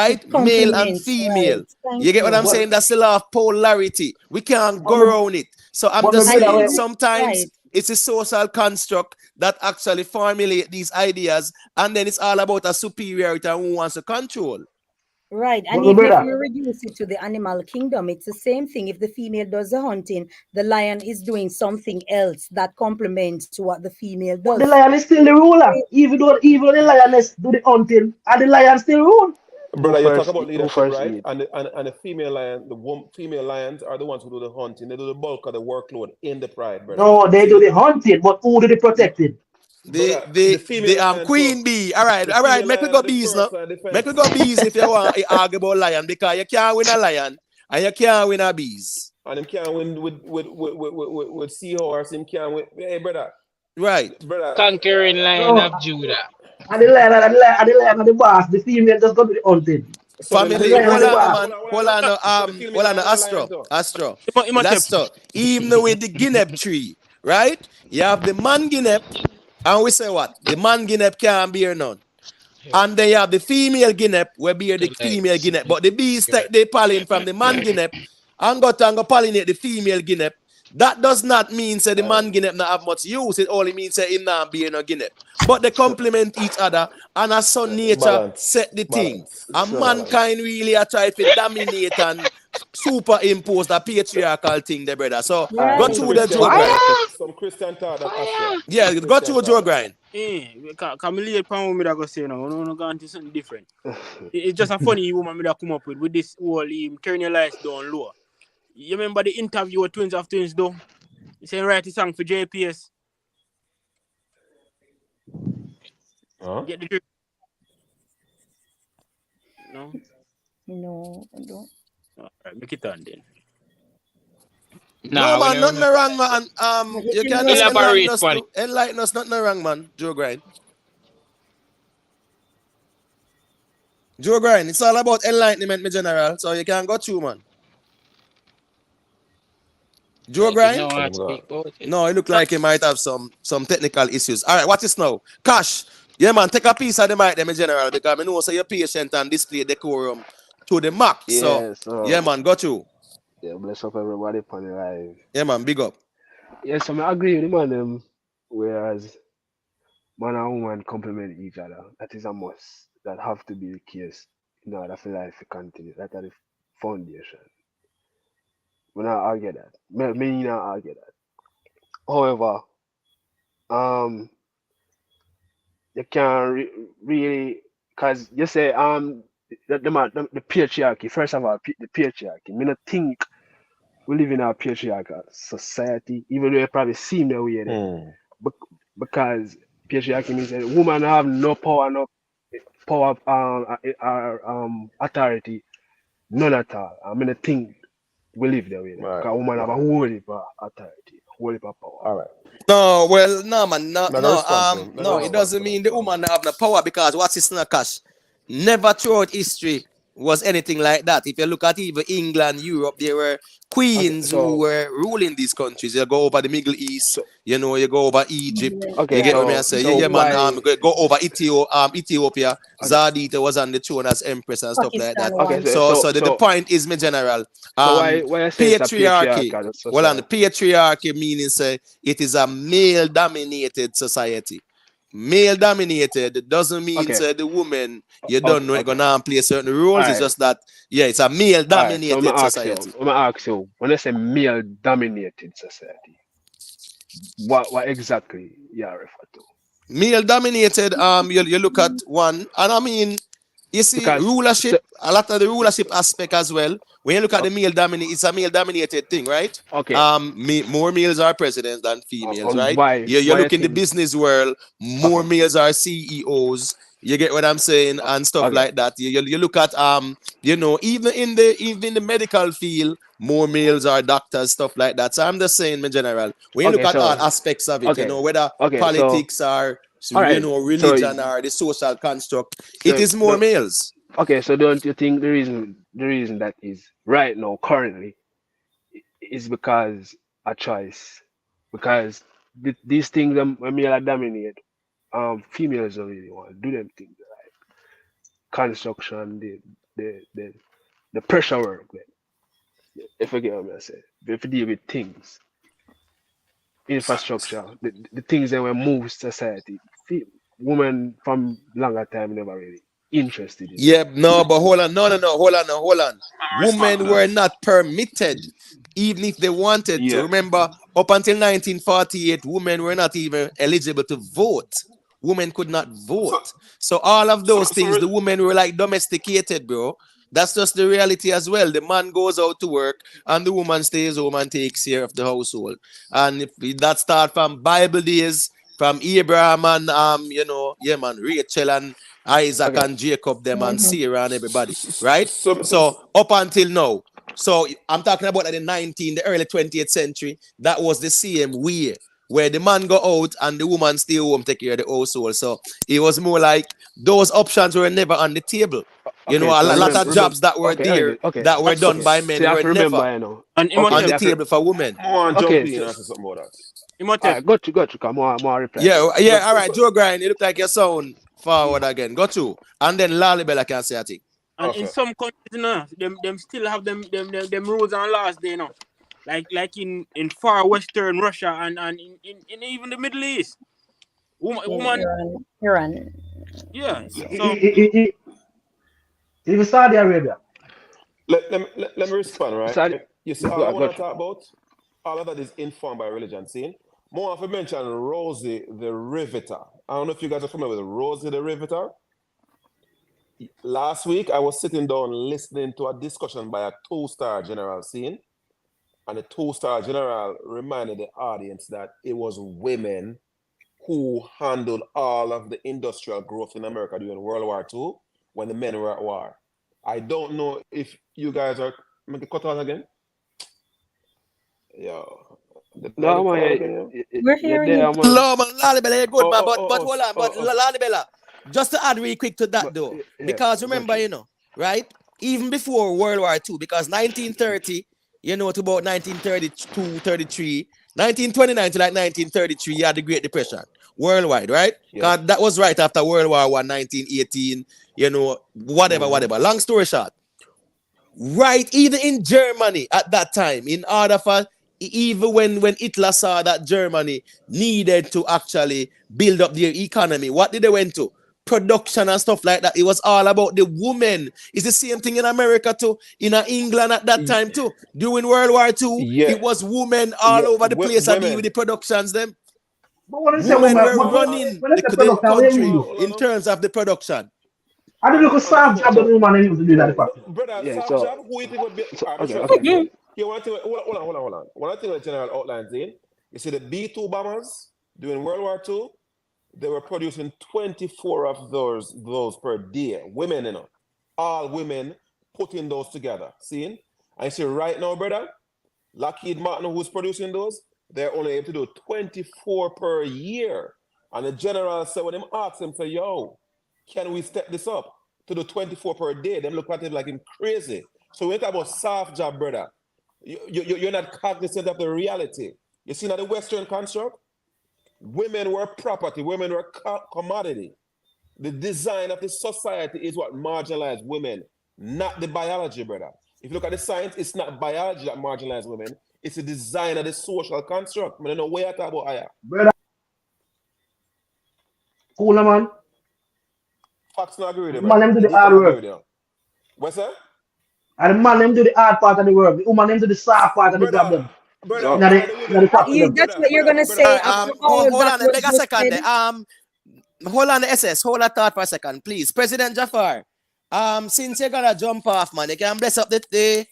It right? Male and complements, female. right. Thank You get what you. I'm But saying? That's the law of polarity. We can't but go me, around it. So I'm but me just And brother, saying wait, sometimes right. it's a social construct that actually formulate these ideas, and then it's all about a superiority and who wants to control. Right. but And me even if brother, you reduce it to the animal kingdom, it's the same thing. If the female does the hunting, the lion is doing something else that complements to what the female but the does. lion is still the ruler. Even the lioness do the hunting, and the lion still rule. Who Brother, you talk first, about who leadership, first right? eat? And the female lion, female lions are the ones who do the hunting. They do the bulk of the workload in the pride, brother. No, they do See, the hunting, but who do the protecting? The brother, the the female the lion too. queen bee. All right, The all right. female Make we lion go are the bees now. first line of Make we defense. go bees if you want to argue about lion because you can't win a lion and you can't win a bees. And him can't win with seahorse. Him can't win. Hey, Right. brother. Conquering Lion No, of Judah. and the lion are the boss. The female just go to the hunting. So then And the Family, lion are hold the hold on, on, boss. man. Hold on, So the female hold on, lion are lion Astro, too. Astro, Imhotep. Astro. Even with the guinea tree, right? You have the man guinea, and we say what? The man guinea can't bear none. And then you have the female guinea, where bear the female Legs. guinea. But the bees take the pollen from the man guinea and go pollinate the female guinea. That does not mean say the man guinea not have much use. It only means say him not bear no guinea. But they complement each other, and as son nature Balance. set the thing. Balance. And So, mankind really are trying to dominate and superimpose the patriarchal thing, the brother. So Aye, go Right. through the Joe Fire! grind. Some Christian thought that Astro. Yeah, Some go Christian through Joe thought that. grind. Can me late pan me that go say no, no go into something different. It's just a funny woman me that come up with this whole turn your lights down low. You remember the interview with Twins of Twins though? He saying write a song for JPS. Huh? Get the drip. No? No, I don't. Alright, make it on then. No Nah, we man, never nothing remember. wrong, man. But you You can can just write enlighten Elaborate us on it. too. Enlighten us, nothing wrong, man. Joe grind. Joe grind. It's all about enlightenment, my general. So you can go through, man. Joe Like you grind. know Tell I him speak God. about it. No, it look like he might have some technical issues. All right, what is now? Cash. Yeah, man, take a piece of the mic, my general, because I know so you're patient and display decorum to the max. So, yeah, yeah, so, man, got you. yeah, bless up everybody upon the live. Yeah, man, big up. Yeah, so I agree with the man, whereas man and woman complement each other. That is a must. That have to be the case in order for life to continue. That is the foundation. We not argue that. Me not argue that. However, um, you can't really, cause you say the patriarchy. First of all, the patriarchy. Me not think we live in a patriarchal society, even though it probably seem that way there. Because patriarchy means that women have no power, authority, none at all. I mean, I think we live that way. Right. Because women have a whole heap of authority, whole heap of power. All right. No, well, no, man, Not a response to him. Not a no, it response doesn't to mean that. the woman not have no power because what's his name, Cash? Never throughout history was anything like that. If you look at even England, Europe, there were Okay, queens who so were ruling these countries. You go over the Middle East, so you know, you go over Egypt. okay, You get what me I so say? Yeah, so yeah, man. why? Go over Ethiopia. Okay, Zardita was on the throne as empress and stuff like Pakistan that. okay, once. So the point is, my general, so why I say it's a patriarchy. patriarchal Well, and the society? patriarchy meaning say it is a male-dominated society. male dominated doesn't mean Okay. the woman you don't know it Okay. gonna play certain roles. It's Alright. just that it's a male Alright. So I'm dominated gonna ask you. society. I'm gonna ask you. When I say male-dominated society, what exactly you are refer to? Male dominated. You look at one, and I mean, you see Because rulership. A lot of the rulership aspect as well. When you look at the male dominated, it's a male dominated thing, right? okay. More males are presidents than females, right? You Why you look in the think? business world, more Okay. males are CEOs. You get what I'm saying, and stuff Okay. like that. You look at even in the medical field, more males are doctors, stuff like that. So I'm just saying in general, when you look Okay. at all So aspects of it, whether okay. So politics or all right. So religion or the social construct, it so is more males. okay. So don't you think the reason that is right now currently is because a choice? Because these things when male are dominate, females don't really want to do them things like construction, the pressure work. If you get what I say, if you deal with things, infrastructure, the things that will move society. Women from longer time never really interested in Yeah, them. no, but hold on. No, hold on. Respond to Women that. were not permitted, even if they wanted to. Yeah. Remember, up until 1948, women were not even eligible to vote. Women could not So, vote. So all of those so things, the women were like domesticated, bro. That's just the reality as well. The man goes out to work and the woman stays home and takes care of the household. And if that start from Bible days, from Abraham and Rachel and Isaac Okay. and Jacob, them and Sarah and everybody, right? so, So up until now. So I'm talking about the early 20th century. That was the same way where the man go out and the woman stay home take care of the household. So it was more like those options were never on the table. Okay. A So lot remember, of jobs that were okay. I get there it. Okay. that were done Okay. by So you men have were to never remember, you know. And Okay. on So the you have to. table for women. I want to jump Okay. in So and say something about that. Imhotep. got you. Come on, more reply Yeah, to that. yeah, But all right. Joe Grind, you look like your sound forward again. Go to. And then Lally Bella can say a thing. And in Okay. some countries, them still have them rules and laws there, like in far western Russia and in even the Middle East. Woman, Iran. yeah. So Even Saudi Arabia. Let me respond, right? Saudi, You see, all I want got to you. talk about, all of that is informed by religion. See, more of a mention Rosie the Riveter. I don't know if you guys are familiar with Rosie the Riveter. Last week, I was sitting down listening to a discussion by a two-star general scene, and the two-star general reminded the audience that it was women who handled all of the industrial growth in America during World War II when the men were at war. I don't know if you guys are. Make it cut out again. Yeah. Did I No get cut out man, again? Yeah? We're you're hearing there, you. man. No, man, Lally Bella, you're good, man. But Oh, hold on, but oh. Lally Bella, just to add really quick to that But though, yeah, because got remember, you. right? Even before World War II, because 1930, to about 1932, 33, 1929 to like 1933, you had the Great Depression worldwide, right? Yeah. Because that was right after World War I, 1918, whatever. Long story short, right, even in Germany at that time, in order for even when Hitler saw that Germany needed to actually build up their economy, what did they went to? Production and stuff like that. It was all about the women. It's the same thing in America too, in England at that time too. During World War II, Yeah. it was women all Yeah. over the place that deal with Women. the productions. Them But what is say women woman? were But running when they say the production, what do you country mean? Hold in on. terms of the production. I don't look a And of soft course, job the woman they used to do that factory. brother, Yeah, soft so job, who you think would be? so I'm okay, sure okay. something. Yeah, one thing, hold on. One thing the general outlines in, you see the B-2 bombers during World War II, they were producing 24 of those per day. Women, all women putting those together. See? And you see right now, brother, Lockheed Martin, who's producing those, they're only able to do 24 per year. And the general said, when him asked him, say, yo, can we step this up to do 24 per day? Them look at him like him crazy. So we talk about soft job, brother. You're not cognizant of the reality. You see, now the Western construct, women were property, women were commodity. The design of the society is what marginalized women, not the biology, brother. If you look at the science, it's not biology that marginalizes women. It's the design of the social construct. I don't know where I talk about higher. Brother, Cool, man. Facts not agree with you, The man brother. them do The the detail hard not agree work. with you. What's that? And the man them do the hard part of the work. The woman them do the soft part of the job Brother, them. brother, So all the In the women, factory You, them. that's brother, what you're brother, gonna brother. say after all Hold that on, was beg a just second said. there. Hold on, SS. Hold a thought for a second, please. President Jafar. Since you're gonna jump off, man, you can bless up the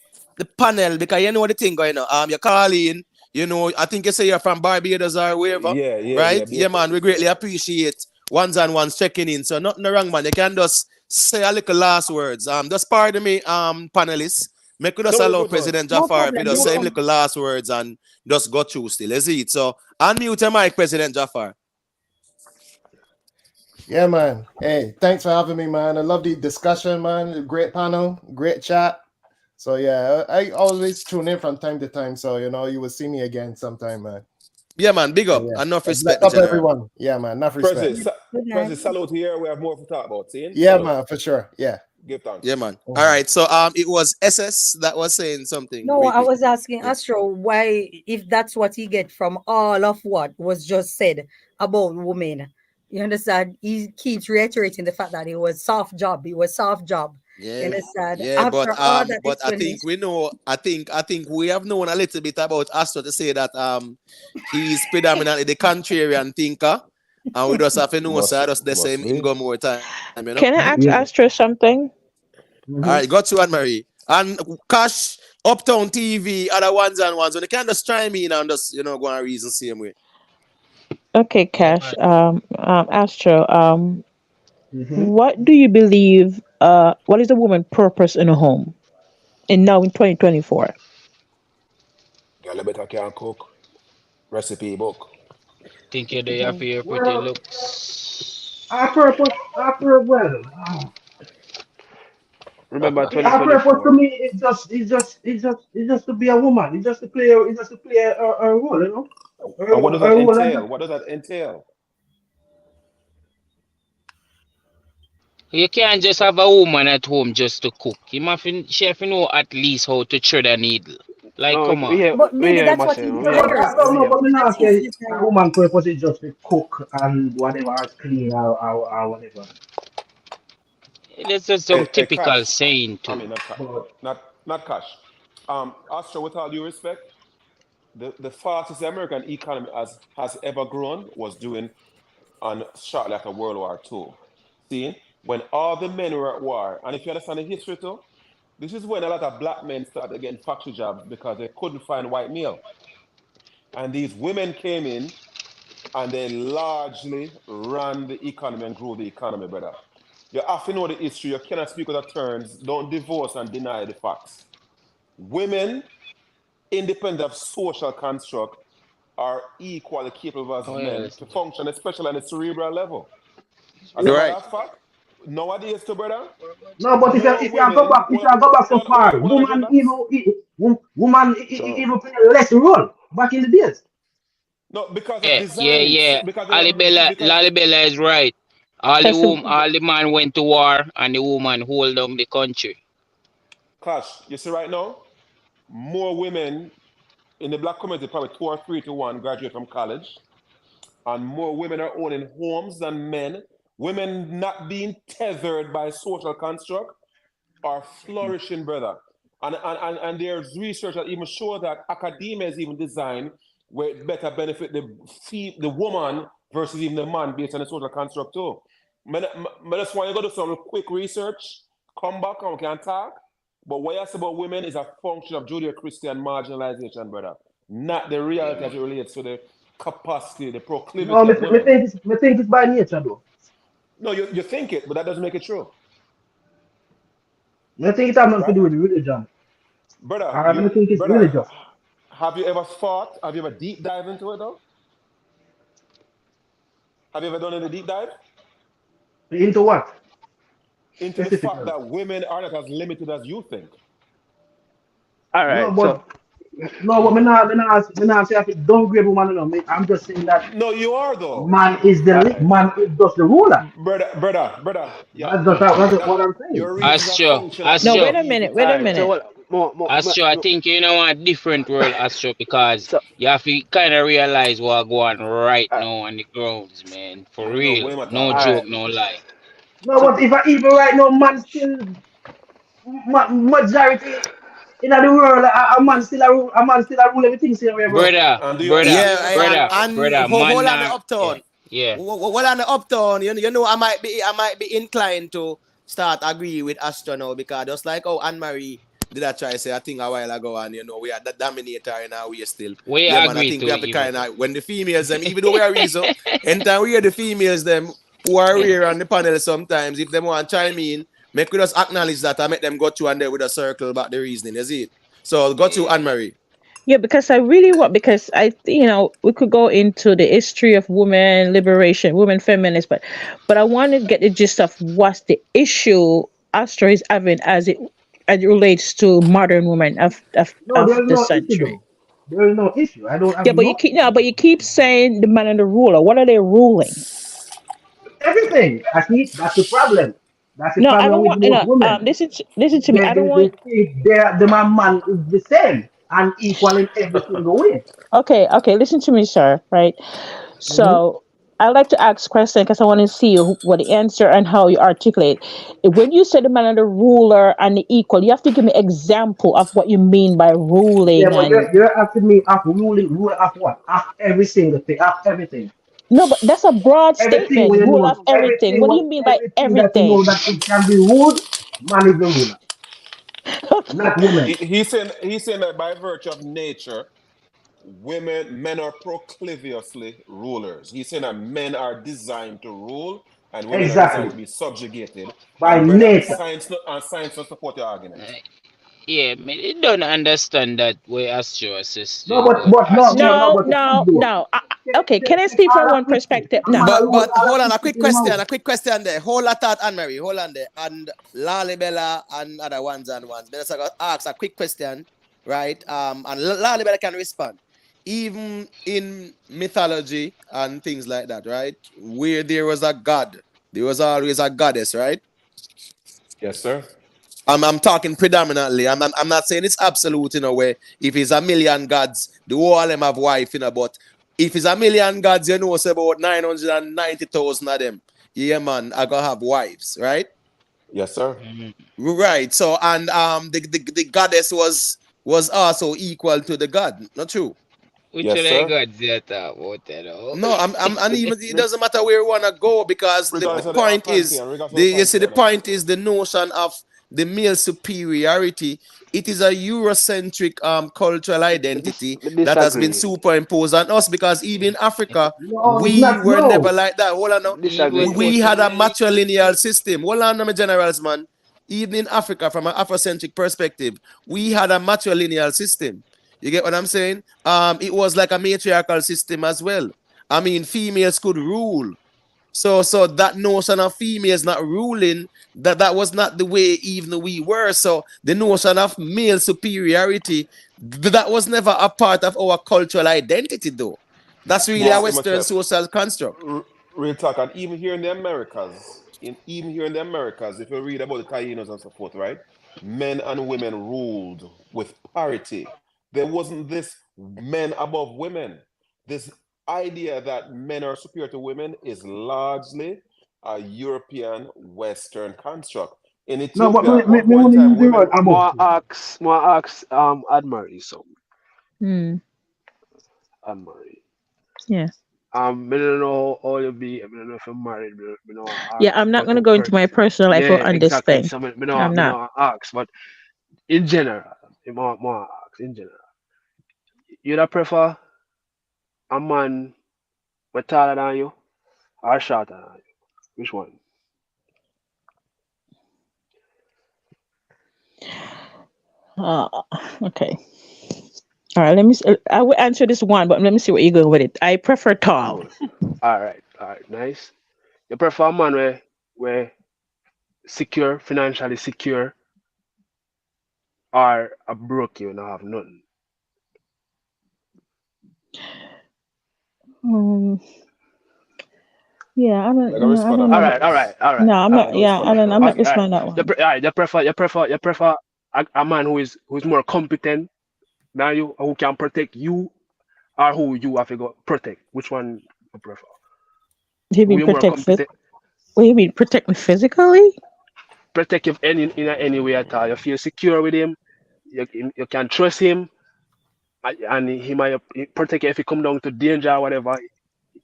panel because you know the thing going on. You call in, you know, I think you say you're from Barbados or wherever, right? Yeah, man, we greatly appreciate ones and ones checking in. So nothing wrong, man. You can just say a little last words. Just pardon me, panelists. Make us No, you're allow good, man. President No Jafar if he problem, just no say him problem. little last words and just go through still. Let's see it. So unmute your mic, President Jafar. Yeah, man. Hey, thanks for having me, man. I love the discussion, man. Great panel, great chat. So yeah, I always tune in from time to time. So you know, you will see me again sometime, man. Yeah, man. Big up. Yeah. Enough Bless respect, the up, general. everyone. Yeah, man. Enough respect. Good night. President, salute here. We have more to talk about. See? Yeah, Salute. man, for sure. Yeah. Give thanks. Yeah, man. All right. So it was SS that was saying something. No, Real I quick. was asking Yeah. Astro why, if that's what he get from all of what was just said about women. You understand? He keeps reiterating the fact that it was soft job. It was soft job. You Yeah, understand? yeah, After all that but I think explanation, we know. I think we have known a little bit about Astro to say that he's predominantly the contrarian thinker, and we just have to know so just the same him go more time, you know. Can I ask Yeah. Astro something? All right, got you, Anne Marie and Cash, Uptown TV, other ones and ones. When they can just chime in and just go and reason same way. Okay, Cash. Astro. Mm-hmm. What do you believe? What is the woman purpose in a home? And now in 2024. Girl, better can cook. Recipe book. Think you're there for your pretty Well, looks. our purpose, Remember our purpose to 2024. me is just to be a woman. It's just to play a role, you know. And what does A that role entail? What does that entail? You can't just have a woman at home just to cook. She have to know at least how to thread a needle. Like, No, come on. but we maybe hear that's him what say, he we yeah, hear but him desires. say, I don't we know, hear but him me say. not That's his say a desire. woman purpose is just to cook and whatever is clean or whatever. That's just some Hey, typical Cash. saying I too. mean, But not Cash. Astro, with all due respect, the fastest the American economy has ever grown was during on shortly after World War II. See, when all the men were at war, and if you understand the history too, this is when a lot of black men started getting factory jobs because they couldn't find white male. And these women came in and they largely ran the economy and grew the economy, brother. You have to know the history. You cannot speak with the terms. Don't divorce and deny the facts. Women, independent of social construct, are equally capable as Oh men yes. to function, especially on the cerebral level. As a You're matter right. of fact, nowadays, too, brother, no, but more if you go women. back, so far, Hold on, woman So, even play a less role back in the days. no, because of Yeah, yeah, design. yeah. Because because Lalibela is right. That's a, All the man went to war and the woman hold down the country. Cash, you see right now, more women in the black community, probably 2 or 3 to 1, graduate from college, and more women are owning homes than men. Women not being tethered by social construct are flourishing, brother. And there's research that even show that academia is even designed where it better benefit the woman versus even the man based on the social construct too. I just want you to go do some quick research, come back and we can talk. But what you say about women is a function of Judeo-Christian marginalization, brother. Not the reality as it relates to the capacity, the No, proclivity of women. me think it's by nature though. No, you think it, but that doesn't make it true. Me think it has nothing to Right? do with religion. Brother, I think it's religious. have you ever deep dive into it though? Have you ever done any deep dive? Into what? Into the fact Specifically. that women are not as limited as you think. All No, right, but so no, but me not say I have to downgrade woman, you know. I'm just saying that No, you are though. man is just the ruler. Brother, yeah, That's just yeah, what I'm saying. your reasons are Astro, function of no, being wait Astro, a minute. evil Wait to a all right, women. so minute. Astro, I think you know a different world, Astro, because So, you have to kind of realize what's going on right now on the grounds, man. For You know, real. way No matter. all right. joke, no lie. No, So, but if I even right now, man still majority in the world, a man still a man still a rule everything same way, bro. Brother, And brother, do you understand brother, why? And brother, hold man, on the yeah, uptown. yeah. Hold on the uptown. You know, I might be inclined to start agree with Astro now because just like how Anne Marie did I try say I think a while ago, and you know we are the dominator in our way still. We Yeah, man. I agree think to we it, have to you kind better. of when the females them, even though we are reason, anytime we hear the females them who are here on the panel sometimes, if them want to chime in, make we just acknowledge that I make them go through and there with a circle about the reasoning, is it? So go to Yeah. Anne Marie. Yeah, because I really want, because we could go into the history of women liberation, women feminists, but I want to get the gist of what's the issue Astra is having as it relates to modern women No, of there is the no issue century. though. There is no issue. I don't Yeah, have but you no keep no, issue but with you that. keep saying the man and the ruler. What are they ruling? Everything. I see that's the problem. That's the No, I problem don't with want. most women. Listen to me. I don't They want. think the man is the same and equal in every single way. Okay. Listen to me, sir. Right. Mhm. So I like to ask questions because I want to see what the answer and how you articulate. When you say the man and the ruler and the equal, you have to give me example of what you mean by Yeah, ruling but and you're asking me of rule of what? Of every single thing, of everything. no, but that's a broad Everything statement. when you Rule of know, everything. What do you mean by everything that you know everything? that it can be ruled, man is the ruler, not women. He's saying that by virtue of nature, men are procliviously rulers. He's saying that men are designed to rule and women are designed Exactly. to be subjugated. By And brother, nature. science don't support your argument. Yeah, man, you don't understand that way Astro No, assisting, but but but no, no, Astro, no, No, but you no, should do. no. Okay, can I speak All from that one history. perspective? A No. man a rule But all hold that on, history to him out. a quick question there. Hold that thought, Anne Marie. Hold on there. And Lale Bella and other ones and ones. But I got ask a quick question, right? And Lale Bella can respond. Even in mythology and things like that, right? Where there was a god, there was always a goddess, right? Yes, sir. I'm talking predominantly. I'm not saying it's absolute in a way. If it's a million gods, the whole of them have wife, but if it's a million gods, you know, it's about 990,000 of them. Yeah, man, I gonna have wives, right? Yes, sir. Right. So and the goddess was also equal to the god, not true? which Yes, one I sir. got that about that? Oh? No, I'm and Reg- even it reg- doesn't matter where you wanna go because the regardless of the point is pantheon, regardless of the the pantheon. point is the notion of the male superiority. It is a Eurocentric cultural identity me that has been disagree. superimposed on us because even in Africa No, it's we not. were never No. like that. Hold on now. Even Disagree. We but had a man, matrilineal system. Hold on, my generals, man. Even in Africa, from an Afrocentric perspective, we had a matrilineal system. You get what I'm saying? It was like a matriarchal system as well. I mean, females could rule. So that notion of females not ruling, that was not the way even we were. So the notion of male superiority, that was never a part of our cultural identity, though. That's really a Boss Western Imhotep. social construct. Real talk, and even here in the Americas, if you read about the Tainos and so forth, right? Men and women ruled with parity. There wasn't this men above women. This idea that men are superior to women is largely a European Western construct. In No, but Ethiopia, at one me point in want to time, use the word women. above too. More ask Admiral something. Hmm. Admiral. Yeah. I don't know how you be. I don't know if you're married. Me know Yeah, ask I'm not for gonna two go into my persons. personal life Yeah, on this exactly. thing. So I'm me not. know ask, but in general, more ask in general. You'd prefer a man with taller than you or shorter than you? Which one? Uh, okay. All right. I will answer this one, but let me see where you're going with it. I prefer tall. Good. All right, nice. You prefer a man where secure, financially secure, or a broke you and have nothing? Um, yeah, I don't. Like a I respond don't after All know. right, all Adonis. right, all No, right, I'm all not. right. Like a Yeah, respond I don't. after I'm not Okay, Adonis. all right. responding that one. All right. You prefer a man who is more competent than you, who can protect you, or who you have to go protect? Which one you prefer? Do you Who mean you more protect? competent? What do you mean protect me physically? Protect you in any way at all. You feel secure with him. You can trust him, and he might protect you if you come down to danger or whatever.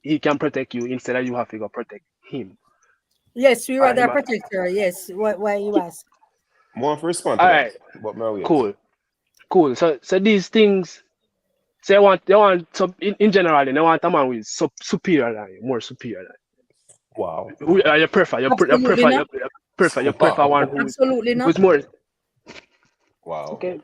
He can protect you instead of you have to go protect him. Yes, we All right, rather protect her. Yes. Why you ask? More for respond to all that. right, But now wait. cool. So these things. So they want in general, they want a man who is superior than you, more superior than Wow. you. You prefer Absolutely not. you prefer one Absolutely not. who's more. Wow. Okay.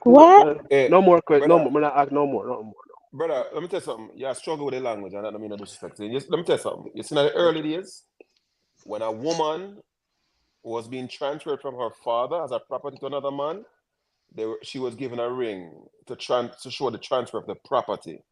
What? No more questions. No brother, more. I'm not ask no more. No more. brother, let me tell you something. You struggle with the language, and I don't mean no disrespect. Let me tell you something. You see, in the early days, when a woman was being transferred from her father as a property to another man, she was given a ring to show the transfer of the property.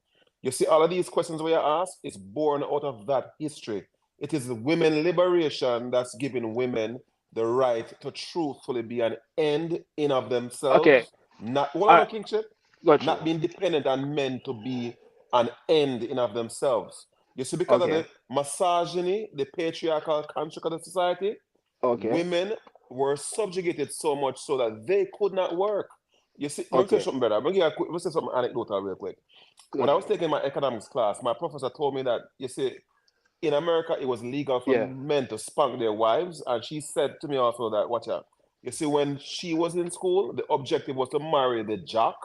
You see, all of these questions we are asked is born out of that history. It is the women liberation that's giving women the right to truthfully be an end in of themselves. Okay. Not hold on, kingship. Got you. Not being dependent on men to be an end in of themselves. You see, because of the misogyny, the patriarchal construct of the society, women were subjugated so much so that they could not work. You see, let me tell you something better. I'm going to say something anecdotal real quick. When I was taking my economics class, my professor told me that, you see, in America, it was legal for men to spank their wives. And she said to me also that, watch out, you see, when she was in school, the objective was to marry the jock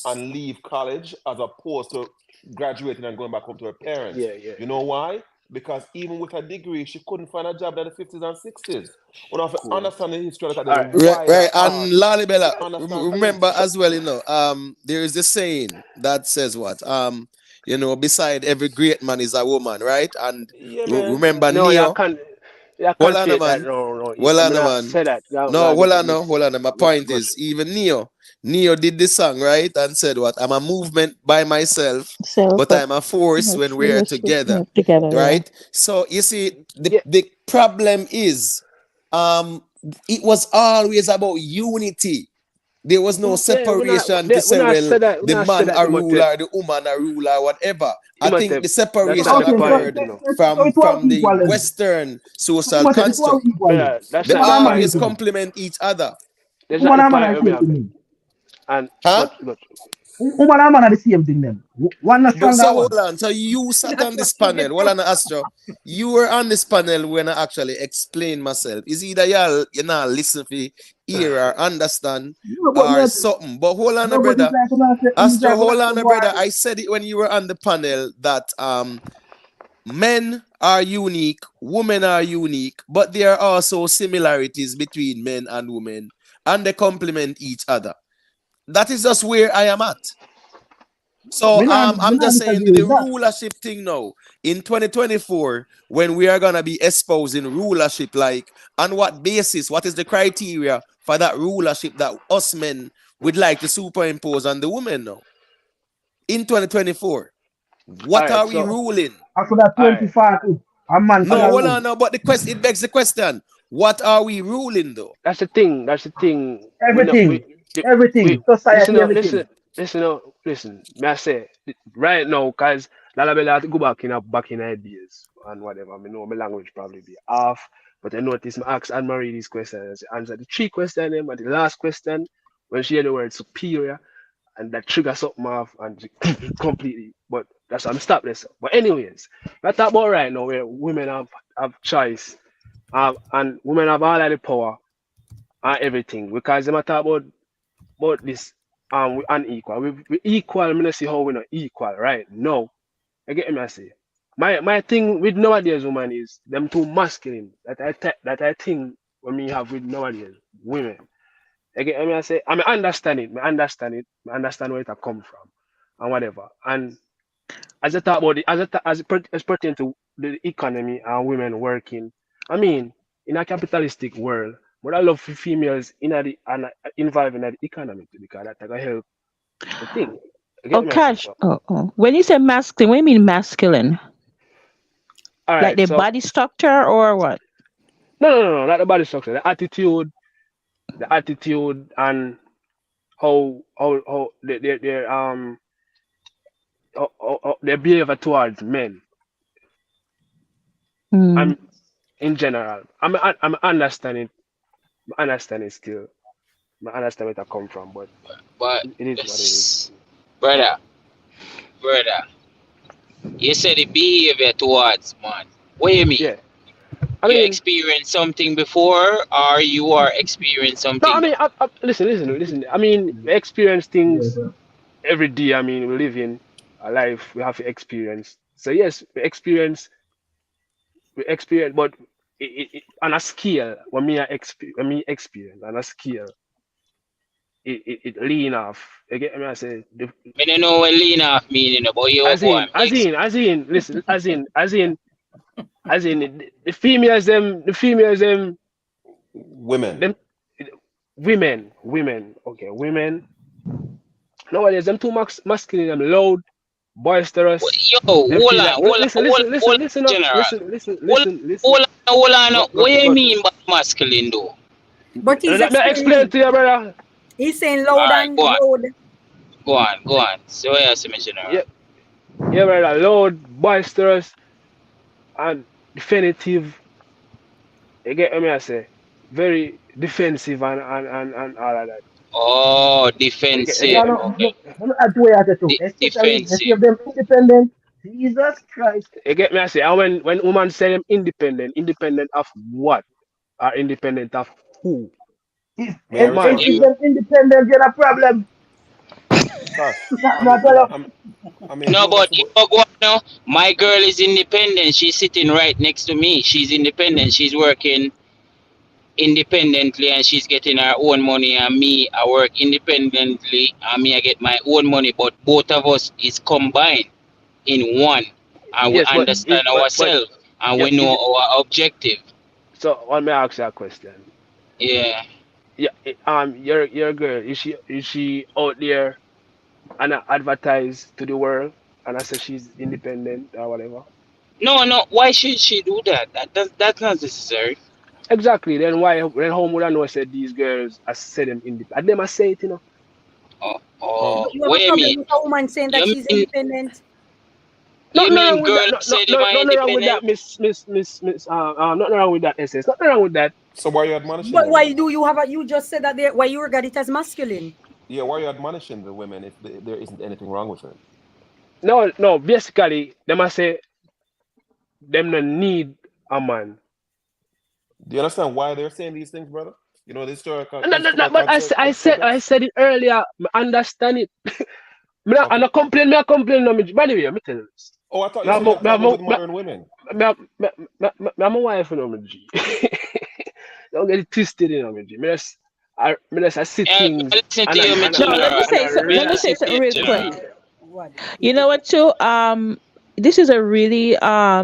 and leave college as opposed to graduating and going back home to her parents. You know why? Because even with a degree, she couldn't find a job in the 50s and 60s. When I understand the history, look at the right. And Lalibela, remember as well, there is a saying that says what? Beside every great man is a woman, right? And remember No, Neo. you can't say that. No. Hold on, not man. say that. No, hold on. My point is, even Neo did this song, right? And said what? I'm a movement by myself, but I'm a force when we're together. Right? Yeah. So you see, the problem is, it was always about unity. There was no separation to say, well, the man a ruler, the woman a ruler, whatever. I think the separation occurred from the Western social construct. They always complement each other. Woman and man are the same thing. Woman and man are the same thing then. One not stronger. So hold on. So you sat on this panel. Well, on Astro, you were on this panel when I actually explained myself. Is either you not listen for hear or understand or something. But hold on, brother. Astro, hold on, brother. I said it when you were on the panel that men are unique, women are unique, but there are also similarities between men and women, and they complement each other. That is just where I am at. So I'm just saying the rulership thing now in 2024, when we are gonna be espousing rulership, like on what basis, what is the criteria for that rulership that us men would like to superimpose on the women now in 2024? What are we ruling? After that 2040, a man. No, hold on now, but it begs the question: what are we ruling though? That's the thing. Everything. Society, everything. Listen. May I say right now, cause Lalabella have to go back in ideas and whatever. I know my language probably be off, but I notice my ask Anne-Marie these questions. Answer the 3 questions, and the last question when she hear the word superior, and that trigger something off and completely. But that's why I'm stop this. But anyways, I talk about right now where women have choice, and women have all of the power and everything, because they talk about this we unequal. We equal. I'm gonna see how we're not equal right now. I get me. I say my thing with nowadays woman is them too masculine. That I think when we have with nowadays women. I get me. I say I understand it. I understand where it come from and whatever. And as I talk about it, as it pertains to the economy and women working, I mean, in a capitalistic world, but I love females involved in the economy because that can help the thing. Cash. When you say masculine, what do you mean masculine? All right, like the body structure or what? No, not the body structure. The attitude, the attitude and how their behavior towards men. Mm. I'm in general. I'm understanding still. I understand where I come from, but But it is what it is. brother, brother, you said the behavior towards man. What do you mean? Yeah. I You mean, experienced something before, or you are experiencing no, I something mean, now? listen. I mean, we experience things every day. I mean, we live in a life, we have to experience. So yes, we experience, but on a scale, when me experience on a scale, it lean off. You get me? I say, I don't know what lean off meaning, but you as go on, in, me explain. listen, the females them, Women. them women, okay, women. Nowadays, them too masculine, them loud, boisterous. Yo, Them hold feel on, like hold on, hold on, hold on, listen up, general. listen. Hold on. Go, What do you go. mean by masculine, though? But he's Let me explain explaining. to you, brother. He's saying All loud right, and loud. go on. So what else, general? Yeah, yeah, brother. Loud, boisterous, and definitive. You get me? I say very defensive and all of that. Oh, You get defensive. Yeah, no, Okay, no, no, that's the way I get to. Especially if you defensive. have them independent. Jesus Christ. You get me? I say, and when women say them independent of what? Or independent of who? If, May I Mind if respond to you. you? them independent, you have a problem. Tosh. Not, not tell you. I mean, No, you but must you about know what now? My girl is independent. She's sitting right next to me. She's independent. She's working independently and she's getting her own money, and me I work independently and me I get my own money, but both of us is combined in one, and we Yes, understand but ourselves and yeah, we know our objective. so let me ask you a question. Yeah. Yeah, your girl, is she out there and advertise to the world and I say she's independent or whatever? No, why should she do that? That's not necessary. Exactly. Then how would I know I said these girls I said them independent? Them I say it, um Oh, You have what a do you problem mean? with a woman saying that You she's mean independent? you Nothing mean wrong with that. girl said you are Nothing wrong with independent? that, Miss. Nothing wrong with that, SS. Nothing wrong with that. so why are you admonishing But them why then? do you have a? You just said that why you regard it as masculine? Yeah, why are you admonishing the women if there isn't anything wrong with it? No. Basically, them I say them no need a man. Do you understand why they're saying these things, brother? You know the No, historical but I context? said it earlier. I understand it. Okay. Me I complain. No, by the way, me tell you this. Oh, I thought Me you have said you my, have me have problem my, with modern women. me have my wife, no, me G. Don't get it twisted, me G. I see I things listen and to you, my No, let me general. say I something. Me Let me realize. say listen to something you, real You quick. general. see, What? You know what, too? This is a really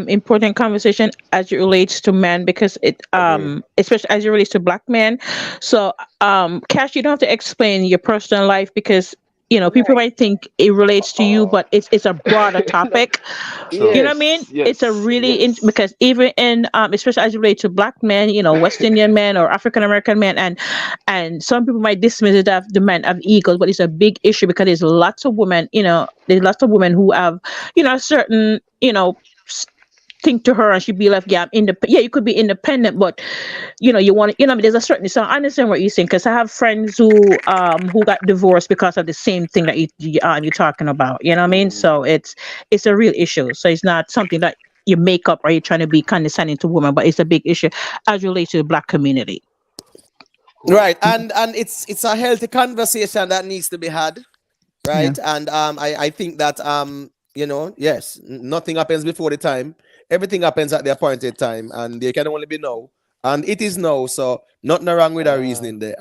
important conversation as it relates to men because it Agreed. especially as it relates to black men. So Cash, you don't have to explain your personal life because people Right. might think it relates to you, but it's a broader no, topic. True. You know what I mean? It's a really yes. because even in especially as it relates to black men, West Indian men or African American men, and some people might dismiss it as the men have egos, but it's a big issue because there's lots of women, there's lots of women who have, a certain, s- think to her and she'd be like, yeah, I'm independent. Yeah, you could be independent, but you want to, there's a certain. So I understand what you're saying because I have friends who got divorced because of the same thing that you're talking about. You know what I mean? So it's a real issue. So it's not something that you make up or you're trying to be condescending to women, but it's a big issue as relates to the black community. Cool. Right, and it's a healthy conversation that needs to be had, Yeah. right? And I think that yes, nothing happens before the time. Everything happens at the appointed time, and there can only be now, and it is now. So nothing wrong with our reasoning there.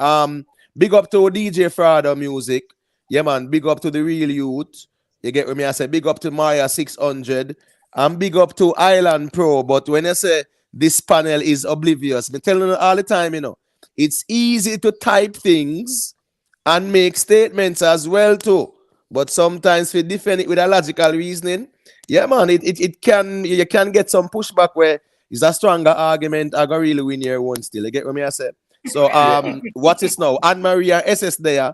Big up to DJ Frado Music, yeah man. Big up to the Real Youth. You get what me I say? Big up to Maya 600, and big up to Island Pro. But when I say this panel is oblivious, me telling you all the time, it's easy to type things and make statements as well too. But sometimes we defend it with a logical reasoning. Yeah, man, it can you can get some pushback where it's a stronger argument. I go really win your one still. You get what me I say? So what is now? Anne Marie and SS there,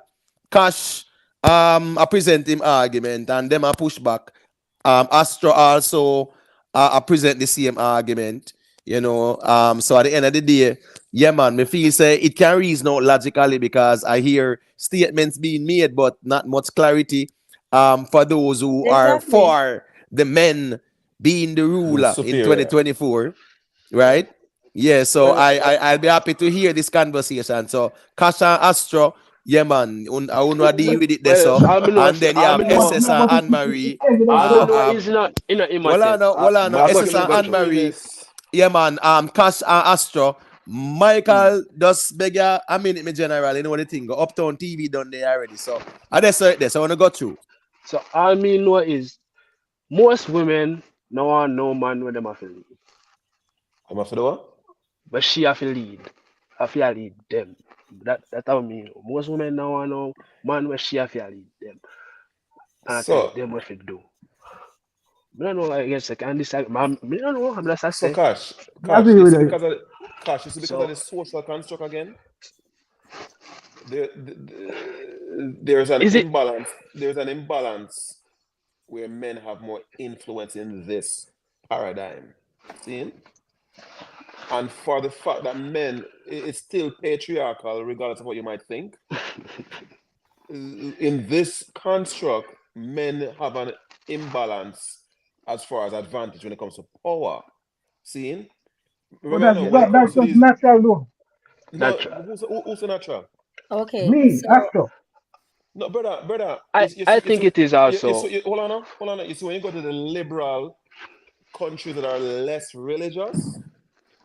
Cash I present him argument and them a push back. Astro also I present the same argument. So at the end of the day, yeah, man, me feel say it can reason out logically because I hear statements being made, but not much clarity. For those who are Exactly. for the men being the ruler in Superior. 2024, right? Yeah, so Well, I'll be happy to hear this conversation. So Cash and Astro, yeah, man, I wanna deal with it there, Well, so all me know, and then you all have me know, SS and Anne Marie. all me know is not him Well, I attempt. know, I got SS you, I and got Anne you. Marie. Yeah, man. Cash and Astro. Michael just beg you a minute, me general. You know what the thing go. Uptown TV done there already. So I just saw it there. So I wanna go through. So all me know is most women no want no man with them have to lead. I'm after the what? But she have to lead. Have to lead them. That's how me know. Most women no want no man where she have to lead them. And I tell So, them what to do. I don't know, I guess I can decide. I don't know, I'm just so say. Cash, I agree you with see that. because of Cash, you see because of So the social construct again. There's an is it imbalance. There's an imbalance where men have more influence in this paradigm. See? And for the fact that men, it's still patriarchal, regardless of what you might think. In this construct, men have an imbalance as far as advantage when it comes to power. See? But Remember now, when it comes that's to just these, natural though. no, natural? who's the natural? Okay, Me, so Astro. No, brother, I think it is also. hold on now, hold on now. You see, when you go to the liberal countries that are less religious,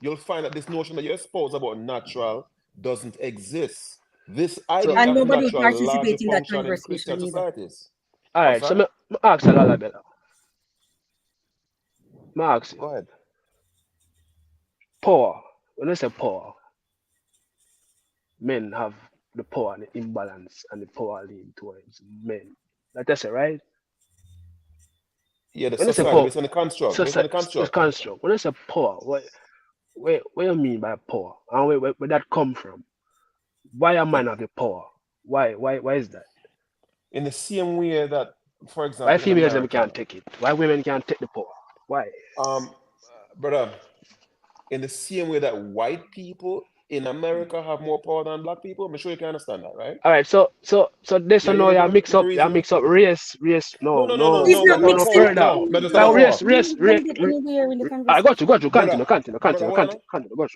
you'll find that this notion that you espouse about natural doesn't exist. This So idea and of nobody would natural largely participate in that function in Christian conversation either. societies. all What's right, so that? me ask a lot better. Me ask you. Go ahead. Power. When I say power, men have the power and the imbalance and the power lean towards men. Like I say, right? Yeah, the When I say society power, based on the construct, so based on the the construct. construct. When I say power, what you mean by power? And where that come from? Why a man have the power? Why is that? In the same way that, for Why example, in females them America, can't take it? Why women can't take the power? Why? um, brother, in the same way that white people in America have more power than black people, I'm sure you can understand that, right? All right, so this Yeah, one now you you get the you reason? mix up race. No, No, no, no, no, He's no. not But no mixing further. no. But anything. just Now follow race, up, We're race, not race. gonna get anywhere in the I got you, conversation. brother. continue, Hold on.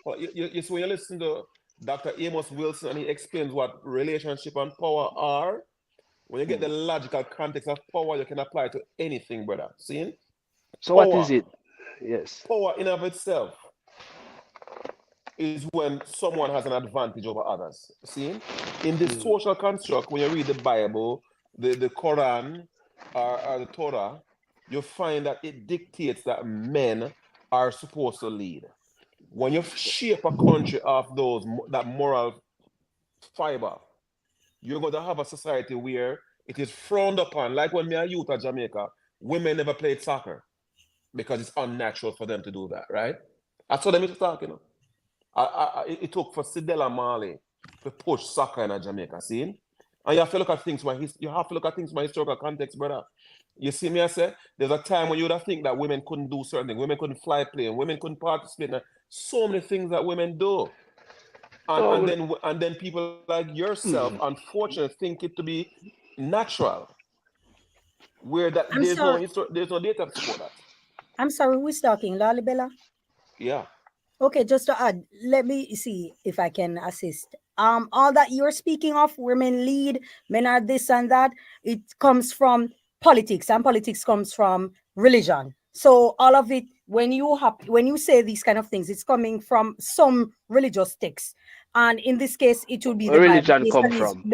got you. You see, when you listen to Dr. Amos Wilson and he explains what relationship and power are, when you get the logical context of power, you can apply it to anything, brother. See? So what is Power, it? Yes. power in of itself is when someone has an advantage over others. See? In this Mm. social construct, when you read the Bible, the Quran, or the Torah, you find that it dictates that men are supposed to lead. When you shape a country of that moral fiber, you're going to have a society where it is frowned upon. Like when me and youth at Jamaica, women never played soccer because it's unnatural for them to do that, right? I saw them talk, it took for Sidel Marley to push soccer in Jamaica, see? And you have to look at things from a historical context, brother. You see me, I say, there's a time when you would have think that women couldn't do certain things. Women couldn't fly plane. Women couldn't participate in so many things that women do. Oh, And then people like yourself, unfortunately, think it to be natural, where that I'm sorry. there's no data to support that. I'm sorry. Who's talking, Lalibela? Yeah. Okay, just to add, let me see if I can assist. All that you're speaking of, women lead, men are this and that, it comes from politics, and politics comes from religion. So all of it, when you say these kind of things, it's coming from some religious text. And in this case, it will be where the Bible, religion come from?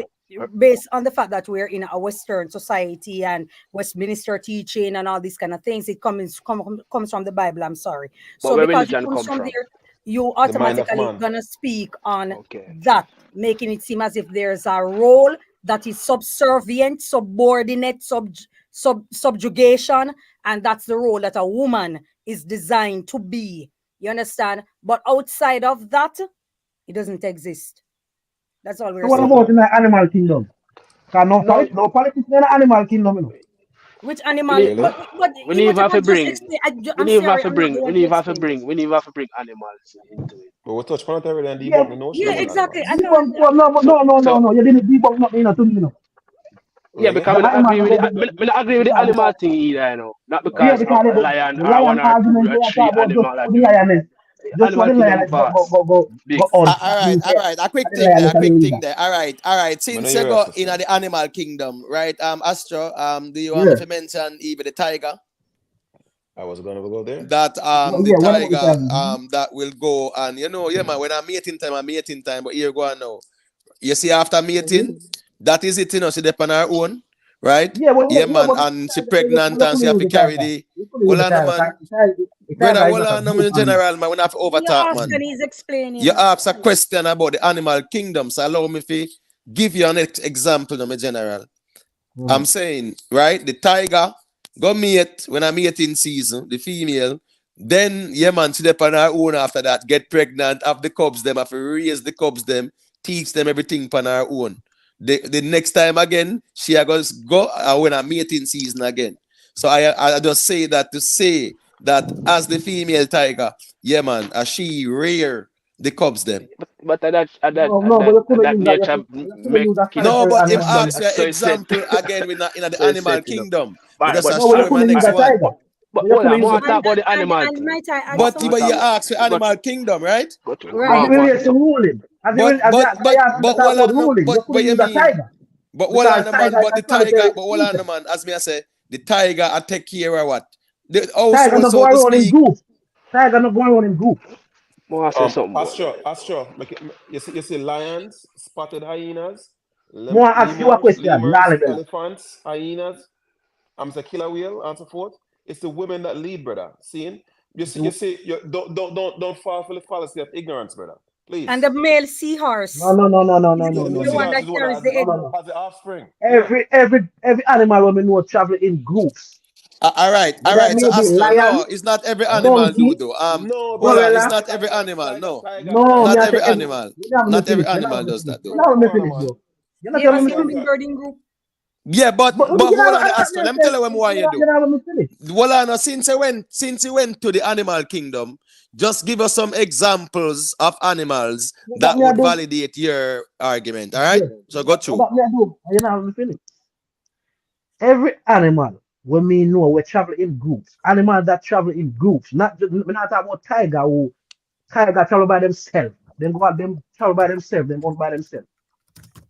based on the fact that we're in a Western society and Westminster teaching and all these kind of things. It comes from the Bible. I'm sorry. But So where because it religion comes come from from? there, you The mind of automatically man. gonna speak on Okay. that, making it seem as if there's a role that is subservient, subordinate, subjugation, and that's the role that a woman is designed to be. You understand? But outside of that, it doesn't exist. That's all So we're what saying. about in the animal kingdom? Cause no, No, no politics in the animal kingdom, you know. Which we animal? need, Really? But we you need must have to have just bring, explain. we I'm need have sorry, to I'm not the bring, we one to need have to explain. bring, we need have to bring animals into it. But we touched upon it already and Yeah, debunked the notion Yeah, about exactly. I animals. know. debunk, well, no, So, no. You didn't debunk nothing, you know, to me, you know. yeah, Really? because The I not agree animal, with me not agree with the animal thing either, you know. Not yeah, because because a lion the or lion one or two argument or they are three talking about just animal are for the do it. lioness. Just for Animal the kingdom lioness vast, go big. out. All That right, means all right. A quick the thing there, lioness a are the quick leader. thing there. All right, all right. I know Since you your go answer, in sir. the animal kingdom, right? Astro, do you want me Yeah. to mention even the tiger? I was gonna go there. That the Yeah, what about the tiger tiger? that will go and yeah man, when I'm mating time, but here go on now. You see after mating, that is it, she depend on her own, right? Yeah, Yeah man, but and she what pregnant you and she put have with to the carry tiger? the You put with well the on no tiger. man. The Brother, tiger is well not a on no group in animal. general, man. We have to He overtalk, asked man. and he's You explaining. ask a question about the animal kingdom, so allow me to give you an example, no, my general. I'm saying, right, the tiger go mate when I'm mating season, the female, then yeah man, she depend on her own after that, get pregnant, have the cubs, them have to raise the cubs, them, teach them everything upon her own. The next time again, she goes go when I'm mating season again. So I just say that to say that as the female tiger, yeah man, as she rear the cubs them. But But you could use that. nature You could make use a it. No, solitary but him animal. ask you So it's set. example again with in the So it's animal set, you know. kingdom. We But just but No, but you show him could the use next a one. tiger. but But you hold could on, use more a talk about the animal And thing. might I add More But something? you talk. ask for But animal kingdom, right? as Right. it relates to ruling. As I asked you to talk Well about on no, ruling, you but could what you use a mean? tiger. But well Because on the man, tiger is but a the tiger, solitary but well on the creature. man, as me I say, the tiger I take care of what? The Tiger household, not go so to around in speak. groups. Tiger not go around in groups. more say something about that. Astro, you see lions, spotted hyenas, More ask you a question, lemurs, Lalibela. elephants, hyenas, I'm a killer whale, and so forth. It's the women that lead, brother. Seeing? You don't fall for the fallacy of ignorance, brother. And the Please. male No, seahorse no, no, no, no, is no, Yeah, no, the no, male the no, one seahorse that is the one carries that the no, egg. no, no. has the offspring. Yeah. Every animal when we know travel in groups. All right, all Whether it right. So may be Astro, lion, no, it's not every animal do monkey, though. No, Hold on, brother. it's gorilla. not every animal. No, No, me not I say every every. animal. You don't have me Not every finish. You don't have animal me does finish. that You though. don't have Come me on, finish, man. bro. You're not Yeah, telling but me some finish. big bird in group. Yeah, But hold on, Astro. Let me tell you what more you do. don't have me finish. Well, I know since you went to the animal kingdom, just give us some examples of animals What that that me I would do? validate your argument. All right. Yeah. So go What through. that me I do? You don't have me finish. Every animal when we know we travel in groups, animals that travel in groups, not just we're not talking about tiger who tiger travel by themselves. Them go out them travel by themselves, them on by themselves.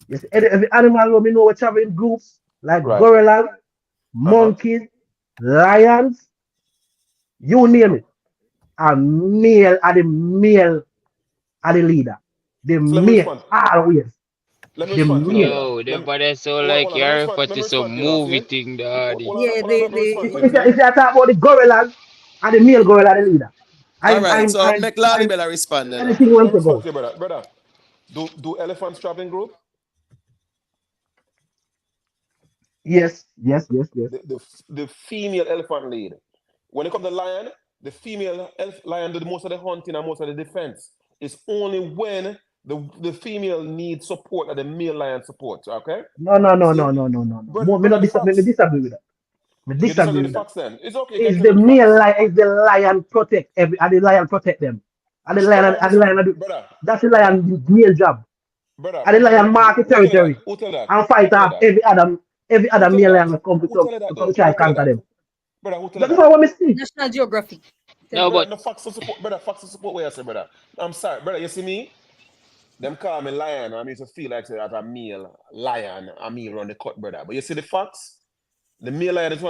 Yes, every animal when we know we travel in groups, like Right. gorillas, Uh-huh. monkeys, lions, you name it. The male are the leader. The So let me male respond. always. Let me The respond to that, male. brother. Yo, Let them me body so hold like on. you refer Let to me some respond to you now. movie See? thing, daddy. Yeah, Let me respond to you. If See? you talk about the gorillas and the male gorilla the leader. All right. So I'm make Lali Bella respond then. anything Let went me to respond go. to you, brother. Brother, do elephants travel in group? Yes. The female elephant lead. When it comes to lion, the female lion do the most of the hunting and most of the defense. It's only when the female needs support that the male lion supports. Okay? See? No. Brother, the Me facts. disagree with that. Me You disagree disagree with with the that. facts then? It's okay, you can Is tell the me the male facts. lion is the lion protect and the lion protect them. Brother, And the lion do brother, that's the brother, lion male job. brother. And the lion mark the Who tell you that? territory Who tell you that? and fight Who tell you off that? every Who other tell you male that? lion that come Who tell you that to come though? try Who to tell you conquer that? them. Brother, who tell you That's that? what we see. National Geographic. No, Brother, but no facts to support, brother, facts to support what you say, brother. I'm sorry, brother, you see me? Them call me lion, I mean to feel like say, as a male lion, a male run the cut, brother. But you see the facts? The male lion is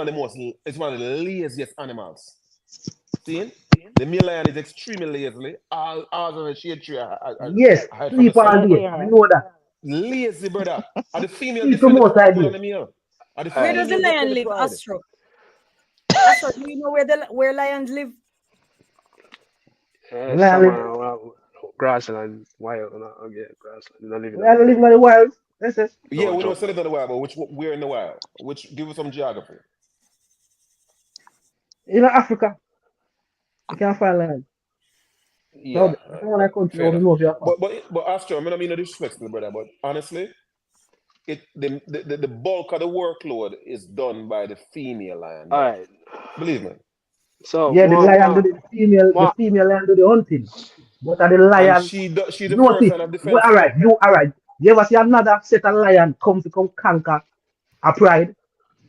it's one of the laziest animals. See? The male lion is extremely lazy. All of the shade tree Yes, hide from the sleep all sun. day. We know that. Lazy, brother. And the female Sleep the defend the most pride more than idea. the male. And the Where Alright. does the female defend lion the live, pride. Astro? Astro, do you know where lions live? The lion live, Some grassland, wild, okay, grassland. You don't live in the the lion live in the wild. That's it. Yeah, don't we know jump. it's in the wild, but where in the wild? Which give us some geography. In Africa, you can't find lion. Yeah, that's what I country fair how we enough. know if you're fast. But Astro, I mean, I mean no disrespect, brother, but honestly, the bulk of the workload is done by the female lion, All brother. right. Believe me. So Yeah, the lion do the more, female lion do the hunting. But the And lion, she's the first notice, line of well, defense too. all right. You ever see another set of lion come to come conquer a pride?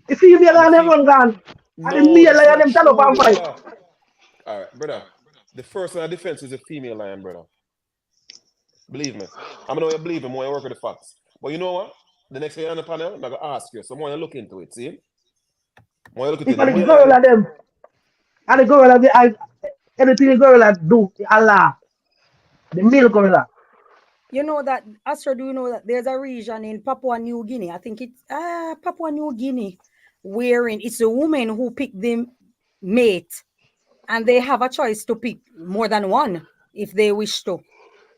The female And the lion them fem run gone. And the No, male that's lion not them stand up true, and fight. brother. All right, brother. The first line of defense is a female lion, brother. Believe me. I know you believe me more you work with the facts. But you know what? The next thing you're on the panel, I'm gonna ask you. So more you look into it, see? More you look into If it. The the male girl lion. of them, and the girl of anything the girl do, Allah, the male gorilla. You know that, Astro, do you know that there's a region in Papua New Guinea? I think it's Papua New Guinea, wherein it's the woman who pick the mate, and they have a choice to pick more than one if they wish to.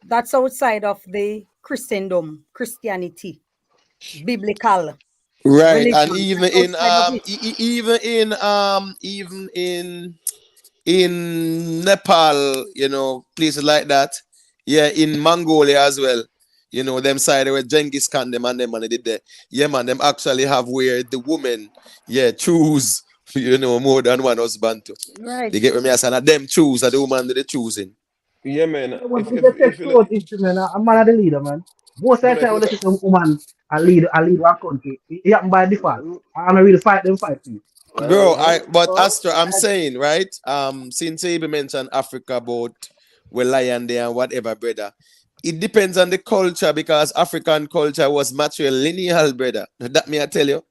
That's outside of the Christianity, biblical Right, and religion. even That's in outside of it. even in Nepal, places like that. Yeah, in Mongolia as well. Them side where Genghis Khan them and them and they did that. Yeah, man, them actually have where the woman, choose, more than one husband too. Right. They get what me saying? And them choose, and the woman that they choosing. Yeah, man. Yeah, but if they take through issue, man, a man are the leader, man. Most of the Brother, if time you when look they at see some woman a lead one country, it happen by default. I'm not really fight them fight for you. Bro, but well, Astra, I'm saying, right? Since you mentioned Africa about well lion there and whatever, brother. It depends on the culture because African culture was matrilineal, brother. That me I tell you.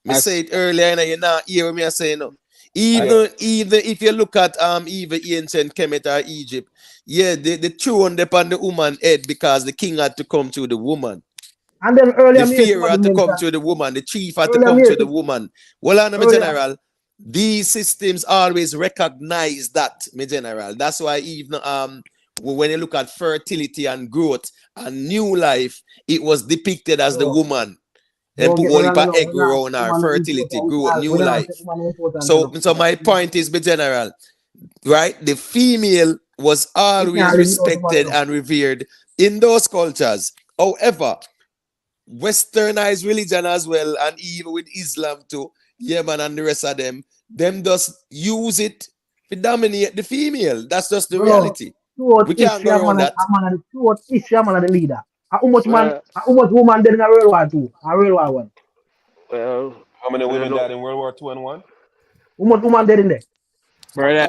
Me say it earlier and you not hear me I say no. Even if you look at even ancient Kemet or Egypt, they throne upon the woman head because the king had to come to the woman. And then The earlier me pharaoh had to come mention to the woman. The chief had to earlier come me to the woman. Well, I know, my earlier general, these systems always recognize that, my general. That's why even when you look at fertility and growth and new life, it was depicted as the so woman. And don't put get me one heap wrong, of you know, egg around her, fertility, growth, we're new not life. important So my point is, my general, right? The female was you can't always live without a man, respected and revered in those cultures. However, westernized religion as well, and even with Islam too, yeah, man, and the rest of them just use it to dominate the female. That's just the bro. reality. Throughout We can't history, go around that. throughout history, a man are the leader. How much man, well, how much woman dead in a World War II, a World War One? well, how many I don't women know, died in World War II and one? How much woman dead in there? brother.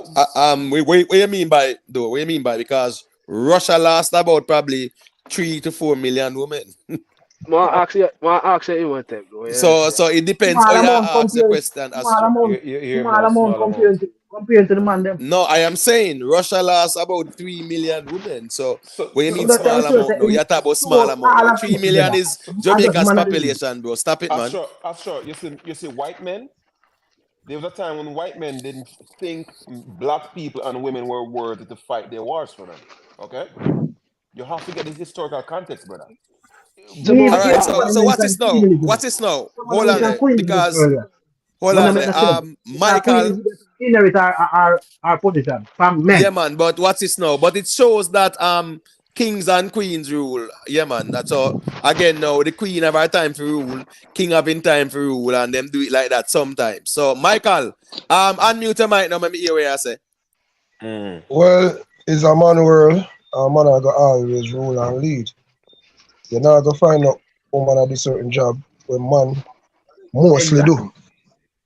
What you mean by though? What you mean by because Russia lost about probably 3 to 4 million women. My ask you one time, bro. You So understand? it depends Small how you amount ask the compared, question, small Astro. amount, You hear me small now, amount small amount. compared to the man them. No, I am saying Russia lost about 3 million women. So So what you so mean So that small tell you amount say now? in You talk about small throughout amount all now. of 3 history, million brother. is I just Jamaica's man of the leader. population, bro. Stop it, man. Astro, you see white men. There was a time when white men didn't think black people and women were worthy to fight their wars for them. Okay? You have to get the historical context, brother. So, Me All but even right, hear so somebody so what's mention this now? queenism. What's this now? Somebody Hold on mention there. queenism Because earlier. hold When I on make there. the sense. Because queen Michael, is inherit our position from yeah, men. man, but what's this now? But it shows that kings and queens rule. Yeah, man. That's all. Again, now the queen have her time for rule, king having time for rule, and them do it like that sometimes. So, Michael, unmute your mic now. Let me hear what you say. Well, it's a man world. A man I go always rule and lead. You're not gonna find a woman at a certain job where man mostly Exactly. do.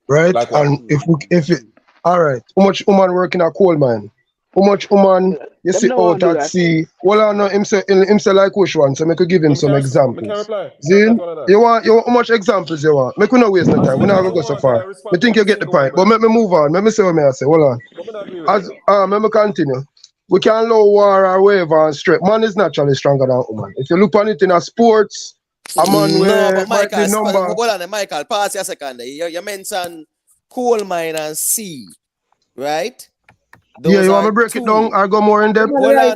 Right? Like what? And if it all right, how much woman work in a coal mine? How much woman you them see don't want out to do at that. sea? Well I know him say like which one, so I could give him No, some me can examples. reply. Me can reply Zin, to all of that. you want how much examples you want? Make we not waste no time. We're not gonna As go so much as I far. I respond to think every you get the single one, point. But brother. let me move on. Let me say what I say. Hold on. But me not agree with you, As though. let me continue. We can low war or whatever and straight. Man is naturally stronger than woman. If you look on it in a sports, a man No, where but might be Michael, number. hold on, there, Michael. Pause a second. You mentioned coal mine and sea, right? Yeah, Those you want are me break it down two. or go more in depth? Woman Hold right.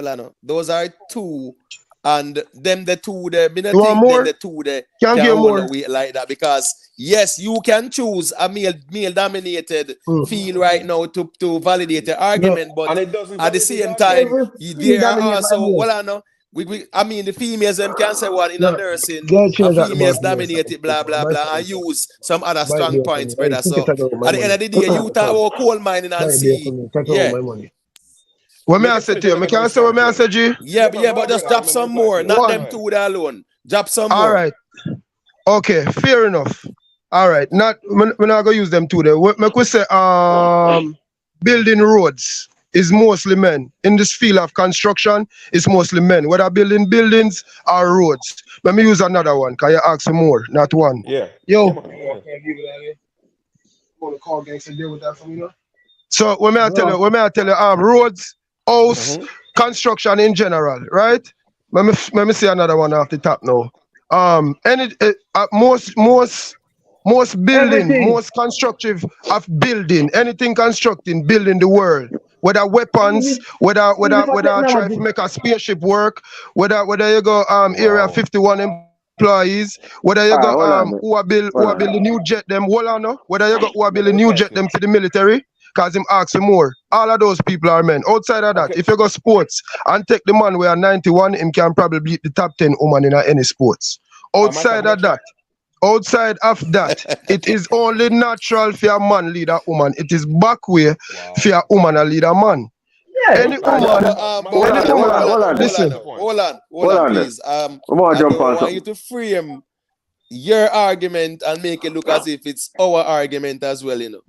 on, no. Those are two and them the two the me not You want think them more? the two the Can't can give hold more. a weight like that, because yes, you can choose a male dominated field right now to validate the argument, but And it doesn't at the validate the same argument. time Every field there are dominated by also males. well I know I mean the females them can say one in a No, nursing get and change at the females bottom there, dominated blah blah my blah and friend. use some other Buy it strong there for me. points, Hey, brother. take it, So take all my at the end money. of the day, you talk about coal mining and Buy it there for see, me. Take all yeah. my money. What may Make I it say finish to you? and Me then I can say what respond may to I say, him. G? Yeah, Go but on, just brother. drop I'm gonna some reply more, to you. not Go them One. ahead. two there alone. Drop some All more. right. Okay, fair enough. All right. Not we're not gonna use them two there. Make we say building roads is mostly men. In this field of construction, it's mostly men. Whether building buildings or roads. Let me use another one, because you ask me more, not one. Yeah. Yo. Yeah, man. Go ahead. Want to call gangster deal with that for me, no? So when I tell you, roads, house, construction in general, right? Let me see another one off the top now. Most building, Everything. most constructive of building, anything constructing, building the world. Whether weapons, whether Even for try to technology. make a spaceship work, whether you go Area 51 employees, whether you go Hold on. who are build Hold on. the new jet them, hold on no, whether you go who are build the new jet them for the military, cause him ask for more. All of those people are men. Outside of that, Okay. if you go sports and take the man where are 91, him can probably beat the top 10 woman in any sports. Outside of that, it is only natural for a man lead a woman. It is back way for a woman to lead a man. Yeah. Any woman, listen. Hold on, Hold on. please. I'm gonna I jump don't on want something. you to frame your argument and make it look as if it's our argument as well, you know.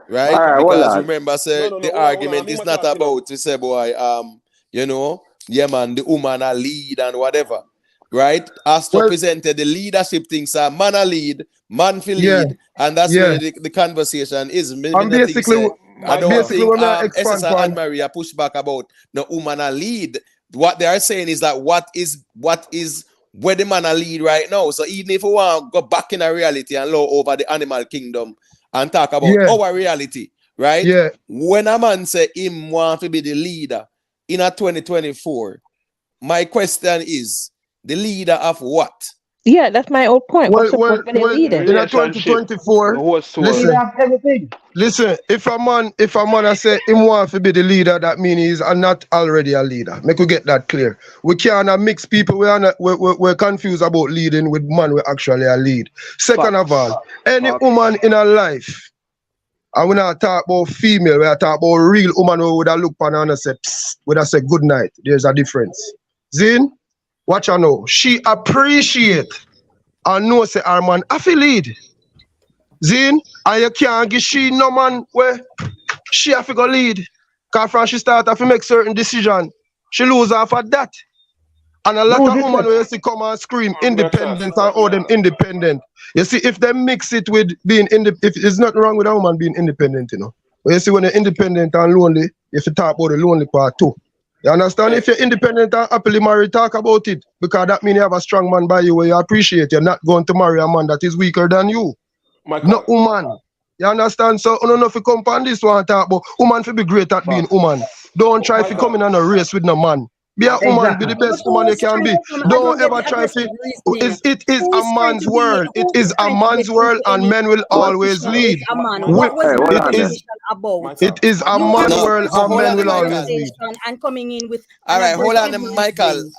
Right? All right, hold Because on. remember, say No, the hold on. argument I'm is not not talking about to say, boy, you know, yeah, man, the woman a lead and whatever. Right? Astro presented the leadership things are man a lead, man for lead, and that's where the conversation is. And basically, I don't think when I expand SSR and on Maria push back about no woman a lead. What they are saying is that what is where the man a lead right now. So even if we want to go back in a reality and low over the animal kingdom and talk about our reality, right? Yeah. When a man say him want to be the leader in a 2024, my question is the leader of what? Yeah, that's my old point. What's the point when they're leading? In a 2024, listen, if a man I say him want to be the leader, that means he's not already a leader. Make we get that clear. We cannot mix people. We're confused about leading with man we actually a lead. Second of all, any woman in her life, and we not talk about female, we are talk about real woman who would have look upon her and say, psst, would have say good night. There's a difference. Zin, watch her know. She appreciate and know say her man have to lead. Zin, and you can't give she no man where she have to go lead. Cause from she start have to make certain decision. She lose half of that. And a lot of women where you see come and scream independent and all them independent. You see, if they mix it with being if there's nothing wrong with a woman being independent, you know. But you see, when you're independent and lonely, you have to talk about the lonely part too. You understand? If you're independent and happily married, talk about it. Because that means you have a strong man by you where you appreciate. You're not going to marry a man that is weaker than you. Not woman. You understand? So, I don't know if you come on this one and talk about woman to be great at being woman. Don't try to come in on a race with no man. Be a woman, be the best woman you can be. Don't ever try to. It is a man's world. It is a man's world, and men will always lead. It is a man's world, and men will always lead. And coming in with all right, hold on, Michael.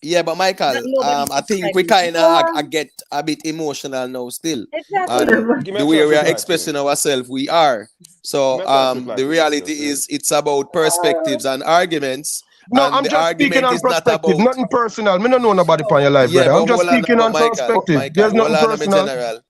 Yeah, but Michael, I think we kind of get a bit emotional now still. Exactly. The way we are expressing ourselves, we are. So the reality is it's about perspectives and arguments. No, and I'm just speaking on perspective, nothing personal. Me don't know nobody on your life, brother. I'm just speaking on perspective. There's nothing personal.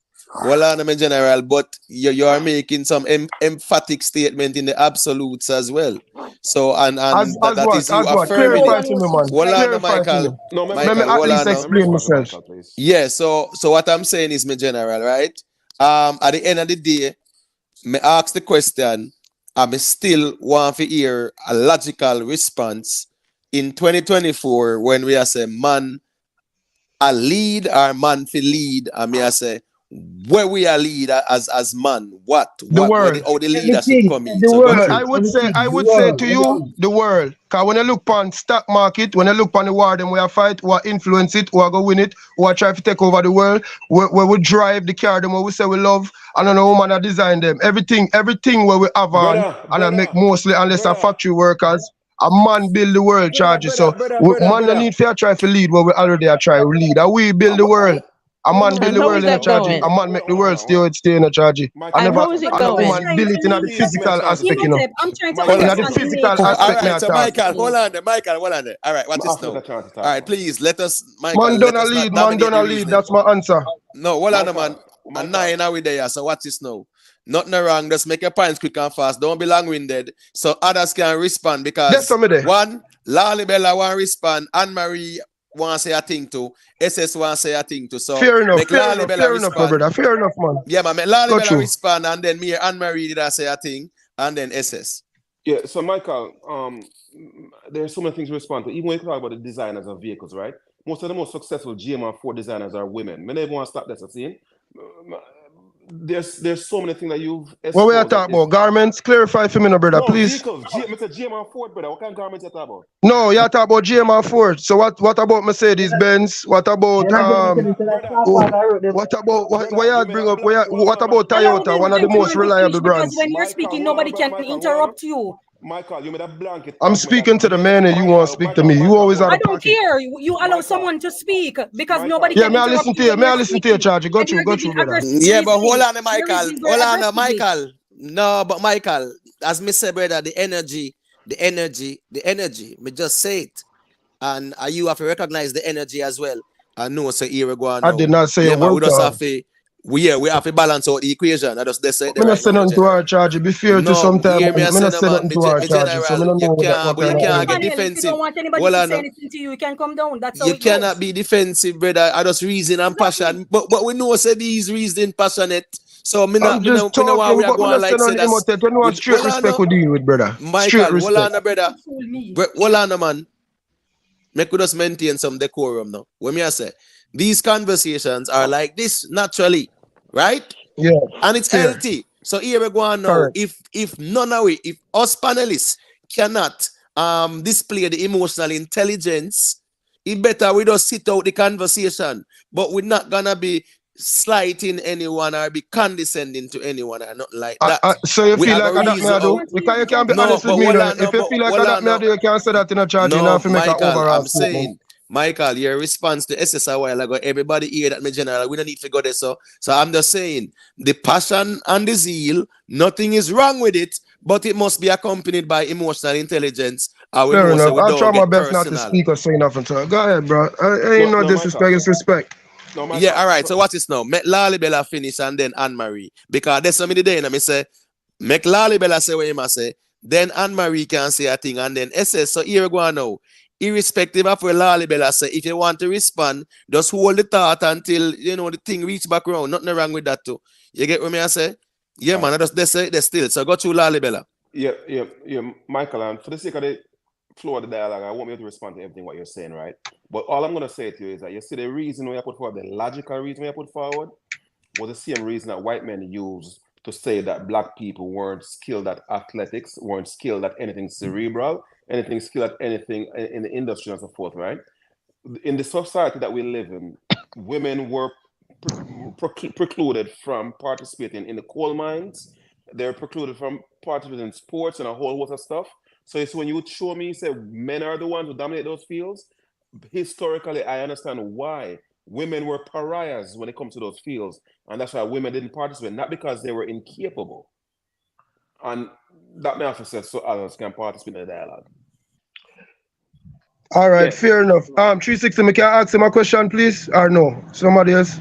Well, I'm in general, but you are making some emphatic statement in the absolutes as well. So that is you affirming Clarify to me, man. Well, Michael. Let me at least explain myself. Yeah. So what I'm saying is, my general, right? At the end of the day, me ask the question. I still want to hear a logical response in 2024 when we are say man a lead or man for lead, and me I say where we are lead as man, what The world. how the leadership Anything, come in. the So go world, through. I would say anything, to you, the world. Because when you look on stock market, when you look on the war, them we are fight, who are influence it, who are go win it, who are try to take over the world, where we drive the car, them where we say we love, and then the woman that design them. Everything where we have on, and I make mostly, unless are factory workers, a man build the world charges. So man no need to try to lead where we already are trying to lead. And we build the world. A man build And the how world is in a that charge. going? A man make the world stay in a charge. I And never, how is it and a But woman going? build it in the physical aspect, you know. I'm trying to Hold In on. the understand the physical nature. All aspect, me right, so attack. Michael, hold on there. Michael, hold on there. All right, what is now? All right, please let us, Michael, Man let done a us not lead, man dominate done the a lead. reasoning. That's my answer. No, hold on, man. And 9 are we there, so what is now? Nothing wrong, just make your points quick and fast. Don't be long-winded, so others can respond. That's Because some of there. one, Lali Bella want to respond, Anne-Marie want to say a thing too, SS want to say a thing too. So Fair enough, make Lali Bella fair enough, my respond. brother. Fair enough, man. Yeah, man, make Lali Go Bella through. respond, and then me and Anne-Marie did I say a thing, and then SS. Yeah, so Michael, there's so many things to respond to. Even when you talk about the designers of vehicles, right? Most of the most successful GM and Ford designers are women. Many want to stop that, scene. There's so many things that you've What we are exposed. talking about? Garments? Clarify for me, no, brother, No, please. vehicles. Mr. GM and Ford, brother. What kind of garments you talking about? No, you're talking about GM and Ford. So what about Mercedes Benz? What about what you bring up? What about Toyota? One of the most reliable brands. Because when you're speaking, nobody can interrupt you. Michael, you made a blanket. I'm speaking to the man, and you want to speak to me. You always out I of don't pocket. care. You allow someone to speak because nobody Yeah, can may I interrupt listen to you you? when May I you're listen to you, speaking. Charlie? Go And through, you're giving brother. aggressive Yeah, but hold reasoning. on, Michael. You're very Hold on, aggressive. Michael. No, but Michael, as me say, brother, the energy. Me just say it, and you have to recognize the energy as well. I know, so here we go on I now. did not say Yeah, a man, we word just to have to. We have to balance out the equation. I just say it me not right say now, nothing to our charge. Be fair to No, some time. hear me, I Me say not no, say man. nothing to our Me charges. So me general, don't know what you can't get Panel, if you defensive. don't want anybody Hold to on, say anything to you, you can come down. That's how you it goes. cannot be defensive, brother. I just reason and passion. But we know say these reason passionate. So me I'm just know why we talking, are but me going not like say say nothing that's. emoted. You know what straight Hold on, respect no. we deal with, brother. Straight Michael, hold respect. on, brother. Fool me. Hold on, man. Make we just maintain some decorum now. When me I say these conversations are like this naturally, right? Yeah. And it's Fair. healthy. So here we go on now. Correct. If none of we, if us panelists cannot display the emotional intelligence, it better we just sit out the conversation. But we're not gonna be slighting anyone or be condescending to anyone or nothing like that. So you We feel have like a that me I reason. do? Because you can't be No, honest with but me, hold though. on, no, If you but feel like hold that on, me I no. do, you can't say that in a charge. You No, have to make an Michael, overall I'm statement. saying, Michael, your response to SS a while ago, everybody here that me general, we don't need to go there. So I'm just saying, the passion and the zeal, nothing is wrong with it, but it must be accompanied by emotional intelligence. I will Fair know so enough. we I'll don't try my get best not to personal. speak or say nothing to her. Go ahead, bro. Ain't no disrespect, it's respect. No, Michael. Yeah, all right. So what is now? Make Lali Bella finish and then Anne-Marie. Because there's somebody there and I say, make Lali Bella say what you must say. Then Anne-Marie can say a thing and then SS. So here we go now. Irrespective of what Lali Bella say, if you want to respond, just hold the thought until the thing reach back around. Nothing wrong with that too. You get what me I say? Yeah, man. I just they say they still. So go to Lali Bella. Yeah, Michael, and for the sake of the flow of the dialogue, I won't be able to respond to everything what you're saying, right? But all I'm going to say to you is that you see the reason we put forward, the logical reason we put forward, was the same reason that white men used to say that black people weren't skilled at athletics, weren't skilled at anything cerebral, anything skilled at anything in the industry and so forth, right? In the society that we live in, women were precluded from participating in the coal mines. They're precluded from participating in sports and a whole host of stuff. So it's when you show me, say men are the ones who dominate those fields. Historically, I understand why women were pariahs when it comes to those fields, and that's why women didn't participate, not because they were incapable. And that may have to say so others can participate in the dialogue. All right, fair enough. 360, me can ask him a question, please, or no? Somebody else?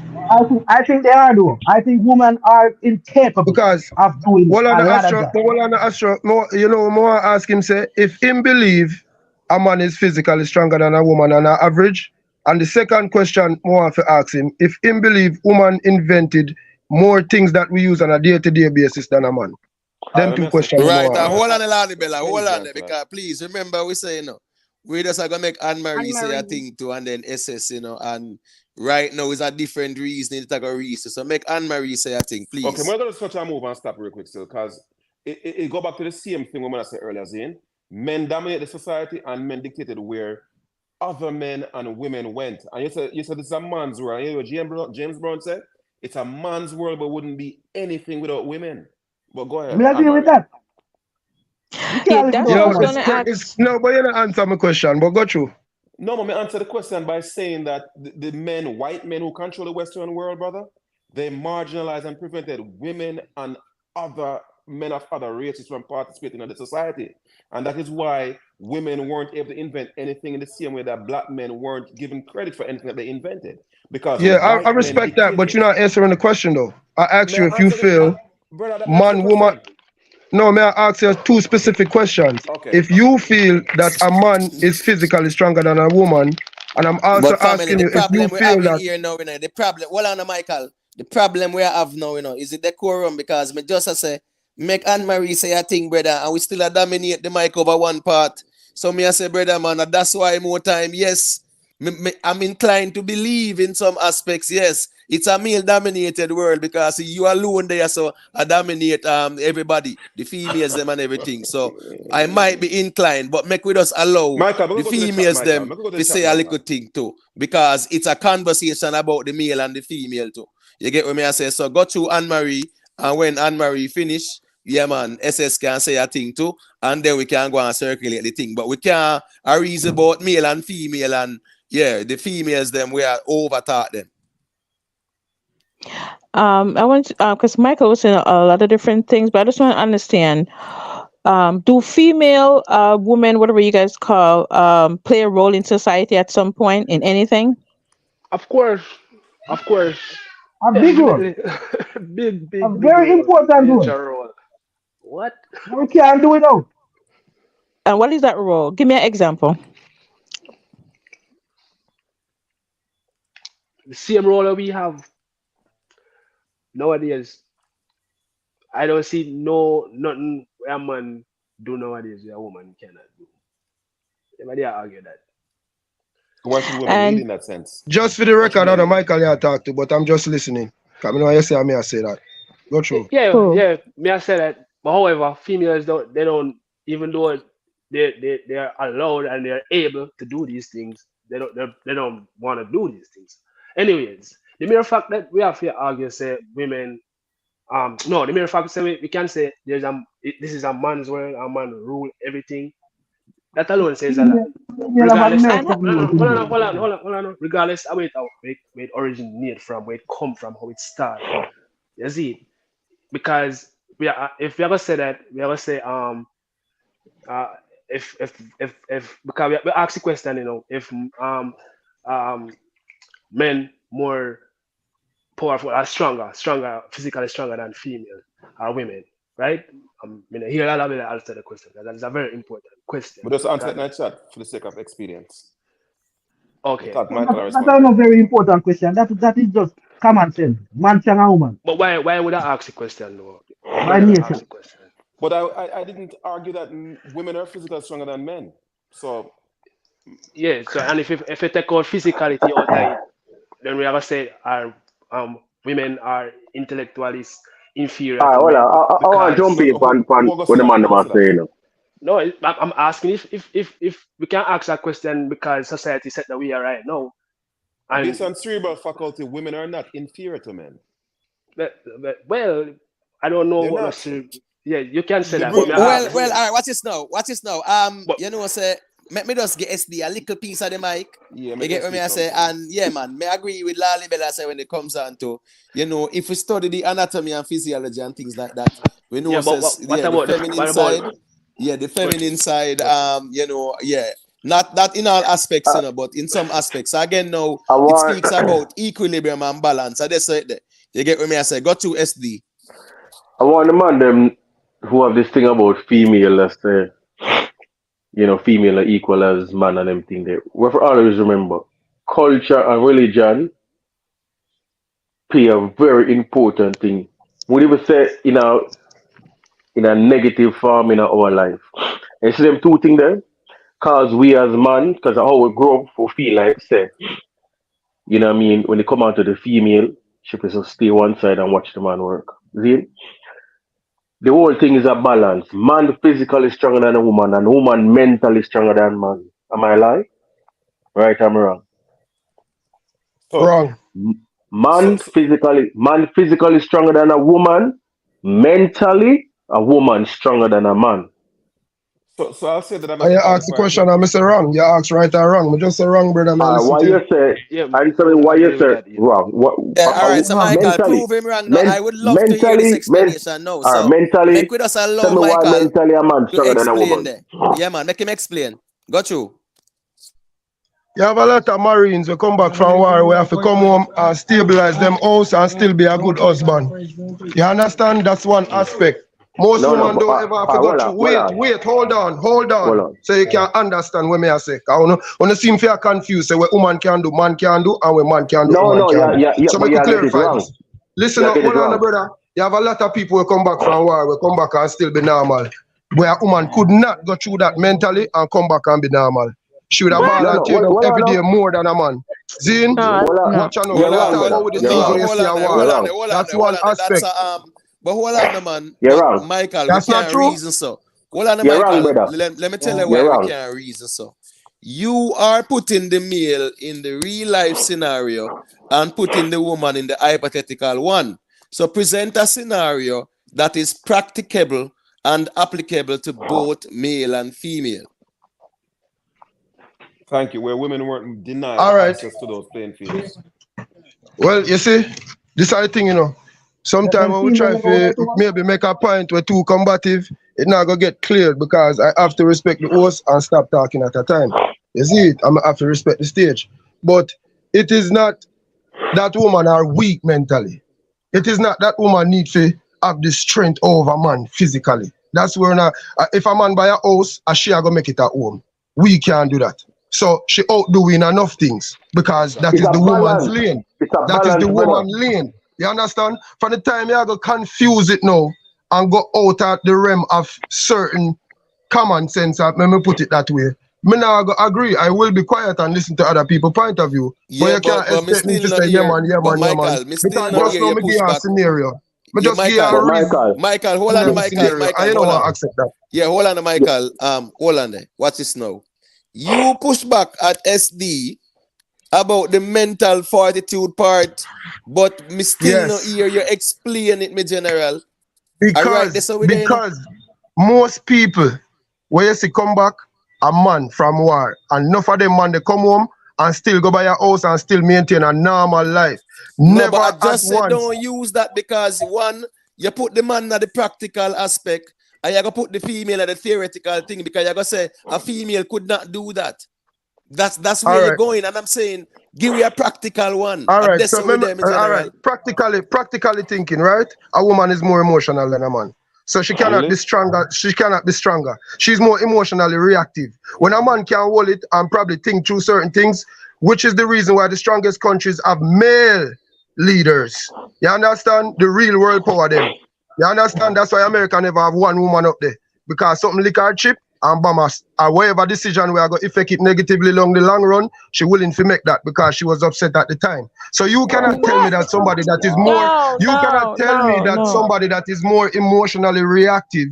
I think they are though. I think women are incapable Because of doing a lot of that. You know, more ask him say if him believe a man is physically stronger than a woman on an average. And the second question more have to ask him if him believe woman invented more things that we use on a day-to-day basis than a man. Them two questions. Right, hold on, Lali Bella, hold on there, because please remember we say we just are gonna make Anne-Marie say a thing too, and then SS, and right now is a different reason it's a reason. So make Anne-Marie say a thing, please. Okay, we're going to touch and move and stop real quick still, because it go back to the same thing when I said earlier, Zane. Men dominate the society and men dictated where other men and women went. And you said this is a man's world. And you know what James Brown said? It's a man's world, but wouldn't be anything without women. But go ahead. I agree with that. Yeah, that's what I was going to ask. No, but you don't answer my question, but go through. No, but me answer the question by saying that the men, white men who control the Western world, brother, they marginalized and prevented women and other men of other races from participating in the society. And that is why women weren't able to invent anything in the same way that black men weren't given credit for anything that they invented. Because I respect that, but you're not answering the question though. I asked you if you feel man, woman. No, may I ask you two specific questions? Okay. If you feel that a man is physically stronger than a woman, and I'm also asking you if you feel that here now, the problem, well on Michael, the problem we have now, is the decorum, because me just say make Anne-Marie say a thing, brother, and we still dominate the mic over one part. So me I say, brother man, that's why more time, yes, I'm inclined to believe in some aspects, yes. It's a male-dominated world because you alone there, so I dominate everybody, the females, them and everything. So I might be inclined, but make we just allow the females them to say a little thing too, because it's a conversation about the male and the female too. You get what me I say? So go to Anne-Marie, and when Anne-Marie finish, yeah man, SS can say a thing too, and then we can go and circulate the thing. But we can't reason about male and female, and yeah, the females them we are over-taught them. I want because Michael was saying a lot of different things, but I just want to understand. Do female women, whatever you guys call, play a role in society at some point in anything? Of course. A big role. big, a very important role. What? We can't do it out. And what is that role? Give me an example. The same role that we have nowadays. I don't see nothing a man do nowadays a woman cannot do. Everybody argue that. Why should women lead in that sense? Just for the record, I know Michael I talk to, but I'm just listening. Because I know you say I may say that. Go through. Yeah, may I say that. But however, females don't even though they're allowed and they're able to do these things, they don't want to do these things. Anyways, the mere fact that we have to argue say women no, the mere fact say we can say this is a man's world, a man rule everything. That alone says a lot. Regardless, hold on. Regardless of where it originated from, where it come from, how it started. You see, because if we ever say that, we ever say if because we ask the question, if men more powerful or stronger, physically stronger than female or women, right? Here I'll answer the question. That is a very important question. But just answer it in chat for the sake of experience. Okay. That's not a very important question. That is just common sense. Man and woman. But why would I ask the question though? By nature. But I didn't argue that women are physically stronger than men. So yeah. So and if you take out physicality all day, then we ever say women are intellectually inferior. I want to jump in on what the man was saying. No, I'm asking if we can ask that question because society said that we are right now. And based on cerebral faculty, women are not inferior to men. But well, I don't know what. Yeah, you can say that. Well, all right. Watch this now. Say. Let me just get SD a little piece of the mic. Yeah, you get what I say? And yeah, man, I agree with Lali Bella say when it comes down to, if we study the anatomy and physiology and things like that, we know the feminine side. Yeah, the feminine side, not that in all aspects, but in some aspects. Again, now, it speaks about equilibrium and balance. I just said that. You get what I say? Go to SD. I want the man them who have this thing about female, let's say, female are equal as man and everything there. We have to always remember, culture and religion play a very important thing. We even say in a negative form in our life. And see them two things there, cause we as man, because of how we grow up, we feel like say You know what I mean? When they come out to the female, she can just stay one side and watch the man work. See? The whole thing is a balance. Man physically stronger than a woman, and woman mentally stronger than man. Am I lying? Right, I'm wrong. So, Wrong. Man so physically stronger than a woman. Mentally, a woman stronger than a man. so I'll say that I'm And at you the ask the point. question, and I say wrong. You ask right or wrong. I just say wrong, brother. I listen Why to you you. say? Yeah, Answer me. don't Why you agree with say that, you know. wrong? What? Yeah, all right. So, Wrong. Michael, Mentally, prove him wrong now. I would love to hear this mentally, explanation now. So, mentally. make with us Tell allow me why Michael mentally a man to stronger than a explain woman. there. Yeah, man, make him explain. Got you. You have a lot of Marines who come back from war. We have to come home and stabilize them house and still be a good husband. You understand? That's one aspect. Most No, women but don't ever have to go hold through. on, hold on, Wait, hold hold on. on. So you can understand what me I say. I wanna seem fair confused. Say what woman can do, man can do, and what man can do, woman No, can do. yeah, So but me could you get it clarify wrong. this. Listen You up, get it hold on, wrong. brother. You have a lot of people who come back from war, will come back and still be normal. Where a woman could not go through that mentally and come back and be normal. She would have What? ball No, and tear up hold on, every day no. more than a man. Zin, No, Hold on. no. watch out now. You're Hold Let me on, wrong, talk hold brother. about on, with the You're things no, where wrong. you hold see on a there, You're hold war. on there, wrong. hold on That's there, hold one on there. That's aspect. but hold on, there, man. You're But wrong. Michael, we That's not can't true. reason so. Hold on, there, You're wrong, Michael. brother. Let me tell you You're why we wrong. can't reason so. You are putting the male in the real life scenario and putting the woman in the hypothetical one. So present a scenario that is practicable and applicable to both male and female. Thank you. Where women weren't denied All right. access to those playing fields. Well, you see, this is the thing, you know. Sometimes when we try to maybe make a point we're too combative, it not gonna get cleared because I have to respect the host and stop talking at a time. You see it? I have to respect the stage. But it is not that woman are weak mentally. It is not that woman need to have the strength over man physically. That's where now, if a man buy a house, she gonna make it at home. We can't do that. So she outdoing enough things because that It's is a the woman's balance. lane. It's a That is the balance, brother. woman lane. You understand? From the time you go confuse it now and go out of the realm of certain common sense, let me put it that way. Me now go agree. I will be quiet and listen to other people's point of view. But Yeah, you can't but me expect me still to not say, yeah hear. man, yeah But man, yeah man. Michael, me still Because not just hear now your me give you a pushback. scenario. Me Yeah, just give you a But Michael. Michael, Michael, hold on, real Michael. scenario. Michael, And you don't hold want on. to accept that. Yeah, hold on, Michael. Hold on there. Watch this now. You push back at SD about the mental fortitude part, but me still not Yes. hear you explain it, me general. All right, Because that's how we there, you know? because most people when you see come back a man from war and enough of them man they come home and still go by your house and still maintain a normal life. No, but I Never at just said once. don't use that because one, you put the man at the practical aspect, and you go put the female at the theoretical thing because you go say a female could not do that. That's where All you're right. going, and I'm saying give me a practical one. All And right. that's So how we there, all right. general. Practically thinking, right? A woman is more emotional than a man. So she cannot be Really? stronger. She cannot be stronger. She's more emotionally reactive. When a man can hold it and probably think through certain things, which is the reason why the strongest countries have male leaders. You understand? The real world power them. You understand? That's why America never have one woman up there. Because something lick her chip and Bamas, or whatever decision we are going to affect it negatively along the long run, she willing to make that because she was upset at the time. So you cannot tell me What? that somebody that is more, No, you cannot no, tell me no, that no. somebody that is more emotionally reactive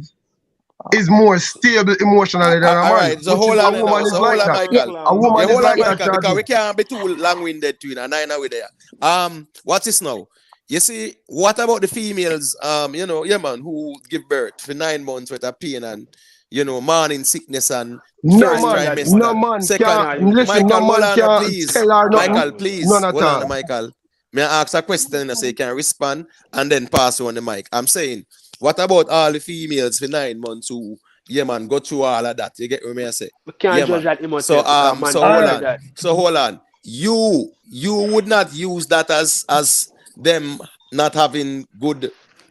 is more stable emotionally than a All man, right, so which is hold a on there now. woman is So hold like on, that. Yeah. Michael. A Yeah, woman is hold on, like that, Michael, because Shaggy. we can't be too long-winded to it, and I know with there. What's this now? You see, what about the females, yeah, man, who give birth for 9 months with a pain and morning sickness and We No can't first use man, that, trimester, no brother. man We second. can't, can't use that. listen, no Michael, hold man on, can't please. tell her nothing, Michael, please. none at Hold on, all. Michael. May I ask a question so you can respond and then pass on the mic? I'm saying, what about all the females for 9 months who, yeah, man, go through all of that? You get what I say? We can't Yeah, judge man. that So, emotive because man All cannot hold do right. on. that. So hold on. You would not use that as them not having good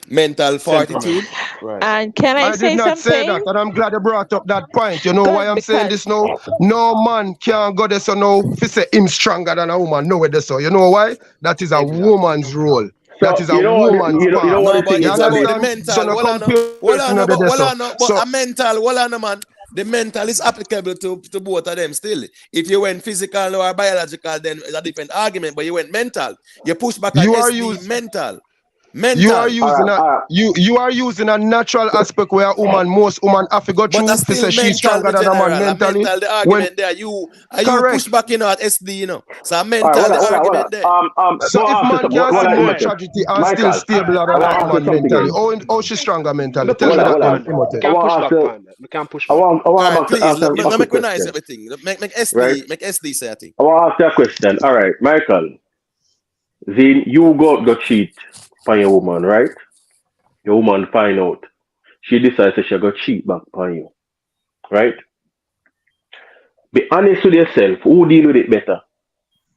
mental Temperament. fortitude. Right. And can I I did say not say that, something? and I'm glad you brought up that point. You know why Good, I'm saying because this now? No man can go there so now if say him stronger than a woman. No way there so. You know why? That is a Exactly. woman's role. That so is a you know what woman's No, the but thing part. You is, it's about the Adi? understand? So mental. no Hold on, no. Hold comparison on, no, of the but there hold so. on, no, but So a mental. Hold on, no, man. the mental is applicable to both of them still. If you went physical or biological, then it's a different argument. But you went mental. You push back on SD mental. You are using you are using a natural aspect where most woman have to go through to say she's stronger than a man mentally. Mental, the argument there. You push back, at SD, So mental, the argument there. So if man can see more tragedy and still stable than a woman mentally, how she stronger mentally? Tell me that, Timothy. We can push back. I want please, to make nice everything. Make SD say a thing. I want to ask you a question. All right, Michael. Then you go cheat on your woman, right? Your woman find out. She decides that she go cheat back on you. Right? Be honest with yourself. Who deal with it better?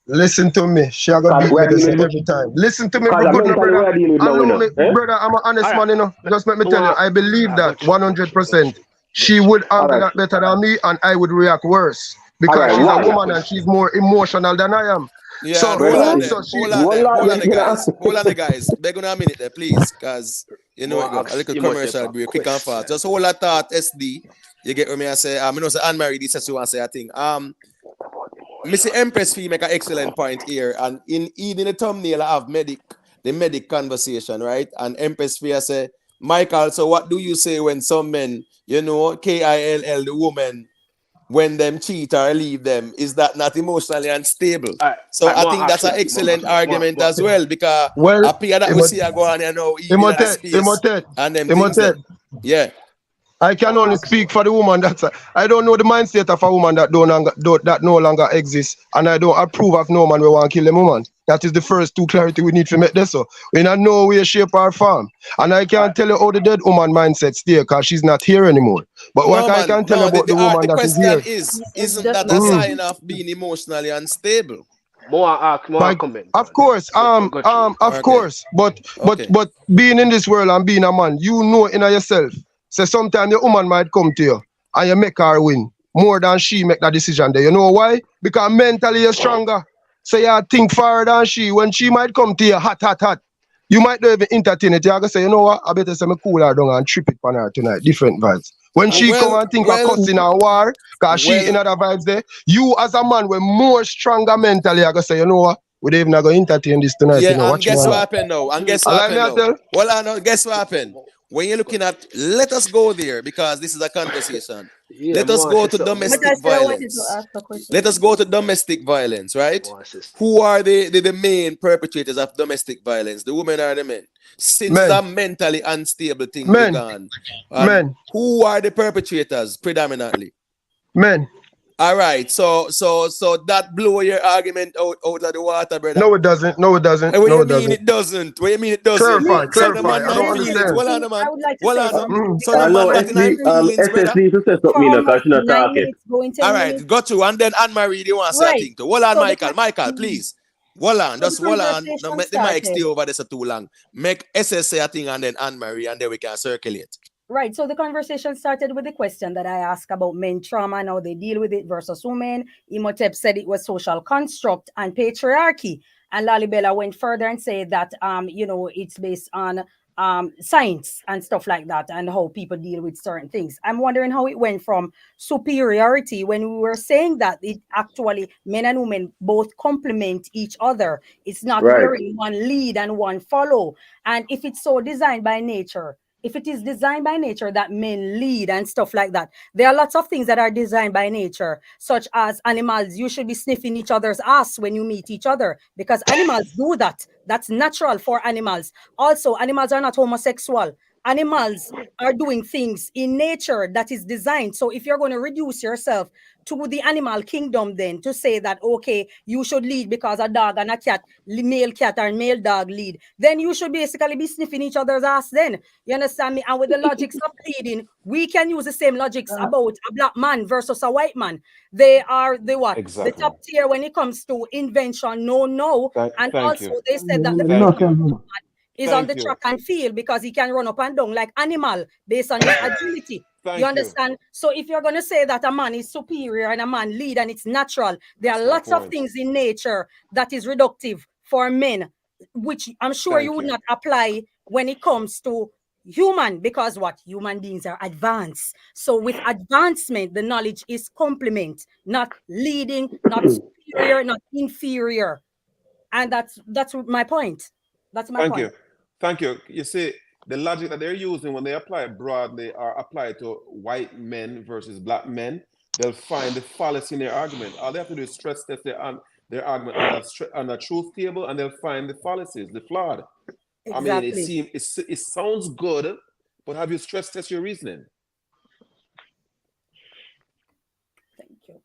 Listen to me. She gonna beat me this every time. Listen to me, brother. Brother, I'm an honest man, Just let me tell you, I believe that 100%. She would handle that better than me, and I would react worse. Because she's a woman and she's more emotional than I am. Yeah, so hold on, the guys. Beg on a minute there, please, because a little commercial break, quick and fast. Just hold that thought, SD. You get what me I say? I know say Anne-Marie, this is what I say. I think. Mr. Empress Fee make an excellent point here, and in the thumbnail I have the Medik conversation, right? And Empress Fee say, Michael, so what do you say when some men, KILL, the woman, when them cheat or leave them, is that not emotionally unstable? So I think that's an excellent argument as well, because appear that we see her go on and now and them things there. Yeah. I can only speak for the woman. I don't know the mindset of a woman that no longer exists, and I don't approve of no man who want to kill a woman. That is the first two clarity we need to make this. So we in no way, shape, or form. And I can't tell you how the dead woman mindset stay because she's not here anymore. But what I can tell you about the woman that is here. The question isn't that a sign of being emotionally unstable? More comment. Of course, of course. But being in this world and being a man, you know in yourself. So sometimes the woman might come to you and you make her win more than she make that decision there. You know why? Because mentally you're stronger. So you think farther than she. When she might come to you hot. You might not even entertain it. You're going to say, you know what? I better say me cool her down and trip it on her tonight. Different vibes. When she come and think of cussing and war, because she in other vibes there, you as a man with more stronger mentally, you're going to say, you know what? We're even not going to entertain this tonight. Yeah, and guess what happened now? Guess what happened? When you're looking at, let us go there because this is a conversation. Let us go to domestic violence. Let us go to domestic violence, right? Who are the main perpetrators of domestic violence? The women or the men? Since the mentally unstable thing began. Men. Who are the perpetrators predominantly? Men. All right, so that blow your argument out of the water, brother. No, it doesn't. What do you mean it doesn't? Clarify. I don't understand. I would like to say something. So the man not in feelings, brother. All right, got you. And then Anne-Marie, they want to say a thing too. Hold on, Michael, please. Hold on. Don't make the mic stay over there so too long. Make SS say a thing and then Anne-Marie, and then we can circulate. Right, so the conversation started with the question that I asked about men trauma and how they deal with it versus women. Imhotep said it was social construct and patriarchy. And Lalibela went further and said that, it's based on science and stuff like that and how people deal with certain things. I'm wondering how it went from superiority when we were saying that it actually men and women both complement each other. It's not very one lead and one follow. And if it's so designed by nature, if it is designed by nature that men lead and stuff like that, there are lots of things that are designed by nature, such as animals. You should be sniffing each other's ass when you meet each other because animals do that. That's natural for animals. Also, animals are not homosexual. Animals are doing things in nature that is designed. So if you're going to reduce yourself to the animal kingdom, then to say that, okay, you should lead because a dog and a cat, male cat and male dog lead, then you should basically be sniffing each other's ass then. You understand me? And with the logics of leading, we can use the same logics about a black man versus a white man. They are the what? Exactly. The top tier when it comes to invention, and also they said that the is on the track and field because he can run up and down like animal based on his agility. You understand? So if you're going to say that a man is superior and a man lead and it's natural, there are lots of things in nature that is reductive for men, which I'm sure you would not apply when it comes to human, because what? Human beings are advanced. So with advancement, the knowledge is complement, not leading, not superior, not inferior. And that's my point. That's my Thank point. you. Thank you. You see, the logic that they're using when they apply it broadly or apply it to white men versus black men, they'll find the fallacy in their argument. All they have to do is stress test their argument on a truth table, and they'll find the fallacies, the flawed. I mean, Exactly. it sounds good, but have you stress test your reasoning? Thank you.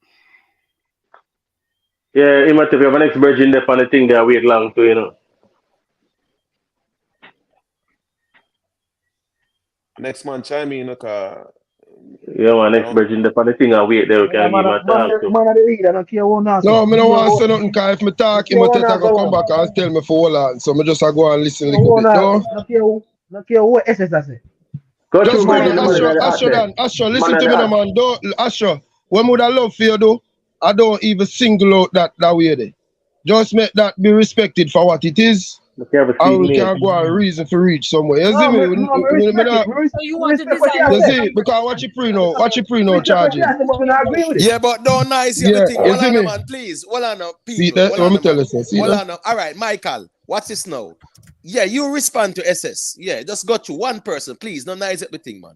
Yeah, you might have an expert in the on the thing that wait long to, you know. Next man chime in, because Yeah, man, expert in the on the thing I wait there, we Yeah, can give him a talk to. man of the lead, I don't care what now say. No, me no want to say nothing, I because if me talk, care him what take now go come say. back and tell me for hold on. So me just a go and listen a little What bit, though. no care what SS I say. Go Just through, go Man on, of Bridget, the the man lead. of the Astro, asset. listen Man of to the me no, asset. man. Don't, Astro, when would I love for you, though, I don't even single out that way there. Just make that be respected for what it is, Look, you have a and speak we name. can go and reason for reach somewhere. You see me? No, me Me respect it. not, So you Me want to respect what design you you your say. see, because watch it pre Me now, respect what you charging. say, but me not agree with it. Yeah, but don't nice Yeah, everything. you Hold see on, me? man, please. Hold on, See people. that? Hold Let me on, tell man. you, so see Hold that? on. All right, Michael. What's this now? Yeah, you respond to SS. Yeah, just got you one person, please. Don't nice everything, man.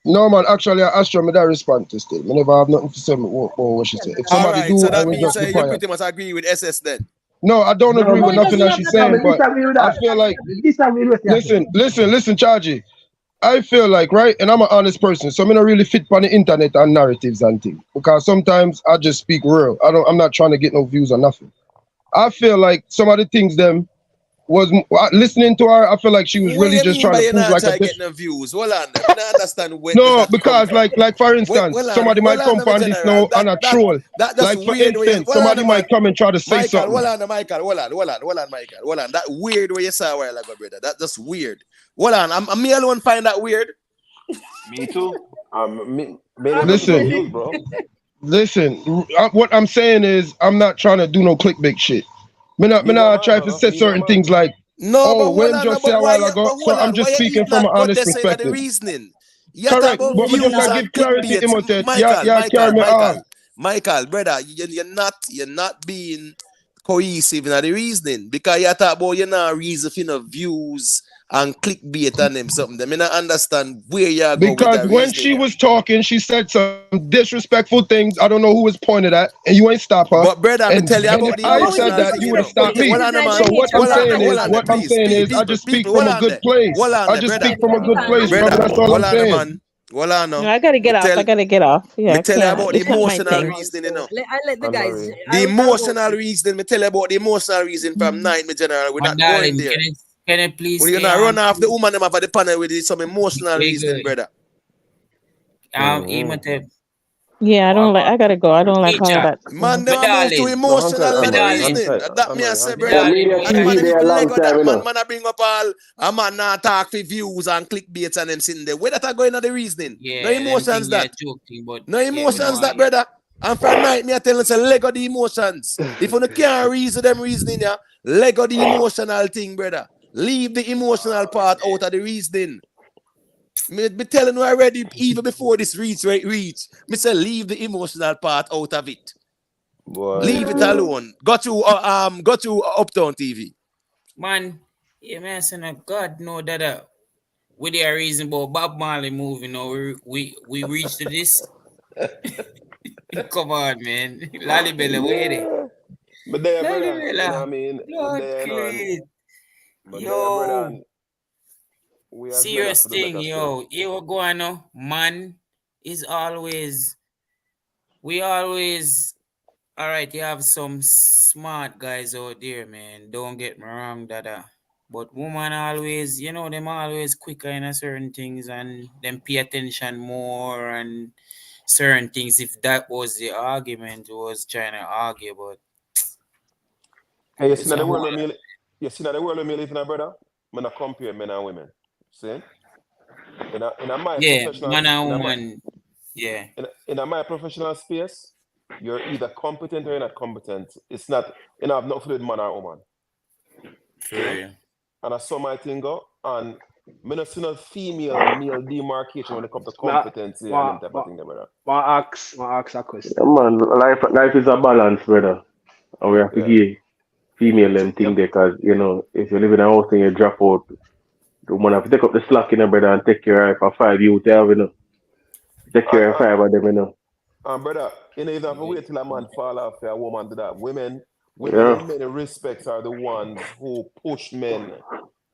No, man, actually, I Astro, me that respond to still. Me never have nothing to say what she say. If All somebody right, do, so I that will means just be you quiet. pretty much agree with SS then. No, I don't agree No, with it nothing doesn't that have she's to. No, me saying, but disagree with I that. feel like, Me disagree with you. listen, Chargy. I feel like, right, and I'm an honest person, so I don't really fit on the internet and narratives and things. Because sometimes I just speak real. I'm not trying to get no views or nothing. I feel like some of the things them was listening to her, I feel like she was What do really you just mean trying by to you prove not like a try to different. get no views? Hold on, I don't understand where No, that come because from. like for instance, somebody might come My from this general. now and a troll. That just Like for weird way. instance, Hold somebody on, might man. come and try to say Michael, something. Michael. Hold on, Michael. Hold on. That weird way you saw a while ago, brother. That just weird. Hold on, I'm me alone find that weird. Me too. Many looking for Listen, views, bro. what I'm saying is I'm not trying to do no clickbait shit. Me Me no not man, try to brother. say Me no certain man. things like, No, but oh, hold when on, just say but a why while you ago. but So hold I'm on, why just you speaking even from an not got honest this in the perspective. reasoning? You talk Correct. about But me just views I and give clarity, clickbait. Imhotep. Yeah, carry me on. Michael, brother, you're not being cohesive in the reasoning because you talk about you're not reason for no views and clickbait and them something. They may not understand where you go with Because that when reasoning. she was talking, she said some disrespectful things. I don't know who was pointed at, and you ain't stop her. But brother, me And tell you and about if the I said emotional that, thing, you you would have know. stopped You me. design your So what nature I'm for saying is, Hold on, what I'm please. saying is, I just speak People, from hold a on good there. place. Hold on I there, just brother. speak from a you good can't place, manage brother. Brother, That's all I'm hold on, saying. man. Hold on No, now. I gotta get off. I gotta get off. Yeah, Me I tell you can't. about the It's not my emotional thing. reasoning, you know. I let the And guys. Marie. The I'll go. emotional reason, me tell you about the emotional reason from night, me general. We're My not going darling, there. can I please We're stay gonna run on? off the woman them off of the panel with some emotional Very reasoning, good. brother. Imhotep, Yeah, I don't like. Wagwan. I gotta go. I don't like all Teacher, that. Man, my them a move too darling, No, hang tight, emotional my with Anne the Marie. Hang darling, reasoning. tight, That Anne me I Marie. say, Hang my tight. Yeah, brother. me darling, there my And the TV man if darling. there you a long Lego that time, you man, know. man I bring up all a man not talk for views and clickbaits and them sitting there. Where that are going on the reasoning? No Yeah, them emotions thing you're that. joking, but No yeah, me know emotions I that, brother. And for night, me I tell you, say Lego the emotions. If you can't reason them reasoning, yeah, Lego the emotional thing, brother. Leave the emotional part out of the reasoning. Me telling you already, even before this reach where it reach. Me say leave the emotional part out of it. Boy, Leave it alone. Got you Uptown TV. man, yeah, man, son of God know that with their reason about Bob Marley movie, you know, we reached to this. Come on, man. Lali Bella, where they? yeah. But there, Lali brother. You know what Bella. I mean? Lord There, you know, Creed. but there, brother, Yo. and we as men have Serious to do thing, better still. yo. You what going on? Man is always we always all right, you have some smart guys out there, man. Don't get me wrong, Dada. But woman always, you know, them always quicker in a certain things and them pay attention more and certain things. If that was the argument, was trying to argue, but And you see it's now a the whole world where me, you see now the world where me live in, brother. Me not compare men and women. See? In a my yeah, professional man and in a my woman, yeah, in a my professional space, you're either competent or you're not competent. It's not you know have nothing to do with man or woman. for See? real. And I saw my thing go and I don't see no female male demarcation when it comes to competency and them type of thing, brother. My ask a question. Yeah, man, life is a balance, brother. And we have to Yeah. give female them thing Yep. there, because, you know, if you live in a house and you drop out, the woman have to take up the slack, you know, brother, and take care of for 5 youth, you know. Take care of 5 of them, you know. Brother, you know, you don't have to wait till a man fall off for a woman to that. Women Yeah. in many respects are the ones who push men.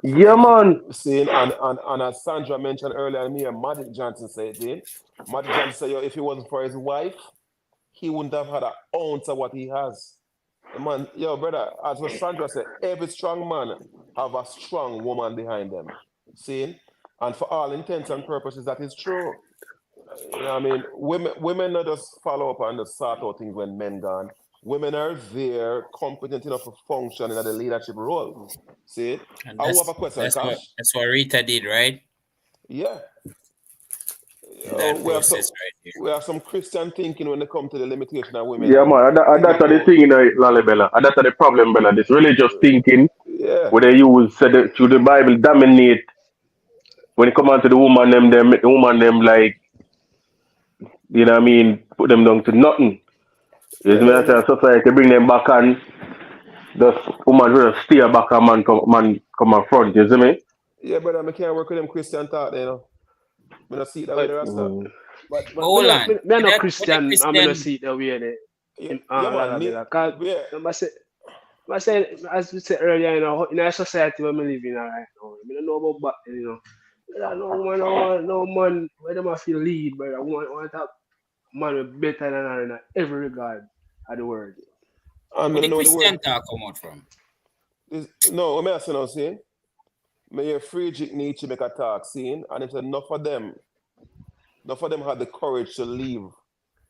Yeah, man. Seeing and as Sandra mentioned earlier, me and Medik Johnson said it. Medik Johnson said, yo, if it wasn't for his wife, he wouldn't have had an ounce of what he has. Man, yo, brother, as what Sandra said, every strong man have a strong woman behind them. See? And for all intents and purposes, that is true. You know what I mean? Women not just follow up and just sort out things when men gone. Women are there, competent enough to function in the leadership role. See? And I have a question, Cash. that's what Rita did, right? Yeah. That We have process right there. we have some Christian thinking when it comes to the limitation of women. Yeah, man. That's the thing, you know, Lalibella. And that's the problem, Bella. This religious thinking, Yeah. where they use said that through the Bible dominate. When it come on to the woman, them make the woman them like, you know what I mean, put them down to nothing. You know what I say? Society bring them back and the woman will steer back and man come up front, you see me? Yeah, brother, I can't work with them Christian thought, you know. I don't see it that way the rest of. But Hold on. me no That- Christian, that I'm gonna Christian- see it the way they Yeah, man. I say, as we said earlier, you know, in our society where we live in right now, I don't know about back then, you know. No man, where them I feel lead, but I want that man with better than her in every regard of the word. I'm Where gonna the know the Christian word. talk come out from? No, what I now saying? May your Friedrich Nietzsche make a talk, seeing, and it's enough of them had the courage to leave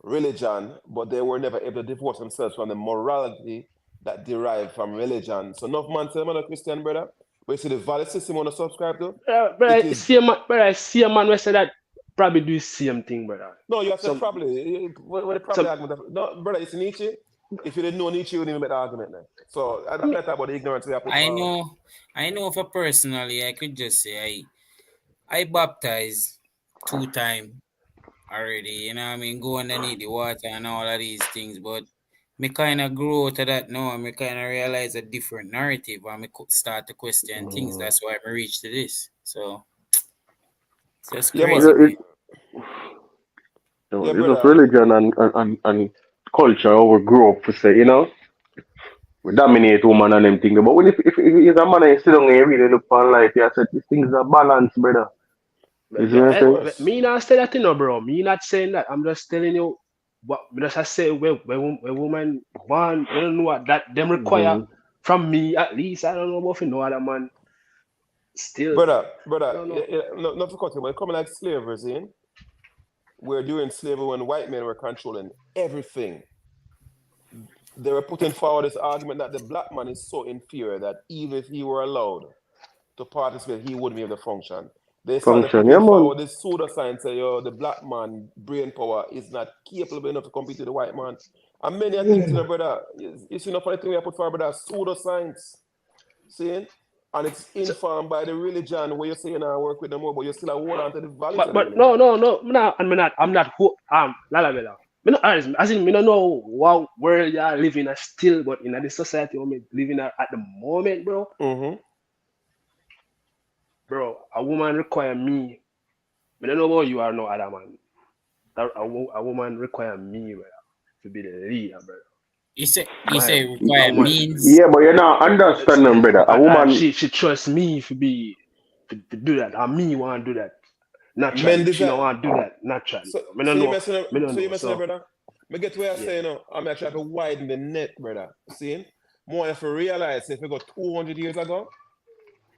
religion, but they were never able to divorce themselves from the morality that derived from religion. So enough man say, man, a Christian brother, but you see the value system want to subscribe to? But I see a man who say that probably do the same thing, brother. No, you have to probably. What the probably argument? No, brother, it's Nietzsche. If you didn't know Nietzsche, you wouldn't even make the argument then. So I don't matter about the ignorance we have put forward. I know for personally, I could just say I baptized 2 times already, you know what I mean, go underneath the water and all of these things, but me kind of grow to that now and me kind of realize a different narrative and me start to question things. That's why I reached to this. So it's just Yeah, crazy. man. It's just religion and culture how we grow up to say, you know. We dominate woman and them things. But when if it's a man and you sit down and you really look on life, you say these things are balanced, brother. Me not say that, you know, bro. Me not saying that. I'm just telling you what because I say when woman want, you don't know what that them require from me at least. I don't know if you know other man. Still, brother, not to cut you, but coming like slavery, see? We're doing slavery when white men were controlling everything. They were putting forward this argument that the black man is so inferior that even if he were allowed to participate, he wouldn't be able to function. They started putting forward this pseudoscience, say, yo, the black man brain power is not capable enough to compete with the white man. And many things, you know, brother, you see, no funny thing we put forward, brother, pseudoscience. See? And it's informed by the religion where you say you know work with them more, but you still hold on to the values of the religion. I'm not Lalabella. As in, me don't know what world you are living at still, but in the society we living at the moment, bro. Bro, a woman require me. I don't know about you are no other man. A woman require me, bro, to be the leader, bro. You say require means. Yeah, but you're not understanding, brother. A woman she trusts me to do that. And me want to do that. Naturally. She don't want to do that naturally. So you messing brother? Me get where I say, you know, I'm actually trying to widen the net, brother. See? More if you realize if you go 200 years ago,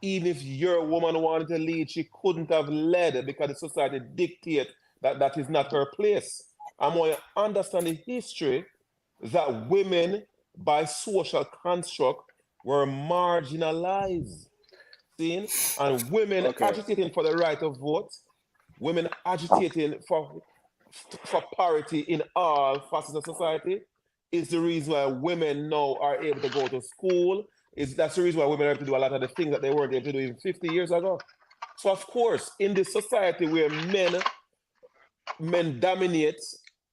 even if your woman wanted to lead, she couldn't have led because the society dictates that is not her place. And more you understand the history that women, by social construct, were marginalized. See? And women agitating for the right of vote, women agitating for parity in all facets of society is the reason why women now are able to go to school. That's the reason why women are able to do a lot of the things that they weren't able to do even 50 years ago. So of course, in this society where men dominate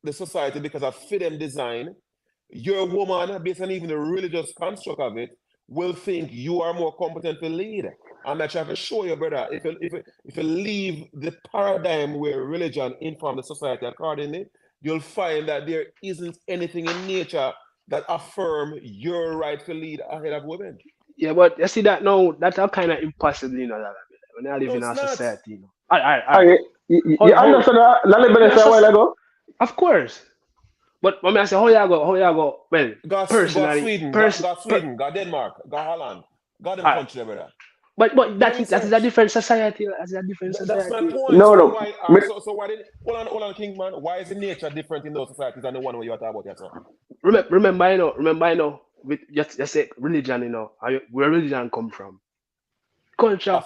the society because of freedom design, your woman, based on even the religious construct of it, will think you are more competent to lead. I'm not trying to show you, brother, if you leave the paradigm where religion informs the society accordingly, you'll find that there isn't anything in nature that affirm your right to lead ahead of women. Yeah, but you see that now, that's kind of impossible, you know, that when I live No, in it's our not. society, you know. All Ah, right. you understand that? Lalibele Yeah, said a while ago. of course. But when I say how you go, well, Go personally, Sweden, go Sweden, go Denmark, go Holland, go them all right. country, brother. But Go that is a research. different society. That's a different That's my society. point. No, So no. why? So why did? Hold on, Kingman. Why is the nature different in those societies than the one where you are talking about yourself? Remember, you know, with just say religion, you know, where religion come from, culture. A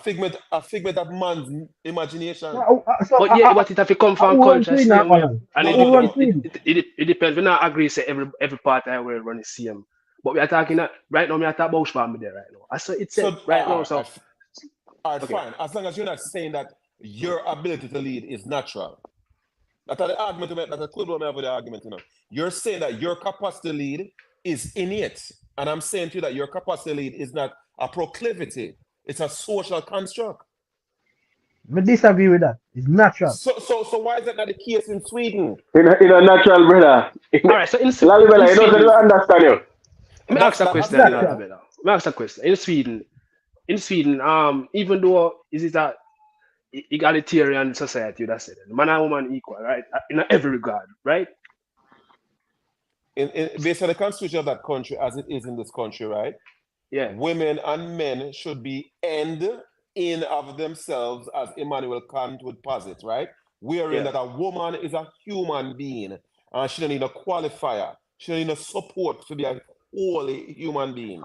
figment of man's imagination. But it have to come from who run culture Sweden, same way, Alan? and Who run Sweden? it depends. We not agree say every part I will run the same. But we are talking right now. We are talking about family there right now. I saw it said So right now. So all right, okay. fine. As long as you're not saying that your ability to lead is natural. That's the argument. That's a cool one with the argument. You know, you're saying that your capacity to lead is innate, and I'm saying to you that your capacity to lead is not a proclivity; it's a social construct. I disagree with that. It's natural. So why is that not the case in Sweden? In a natural, brother. All right. So in Lalibele, you don't Sweden, understand you. let me ask a question. Natural. Let me ask a question. In Sweden, even though is it a egalitarian society, that's it. Man and woman equal, right? In every regard, right? Based on the constitution of that country, as it is in this country, right? Yeah. Women and men should be end in of themselves, as Immanuel Kant would posit, right? Wherein that a woman is a human being and she don't need a qualifier, she don't need a support to be a wholly human being.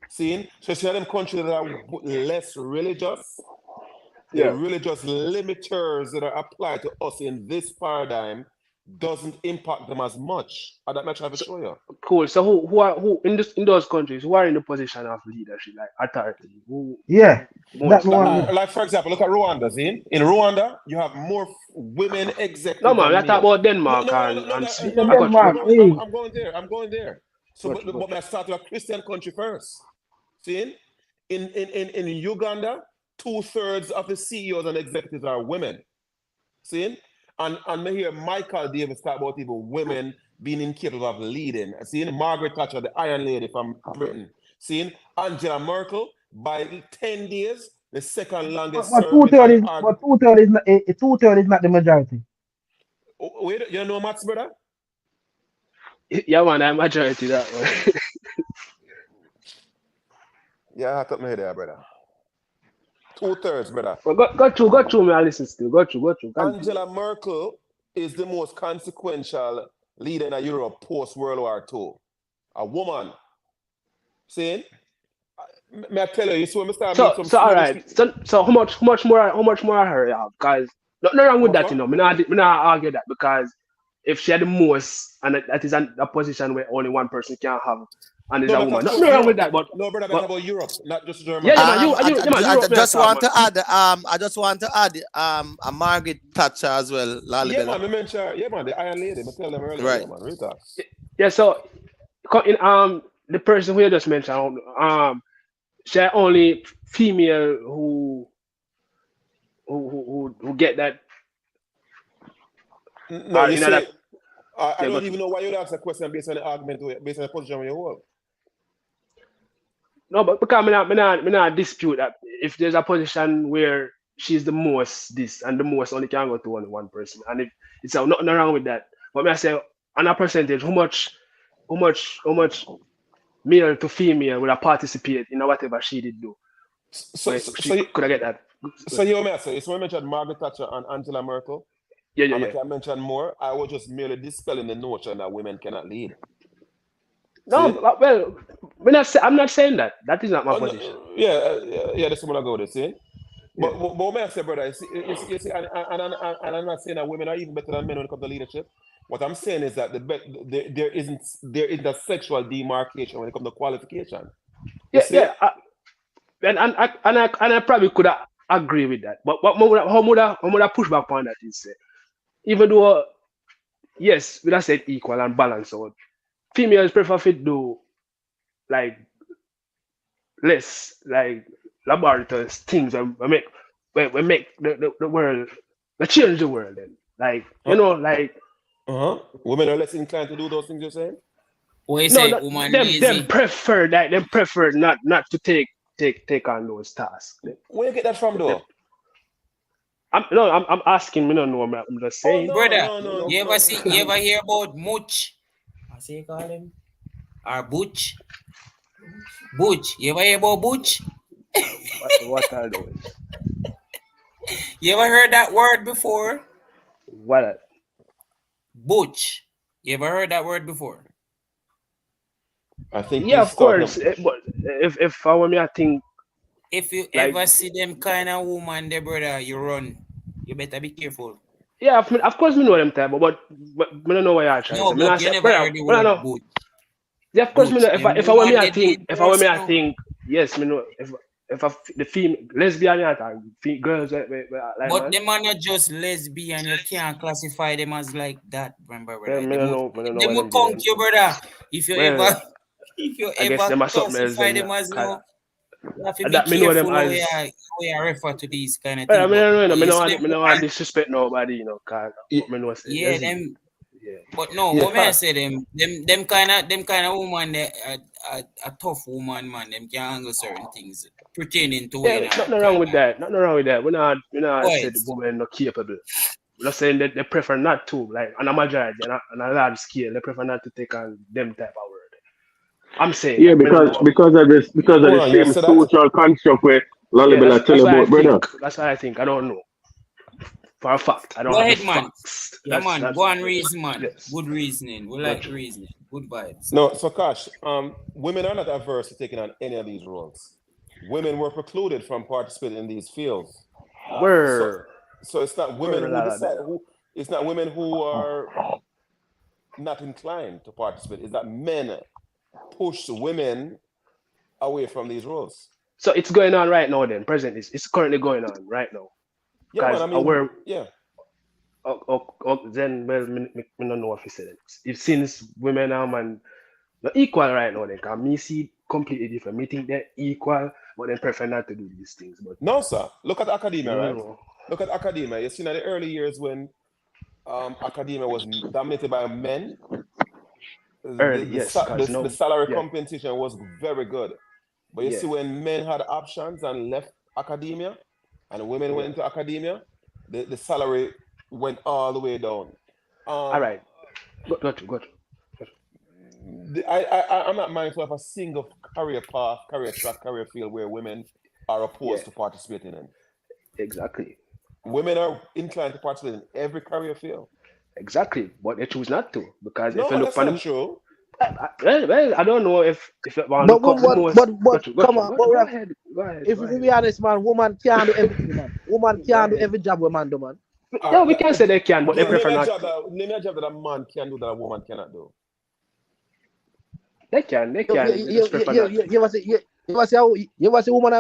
See? So see them countries that are less religious, the religious limiters that are applied to us in this paradigm doesn't impact them as much. And that much I have to show you. Cool. So who in those countries who are in the position of leadership, like authority? Like for example, look at Rwanda. See? In Rwanda, you have more women executives. No man, we are talking about Denmark and Sweden. I'm going there. So but I start with a Christian country first. See? In Uganda, 2/3 of the CEOs and executives are women. See? And I hear Michael Davis talk about even women being incapable of leading. See? Margaret Thatcher, the Iron Lady from Britain. See? Angela Merkel, by 10 days, the second longest serving. But 2/3 is not the majority. Wait, you know Matt's brother? Yeah, man, I'm majority that one. Yeah, I thought me there, brother. 2/3, brother. Well, go through me, I listen still. Go through. Angela Merkel is the most consequential leader in Europe post-World War II. A woman. See? May I tell you, see when I start so all right. So how much more her have? Because nothing wrong with that, you know. Me not argue that, because if she had the most, and that is a position where only one person can have, and is a woman. Nothing wrong with that, but no, brother, about Europe, not just Germany. I just want to add. I just want to add. A Margaret Thatcher as well. Yeah, man. We mentioned. Yeah, man. The Iron Lady. I tell them earlier. Right. Yeah, man. Read that. Yeah. So, in the person who you just mentioned, she only female who get that. No, you say. I don't even know why you ask a question based on the argument, based on the position where you hold. No, but because me not dispute that if there's a position where she's the most this and the most only can go to only one person, and if it's nothing wrong with that. But me I say on a percentage, how much male to female would have participate in whatever she did do? Could I get that? So you may say, so we mentioned Margaret Thatcher and Angela Merkel. Yeah. I can mention more. I was just merely dispelling the notion that women cannot lead. No, well, I'm not saying that. That is not my position. No, yeah, that's what I go to see. But may I say, brother, you see, and I'm not saying that women are even better than men when it comes to leadership. What I'm saying is that there isn't a sexual demarcation when it comes to qualification. And I probably could have agree with that. But how would I push back on that is even though yes, we have said equal and balance out, females prefer to do like less like laboratories things and we make the world change the world then. Like like women are less inclined to do those things you're saying? What you say, woman lazy? Them prefer not to take on those tasks. Where you get that from though? I'm asking, me don't know, I'm just saying. Brother, you ever hear about Mooch? I say call him. Or Butch? Butch. You ever hear about Butch? What are those? You ever heard that word before? What? Butch. You ever heard that word before? I think of course. But if I were me, I think if you ever see them kind of woman there, brother, you run. You better be careful. Yeah, of course we know them type, but I don't know why you're trying. No, but you never heard the word Butch. Yeah, of course, me know. If I were me, I think yes, me know. If the female lesbian, girls, like, but them are not just lesbian. You can't classify them as like that, remember, brother. They will count you, brother. If you ever classify them as no, you have to be careful how you refer to these kind of things. I don't want to disrespect nobody, you know. But no, what may I say them kind of woman, a tough woman, man. Them can handle certain things pertaining to. Nothing wrong with that. We're not saying the women not capable. We're not saying that they prefer not to, like on a majority, on a large scale, they prefer not to take on them type of word. I'm saying because of the same social construct where Lalibela tell about, brother. That's what I think. I don't know. For a fact, I don't go have ahead, the man. facts. Yeah, man. Go on, reason, man. Yes. Good reasoning. We like reasoning. Good vibes. No, so Kash, women are not averse to taking on any of these roles. Women were precluded from participating in these fields. So it's not women who decide. It's not women who are not inclined to participate. It's that men push women away from these roles. So it's going on right now. Then, present it's currently going on right now. Yeah, man, I mean, then me don't know if he said it. If since women are man not equal right now, then can me see completely different. Me think they're equal, but then prefer not to do these things. But no, sir. Look at academia, right? Look at academia. You see, in the early years when academia was dominated by men, the salary compensation was very good. But you see, when men had options and left academia, and women went into academia, the salary went all the way down. All right. Got you. I'm not mindful of a single career path, career track, career field where women are opposed to participating in. Exactly. Women are inclined to participate in every career field. Exactly, but they choose not to because if you look for them, true. Well, I don't know if but come on, go ahead. If we be honest, man, woman can't do everything, man. Woman can't do every job a man do, man. Yeah, we can say they can, but they prefer not. Name a job that a man can do that a woman cannot do. They can. You must say a woman.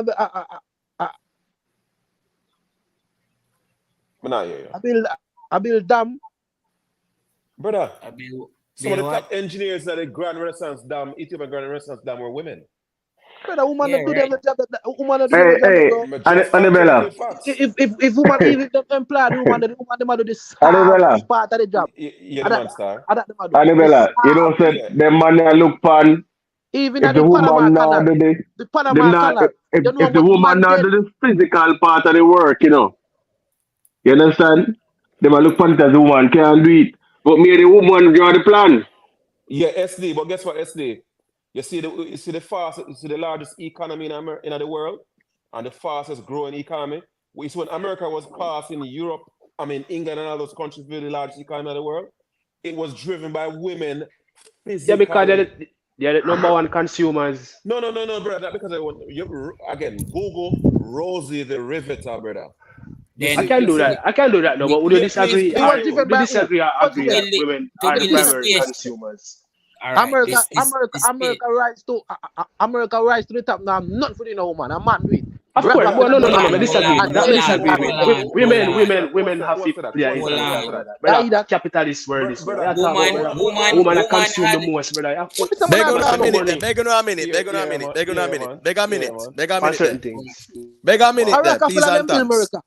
I build dam. Brother, some of the top engineers at the Grand Renaissance Dam, Ethiopian Grand Renaissance Dam, were women. Brother, woman do them job. Woman do them job. Annabella. If woman even employ the woman do this part of the job. You're the man, star. Annabella, you know, said the man look pan. Even if the woman now do this, if the woman now do the physical part of the work, you know. You understand? They might look pan as the woman can't do it. But me, the woman draw the plan. Yeah, SD. But guess what, SD? You see the largest economy in the world, and the fastest growing economy. We see when America was passing Europe, England and all those countries with the largest economy in the world, it was driven by women. Yeah, because they're the number one consumers. No, brother. Because again, Google Rosie the Riveter, brother. I can do that. No, but would you disagree? Disagree? Agree that women are the primary consumers. America rise to the top now. I'm not for the woman. I'm man do it. Of course, Brother, but no, Hold I on, disagree. hold I on, disagree with hold on, hold on. women have to what's that? play an Hold important on. role, brother. Brother, that capitalist world is brother. I talk about Woman, brother. woman, Woman that woman consume the had most, brother. You have to What is a man Beg on have a spend to the minute do? there. money Beg on a minute. Yeah, Beg on a yeah, minute. man. Beg on a Yeah, minute. man. Beg a Yeah, minute. man. Beg a on minute there. certain things. Beg a Wow. minute I there. Rockefeller Please and them Bill thanks. America.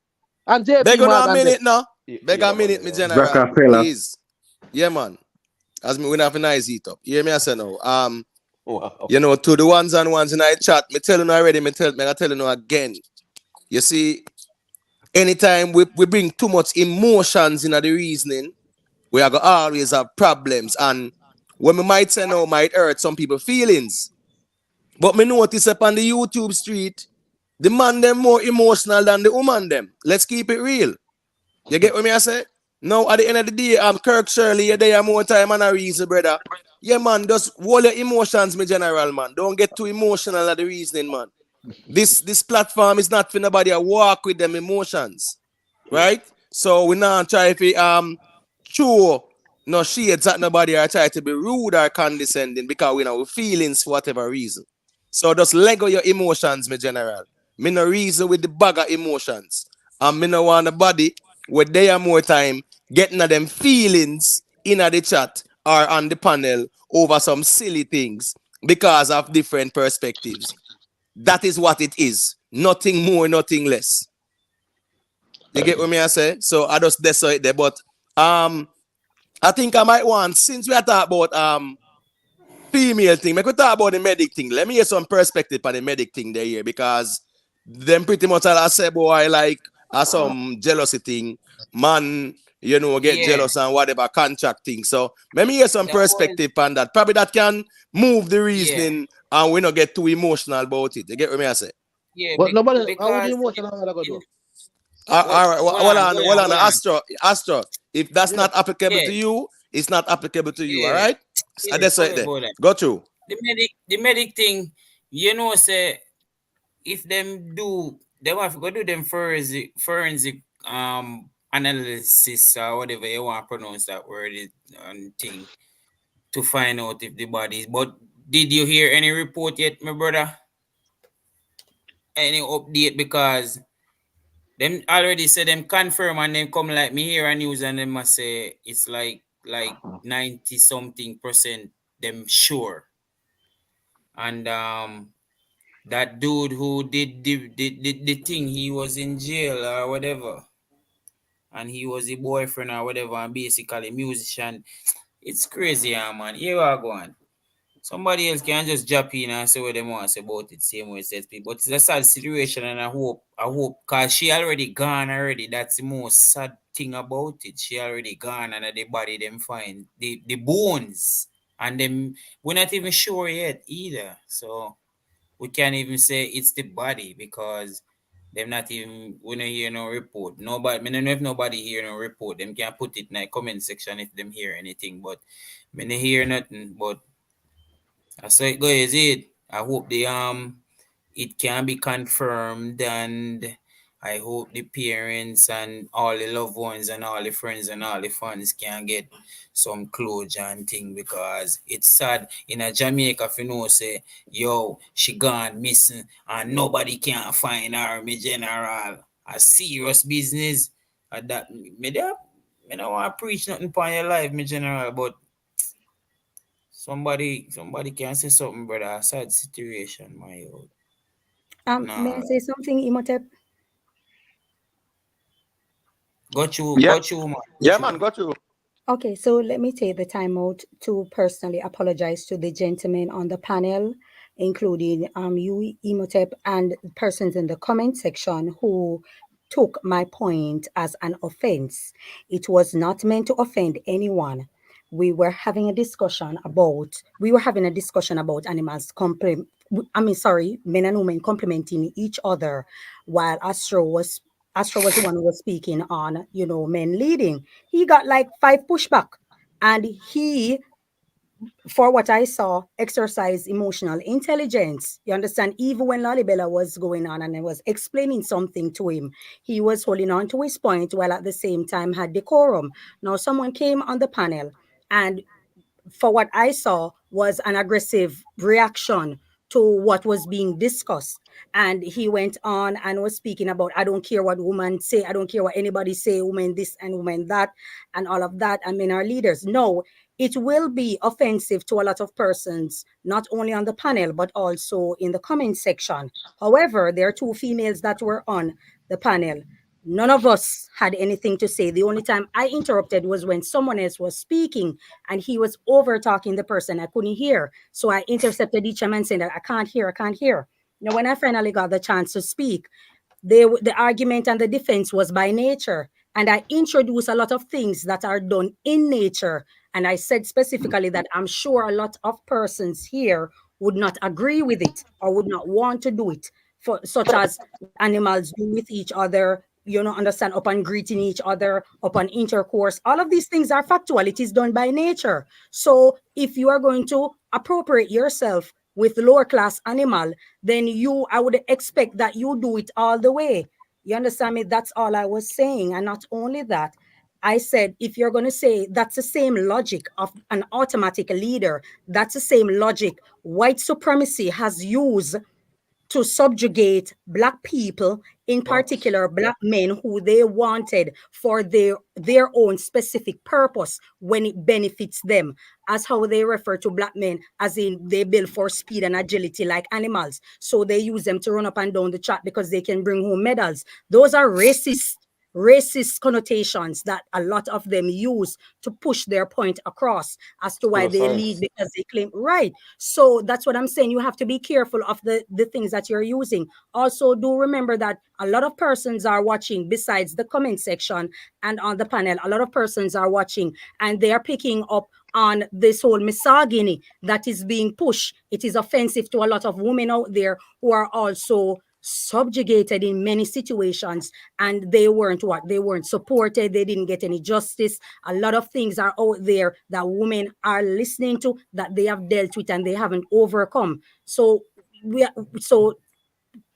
And Beg JP on a Morgan there. minute now. Beg a Yeah, man. minute, me Yeah, man. general. Rockefeller. Please. Yeah, man. As me, we have a nice eat up. You hear me? I say now. Wow. You know, to the ones and ones in I chat, me tell you already. Me I tell you again. You see, anytime we bring too much emotions in the reasoning, we are gonna always have problems. And when we might say no, might hurt some people's feelings. But me notice up on the YouTube street, the man them more emotional than the woman them. Let's keep it real. You get what me I say? Now at the end of the day, I'm Kirk Shirley, you're there more time and a reason, brother. Yeah, man, just hold your emotions, me general, man. Don't get too emotional at the reasoning, man. This platform is not for nobody to walk with them emotions. Right? So we not try to show no shades at nobody or try to be rude or condescending because we know feelings for whatever reason. So just let go your emotions, my general. Me no reason with the bag of emotions. And me no want a body where they are more time getting at them feelings in the chat or on the panel over some silly things because of different perspectives. That is what it is. Nothing more, nothing less. You get what me I say? So I just decide it there. But I think I might want, since we are talking about female thing, we could talk about the Medik thing. Let me hear some perspective on the Medik thing there here, because them pretty much all I say, boy, like some jealousy thing. Man, you know, get Yeah, jealous and whatever contract thing. So let me hear some that was, perspective on that. Probably that can move the yeah, reasoning and we not get too emotional about it. You get what me I say? yeah, But nobody, how would the because emotional man go in, do? what, All right, hold on, hold on. Astro. If that's Yeah. not applicable Yeah, to you, it's not applicable to you. All yeah, right, yeah, that's right forget there. about that. Go through. The medic thing, you know, say if them do, they have to go do them forensic analysis or whatever you want to pronounce that word and thing to find out if the body. But did you hear any report yet, my brother? Any update? Because them already said them confirm and then come like me hear a news and them must say it's like 90 something percent them sure. And that dude who did the thing, he was in jail or whatever. And he was the boyfriend or whatever, and basically musician. It's crazy, man. Here we are going. Somebody else can just jump in and say what they want to say about it, same way it says people. But it's a sad situation, and I hope, cause she already gone already. That's the most sad thing about it. She already gone, and the body them find the bones, and them we're not even sure yet either. So we can't even say it's the body because them not even we don't hear no report. Nobody, I don't know if nobody hear no report. Them can put it in the comment section if them hear anything, but I don't hear nothing. But so it goes it. I hope it can be confirmed, and I hope the parents and all the loved ones and all the friends and all the fans can get some closure and thing, because it's sad in a Jamaica if you know say yo she gone missing and nobody can find her, me general. A serious business. That me there, me don't want to preach nothing upon your life, me general, but somebody can say something, brother. A sad situation, my old. May Nah, I say something, Imhotep? Yeah, got you, man. yeah, Got man. you. Go through. Okay, so let me take the time out to personally apologize to the gentlemen on the panel, including you, Imhotep, and persons in the comment section who took my point as an offense. It was not meant to offend anyone. We were having a discussion about animals men and women complementing each other, while Astro was the one who was speaking on, men leading. He got like 5 pushback, and he, for what I saw, exercised emotional intelligence. You understand? Even when Lalibela was going on and I was explaining something to him, he was holding on to his point while at the same time had decorum. Now, someone came on the panel, and for what I saw was an aggressive reaction to what was being discussed. And he went on and was speaking about, I don't care what women say, I don't care what anybody say, women this and women that, and all of that, and men are leaders. No, it will be offensive to a lot of persons, not only on the panel, but also in the comment section. However, there are two females that were on the panel. None of us had anything to say. The only time I interrupted was when someone else was speaking and he was over talking the person. I couldn't hear. So I intercepted each man saying that I can't hear, I can't hear. Now, when I finally got the chance to speak, the argument and the defense was by nature. And I introduced a lot of things that are done in nature. And I said specifically that I'm sure a lot of persons here would not agree with it or would not want to do it, for such as what animals do with each other, understand, upon greeting each other, upon intercourse. All of these things are factual. It is done by nature. So if you are going to appropriate yourself with lower class animal, then I would expect that you do it all the way. You understand me? That's all I was saying. And not only that, I said, if you're going to say that's the same logic of an automatic leader, that's the same logic white supremacy has used to subjugate Black people, in particular Black men who they wanted for their own specific purpose when it benefits them, as how they refer to Black men as in they build for speed and agility like animals. So they use them to run up and down the track because they can bring home medals. Those are racist connotations that a lot of them use to push their point across as to why they lead, because they claim right. So that's what I'm saying. You have to be careful of the things that you're using. Also, do remember that a lot of persons are watching besides the comment section and on the panel. A lot of persons are watching and they are picking up on this whole misogyny that is being pushed. It is offensive to a lot of women out there who are also subjugated in many situations, and they weren't supported, they didn't get any justice. A lot of things are out there that women are listening to that they have dealt with and they haven't overcome. So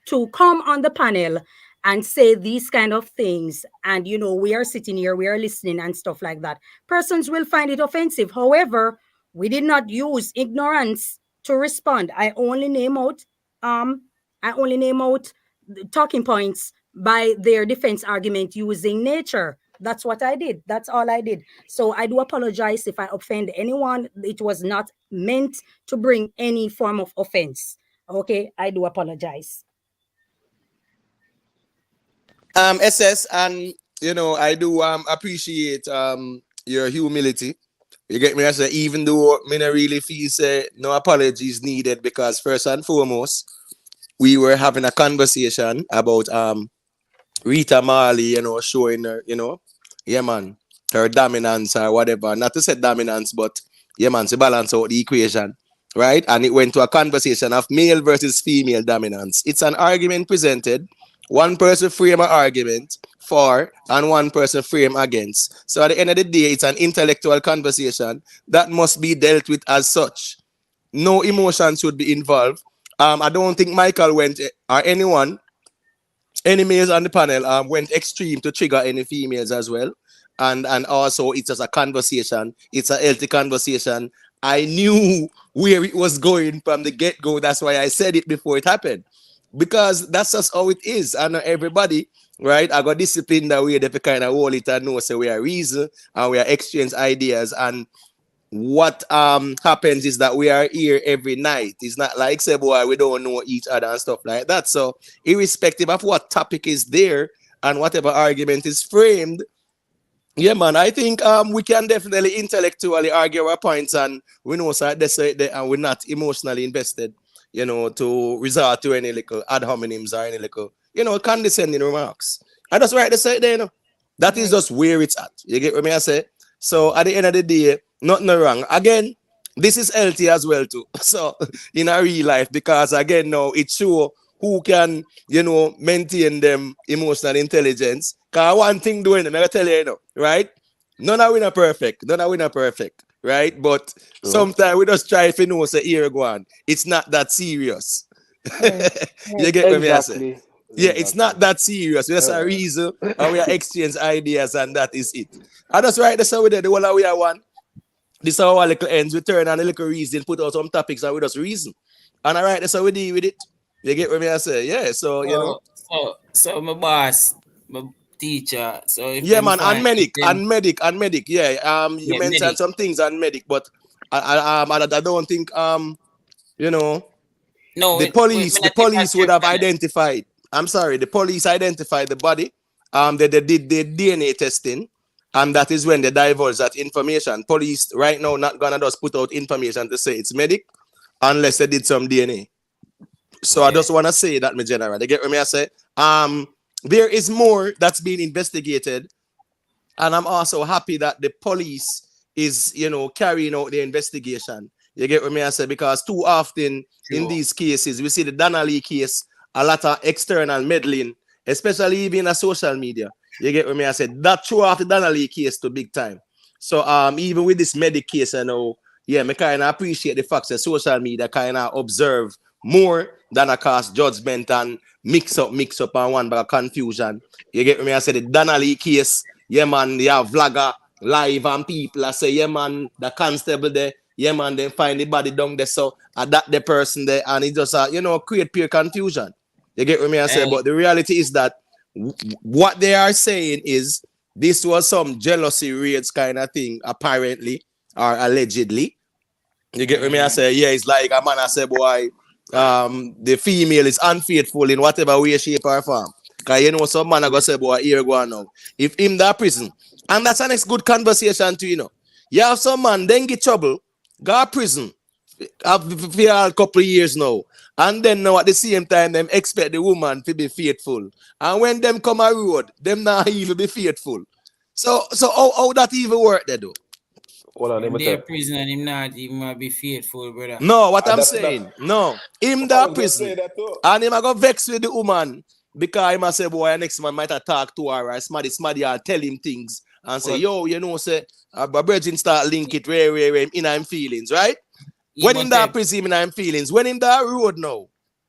to come on the panel and say these kind of things, and we are sitting here, we are listening and stuff like that, persons will find it offensive. However, we did not use ignorance to respond. I only name out talking points by their defense argument using nature. That's what I did. That's all I did. So I do apologize if I offend anyone. It was not meant to bring any form of offense. Okay, I do apologize. SS, and I do appreciate your humility. You get me? I say, even though me not really feel say no apologies needed, because first and foremost, we were having a conversation about Rita Marley, showing her, yeah man, her dominance or whatever. Not to say dominance, but yeah man, to balance out the equation, right? And it went to a conversation of male versus female dominance. It's an argument presented. One person frame an argument for and one person frame against. So at the end of the day, it's an intellectual conversation that must be dealt with as such. No emotions should be involved. I don't think Michael went, or any males on the panel went extreme to trigger any females as well. And also it's just a conversation. It's a healthy conversation. I knew where it was going from the get-go. That's why I said it before it happened. Because that's just how it is. I know everybody, right? I got discipline that way, they kind of hold it and know, so we are reason and we are exchange ideas. And what happens is that we are here every night. It's not like, say, boy, we don't know each other and stuff like that. So irrespective of what topic is there and whatever argument is framed, yeah, man, I think we can definitely intellectually argue our points, and we know so and we're not emotionally invested, to resort to any little ad hominems or any little, condescending remarks. And that's right to say there, That is just where it's at. You get what I say? So at the end of the day, nothing wrong. Again, this is healthy as well too. So in our real life, because again, now it shows who can, maintain them emotional intelligence. Because one thing doing, I'm going to tell you, right? None of we are perfect. Right? But sometimes we just try to know, say, here go on. It's not that serious. You get what I say? Yeah, it's not that serious. There's a reason, and we are exchange ideas, and that is it. And that's right. That's how we did. The one we are one. this is our little ends. We turn on a little reason, put out some topics and we just reason. And all right, that's how we deal with it. You get what me I say? Yeah, so you know. So my boss, my teacher. So if Yeah, them man, find if them, and medic. Yeah, you yeah, mentioned medic. some things on medic, but I don't think you know, No, the we the not take that police would have scripture. identified. I'm sorry, the police identified the body. They did the DNA testing, and that is when they divulged that information. Police right now not gonna just put out information to say it's medic unless they did some DNA. So I Yeah. just want to say that, my general. They get what me I say. There is more that's being investigated, and I'm also happy that the police is, you know, carrying out the investigation. You get what me I say? Because too often in these cases, we see the Donnelly case, a lot of external meddling, especially even in a social media. You get what me I said? That threw off the Donnelly case to big time. So even with this Medik case, you know, yeah, me kind of appreciate the fact that social media kind of observe more than a cast judgment and mix up and one bag of confusion. You get what me I said? The Donnelly case, yeah man, you have vlogger live and people I say, yeah man, the constable there, yeah man, then find the body down there, so that the person there, and it just you know, create pure confusion. You get what me I say? Hey, But the reality is that what they are saying is this was some jealousy raids kind of thing, apparently or allegedly. You get what me I say? Yeah, it's like a man I say, boy, the female is unfaithful in whatever way, shape, or form. Because you know, some man are going to say, boy, here go on now. If him that prison, and that's a next good conversation to, you know. You have some man, then get trouble, go to prison, have for a couple of years now. And then now at the same time, them expect the woman to be faithful. And when them come a road, them not even be faithful. So how that even work there, though? Hold on, let him me there tell. prison and him not even be faithful, brother. No, what I'm That's saying, no. Him I that was gonna say prison. that too. And him I go vex with the woman because he must say, boy, next man might talk to her, or smaddy, I'll tell him things and say, Well, yo, you know, say, Virgin start link it where in him feelings, right? Yeah, When him but that prison in him feelings, when him that road now,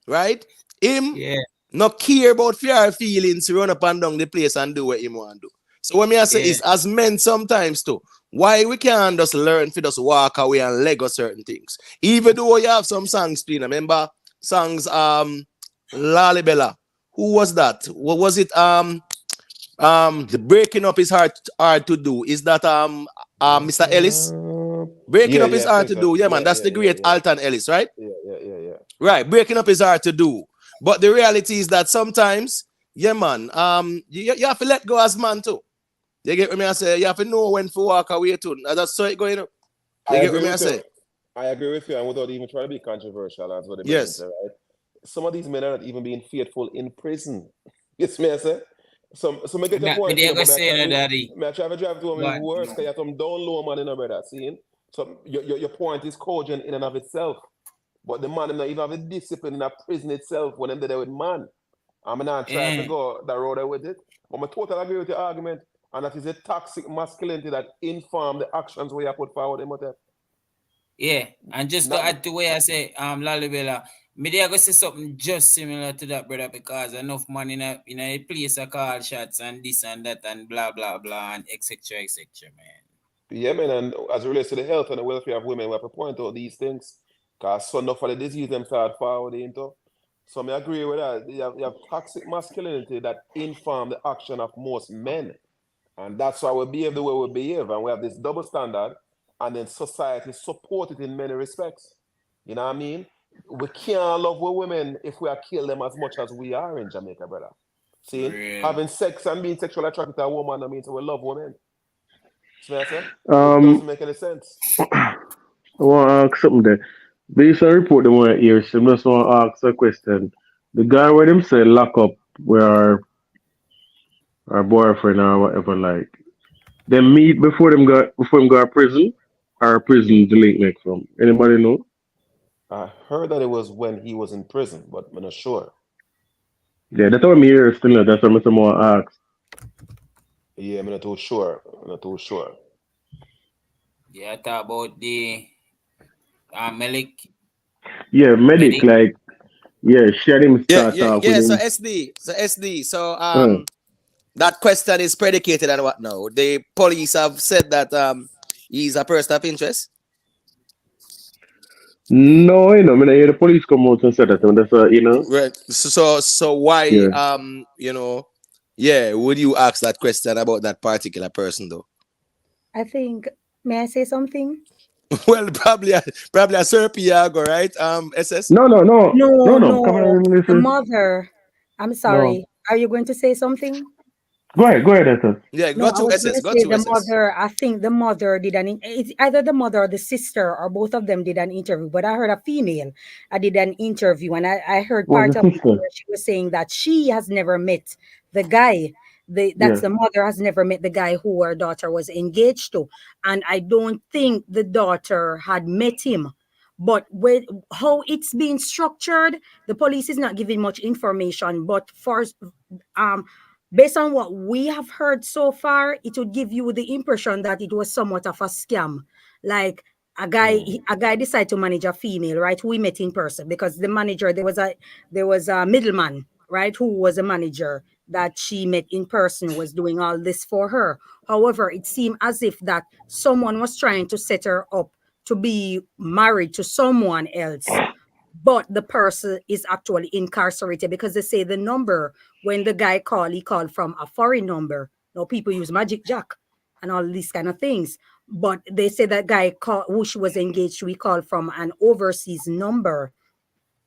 right? Him yeah, not care about fear feelings, run up and down the place and do what him want to do. So what me I say yeah, is, as men sometimes too, why we can't just learn to just walk away and lego certain things. Even though you have some songs, you know, remember songs Lali Bella. Who was that? What was it? The breaking up is hard to do. Is that Mr. Ellis? Breaking yeah, up is yeah, I hard think to so. do. Yeah, man. Yeah, That's yeah, the yeah, great yeah, Alton Ellis, right? yeah. Right. Breaking up is hard to do. But the reality is that sometimes, yeah, man, you have to let go as man too. You get what me I say? You have to know when to walk away too. That's so it going up. I You get what agree me I with you. say? I agree with you, and without even trying to be controversial, as what the brethren Yes. say, right? Some of these men are not even being faithful in prison. Yes, me I say. So me get your me point there here, go but say no, daddy. me I try to drive to home But even worse, because you have some down low man in a brother, seeing? So your point is cogent in and of itself. But the man, him not even have the discipline in a prison itself when them there with man. I'm not trying to yeah, go the road with it. But I totally agree with your argument. And that is a toxic masculinity that inform the actions we have put forward in Motel. yeah. And just to Not add to what I say, Lalibela, me there go say something just similar to that, brother, because enough man in a place a call shots and this and that and blah blah blah and etc etc, man. yeah, man, and as it relates to the health and the welfare of women, we have to point out these things. Because so enough of the disease them start forward into. So I agree with that. You have toxic masculinity that inform the action of most men. And that's why we behave the way we behave. And we have this double standard. And then society support it in many respects. You know what I mean? We can't love our women if we are kill them as much as we are in Jamaica, brother. For See? real. Having sex and being sexually attracted to a woman, I mean, so we love women. See what I say? It Um, doesn't make any sense. I want to ask something there. Based on report the one here, so I just want to ask a question. The guy where them say lock up where our boyfriend or whatever, like, them meet before them go to prison, or prison the link next from. Anybody know? I heard that it was when he was in prison, but I'm not sure. Yeah, that's what me here still. That's what I want to ask. Yeah, I'm not too sure. I'm not too sure. Yeah, I talk about the Melik Yeah, medic, Medik. like, yeah, share him Yeah, start yeah, off with yeah. So him. SD. So SD. So Uh, that question is predicated on what now? The police have said that He's a person of interest. No, I mean, I hear the police come out and say that, and that's Right. So why yeah. would you ask that question about that particular person though? I think, may I say something? Well, probably a Serpiago, right? SS. No, no, no, no, No, no. Come no. on, The listen. mother. I'm No. sorry. Are you going to say something? Go ahead, Ethan. Yeah, No, go I to was going SS. to Go say to the SS. mother. I think the mother did it's either the mother or the sister or both of them did an interview. But I heard a female. I did an interview and I heard Was part the of it sister? where she was saying that she has never met the guy. That's Yeah. the mother has never met the guy who her daughter was engaged to. And I don't think the daughter had met him. But with how it's being structured, the police is not giving much information. But for um based on what we have heard so far, it would give you the impression that it was somewhat of a scam. Like a guy decided to manage a female, right? Who we met in person because the manager there was a middleman, right, who was a manager that she met in person was doing all this for her. However, it seemed as if that someone was trying to set her up to be married to someone else, but the person is actually incarcerated because they say the number when the guy called, he called from a foreign number. Now people use Magic Jack and all these kind of things, but they say that guy called, who she was engaged to, he called from an overseas number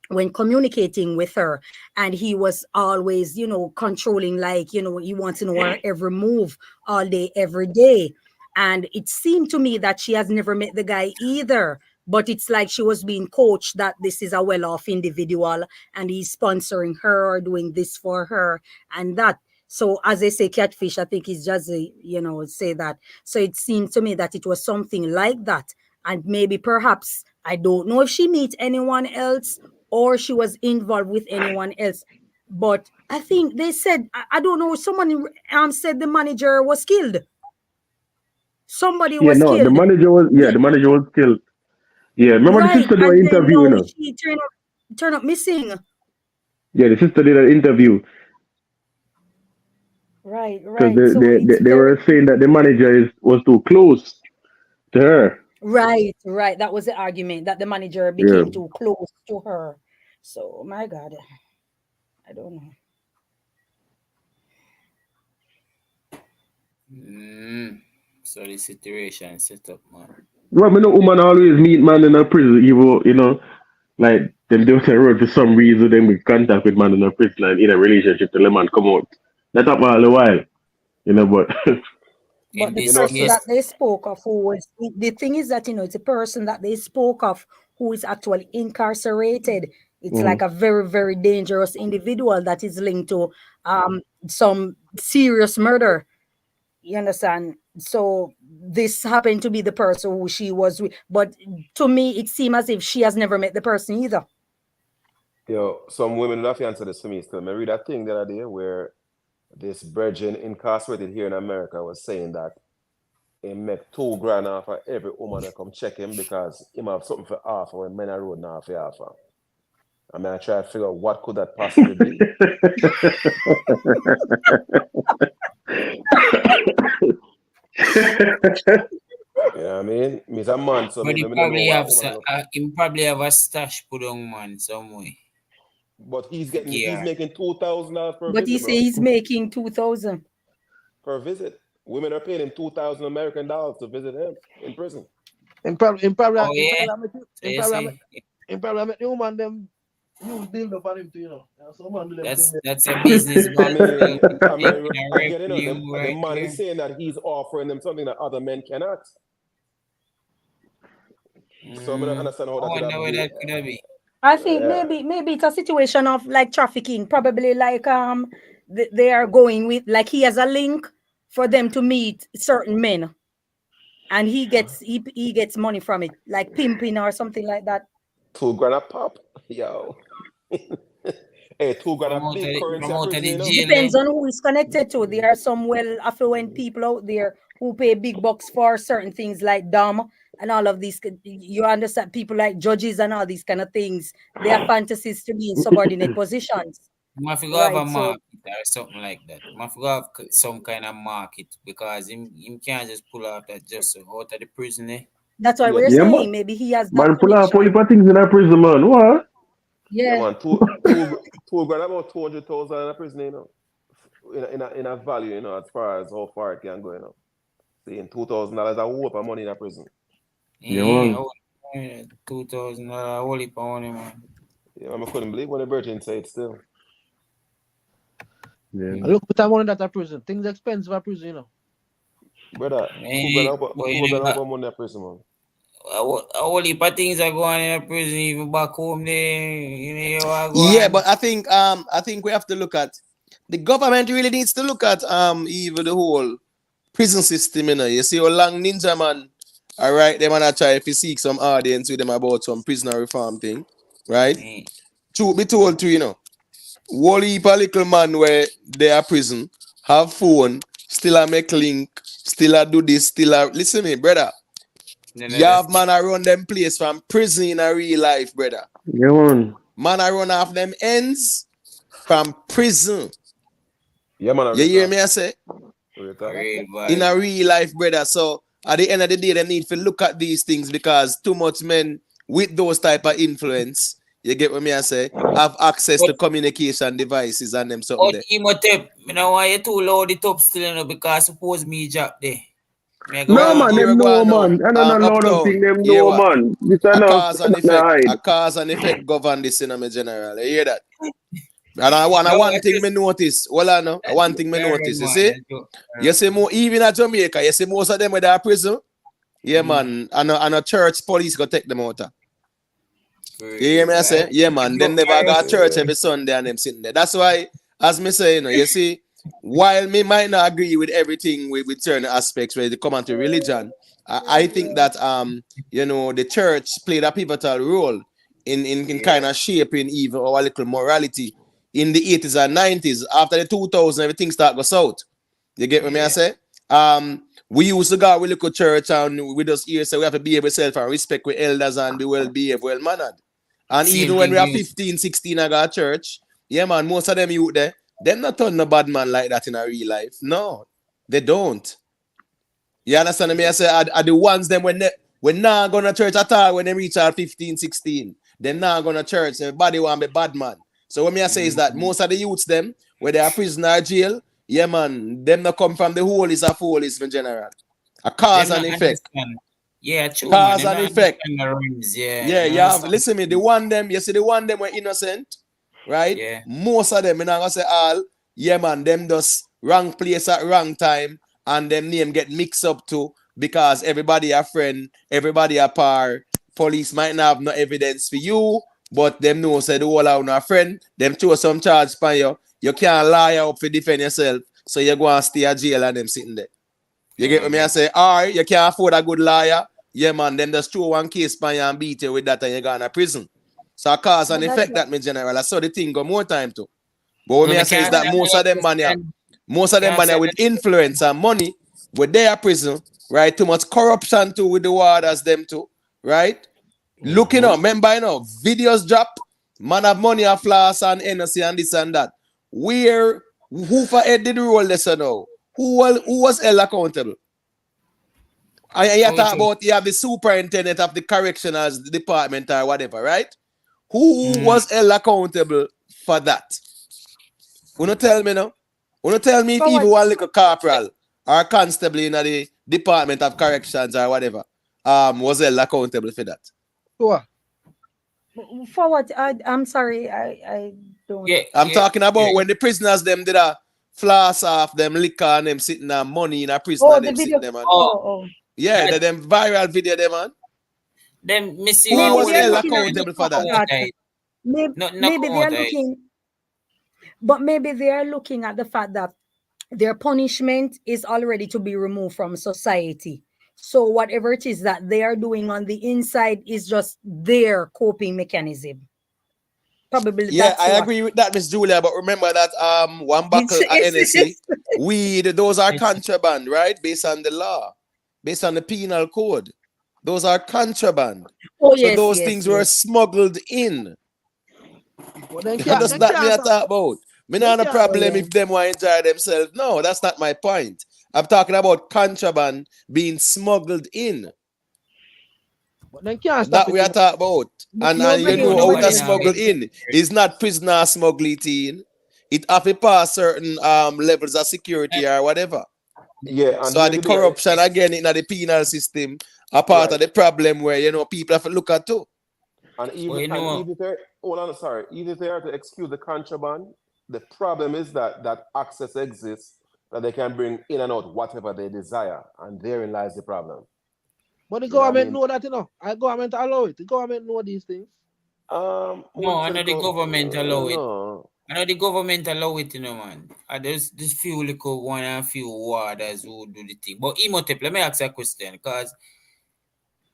when communicating with her, and he was always, controlling, like, he wants to know her every move all day every day. And it seemed to me that she has never met the guy either, but it's like she was being coached that this is a well-off individual and he's sponsoring her or doing this for her and that. So as they say, catfish, I think it's just say that. So it seemed to me that it was something like that. And maybe perhaps, I don't know if she meet anyone else or she was involved with anyone else. But I think they said, I don't know, someone said the manager was killed. Somebody Yeah, was no, killed. Yeah, the manager was killed. Yeah, remember the right. sister did And an then interview, now she turn up missing. Yeah, the sister did an interview Right, because right. So it's they very were saying that the manager was too close to her. right, right. That was the argument that the manager Yeah. became too close to her. So my God, I don't know. So the situation set up, man. Well, me know woman always meet man in a prison, even like them do a road for some reason, then we contact with man in a prison and in a relationship till the man come out. That happen all the while, but But In the this person case, that they spoke of, who was the thing is that it's a person that they spoke of who is actually incarcerated. It's like Mhm. a very, very dangerous individual that is linked to some serious murder. You understand? So this happened to be the person who she was with, but to me, it seemed as if she has never met the person either. Yo, some women don't have to answer this for me still. I read that thing the other day where this virgin incarcerated here in America was saying that he make 2 grand off of every woman that come check him because him have something for offer when men are road now for offer. I mean, I try to figure out what could that possibly be. You know what I mean? Me's a man, so but maybe I don't know what woman look. him probably have a stash put on, man, somewhere. But he's Yeah. making $2,000 per But he visit, say bro. he's making 2,000. Per visit. Women are paying him 2,000 American dollars to visit him in prison. In probably, in probably, Oh in yeah. probably, So in you probably, say in probably, the woman them use dildo for him too, Yeah, so man do them thing there. that's a business, I but mean, I taking mean, a I get it. revenue The right man there. is saying that he's offering them something that other men cannot. So I don't understand how I that would wonder have where be. that could have been. I think Yeah, maybe it's a situation of like trafficking. Probably like they are going with, like, he has a link for them to meet certain men, and he gets money from it, like pimping or something like that. 2 grand a pop, yo. Hey, 2 grand a big currency of From out of prison, the you know. jail, Depends on who is connected to. There are some well affluent people out there who pay big bucks for certain things like dumb and all of these. You understand? People like judges and all these kind of things. They have fantasies to be in subordinate positions. Must have a Right. So market or something like that. Must have some kind of market because him can't just pull out that just out of the prison. that's why Yeah, we're Yeah, man. saying maybe he has that Man, pull out connection. only for things in a prison, man. What? Yeah, Yeah. man. Two grand about 200,000 in a prison, you know. In a value, you know, as far as how far it can go, you know. Saying $2,000 a whoop of money in a prison. Yeah, Yeah, man. $2,000 holy pound, man. Yeah, I couldn't believe when the Virgin said still. Yeah. And look, put money that a prison. Things expensive at prison, you know. Brother, two Man, grand over but two you grand know, over money in a prison, man. a whole heap of things are going in a prison, even back home there. You know, what go Yeah, on. but I think we have to look at the government really needs to look at even the whole prison system, you know. You see how long Ninja Man, all right, them and try to seek some audience with them about some prisoner reform thing, right? Mm. Truth be told to you know, whole heap of little man where they are prison, have phone, still a make link, still a do this, still a listen me, brother. None of You that. have man around them place from prison in a real life, brother. Yeah, man. Man around off them ends from prison. Yeah, man, I You real hear talk. me? I say Real A talk. real in a vibe. real life, brother. So at the end of the day, they need to look at these things because too much men with those type of influence, you get what me I say, have access But to communication devices and them something but there. Imhotep, you know why you too loud it up still, you know, because suppose me drop there. Me go No, on man, go. Here them we go know, on now. man. And then a lot of thing, Uptown. them Hear know, what? man. This are A not cause and not effect. hide. A cause and effect govern this in my general. You hear that? And I want No, one I thing me just notice. Well, I know. that One joke thing me alright, notice. You man. see? That joke You alright. see more even at Jamaica. You see most of them with their prison. Yeah, Mm. man. And a church police go take them out. You hear Crazy. me? I say, yeah, That man. Them joke never go to alright. church every Sunday and them sitting there. That's why, as me say, you know, you see, while me might not agree with everything with certain aspects where they come onto religion, I think that you know, the church played a pivotal role in Yeah. kind of shaping even our little morality in the 80s and 90s. After the 2000s, everything start go south. You get what me I Yeah. say? We used to go we look at church and we just hear say we have to behave ourselves and respect with elders and be well behaved, well mannered. And Same even when thing we are you. 15, 16, I got church, yeah, man, most of them youth there, them not turn no bad man like that in a real life. No, they don't. You understand me? I say, are the ones them when not going to church at all when they reach our 15, 16. They're not going to church. Everybody want to be bad man. So what me I say is that most of the youths them, where they are prisoner or jail, yeah, man, them not come from the holies of holies in general. A cause Them and not effect. understand. Yeah, true, man. Cause Them and not effect. understand the rhymes. Yeah, Yeah, them not you have understand. listen me. The one them, you see the one them were innocent, right? Yeah. Most of them, I'm not gonna say all, yeah, man, them just wrong place at wrong time, and them name get mixed up too because everybody a friend, everybody a par. Police might not have no evidence for you, but them know say the whole are no friend. Them throw some charge for you. You can't lie up to defend yourself, so you go and stay at jail and them sitting there. You get what me I Okay. say? Or you can't afford a good lawyer. Yeah, man, then just throw one case by you and beat you with that and you go to prison. So cause and But that's effect that me general. I saw the thing go more time too. But what So me I me say is can't that say most of them man, yeah, understand. most of them Can't man say yeah, with influence and money, with their prison, right? Too much corruption too with the warders, them too, right? Looking up, remember, you know, videos drop, man have money a floss and NSC and this and that. Where who for head did the role this now? Who was held accountable? And you so talk true. about you have the superintendent of the correctional department or whatever, right? Who Mm. was held accountable for that? You not tell me no? You not tell me if for what even one little corporal or constable in the department of corrections or whatever was held accountable for that. Sure. for what I'm sorry, I don't. Yeah, I'm yeah, talking yeah. about when the prisoners them did a floss off them liquor and them sitting on money in a prison Oh, and the them video. sitting there, man. Oh, Oh. Yeah, that them viral video there, man. them missy Who one Maybe was they're only held but looking at the accountable for fact that? come out that I maybe come they're out I. looking, but maybe they're looking at the fact that their punishment is already to be removed from society. So whatever it is that they are doing on the inside is just their coping mechanism. Probably Yeah, that's I what. agree with that, Miss Julia. But remember that one buckle at NSC, It's weed, those are It's contraband, right? Based on the law, based on the penal code. Those are contraband. oh So yes, those yes, things were yes. smuggled in. But they That's they not me I can't talk about. Me they not a can't Oh problem yeah. if them want to enjoy themselves. No, that's not my point. I'm talking about contraband being smuggled in. but they can't stop That it, we you are know. talk about. And you Nobody know No, how it nobody is forcing not smuggled get it. in. It's not prisoner smuggle it in. It have to pass certain levels of security or whatever. Yeah, and So here the the day, corruption again in the penal system are part of right? the problem where people have to look at too. And But even you and know, even if they hold on, sorry, even if they are to excuse the contraband, the problem is that access exists that they can bring in and out whatever they desire, and therein lies the problem. But the You know what I government mean? know that, you know. The government allow it. The government know these things. When no, you I say the know the government allow it. no, I know the government allow it, man. There's this few little one and few warders who do the thing. But Imhotep, let me ask you a question, because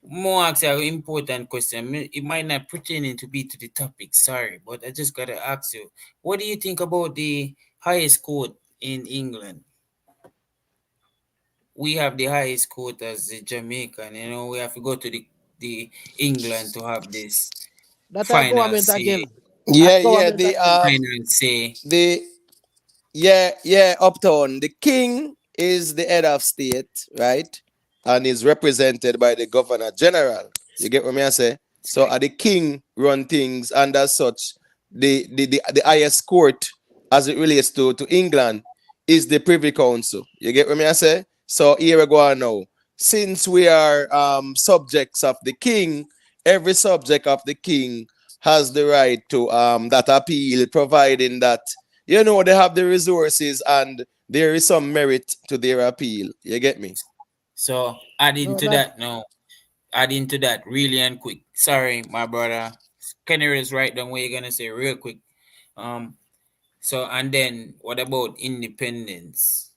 more ask you an important question. It might not pertain to be to the topic, sorry, but I just gotta ask you, what do you think about the highest court in England? We have the highest court as the Jamaican, we have to go to the England to have this That our final government say. again. Our Yeah, government again. Final say. Uptown. The king is the head of state, right? And is represented by the governor general. You get what me I say? So the king run things, and as such, the highest court as it relates to England is the Privy Council. You get what me I say? So here we go on now. Since we are subjects of the king, every subject of the king has the right to that appeal, providing that they have the resources and there is some merit to their appeal. You get me? So adding No, to that that now, adding to that really and quick. Sorry, my brother. Kenny is right down what you're gonna say real quick. So and then what about independence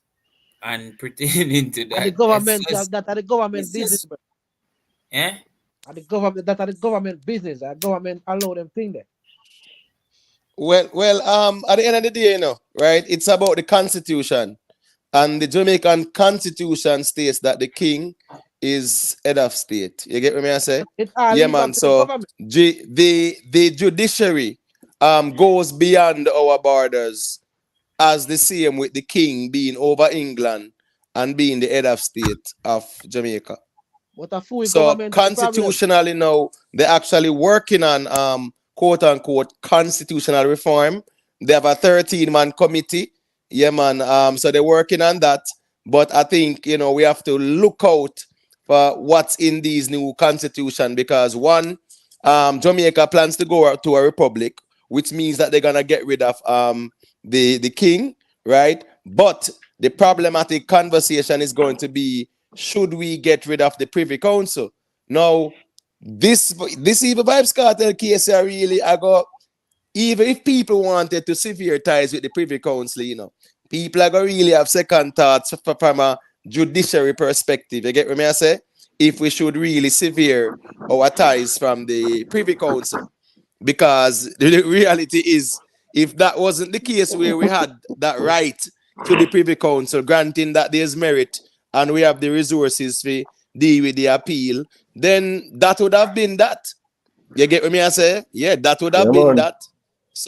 and pertaining to are the that? government that are the government It's business, just bro. eh? Are the government that are the government business. Our government allow them thing there. At the end of the day, right? It's about the constitution. And the Jamaican constitution states that the king is head of state. You get what I say? It all Yeah, leave man. up to the So government. the judiciary goes beyond our borders, as the same with the king being over England and being the head of state of Jamaica. But a full So government are the problem. constitutionally now, they're actually working on quote unquote constitutional reform. They have a 13-man committee. Yeah, man. So they're working on that. But I think we have to look out for what's in these new constitution, because one, Jamaica plans to go to a republic, which means that they're gonna get rid of the king, right? But the problematic conversation is going to be, should we get rid of the Privy Council? Now, this Evil Vibes Cartel case are really, even if people wanted to severe ties with the Privy Council, people are going to really have second thoughts from a judiciary perspective. You get what I say? If we should really severe our ties from the Privy Council. Because the reality is, if that wasn't the case where we had that right to the Privy Council, granting that there's merit and we have the resources to deal with the appeal, then that would have been that. You get what I say? Yeah, that would have yeah, been man. that.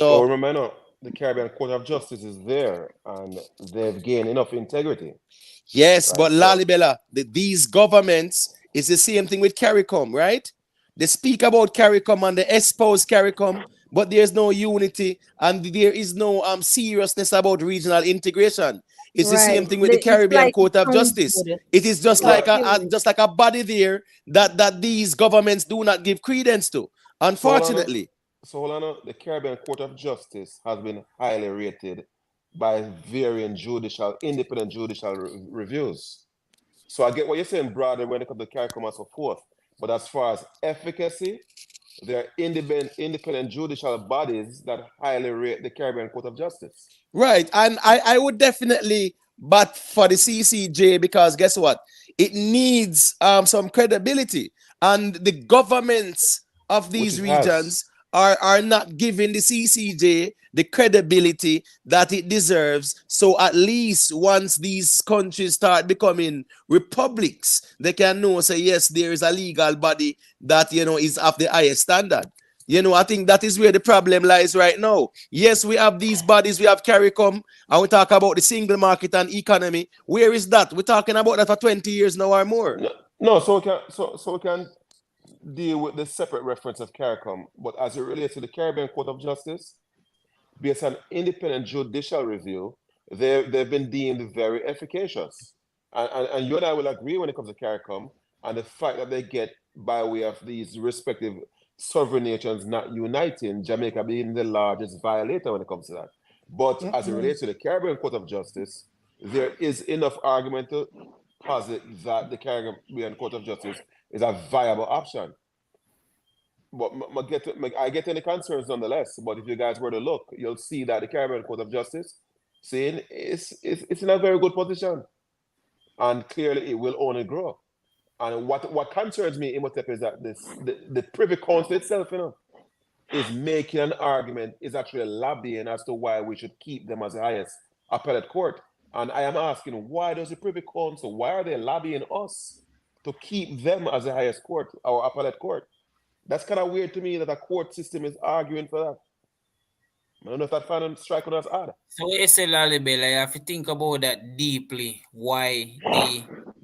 Oh, So, remember, no, the Caribbean Court of Justice is there, and they've gained enough integrity, yes, right? but So, Lalibela, these governments, is the same thing with CARICOM, right? They speak about CARICOM and they espouse CARICOM, but there's no unity and there is no seriousness about regional integration. It's the Right. same thing with the It's Caribbean like it Court of sounds Justice. good. It is just But like right. a body there that these governments do not give credence to, So hold on, unfortunately. the Caribbean Court of Justice has been highly rated by varying independent judicial reviews. So I get what you're saying, brother, when it comes to CARICOM and so forth. But as far as efficacy, there are independent judicial bodies that highly rate the Caribbean Court of Justice. Right. And I would definitely bat for the CCJ, because guess what? It needs some credibility. And the governments of Which these it has. regions are not giving the CCJ the credibility that it deserves. So at least once these countries start becoming republics, they can know, say, yes, there is a legal body that, is of the highest standard. You know, I think that is where the problem lies right now. Yes, we have these bodies, we have CARICOM, and we talk about the single market and economy. Where is that? We're talking about that for 20 years now or more. No, so we can deal with the separate reference of CARICOM, but as it relates to the Caribbean Court of Justice, based on independent judicial review, they've been deemed very efficacious. And you and I will agree when it comes to CARICOM and the fact that they get by way of these respective sovereign nations not uniting, Jamaica being the largest violator when it comes to that. But as it relates to the Caribbean Court of Justice, there is enough argument to posit that the Caribbean Court of Justice is a viable option. But I get any concerns nonetheless. But if you guys were to look, you'll see that the Caribbean Court of Justice saying it's in a very good position, and clearly it will only grow. And what concerns me, Imhotep, is that the Privy Council itself, you know, is making an argument, is actually lobbying as to why we should keep them as the highest appellate court. And I am asking, why does the Privy Council, why are they lobbying us to keep them as the highest court, our appellate court? That's kind of weird to me that a court system is arguing for that. I don't know if that final strike on us odd. So Lalibela, you have to think about that deeply, why the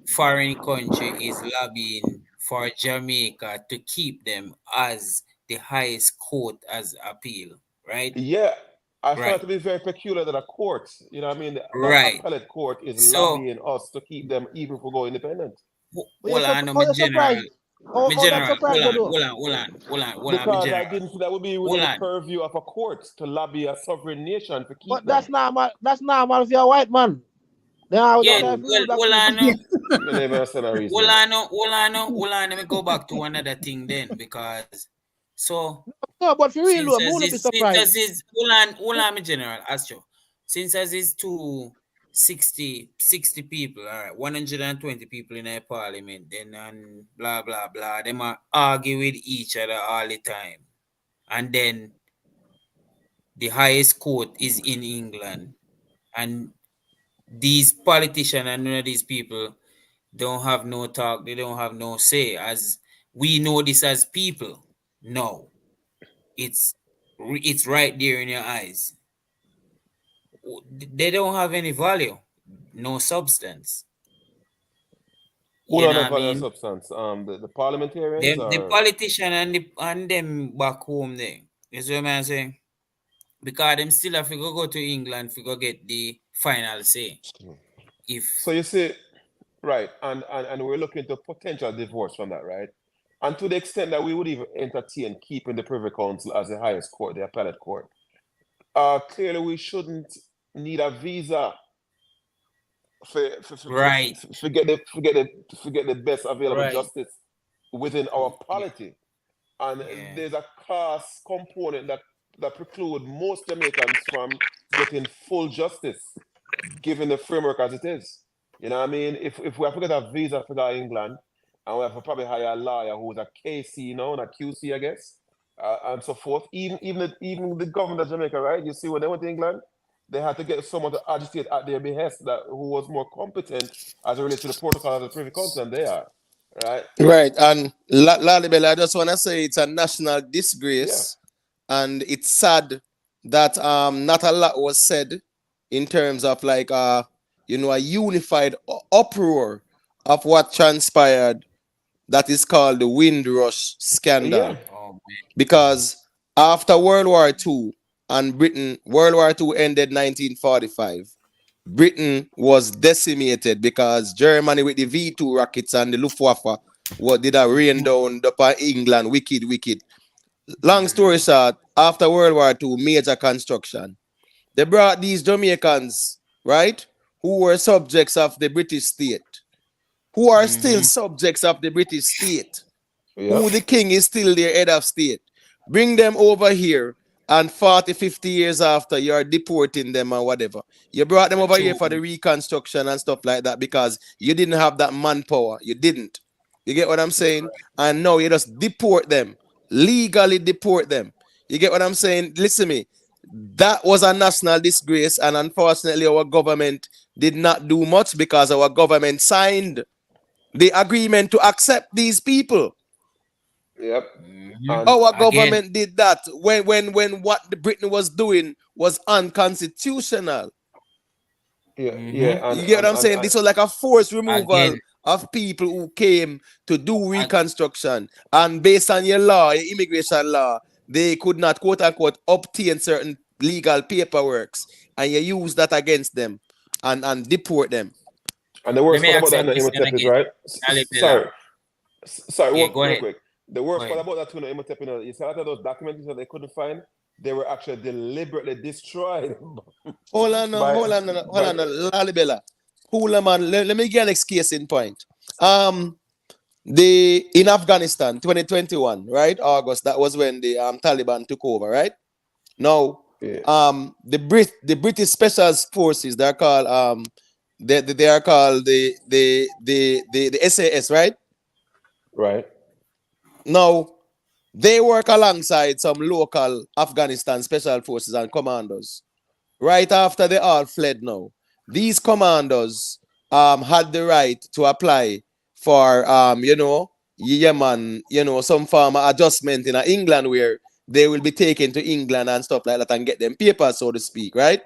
foreign country is lobbying for Jamaica to keep them as the highest court as appeal, right? Yeah, I find it to be very peculiar that a court, you know what I mean, that appellate court is lobbying us to keep them even if we go independent. Well, I know, my general. Hold on. Because I didn't think that would be within the purview of a court to lobby a sovereign nation to keep but them. That's normal if you're a white man. Well, I know. Let me go back to another thing then, because so. No, but for real, hold on, my general, Astro. Since as is 60 people, all right, 120 people in a parliament, then and blah blah blah. They might argue with each other all the time, and then the highest court is in England, and these politicians and none of these people don't have no talk. They don't have no say. As we know this as people, no, it's right there in your eyes. They don't have any value, no substance. Who don't have value or substance? The parliamentarians, the politician and them back home there. You see what I'm saying? Because them still have to go to England to go get the final say. So you see, right, and we're looking to potential divorce from that, right? And to the extent that we would even entertain keeping the Privy Council as the highest court, the appellate court, clearly we shouldn't need a visa for get the best available justice within our polity. And there's a cost component that preclude most Jamaicans from getting full justice, given the framework as it is. You know what I mean? If we have to get a visa for that England, and we have to probably hire a lawyer who's a KC now, and a QC, I guess, and so forth. Even the government of Jamaica, right? You see, when they went to England, they had to get someone to agitate at their behest who was more competent as it relates to the protocol of the Privy Council than they are, right? Right, and Lalibela, I just want to say it's a national disgrace, and it's sad that not a lot was said in terms of like a unified uproar of what transpired. That is called the Windrush scandal, because after World War II and World War II ended 1945. Britain was decimated because Germany with the V2 rockets and the Luftwaffe did a rain down upon England, wicked. Long story short, after World War II, major construction. They brought these Jamaicans, right, who were subjects of the British state, who are still subjects of the British state, who the king is still their head of state. Bring them over here, and 40, 50 years after, you're deporting them or whatever. You brought them over here for the reconstruction and stuff like that because you didn't have that manpower. You didn't. You get what I'm saying? And now you just deport them, legally deport them. You get what I'm saying? Listen to me. That was a national disgrace, and unfortunately our government did not do much because our government signed the agreement to accept these people. Yep. Mhm. And Our Again, government did that when what the Britain was doing was unconstitutional. yeah, mhm. and You get what I'm saying? This was like a forced removal Again, of people who came to do reconstruction. And based on your law, your immigration law, they could not, quote unquote, obtain certain legal paperworks. And you use that against them and deport them. the let worst me part about ask you a that, no, question Imhotep is again. right. Alibela. Sorry, sorry, Yeah, go real ahead. quick. The Go worst part ahead. about that, no, Imhotep, you see a lot of those documents that they couldn't find, they were actually deliberately destroyed Hold on, no, by hold on, no, hold by. on, no, Lalibela. Cool, man. Let me get an case in point. The in Afghanistan, 2021, right? August, that was when the Taliban took over, right? Now, Yeah. the British Special Forces, they're called they are called the SAS, right? Right. Now, they work alongside some local Afghanistan Special Forces and commandos. Right after they all fled now, these commandos had the right to apply for some form of adjustment in England where they will be taken to England and stuff like that and get them papers, so to speak, right?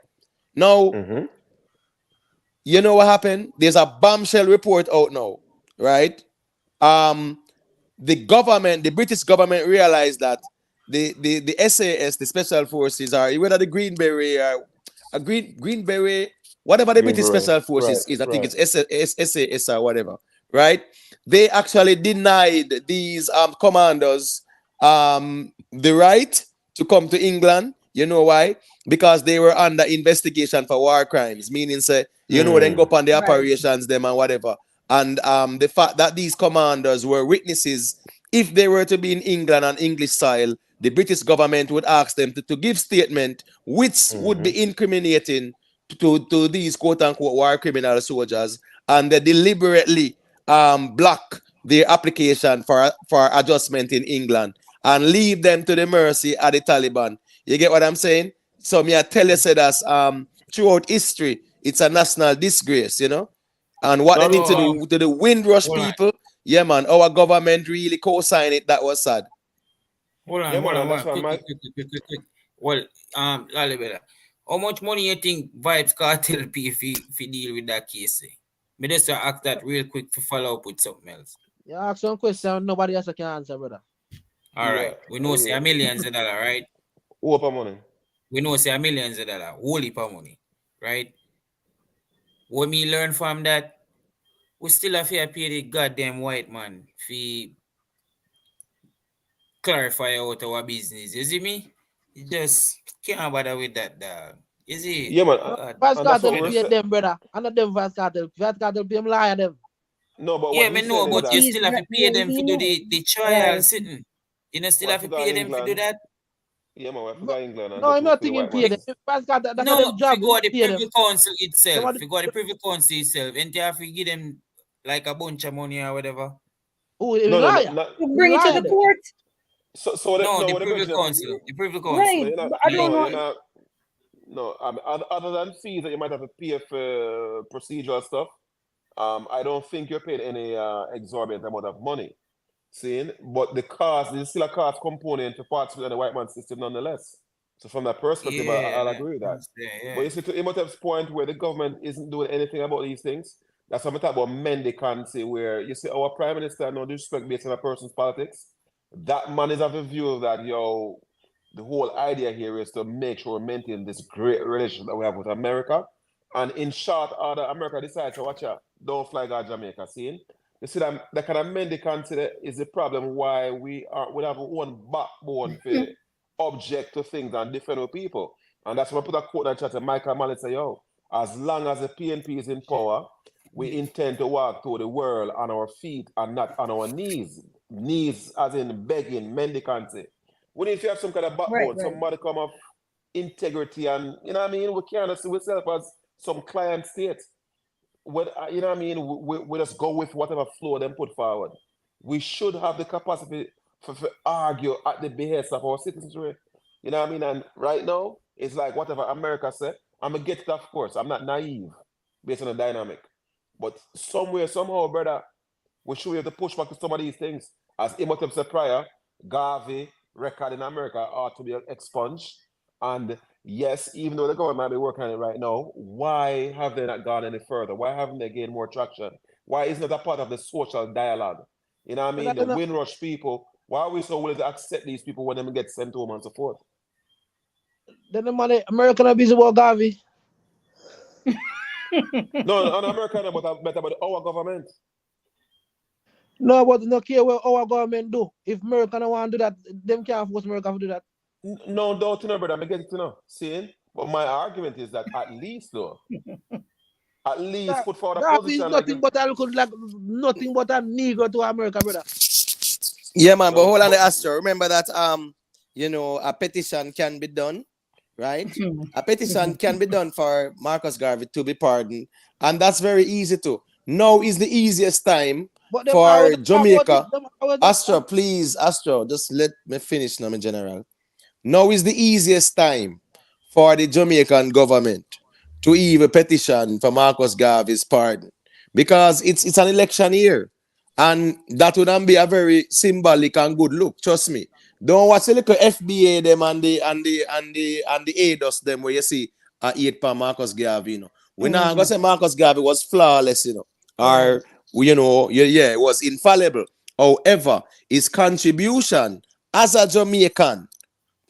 Now, Mm-hmm. you know what happened? There's a bombshell report out now, right? The government, the British government realized that the SAS, the special forces, are whether the Green Beret or a Green Beret, whatever the Green British Beret. special forces Right. is, I think Right. it's SAS or whatever, right? They actually denied these commanders the right to come to England. You know why? Because they were under investigation for war crimes, meaning say, then go up on the Right. operations them and whatever. And the fact that these commanders were witnesses, if they were to be in England on English soil, the British government would ask them to give statement which would be incriminating to these quote unquote war criminal soldiers, and they deliberately block their application for adjustment in England and leave them to the mercy of the Taliban. You get what I'm saying? So me I tell you, say that's throughout history, it's a national disgrace. And what they So, did to the Windrush hold on, people, yeah, man, our government really co-signed it. That was sad. Yeah, man, and hold that's on. why Quick, my quick, quick, quick, quick, quick, quick. Well, Alibela, how much money you think Vibes Cartel pay if you deal with that case? Me just ask that real quick to follow up with something else. You ask some question nobody else can answer, brother. All yeah, right. We know say yeah. a millions of dollars, right? Open money. We know say a millions of dollars, whole heap of money, right? What me learn from that, we still have to pay the goddamn white man for clarify out our business. You see me? You just can't bother with that, dog. You see? Yeah, man, God, Vice and that's what Cartel you we're know. pay saying. them, brother. And not them Vice Cartel. Vice Cartel pay them liar them. No, but Yeah, what me he's saying know, is but But you that still have to pay them to do the trial right. sitting. You know, still what have if we to go pay in them to do England? that. Yeah, man, what if we No, go in England and no, just I'm work not for the thinking white pay man? them. Vice Cartel, that's No, them if job. you go Them the pay them. privy council Them itself, are if you go the privy council itself, and you have to give them like a bunch of money or whatever. who is No, no, no, liar. not. To Is bring it to liar the them. court. So what? No, No, the what I privy mentioned. council, the privy council. No, Right. you're not. But I don't No, know. you're not. No, other than fees that you might have to pay for procedural stuff, I don't think you're paying any exorbitant amount of money. Seeing, but the cost there's still a cost component to participate in the white man system nonetheless. So from that perspective, Yeah, I'll agree with that. But yeah. you see, to Imhotep's point, where the government isn't doing anything about these things, that's what I'm talking about mendicancy, where you see our prime minister, no disrespect based on a person's politics, that man is of a view of that, the whole idea here is to make sure we maintain this great relationship that we have with America. And in short order, America decides to watch out, don't fly out Jamaica, seeing? You see that kind of mendicancy is the problem why we have one backbone for object to things and defend our people. And that's why I put a quote in the chat and Michael Malley say, as long as the PNP is in power, we intend to walk through the world on our feet and not on our knees. Knees as in begging, mendicancy. We need to have some kind of Right, backbone, right. some modicum of integrity, and you know what I mean? We can't see ourselves as some client state. You know what I mean? We just go with whatever flow them put forward. We should have the capacity for argue at the behest of our citizenry. You know what I mean? And right now, it's like whatever America said, I'm gonna get it, of course. I'm not naive based on the dynamic. But somewhere, somehow, brother, we should be able to push back to some of these things. As Imhotep said prior, Garvey record in America ought to be expunged. And yes, even though the government might be working on it right now, why have they not gone any further? Why haven't they gained more traction? Why isn't it a part of the social dialogue? You know what I mean? The Windrush people, why are we so willing to accept these people when they get sent home and so forth? Then the money, American are busy about Garvey. No, on America, but about our government. No, but no care what our government do. If America don't want to do that, them can't force America to do that. No doubt, brother. I get it to know. See? But my argument is that at least, though, at least put forward a Garvey is position nothing like but nothing but a Negro to America, brother. Yeah, man, but hold on the Astro. Remember that a petition can be done, right? A petition can be done for Marcus Garvey to be pardoned, and that's very easy too. Now is the easiest time for Jamaica. Astro, please, Astro, just let me finish now, in general. Now is the easiest time for the Jamaican government to even petition for Marcus Garvey's pardon, because it's an election year. And that wouldn't be a very symbolic and good look. Trust me. Don't watch the little FBA them and the ADOS them where you see a 8 for Marcus Garvey. We're not gonna say Marcus Garvey was flawless, or it was infallible. However, his contribution as a Jamaican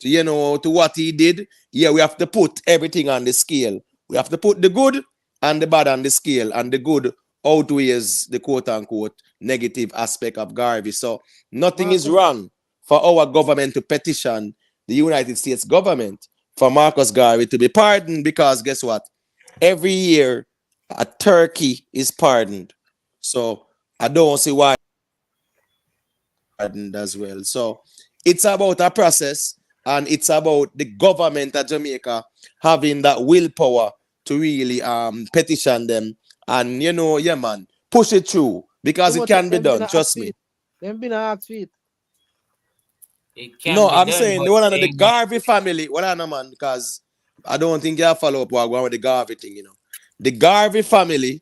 to what he did, we have to put everything on the scale. We have to put the good and the bad on the scale, and the good outweighs the quote-unquote negative aspect of Garvey. So nothing is wrong for our government to petition the United States government for Marcus Garvey to be pardoned, because guess what? Every year, a turkey is pardoned. So I don't see why pardoned as well. So it's about a process, and it's about the government of Jamaica having that willpower to really petition them and man, push it through, because it can be done. Trust me. Them been asked for it. No, I'm saying the one under the Garvey family. Well, I know, man, because I don't think you follow up what with the Garvey thing. The Garvey family,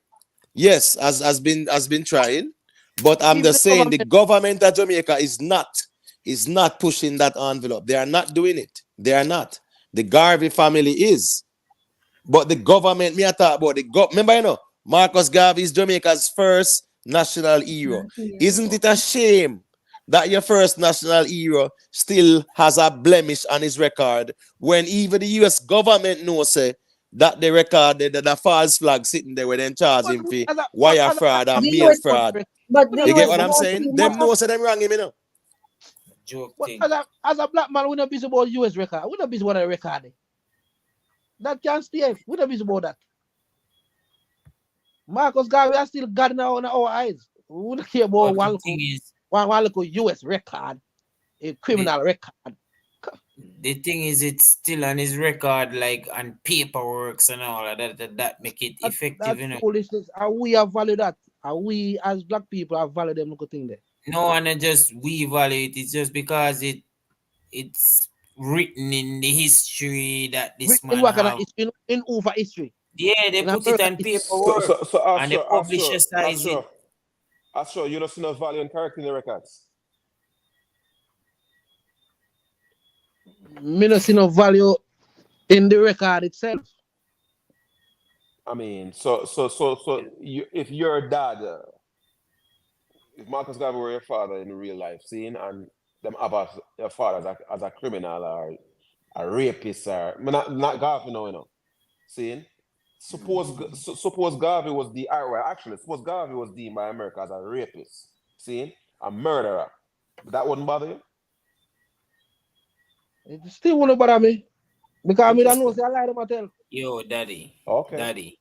yes, has been trying, but I'm just saying the government of Jamaica is not pushing that envelope. They are not doing it. They are not. The Garvey family is. But the government, me I talk about remember, Marcus Garvey is Jamaica's first national hero. Isn't it a shame that your first national hero still has a blemish on his record, when even the US government knows that the record, the false flag sitting there with them charge him for wire fraud and mail fraud? You get what I'm saying? Them know them wrong him, Joke thing. As a black man, we're not busy about US record. We're not busy about a record. That can't stay. We're not busy about that. Marcus Garvey are still God now on our eyes. We don't care about one local US record, a criminal record. The thing is, it's still on his record, like on paperwork and all that make it effective. That's foolishness. And we have valued that. And we as black people have valued them little thing there. No, and just we value it. It's just because it's written in the history that this man have. In over history. Yeah, they put it on paperwork. So and they publicize it. Astro, you don't see no value in character in the records. Me not see no value in the record itself. I mean, so if your dad, if Marcus Garvey were your father in real life, seeing and them about your father as a criminal or a rapist or not Garvey, seeing. Suppose Garvey was suppose Garvey was deemed by America as a rapist, seeing, a murderer. That wouldn't bother you? It still won't bother me. Because I don't know, say I lie to myself. Yo, daddy. Okay.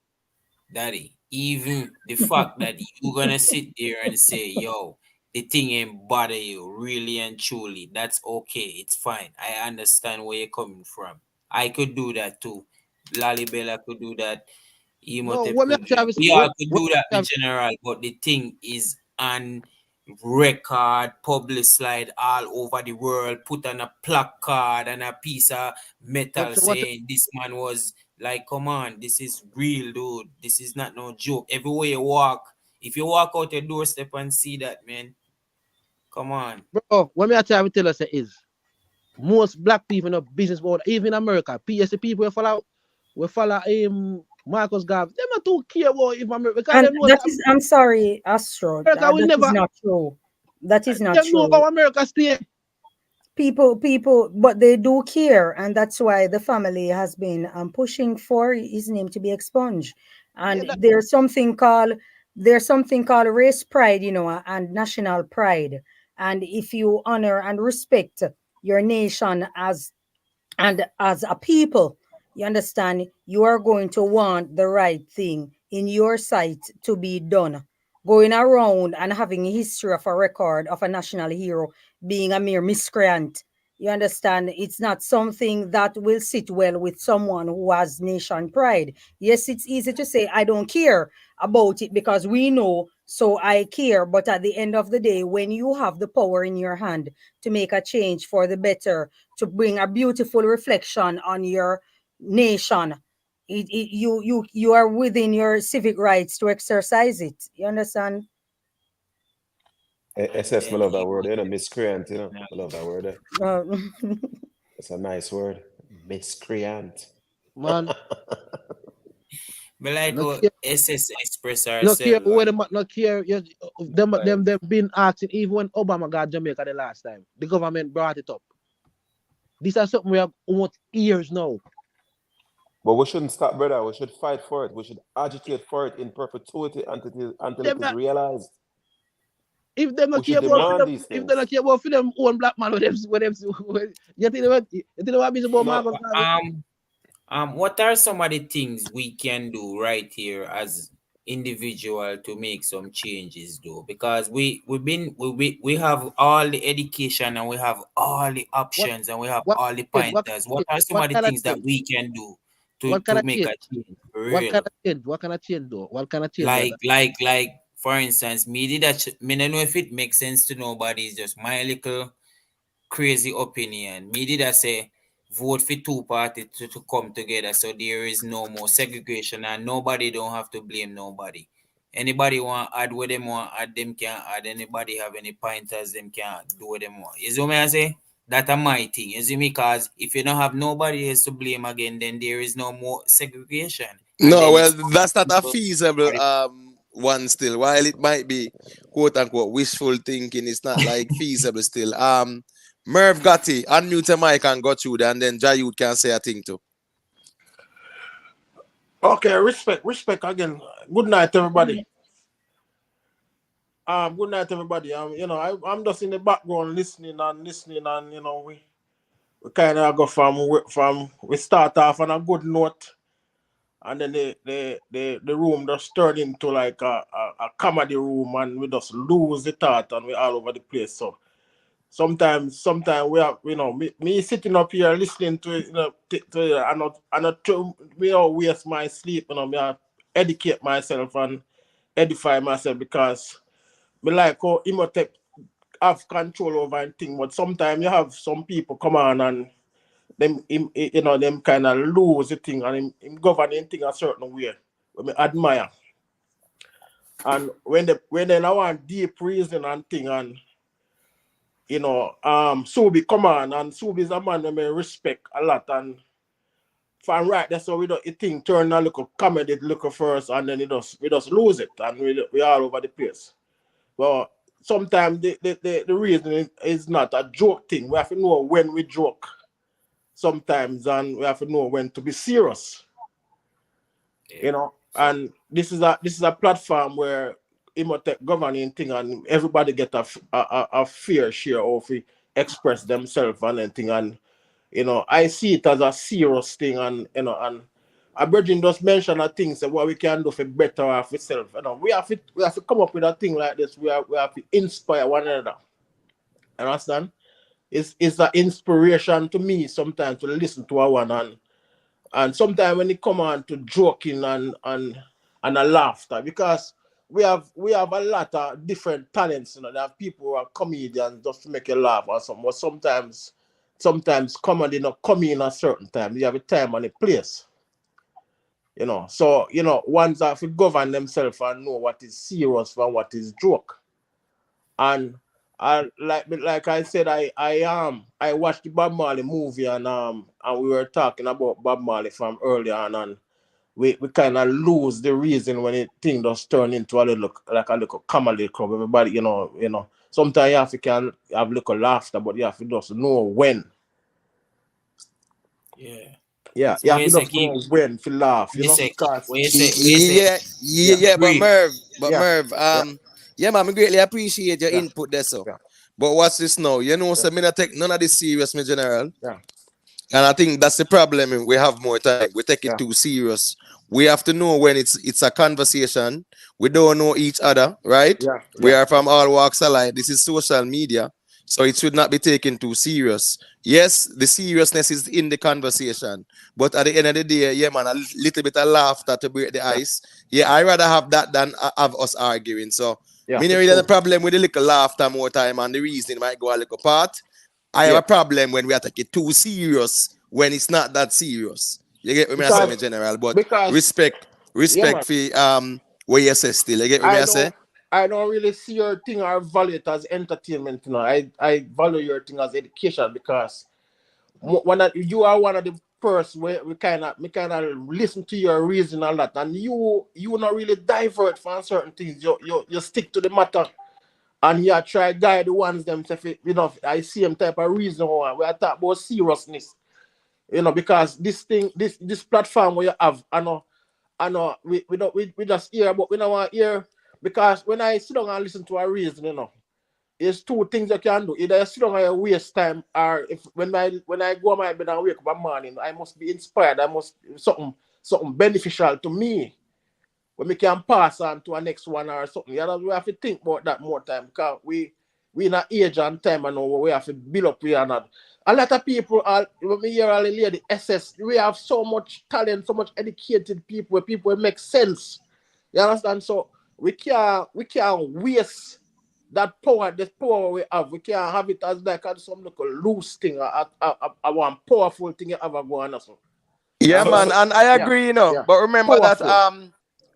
Daddy. Even the fact that you're gonna sit there and say, yo, the thing ain't bother you, really and truly, that's okay. It's fine. I understand where you're coming from. I could do that too. Lalibela could do that. We all could do that in general, but the thing is on record, publicized all over the world, put on a placard and a piece of metal saying this man was like, come on, this is real, dude. This is not no joke. Everywhere you walk, if you walk out your doorstep and see that, man, Come on. Bro, what me I tell us is most black people in the business world, even in America, PSC people will follow Marcus Garvey. Them not too care about if America because And them know that that is, I'm sorry, Astro, America will that is never not true. That is not them know true. how America stay. People, but they do care, and that's why the family has been pushing for his name to be expunged. Yeah, And that, there's something called race pride, and national pride. And if you honor and respect your nation as a people, you understand, you are going to want the right thing in your sight to be done. Going around and having a history of a record of a national hero being a mere miscreant, you understand, it's not something that will sit well with someone who has nation pride. Yes, it's easy to say I don't care about it because we know, so I care. But at the end of the day, when you have the power in your hand to make a change for the better, to bring a beautiful reflection on your nation, you are within your civic rights to exercise it. You understand? I SS, tell I love that you, word, miscreant, I love that word. Uh, It's a nice word. Miscreant. man. me like No how care, SS express no care ourselves where and them no care. Them been asking even when Obama got Jamaica the last time. The government brought it up. This is something we have almost years now. But we shouldn't stop, brother. We should fight for it. We should agitate for it in perpetuity until it Them is not, realized. if them We not care should about for demand them, these if they things. not care about for them own black man with them you think what is about No, Marcus Garvey? what are some of the things we can do right here as individual to make some changes though? Because we have all the education and we have all the What options and we have what all the change? pointers. What are some of the Kind of things that change? we can do What kind to of make change? a change for What kind real? of change? What kind of change though? What kind of change, Like brother? for instance, me did that me don't know if it makes sense to nobody, it's just my little crazy opinion. Me did I say vote for two parties to come together so there is no more segregation and nobody don't have to blame nobody. Anybody want add what them want add, them can add. Anybody have any pointers, them can do what them want. You see what I say? That a my thing. You see me? Because if you don't have nobody else to blame again, then there is no more segregation. And No, then well, it's that's not a feasible one still. While it might be quote unquote wishful thinking, it's not like feasible still. Merv Gotti, unmute your mic and go through there, and then Jayud can say a thing too. Okay, respect again. Good night, everybody. Good night, everybody. I'm just in the background listening and we kind of go from we start off on a good note, and then the room just turned into like a comedy room, and we just lose the thought, and we all over the place. So sometimes we have me sitting up here listening to it, to it, and not to waste my sleep. Me I educate myself and edify myself because me like how Imhotep have control over and thing, but sometimes you have some people come on and them kind of lose the thing and him governing thing a certain way. When me admire. And when they now want deep reason and thing and Subi come on, and Subi is a man that I respect a lot, and from right that's how we do it thing turn a little comedy look first and then we just lose it and we all over the place. Well, sometimes the reason is not a joke thing. We have to know when we joke sometimes, and we have to know when to be serious. And this is a platform where Imhotep governing thing and everybody get a fair share of it, express themselves and anything. And I see it as a serious thing, and a virgin just mention a thing, say what we can do for better off ourselves. We have to come up with a thing like this. We have to inspire one another. Understand? It's an inspiration to me sometimes to listen to one, and sometimes when it come on to joking and a laughter, because we have a lot of different talents. There are people who are comedians just to make you laugh or something. But sometimes comedy not come in a certain time. You have a time and a place. So ones have to govern themselves and know what is serious from what is joke. And like I said, I watched the Bob Marley movie and we were talking about Bob Marley from earlier on, and we kind of lose the reason when it thing just turn into a little comedy club. Everybody, sometimes you have to can have a little laughter, but you have to just know when. Yeah. Yeah, So you when have you to say just know keep, when to laugh, when you say, because Yeah, but breathe. Yeah, Merv, yeah, yeah, man, I greatly appreciate your yeah, input there, so. yeah, But what's this now? You know, yeah, so me not take none of this serious, my general. yeah, And I think that's the problem. We have more time. We take it yeah, too serious. We have to know when it's a conversation. We don't know each other, right? yeah, We yeah, are from all walks of life. This is social media, so it should not be taken too serious. Yes, the seriousness is in the conversation, but at the end of the day, yeah, man, a little bit of laughter to break the yeah, ice. Yeah, I rather have that than have us arguing. So, yeah, me not for really have a sure. problem with the little laughter more time, and the reasoning might go a little part. I have Yeah, a problem when we are taking too serious when it's not that serious. You get what me I say, because my general, but because yeah, respect man. for what you say still. You get what me I I say? don't I don't really see your thing or value it as entertainment. I value your thing as education, because you are one of the person where we kind of listen to your reason a lot, and you not really divert from certain things. You stick to the matter, and you try guide the ones them to fit, I see them type of reason why we are talk about seriousness. Because this thing, this platform where you have, I know we just hear, but we don't want to hear, because when I sit down and listen to a reason, there's two things you can do. Either you sit down and you waste time, or if when I go on my bed and wake up in the morning, I must be inspired. I must something beneficial to me, when we can pass on to a next one or something. We have to think about that more time, because we in an age and time, and now we have to build up here and that. A lot of people are, when we hear all the lady SS, we have so much talent, so much educated people make sense. You understand? So we can't waste that power, the power we have. We can't have it as like some little loose thing, a one powerful thing you ever go on. So, you Yeah, man, understand? and I Yeah, agree, yeah. But remember that Powerful.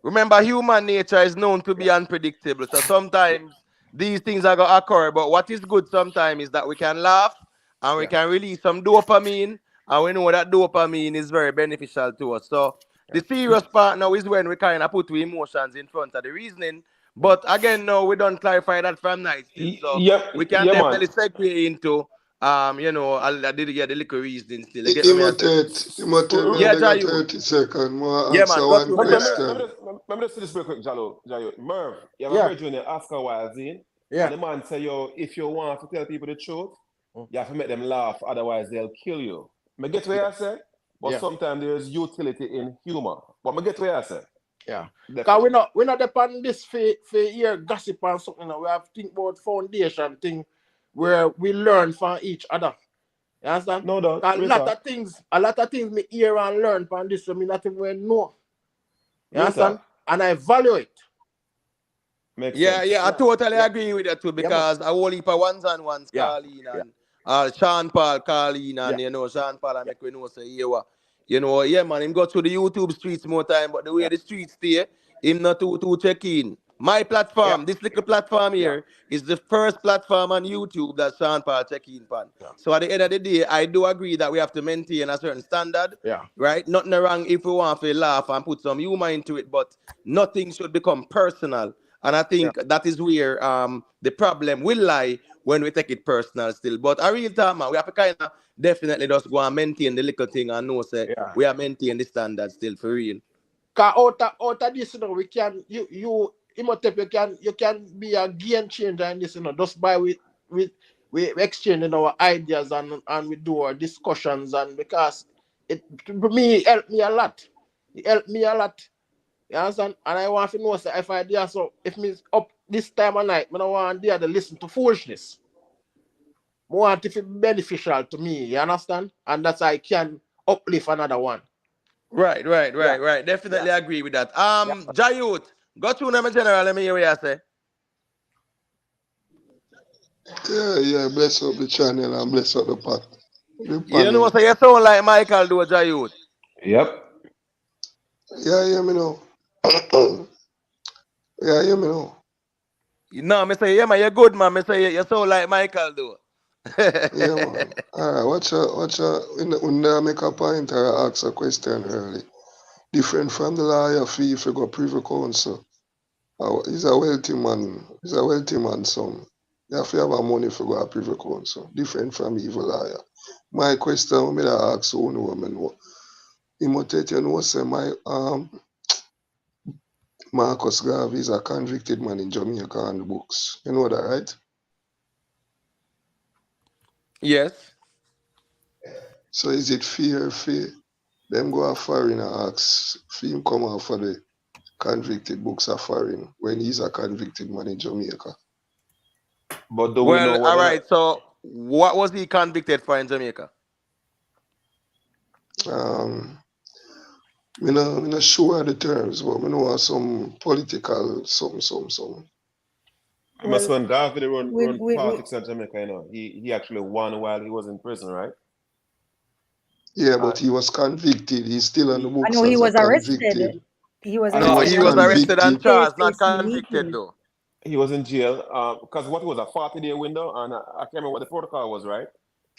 remember human nature is known to be Yeah, unpredictable. So yeah, sometimes these things are gonna occur. But what is good sometimes is that we can laugh and we yeah, can release some dopamine, and we know that dopamine is very beneficial to us. So the yeah, serious part now is when we kind of put we emotions in front of the reasoning. yeah. But again, no, we don't clarify that from night still. So Yeah, we can yeah, man. definitely segue into I did get the little reasoning still. You get what me I say? Imhotep, me Yeah, beg a Jayu. 30 seconds. More Yeah, man, answer go one through my Let me, general. let me, question. let me just say this real quick, Jalo. Merv, you have a Yeah, brethren there, Oscar Wilde, yeah. and the man say, yo, if you want to tell people the truth, Mm. you have to make them laugh, otherwise they'll kill you. I get what Yeah, I say, but yeah, sometimes there's utility in humor. But I get what I say, yeah. Cause definitely. we not depend this for year gossip and something. We have to think about foundation thing where we learn from each other. You understand? No doubt, 'Cause real talk, a lot of things me hear and learn from this, so me not even know. You real understand? talk. And I value it. Makes Yeah, sense. I Yeah, totally yeah, agree with that too, yeah, man. because a whole heap of ones and ones Yeah, Carlene yeah, and Sean Paul Carlene yeah, and Sean Paul and yeah, make we know say yeah man, him go through the YouTube streets more time, but the way yeah, the streets stay, him not too check in. My yeah, platform, this little platform yeah, here, is the first platform on YouTube that Sean Paul check in on. yeah, So at the end of the day, I do agree that we have to maintain a certain standard, yeah, right? Nothing wrong if we want to laugh and put some humor into it, but nothing should become personal. And I yeah, think that is where the problem will lie when we take it personal still. But I really thought, man, we have to kind of definitely just go and maintain the little thing and know say yeah. we are maintaining the standard still for real. Cause out of this, we can you Imhotep, you can be a game changer in this, just by we exchanging our ideas, and we do our discussions, and because it to me helped me a lot. It helped me a lot. You understand? And I want to know, say, if I do so, if me up this time of night, I don't want there to listen to foolishness. I want it to be beneficial to me, you understand? And that's how I can uplift another one. Yeah, Right. yeah, Definitely agree with that. yeah. Jayut, go to them general, let me hear what you say. Yeah, bless up the channel and bless up the pot. The You know, panel. so you sound like Michael do Jayut. Yep. Yeah, me know. Yeah, me know. No, me say, yeah, man, you're good, man. Me say, you sound like Michael, though. Yeah, man. All right, when I make a point or I ask a question early, different from the lawyer fee if you go privy counsel. He's a wealthy man. He's a wealthy man, son. You have to have a money for go a privy counsel. Different from evil lawyer. My question, when I ask who know me know. Imitate, you know, say my Marcus Garvey is a convicted man in Jamaica on the books. You know that, right? Yes. So is it fair for them go a foreign and ask for him come out for the convicted books of foreign when he's a convicted man in Jamaica? But do we Well, know all whether right. So, what was he convicted for in Jamaica? Um, me not sure of the terms, but me know some political some. I must Well, when Garvey run we politics in Jamaica, you know, he actually won while he was in prison, right? Yeah, Uh, but he was convicted. He's still on the I books know he as a was arrested. convicted. He was and He No, was he arrested was and arrested and convicted. charged, not facing the convicted, meeting. though. he was in jail because what was a 40-day window, and I can't remember what the protocol was, right?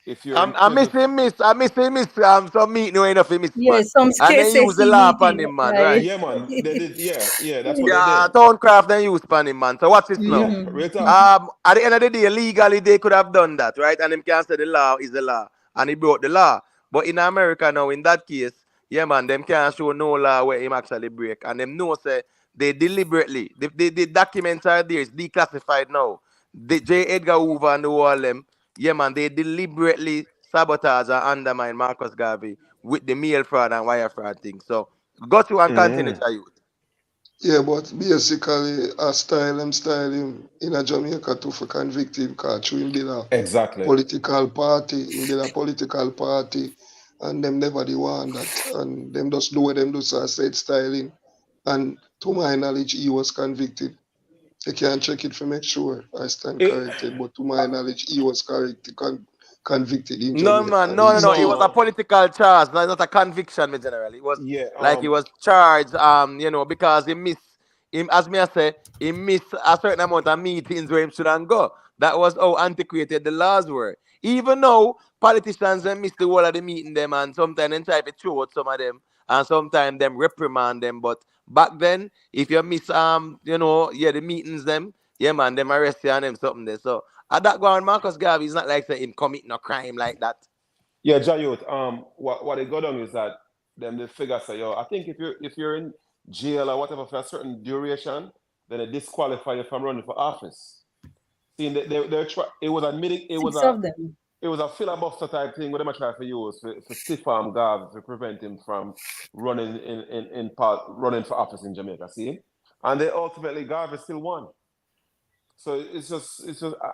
If you're in I miss prison, him, miss. I miss him, miss. Some meeting no enough, miss Yes, man. some And then use the KCC law upon meeting, him, man. right? Right? yeah, man, they did, yeah, that's what they Yeah, did, Towncraft then use upon him, man. So what's this yeah, now? Mm-hmm. real talk. At the end of the day, legally they could have done that, right? And him can say the law is the law, and he broke the law. But in America now, in that case, yeah, man, them can't show no law where him actually break, and them know say they deliberately, the documents are there, it's declassified now. The J. Edgar Hoover and the all them, yeah, man, they deliberately sabotage and undermine Marcus Garvey with the mail fraud and wire fraud thing. So go to and continue, Mm. Chayut. Yeah, but basically, style him in a Jamaica to for convicted because him build a Exactly. political party, and them never the one that, and them just do what them do, so I said styling. And to my knowledge, he was convicted. You can check it to make sure I stand It, corrected, but to my knowledge, he was convicted in No, Jamaica, man, and no, no, he's no. It still. was a no, political charge, not a conviction, me generally. It was yeah, like he was charged, because he missed him, as me I say, he missed a certain amount of meetings where he shouldn't go. That was how antiquated the laws were. Even though politicians them miss the whole of the meeting them, and sometimes they try to throw out some of them, and sometimes them reprimand them. But back then, if you miss the meetings them, yeah man, them arrest you and them something there. So at that going, Marcus Garvey is not like say him commit no crime like that. yeah, Jayot. What they got on is that them the figure say, yo, I think if you're in jail or whatever for a certain duration, then they disqualify you from running for office. See, it was admitted, Six of them. it was a filibuster type thing. What them try to use for stiff arm Garvey to prevent him from running running for office in Jamaica. See, and they ultimately Garvey still won. So it's just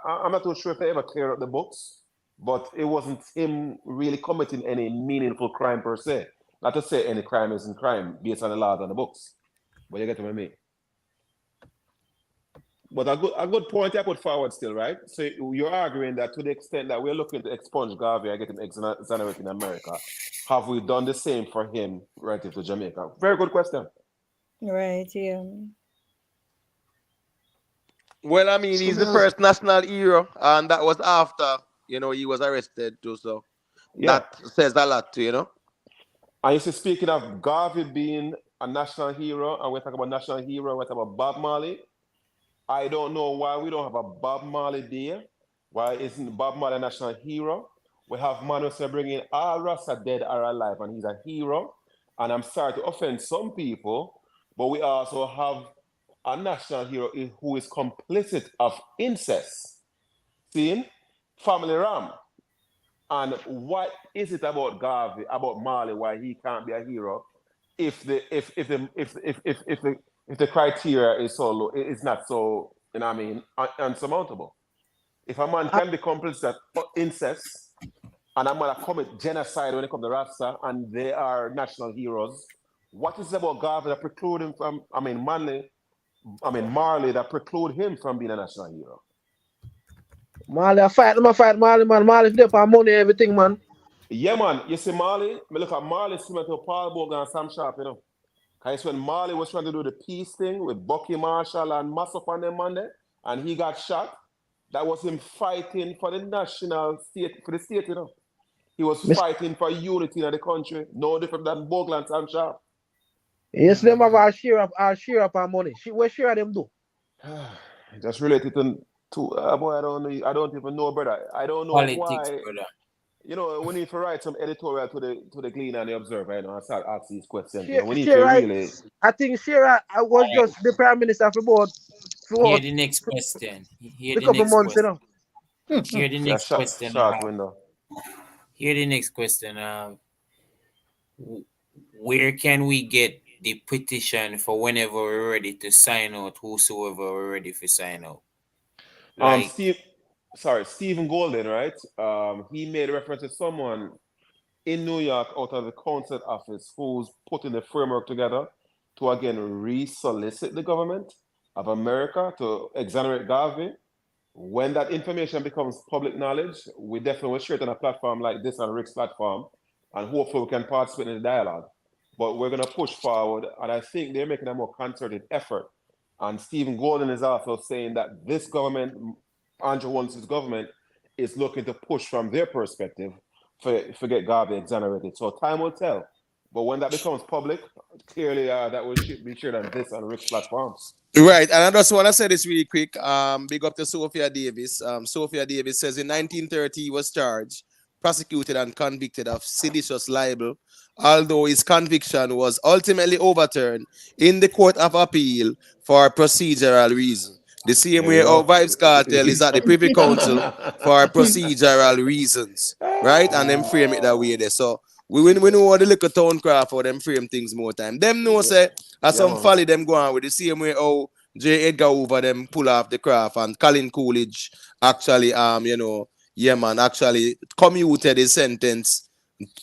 I'm not too sure if they ever cleared up the books, but it wasn't him really committing any meaningful crime per se. Not to say any crime isn't crime based on the laws and the books, but you get what I mean. But a good point I put forward still, right? So you're arguing that to the extent that we're looking to expunge Garvey and get him exonerated in America, have we done the same for him relative to Jamaica? Very good question. Right, yeah. Well, I mean, So he's me the ask, first national hero, and that was after he was arrested too. So Yeah. that says a lot, too. And you see, speaking of Garvey being a national hero, and we're talking about national hero, we're talking about Bob Marley. I don't know why we don't have a Bob Marley Day. Why isn't Bob Marley a national hero? We have Manu say bringing all Rasta dead or alive, and he's a hero. And I'm sorry to offend some people, but we also have a national hero who is complicit of incest. See? Family Ram. And what is it about Garvey, about Marley, why he can't be a hero if the criteria is so low, it's not so, unsurmountable. If a man I, can be complicit of incest and a man commit genocide when it comes to Rasta and they are national heroes, what is it about Garvey that preclude him from, Marley that preclude him from being a national hero? Marley, I fight Marley, man. Marley there for money, everything, man. Yeah, man. You see, Marley, me look at Marley similar to Paul Bogan and Sam Sharp, Because when Marley was trying to do the peace thing with Bucky Marshall and Massop on them, man, there, and he got shot, that was him fighting for the national state, for the state, you know. He was Miss, fighting for unity in the country, no different than Bogland and Sharp. yes, them have our share up our money. Where share them do? Just related to boy, I don't even know, brother. I don't know Politics, why. brother. You know, we need to write some editorial to the Gleaner and the Observer, you know, and start asking these questions. You know, we need to Share, really. I think Shira was All right. just the prime minister Here for the next question. Here a the couple next months, you question. know. Here the Yeah, next short, question. short window. Here the next question. Where can we get the petition for whenever we're ready to sign out, whosoever we're ready for sign out? Like, Stephen Golden, right? He made reference to someone in New York out of the consulate office who's putting the framework together to again re-solicit the government of America to exonerate Garvey. When that information becomes public knowledge, we definitely will share it on a platform like this on Rick's platform, and hopefully we can participate in the dialogue. But we're going to push forward, and I think they're making a more concerted effort. And Stephen Gordon is also saying that this government, Andrew Holnes's government, is looking to push from their perspective for get Garvey exonerated. So time will tell. But when that becomes public, clearly that will be shared on this and Rick's platforms. Right, and I just want to say this really quick. Big up to Sophia Davis. Sophia Davis says in 1930 he was charged, prosecuted, and convicted of seditious libel, although his conviction was ultimately overturned in the Court of Appeal for procedural reasons. The same There you way our go. Vibes Cartel is at the Privy Council for procedural reasons, right? And them frame it that way there. So we know what the little town craft for them frame things more time. Them know say as Yeah, some man. folly them go on with the same way how J. Edgar Hoover them pull off the craft and Colin Coolidge actually yeah man actually commuted his sentence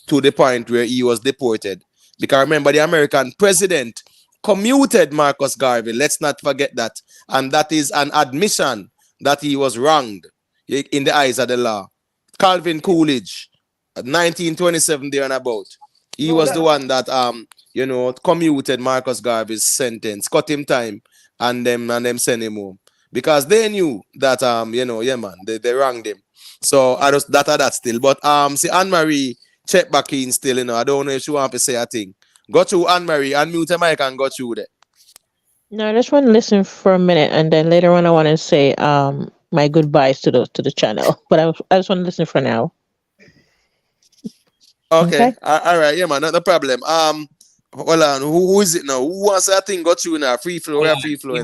to the point where he was deported. Because remember the American president commuted Marcus Garvey. Let's not forget that. And that is an admission that he was wronged in the eyes of the law. Calvin Coolidge, 1927 there and about. He No, was the that one that commuted Marcus Garvey's sentence, cut him time, and them send him home. Because they knew that yeah man, they wronged him. So I just that still. But see Anne Marie check back in still, I don't know if she want to say a thing. Go through Anne Marie, unmute the mic and go through there. No, I just want to listen for a minute, and then later on, I want to say my goodbyes to the channel. But I just want to listen for now. Okay. Okay. All right, yeah man, not a problem. Hold on, who is it now? Who wants that thing go through now? Free flow, we hold are on. free flow,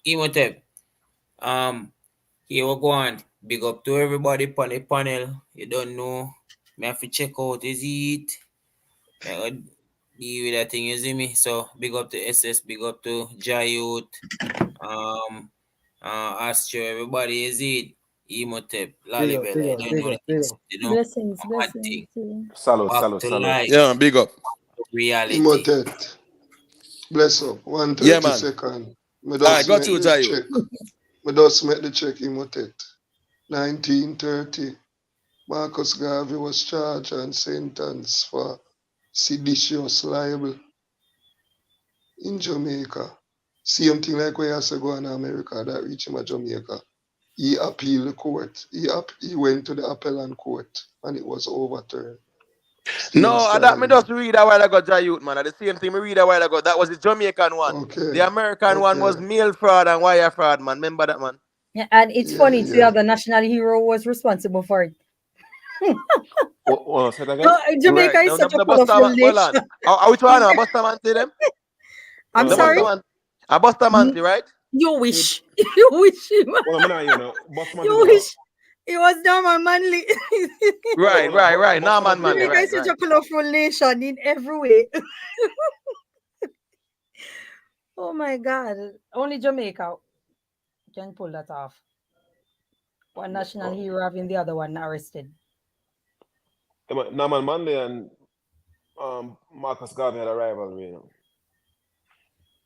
Imhotep. Here we go on. Big up to everybody on the panel. You don't know. Me have to check out is it. Deal with that thing, you see me? So big up to SS, big up to Jayut, Astro, everybody is it. Imhotep, big up, Lalibela, big you up, don't big know the up, big things, up. Blessings, One blessings. thing. Salute, Back salute, to salute. life, Yeah, big up. reality. Imhotep, bless up. Yeah, 130 man. second. Me All right, just go make through the Jayu. check. Me just make the check, Imhotep. 1930. Marcus Garvey was charged and sentenced for seditious libel in Jamaica. Same thing like where I say go in America that reach him at Jamaica. He appealed the court. He went to the appellant court and it was overturned. Same No, that me style. just read a while ago, Jayut, man. The same thing me read a while ago. That was the Jamaican one. Okay. The American one was Okay. mail fraud and wire fraud, man. Remember that, man? Yeah, and it's Yeah, funny too yeah. how the national hero was responsible for it. Say that again? Jamaica Right. is Now, such a the colorful Bustaman, hold nation. on. Which one? Bustamanti, them? I'm Well, The say that sorry. again? Bustaman. A Bustamanti, right? You With, wish. You wish him. well, I'm not, Boss man You did what? wish. It was Norman Manley. Right. Boss man Norman did Manley, what? Jamaica is such right. a colorful nation in every way. Oh my God. Only Jamaica can pull that off. One national hero having the other one arrested. Naman Monday and Marcus Garvey had a rivalry,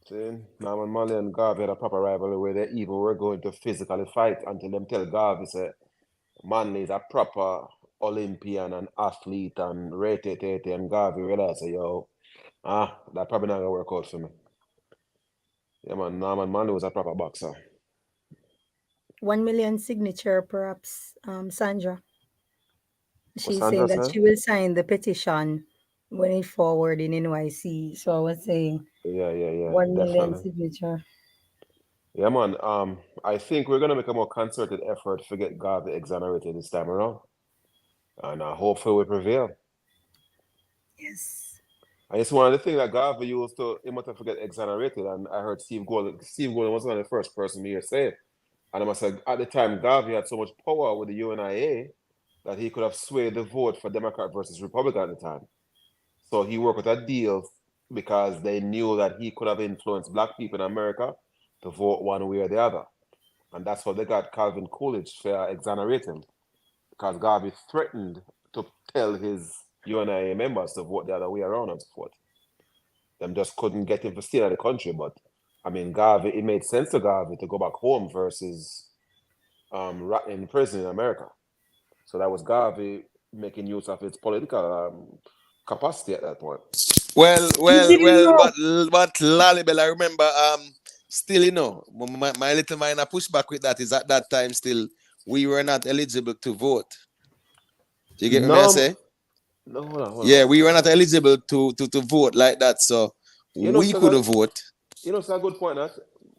See, Naman Marley and Garvey had a proper rivalry where they even were going to physically fight until them tell Garvey say Manley is a proper Olympian and athlete and rated and Garvey realized say, that probably not gonna work out for me. Yeah man, Norman Manley was a proper boxer. 1 million signature, perhaps, Sandra. What She's Sandra saying that said? she will sign the petition when it forward in NYC. So I was saying Yeah, 1 million definitely. signature. Yeah, man. I think we're gonna make a more concerted effort to get Garvey exonerated this time around, and hopefully we prevail. Yes. And it's one of the things that Garvey used to, he must have forget exonerated. And I heard Steve Golden was one of the first person here say it. And I must say, at the time, Garvey had so much power with the UNIA that he could have swayed the vote for Democrat versus Republican at the time. So he worked with a deal because they knew that he could have influenced black people in America to vote one way or the other. And that's how they got Calvin Coolidge to exonerate him, because Garvey threatened to tell his UNIA members to vote the other way around and so forth. Them just couldn't get him to stay in the country. But I mean, Garvey, it made sense to Garvey to go back home versus rotting in prison in America. So that was Garvey making use of his political capacity at that point. Well, You well, didn't well. know. What Lalibel, I remember. Still, my little minor pushback with that is at that time still we were not eligible to vote. You get me? I No, say, no, hold on, hold on, yeah, hold on, we were hold not on. eligible to vote like that, so we So couldn't that, vote, it's a good point. That,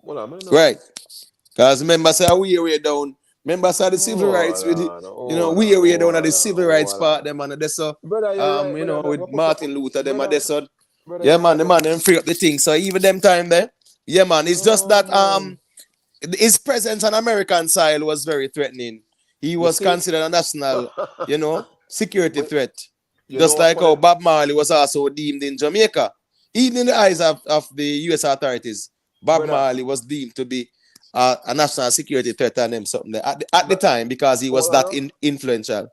hold on, I don't know. right? Because remember, say we down. Remember, say the civil rights with the, we down at the civil rights hold part. on. Them and this so Brother, you're right, brother. with Martin Luther. Them and Brother, this so. brother, Yeah, you're man, right. the man them free up the thing. So even them time there, yeah, man, it's just Oh, that man. his presence on American soil was very threatening. He You was see? considered a national, security But threat. you know Just what's like how funny? Bob Marley was also deemed in Jamaica. Even in the eyes of the US authorities, Bob Brother, Marley was deemed to be a national security threat and them something there at the but time because he was hold on. that influential.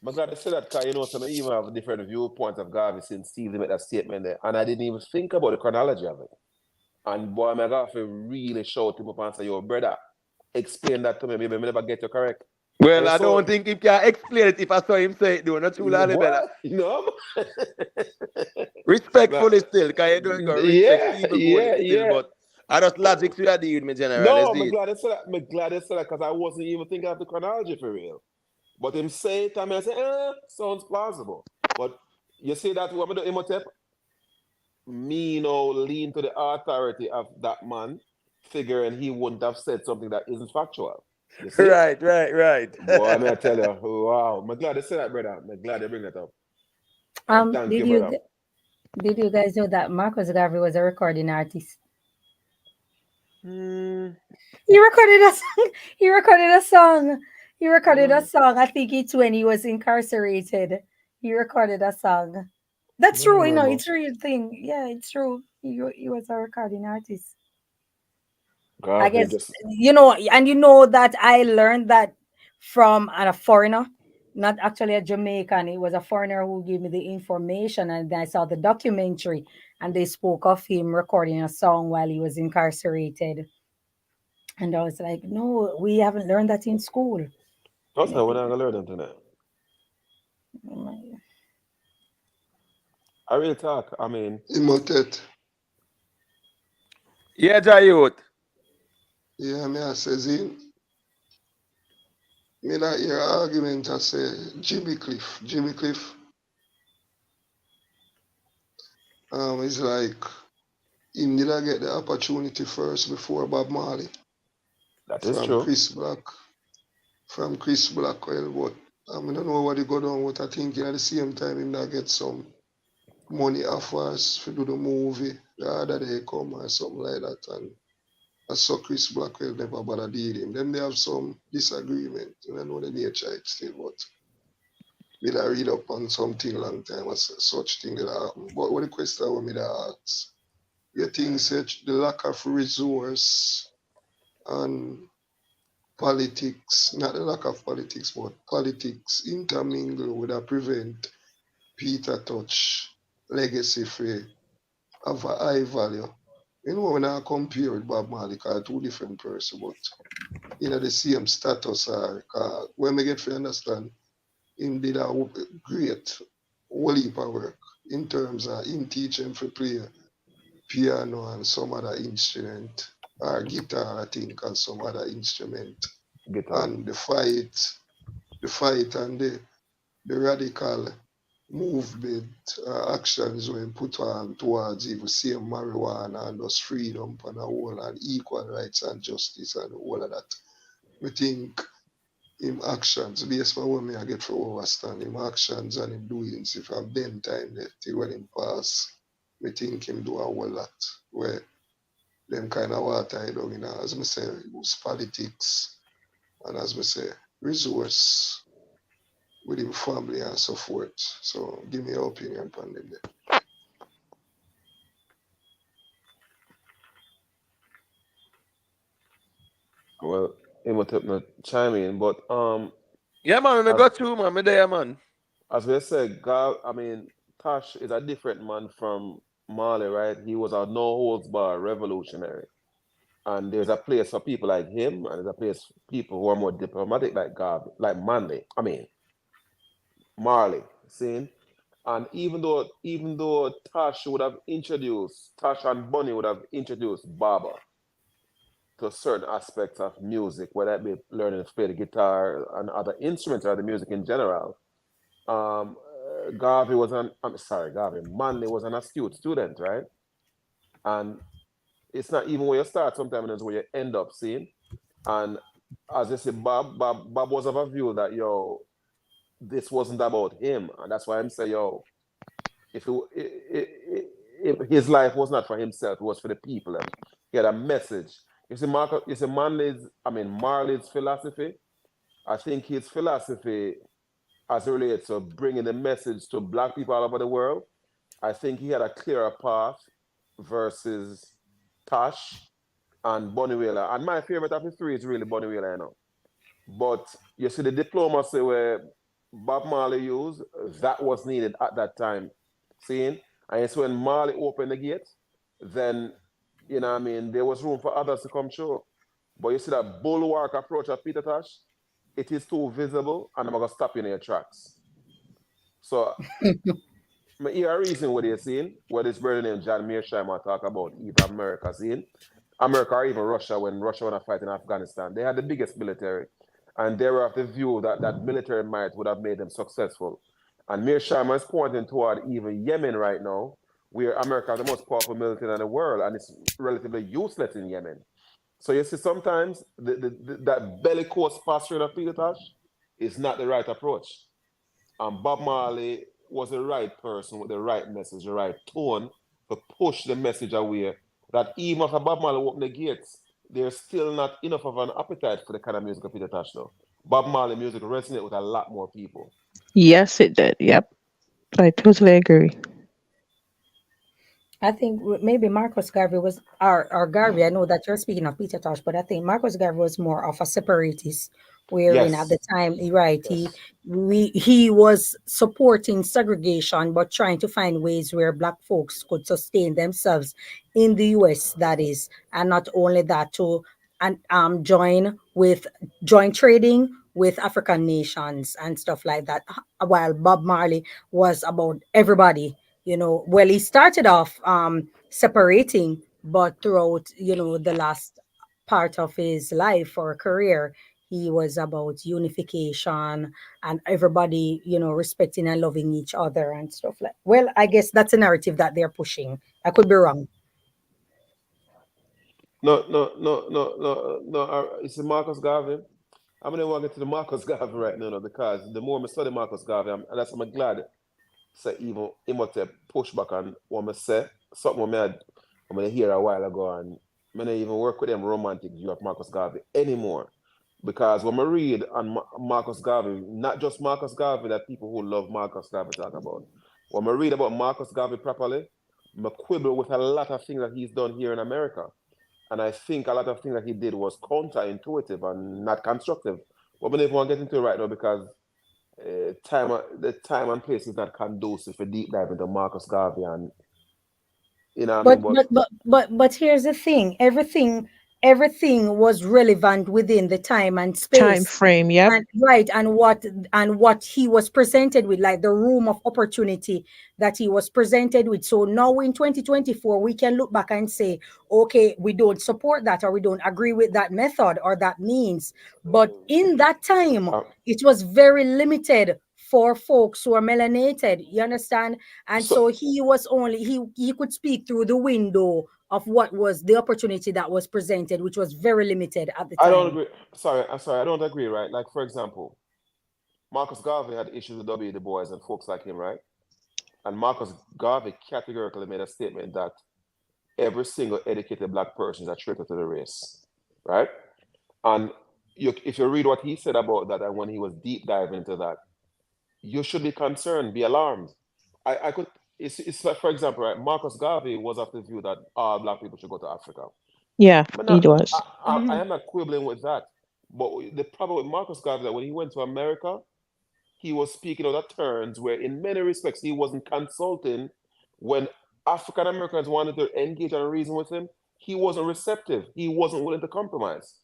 I'm glad to say that because some even have a different viewpoint of Garvey since Steve made that statement there. And I didn't even think about the chronology of it. And boy, my Garvey really showed him up and say, yo, brother, explain that to me. Maybe I never get you correct. Well, And I so, don't think he can explain it if I saw him say it, though. Not true, Lalibela. what? No? Respectfully still, because you don't go respect Yeah, people going yeah, still, yeah. but I just logic to you deal with me general, is No, I'm it? glad I said that. I'm glad I said that because I wasn't even thinking of the chronology for real. But him say it, and I say, sounds plausible. But you see that what I do, Imhotep? Me lean to the authority of that man, figuring he wouldn't have said something that isn't factual. You see? Right. Boy, I may tell you, wow. I'm glad you said that, brother. I'm glad you bring that up. And thank Did you, you brother. did you guys know that Marcus Garvey was a recording artist? Mm, He recorded a song. He recorded a song. He recorded a no, song. I think it's when he was incarcerated. He recorded a song. That's no, true. remember. It's a real thing. Yeah, it's true. He was a recording artist. I Garvey guess just, and that I learned that from a foreigner, not actually a Jamaican. It was a foreigner who gave me the information, and then I saw the documentary, and they spoke of him recording a song while he was incarcerated. And I was like, no, we haven't learned that in school. that's And I not what think I'm going to learn tonight. I really talk. I mean, Imotet. Yeah, Jayut. Yeah, me I says in. Me not hear argument I say Jimmy Cliff. Jimmy Cliff is like him did I get the opportunity first before Bob Marley that is from true. Chris Black. From Chris Blackwell, but I don't know what he go down with. I think at the same time him not get some money offers to do the movie the other day come or something like that. And I saw Chris Blackwell never bother deal him. Then they have some disagreement. I know the nature it still, but me I read up on something long time as such thing that happen. But what the question what me da ask, you think such the lack of resource and politics, not the lack of politics, but politics intermingle would have prevent Peter Touch legacy for have a high value. When I compare with Bob Marley, because two different persons, but the same status are when we get to understand him did a great whole heap of work in terms of him teaching for play piano and some other instrument, or guitar, I think, and some other instrument. guitar. and the fight and the radical movement actions when put on towards even same marijuana and those freedom and all and equal rights and justice and all of that. We think him actions, based on what me I get from overstand, him actions and him doings, if I'm then time that till when him pass, we think him do a whole lot. Where them kind of water I don't know, as me say, use politics and as me say, resource with him family and so forth. So give me your opinion on them there. Well, it will take me chime in, but Yeah, man, I as got you, man. Me there, man. as we said, God, I mean, Tosh is a different man from Marley, right? He was a no holds bar revolutionary. And there's a place for people like him, and there's a place for people who are more diplomatic like Garvey, like Marley, seeing? And even though Tash and Bunny would have introduced Baba to certain aspects of music, whether it be learning to play the guitar and other instruments or the music in general. Garvey was an I'm sorry, Garvey, Manley was an astute student, right? And it's not even where you start, sometimes it's where you end up seeing. And as I said, Bob was of a view that this wasn't about him, and that's why I'm saying if, if his life was not for himself, it was for the people. He had a message. You see, Marley's philosophy. I think his philosophy, as it relates to bringing the message to black people all over the world, I think he had a clearer path versus Tosh and Bunny Wailer. And my favorite of the three is really Bunny Wailer, But you see, the diplomacy where Bob Marley used, that was needed at that time. Seeing? And it's when Marley opened the gate, then, there was room for others to come through. But you see that bulwark approach of Peter Tosh, it is too visible, and I'm going to stop you in your tracks. So, I hear a reason what you're seeing, what this brother named John Mearsheimer talk about either America, seeing? America or even Russia, when Russia went to fight in Afghanistan, they had the biggest military. And they were of the view that that military might would have made them successful. And Mearsheimer is pointing toward even Yemen right now, where America has the most powerful military in the world, and it's relatively useless in Yemen. So you see, sometimes that bellicose posturing of Peter Tosh is not the right approach. And Bob Marley was the right person with the right message, the right tone to push the message away. That even after Bob Marley opened the gates, there's still not enough of an appetite for the kind of music of Peter Tosh now. Bob Marley music resonates with a lot more people. Yes, it did. Yep. I totally agree. I think maybe Marcus Garvey was, or Garvey. I know that you're speaking of Peter Tosh, but I think Marcus Garvey was more of a separatist, wherein at the Yes, time, right, yes. he was supporting segregation, but trying to find ways where Black folks could sustain themselves in the U.S. That is, and not only that, to and join trading with African nations and stuff like that. While Bob Marley was about everybody, well, he started off separating, but throughout, the last part of his life or career, he was about unification and everybody, respecting and loving each other and stuff like. Well, I guess that's a narrative that they're pushing. I could be wrong. No, no, no, no, no, no. It's Marcus Garvey. I'm going to walk into the Marcus Garvey right now, because the more I study Marcus Garvey, I'm glad say even him to push back on what I say. Something I'm gonna hear a while ago, and I don't even work with them romantic view of Marcus Garvey anymore. Because when I read on Marcus Garvey, not just Marcus Garvey that people who love Marcus Garvey talk about. When I read about Marcus Garvey properly, I quibble with a lot of things that he's done here in America. And I think a lot of things that he did was counterintuitive and not constructive. But I don't even want to get into it right now because the time and place is not conducive for deep dive into Marcus Garvey and you know what I But mean. But but but but but here's the thing. everything was relevant within the time and Time space. frame. Yep. And right, and what he was presented with, like the room of opportunity that he was presented with. So now in 2024 we can look back and say, okay, we don't support that, or we don't agree with that method or that means. But in that time it was very limited for folks who are melanated, you understand? And so he was only, he could speak through the window of what was the opportunity that was presented, which was very limited at the I don't Mm. time. agree. Sorry, I'm sorry. I don't agree, right? Like, for example, Marcus Garvey had issues with W. Du Bois and folks like him, right? And Marcus Garvey categorically made a statement that every single educated black person is a traitor to the race, right? And if you read what he said about that, and when he was deep diving into that, you should be concerned, be alarmed. I could, it's like, for example, right? Marcus Garvey was of the view that all black people should go to Africa. Yeah, But it not, was. I am not quibbling with that. But the problem with Marcus Garvey that when he went to America, he was speaking out of terms where, in many respects, he wasn't consulting when African Americans wanted to engage and reason with him. He wasn't receptive. He wasn't willing to compromise.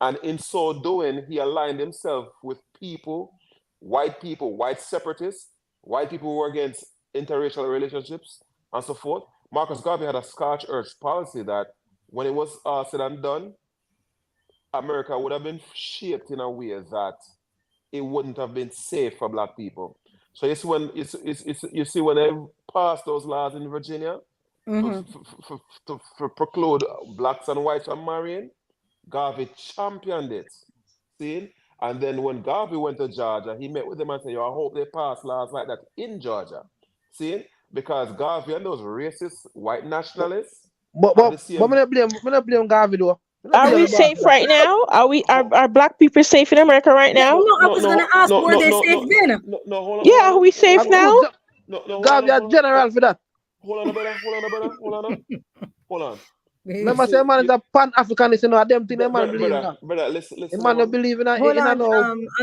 And in so doing, he aligned himself with people, white separatists, white people who were against interracial relationships, and so forth. Marcus Garvey had a Scotch Earth policy that, when it was said and done, America would have been shaped in a way that it wouldn't have been safe for black people. So you see when they passed those laws in Virginia to preclude blacks and whites from marrying, Garvey championed it. See? And then when Garvey went to Georgia, he met with them and said, Yo, I hope they pass laws like that in Georgia. See? Because Garvey and those racist white nationalists had the same. Me not blame Garvey though. Me not Are blame we the boss for safe that. right now? Are we Ho- are black people safe in America right No, now? I no, was no, gonna ask, no, were no, they no, safe no, then? no, Yeah, are we A safe good now? Garvey a general for that. hold on, brother, hold on. You Remember say see, man is a pan-Africanist, you know, them thing the man believe in. brother, The listen, man don't man. believe Hold in a on, no.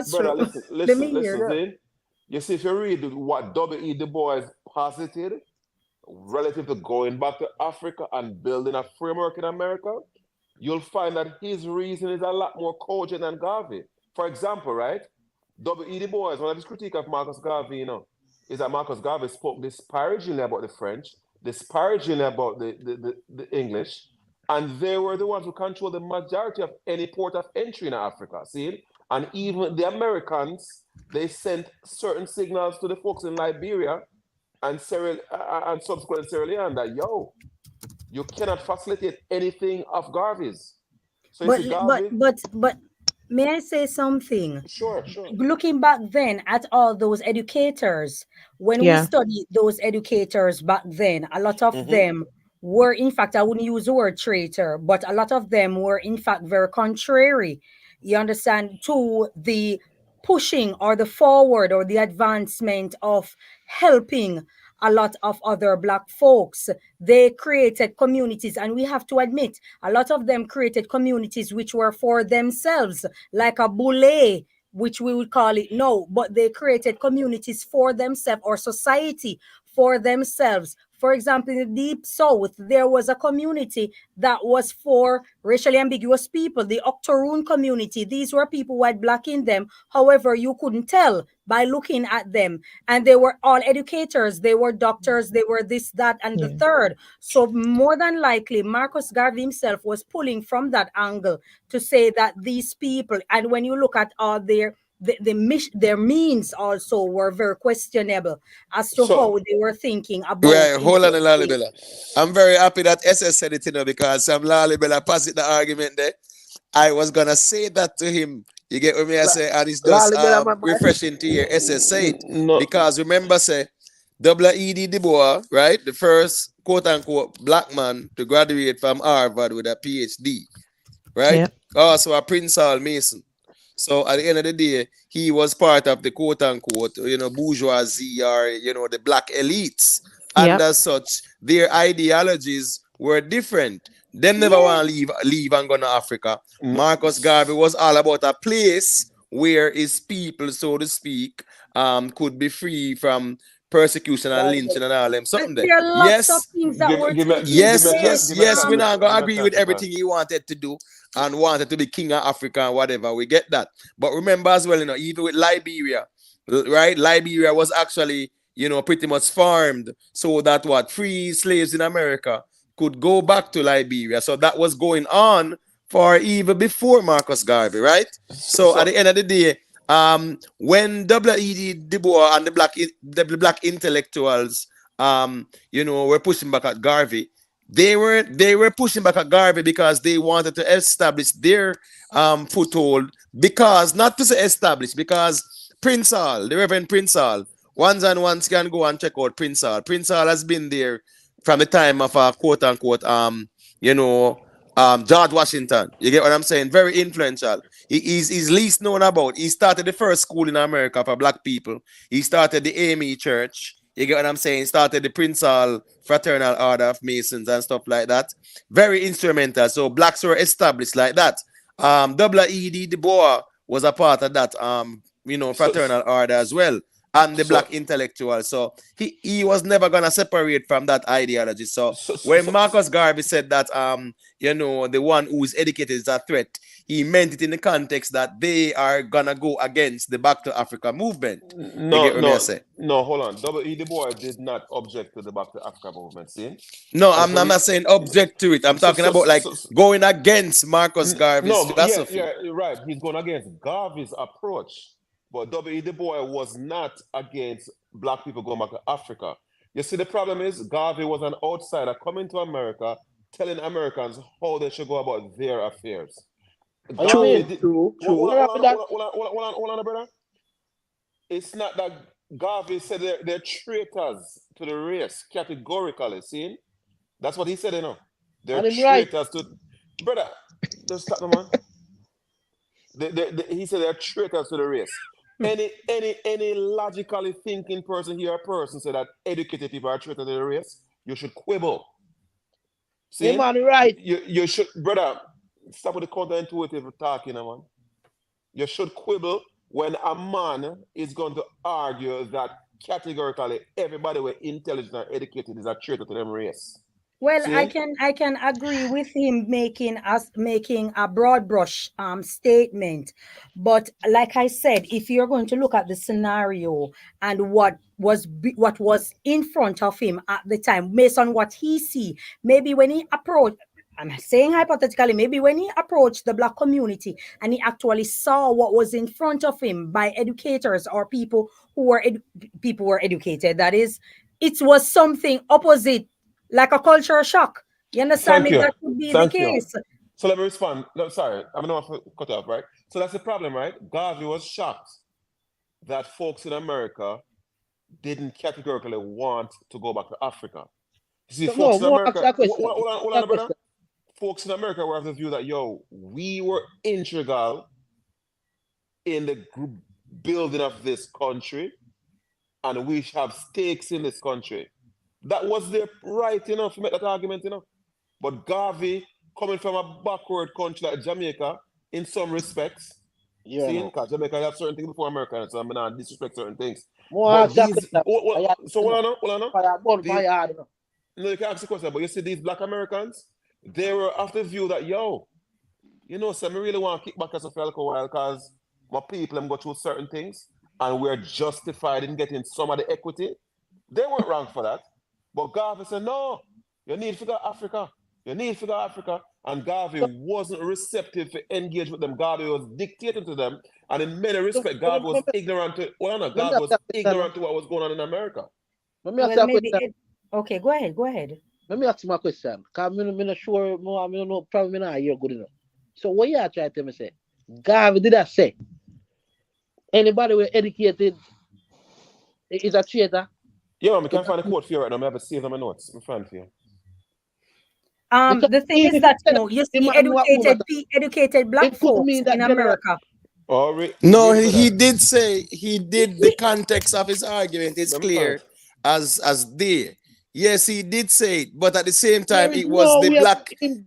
Brother, Astro. Let me hear. Yeah. Zane. You see, if you read what W.E. Du Bois posited relative to going back to Africa and building a framework in America, you'll find that his reason is a lot more cogent than Garvey. For example, right? W.E. Du Bois, one of his critique of Marcus Garvey, is that Marcus Garvey spoke disparagingly about the French, disparagingly about the English, and they were the ones who controlled the majority of any port of entry in Africa. See? And even the Americans, they sent certain signals to the folks in Liberia and subsequently Sierra Leone that, yo, you cannot facilitate anything of Garvey's. So you But see, Garvey, may I say something? sure. Looking back then at all those educators, when we Yeah. studied those educators back then, a lot of Mm-hmm. them were, in fact, I wouldn't use the word traitor, but a lot of them were, in fact, very contrary, you understand, to the pushing or the forward or the advancement of helping a lot of other black folks. They created communities, and we have to admit, a lot of them created communities which were for themselves, like a boule, which we would call it now, but they created communities for themselves, or society for themselves. For example, in the Deep South, there was a community that was for racially ambiguous people, the Octoroon community. These were people who had black in them. However, you couldn't tell by looking at them. And they were all educators, they were doctors, they were this, that, and the Yeah. third. So more than likely, Marcus Garvey himself was pulling from that angle to say that these people, and when you look at all their means also were very questionable as to So, how they were thinking about right, hold on, Lali injustice. Bella. I'm very happy that SS said it, because some Lali Bella passed the argument there. I was gonna say that to him. You get what me I say, and it's just Lali Bella man. refreshing to hear SS say it. No, Because remember, say W.E.D. Du Bois, right? The first quote unquote black man to graduate from Harvard with a PhD, right? Yeah. Also a Prince Hall Mason. So at the end of the day, he was part of the quote unquote, bourgeoisie, or the black elites. And Yep. as such, their ideologies were different. Them never Yeah. want to leave and go to Africa. no. Marcus Garvey was all about a place where his people, so to speak, could be free from persecution and lynching and all them something there. There are lots of Yes, things that were taking yes, place. we're not gonna agree with everything he wanted to do and wanted to be king of Africa and whatever. We get that. But remember as well, even with Liberia, right? Liberia was actually, pretty much farmed so that free slaves in America could go back to Liberia. So that was going on for even before Marcus Garvey, right? So at the end of the day, when W.E.D. Du Bois and the black intellectuals, were pushing back at Garvey, they were pushing back at Garvey because they wanted to establish their foothold. Because not to say establish, because Prince Hall, the Reverend Prince Hall, ones and ones can go and check out Prince Hall. Prince Hall has been there from the time of quote unquote George Washington. You get what I'm saying? Very influential. He's least known about. He started the first school in America for black people. He started the AME Church. You get what I'm saying? He started the Prince Hall Fraternal Order of Masons and stuff like that. Very instrumental. So blacks were established like that. W.E.D. Du Bois was a part of that fraternal order as well. And the black intellectual. So he was never gonna separate from that ideology. So when Marcus Garvey said that the one who is educated is a threat, he meant it in the context that they are gonna go against the Back to Africa movement. No, hold on. W.E. Du Bois did not object to the Back to Africa movement, see? No, I'm not saying object to it. I'm talking about going against Marcus Garvey's philosophy. Yeah, you're right. He's going against Garvey's approach. But W.E. Du Bois was not against black people going back to Africa. You see, the problem is Garvey was an outsider coming to America, telling Americans how they should go about their affairs. True. Hold on, brother. It's not that Garvey said they're traitors to the race, categorically, see? That's what he said, They're traitors to... Brother, just stop the man. He said they're traitors to the race. Any logically thinking person here, a person say that educated people are traitors to the race, you should quibble. See? Yeah, man, right. You should, brother, stop with the counterintuitive talking, man. You should quibble when a man is going to argue that categorically everybody who is intelligent and educated is a traitor to them race. Well, see? I can agree with him making a broad brush statement, but like I said, if you're going to look at the scenario and what was in front of him at the time, based on what he see, maybe when he approached, I'm saying hypothetically, maybe when he approached the black community and he actually saw what was in front of him by educators or people who were educated, that is, it was something opposite. Like a cultural shock. You understand me? That could be the case. So let me respond. No, sorry, I'm not going to cut off, right? So that's the problem, right? Garvey was shocked that folks in America didn't categorically want to go back to Africa. You see, folks in America... Hold on, brother. Folks in America were of the view that, we were integral in the building of this country and we have stakes in this country. That was their right, to make that argument, But Garvey, coming from a backward country like Jamaica, in some respects, because Jamaica have certain things before America, so I'm not disrespect certain things. So hold on. No, you can ask the question, but you see these black Americans, they were of the view that, so I really want to kick back as a for a while because my people go through certain things and we're justified in getting some of the equity. They weren't wrong for that. But Garvey said, no, you need to figure Africa. And Garvey wasn't receptive to engage with them. Garvey was dictating to them. And in many respects, Garvey was ignorant to what was going on in America. Okay, go ahead. Let me ask you my question. Because I'm not sure, I don't know, probably not hear good enough. So what you are trying to tell me, say, Garvey did that say, anybody who is educated is a traitor? Yeah, I can't find a quote for you right now. I have to save them my notes. I'm fine for you. The thing is that you see educated black folks in America. No, he did say the context of his argument is clear as there. Yes, he did say it, but at the same time, it was the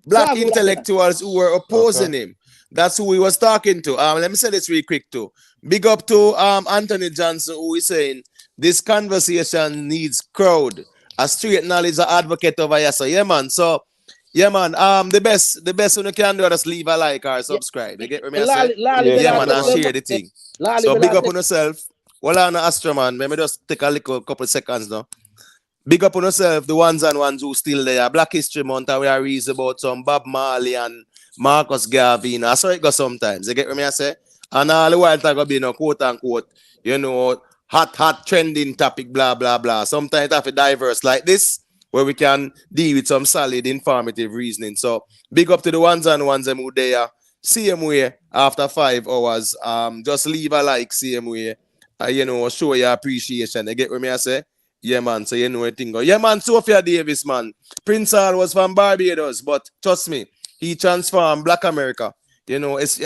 black intellectuals who were opposing him. That's who he was talking to. Let me say this real quick too. Big up to Anthony Johnson, who is saying this conversation needs crowd. A straight knowledge advocate over here. So yeah, man. So yeah, man. The best one you can do is just leave a like or subscribe. You get what I say? Yeah, man, and share the thing. So big up on yourself. Well, on Astro, man. Let me just take a couple seconds now. Big up on yourself, the ones and ones who still there. Black History Month, and we are reason about some Bob Marley and Marcus Garvey. I saw it go sometimes. You get what I say? And all the while, it's going to be, quote unquote, hot trending topic, blah, blah, blah. Sometimes it have to diverse like this, where we can deal with some solid, informative reasoning. So, big up to the ones and ones who there. Same way, after 5 hours, just leave a like, same way. Show your appreciation. You get what I say? Yeah, man. So you know a thing. Yeah, man. Sophia Davis, man. Prince Hall was from Barbados, but trust me, he transformed Black America. It's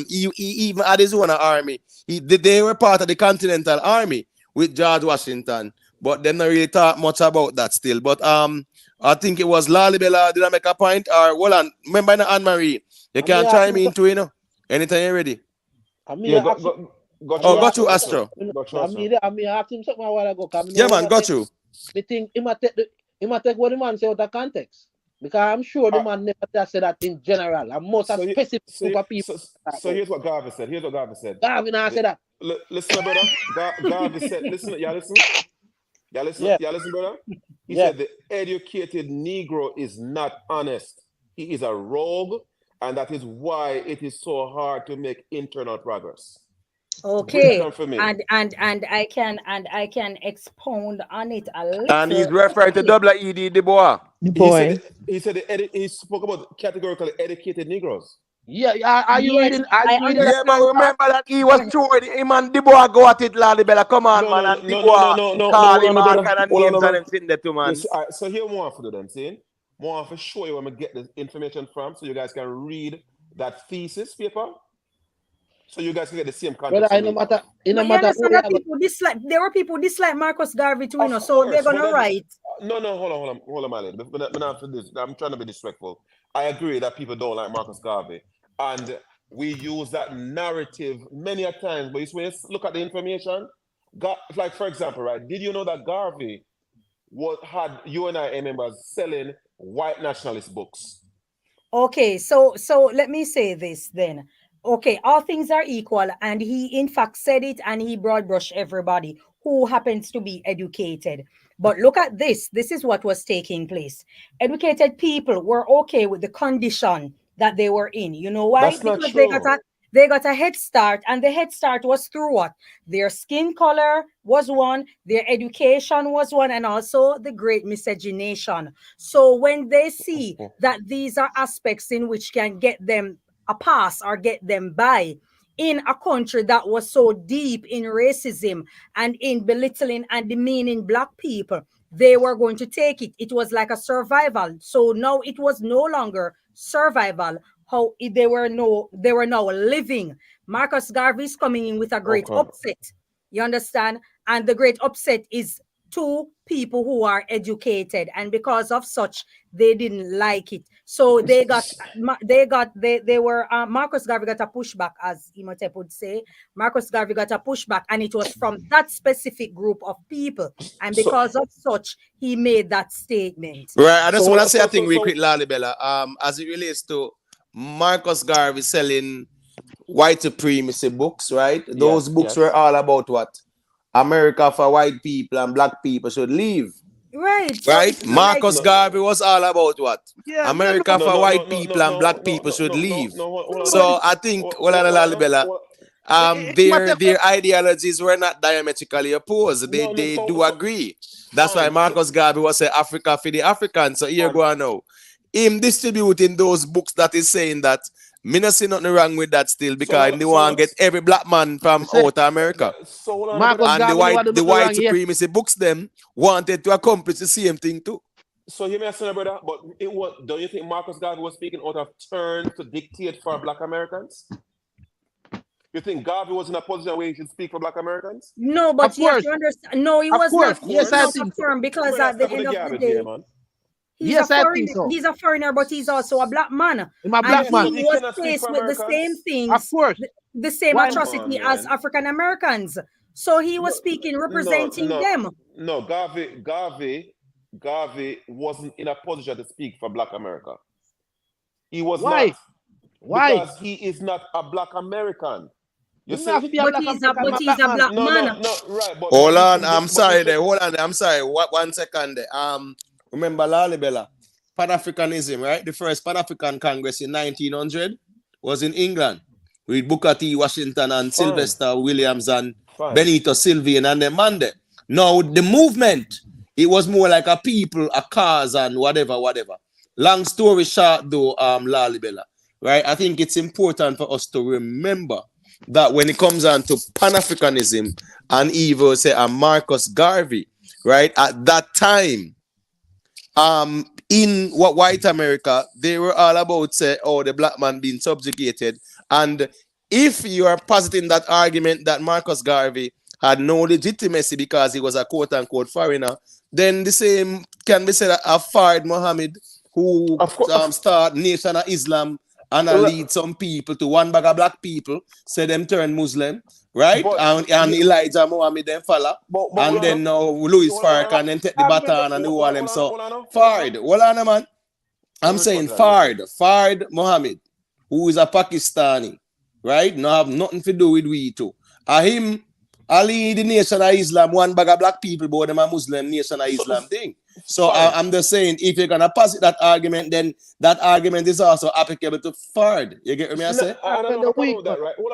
he even had his own army. They were part of the Continental Army with George Washington, but they not really talk much about that still. But I think it was Lali Bella. Did I make a point? Or hold on, remember Anne Marie? You can chime in too, anytime you're ready. Got you, Astro. I asked him something a while ago. Yeah, man, got you. I think he might take what the man say out of context. Because I'm sure the man never just said that in general. And most specific group of people. So here's what Garvey said. Garvey now said that. Listen, brother. Garvey said, listen. Y'all listen, brother. He said the educated Negro is not honest. He is a rogue, and that is why it is so hard to make internal progress. Okay, and I can expound on it a little. And he's referring to W.E.D. Du Bois. He said he spoke about categorically educated Negroes. Yeah, are you reading? Yeah, but remember that he was throwing him and Du Bois go at it, Lali Bella. Come on, man. And Du Bois call him all kind of names and sitting there too, man. So here more for them, see? More for show you where we get the information from, so you guys can read that thesis paper. So you guys can get the same context. But no matter there were people dislike Marcus Garvey too, so they're gonna write. No, hold on, Marley. I'm trying to be disrespectful. I agree that people don't like Marcus Garvey, and we use that narrative many a times. But when you look at the information, like for example, right? Did you know that Garvey had UNIA members selling white nationalist books? Okay, so let me say this then. Okay, all things are equal, and he in fact said it, and he broad brush everybody who happens to be educated. But look at this. This is what was taking place. Educated people were okay with the condition that they were in. You know why? That's because not true. they got a head start, and the head start was through what? Their skin color was one, their education was one, and also the great miscegenation. So when they see that these are aspects in which can get them a pass or get them by in a country that was so deep in racism and in belittling and demeaning Black people, they were going to take it. It was like a survival. So now it was no longer survival. They were now living. Marcus Garvey is coming in with a great upset. You understand? And the great upset is two people who are educated, and because of such, they didn't like it. So Marcus Garvey got a pushback, as Imhotep would say. Marcus Garvey got a pushback, and it was from that specific group of people. And because of such, he made that statement. Right. I just want to say a thing real quick, Lali Bella. As it relates to Marcus Garvey selling white supremacy books, right? Those books were all about what? America for white people and Black people should leave. Right? Marcus Garvey was all about what? America for white people and Black people should leave. So I think, their ideologies were not diametrically opposed. They do agree. That's why Marcus Garvey was saying Africa for the Africans. So here go on now. Him distributing those books that is saying that me not see nothing wrong with that still, because they want to get every Black man from out of America. And the white supremacy books them wanted to accomplish the same thing too. So you may say, brother, but don't you think Marcus Garvey was speaking out of turn to dictate for Black Americans? You think Garvey was in a position where he should speak for Black Americans? No, but you have to understand. No, he was not. Yes, I think so. Because at the end of the day, he's a foreigner, but he's also a Black man. He's a Black man. He was faced with the same things, the same atrocity as African Americans. So he was speaking, representing them. No, Garvey wasn't in a position to speak for Black America. He was Why? not. Why? Because he is not a Black American. You You see? have to be a black American, But he's a black man. No, right. But Hold on, I'm sorry there. Hold on, I'm sorry. What 1 second there. Remember Lalibela? Pan-Africanism, right? The first Pan-African Congress in 1900 was in England with Booker T. Washington and Sylvester Williams and Benito Sylvian and them man there. Now, the movement, it was more like a people, a cause and whatever. Long story short though, Lalibela, right? I think it's important for us to remember that when it comes on to Pan-Africanism and even say Marcus Garvey, right? At that time, in what white America, they were all about say, oh, the black man being subjugated. And if you are positing that argument that Marcus Garvey had no legitimacy because he was a quote unquote foreigner, then the same can be said of Fard Muhammad, who start Nation of Islam and lead some people to one bag of black people, say them turn Muslim, right? And Elijah Muhammad then follow. And then now Louis Farrakhan then take the baton and do all them. So Fard, hold on, man. I'm saying Fard Muhammad, who is a Pakistani, right? No have nothing to do with we too. Him, I lead the Nation of Islam, one bag of black people, but them a Muslim Nation of Islam thing. So I'm just saying, if you're gonna pass that argument, then that argument is also applicable to Fard. You get what I say? I don't have a problem with that, right? Hold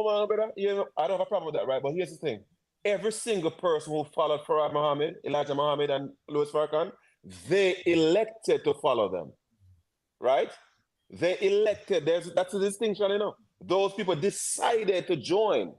on, brother. I don't have a problem with that, right? But here's the thing: every single person who followed Farad Muhammad, Elijah Muhammad, and Louis Farrakhan, they elected to follow them, right? They elected. That's a distinction, you know. Those people decided to join.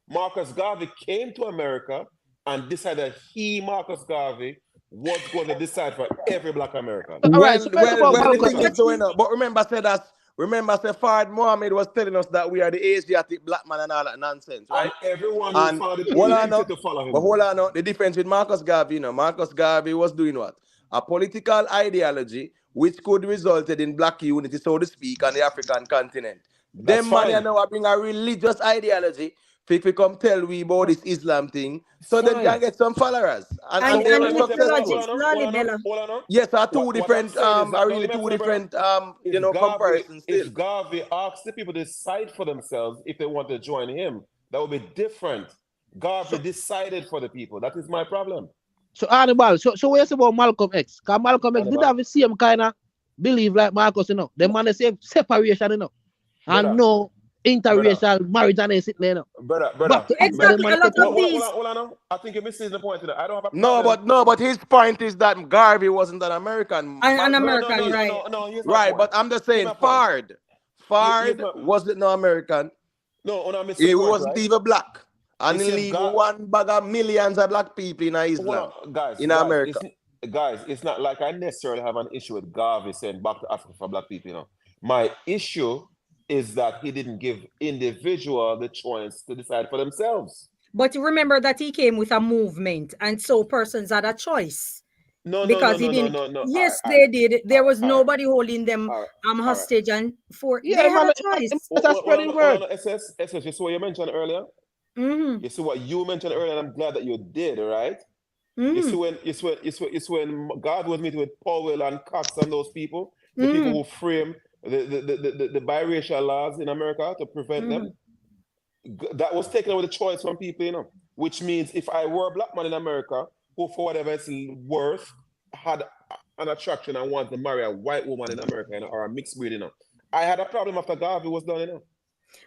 Marcus Garvey came to America and decided Marcus Garvey, was going to decide for every black American. Right, so the thing is going on. But remember, Fard Muhammad was telling us that we are the Asiatic black man and all that nonsense, right? And everyone who followed him elected to follow him. But hold on, the difference with Marcus Garvey, you know, Marcus Garvey was doing what? A political ideology which could resulted in black unity, so to speak, on the African continent. Them man, you know, bring a religious ideology. If we come tell we about this Islam thing, so then can get some followers. And they were successful. Yes, are two different, you know, comparisons. If Garvey asks the people to decide for themselves if they want to join him, that would be different. Garvey decided for the people. That is my problem. So Hannibal, so what you say about Malcolm X? Because Malcolm X did have the same kind of belief like Marcus, you know. The man say separation, you know. And no interracial marriage and they sit there, you know. Brother. Exactly, a lot of these. Hold on. I think you're missing the point. I don't have a problem. No, but his point is that Garvey wasn't an American. An American, right? No, right, but I'm just saying, Fard wasn't no American. No, he wasn't even black. And he lead one bag of millions of black people in Islam, in America. It's not like I necessarily have an issue with Garvey saying back to Africa for black people, you know. My issue is that he didn't give individual the choice to decide for themselves. But remember that he came with a movement, and so persons had a choice. No. Yes, they did. There was nobody holding them hostage, and they had a choice. That's spreading word. SS, you see what you mentioned earlier. Mm-hmm. You see what you mentioned earlier, and I'm glad that you did, right? Mm-hmm. You see when God was meeting with Powell and Cox and those people, the people who frame the biracial laws in America to prevent them. That was taken away the choice from people, you know. Which means if I were a black man in America who, for whatever it's worth, had an attraction and wanted to marry a white woman in America, you know, or a mixed breed, you know, I had a problem after Garvey was done, you know.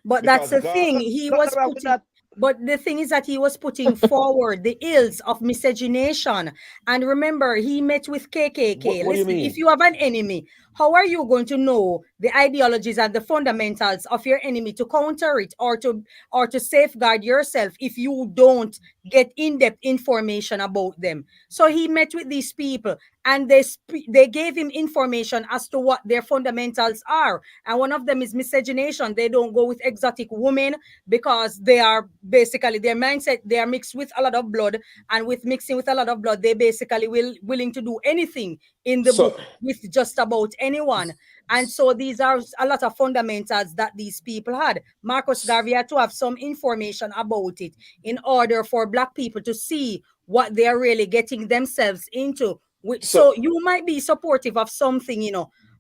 But that's the thing. He was putting. But the thing is that he was putting forward the ills of miscegenation. And remember, he met with KKK. What do you mean? If you have an enemy, how are you going to know the ideologies and the fundamentals of your enemy to counter it or to safeguard yourself if you don't get in-depth information about them? So he met with these people and they gave him information as to what their fundamentals are. And one of them is miscegenation. They don't go with exotic women because they are basically, their mindset, they are mixed with a lot of blood, and with mixing with a lot of blood, they basically willing to do anything in the book with just about anyone. And so these are a lot of fundamentals that these people had. Marcus Garvey had to have some information about it in order for Black people to see what they're really getting themselves into. So you might be supportive of something,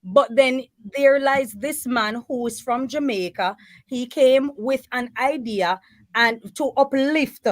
but then there lies this man who is from Jamaica. He came with an idea and to uplift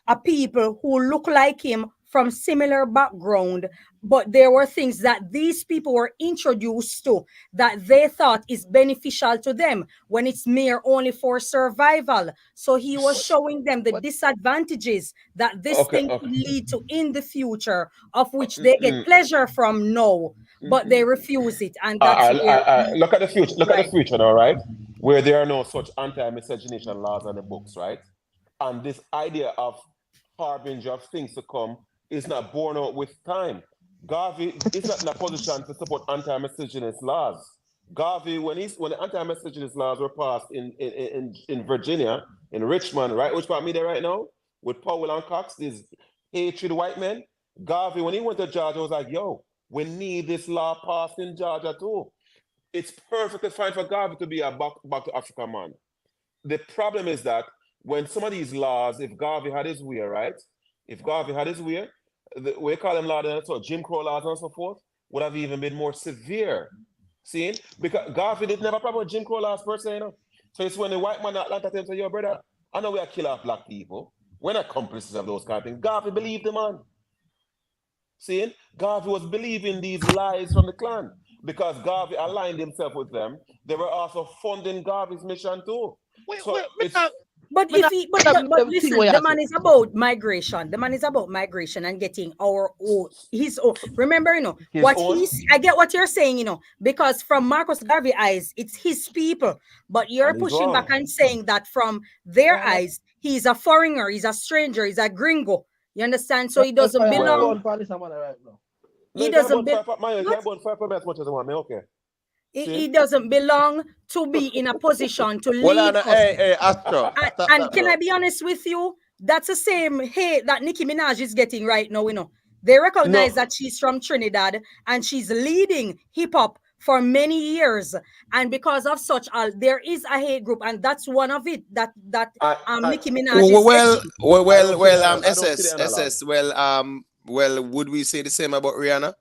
a people who look like him from similar background, but there were things that these people were introduced to that they thought is beneficial to them when it's mere only for survival. So he was showing them the disadvantages that this thing could lead to in the future, of which they get pleasure from now, but they refuse it. And that's where look at the future. Look at the future now, right? Where there are no such anti-miscegenation laws on the books, right? And this idea of harbinger of things to come is not borne out with time. Garvey is not in a position to support anti-miscegenist laws. Garvey, when the anti-miscegenist laws were passed in Virginia, in Richmond, right, which part me there right now, with Powell and Cox, these hatred white men, Garvey, when he went to Georgia, was like, yo, we need this law passed in Georgia too. It's perfectly fine for Garvey to be a back to Africa man. The problem is that when some of these laws, if Garvey had his way, right? If Garvey had his way, we call them laws, so Jim Crow laws and so forth, would have even been more severe. See? Because Garvey didn't have a problem with Jim Crow laws per se, So it's when the white man like that say, yo, brother, I know we are killing off black people. We're not accomplices of those kind of things. Garvey believed the man. See? Garvey was believing these lies from the Klan. Because Garvey aligned himself with them, they were also funding Garvey's mission too. But listen, the man is about migration. The man is about migration and getting his own. Remember, I get what you're saying, because from Marcus Garvey's eyes, it's his people. But you're pushing back and saying that from their eyes, he's a foreigner, he's a stranger, he's a gringo. You understand? So he doesn't belong. He doesn't He doesn't belong to be in a position to lead us. Hey, Astro. And can I be honest with you? That's the same hate that Nicki Minaj is getting right now. They recognize that she's from Trinidad and she's leading hip hop for many years, and because of such, there is a hate group, and that's one of it that Nicki Minaj is SS. Well, would we say the same about Rihanna?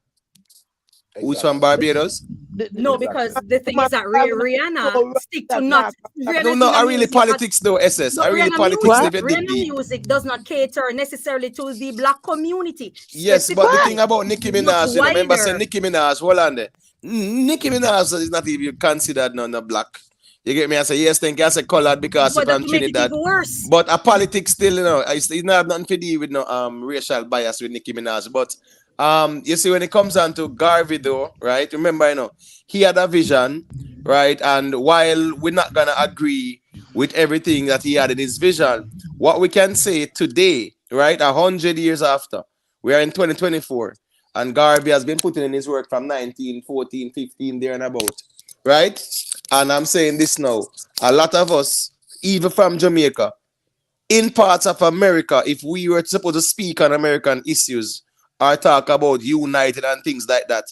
Who's from Barbados? No, because the thing is that Rihanna stick to not. I really politics though, SS. I really politics. Rihanna music does not cater necessarily to the black community. Yes, but the thing about Nicki Minaj, remember saying Nicki Minaj, hold on there. Nicki Minaj is not even considered no black. You get me? I say yes, thank you. I say colored because she's from Trinidad. But a politics still, it's not nothing to do with no racial bias with Nicki Minaj. But you see, when it comes down to Garvey though, right? Remember, he had a vision, right? And while we're not gonna agree with everything that he had in his vision, what we can say today, right, 100 years after, we are in 2024, and Garvey has been putting in his work from 1914, 15, there and about, right? And I'm saying this now, a lot of us, even from Jamaica, in parts of America, if we were supposed to speak on American issues or talk about united and things like that,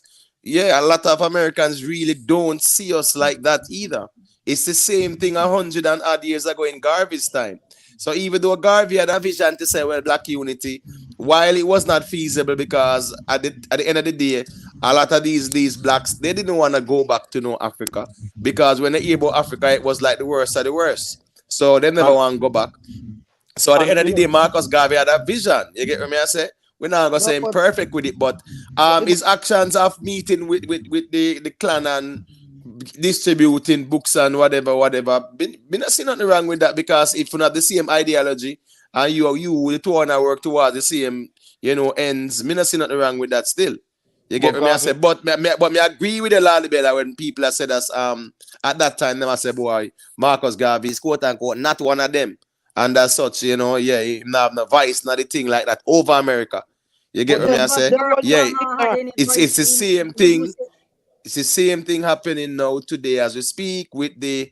yeah, a lot of Americans really don't see us like that either. It's the same thing 100 and odd years ago in Garvey's time. So even though Garvey had a vision to say, well, black unity, while it was not feasible because at the end of the day, a lot of these blacks, they didn't want to go back to Africa because when they hear about Africa, it was like the worst of the worst. So they never want to go back. So at the end of the day, Marcus Garvey had a vision. You get what I say? We're not going to say him perfect with it, but his actions of meeting with the clan and distributing books and whatever, me not see nothing wrong with that, because if you have the same ideology and you two want to work towards the same, ends, me not see nothing wrong with that still. You get what I say? But me agree with a lot better when people have said us at that time, they say, boy, Marcus Garvey is quote unquote not one of them. And as such, he have no vice, not the thing like that over America. You get But what me I them man, say? them run Yeah, your Obama had ignorant. any it's voice the in same when you thing. say It's the same thing happening now today as we speak with the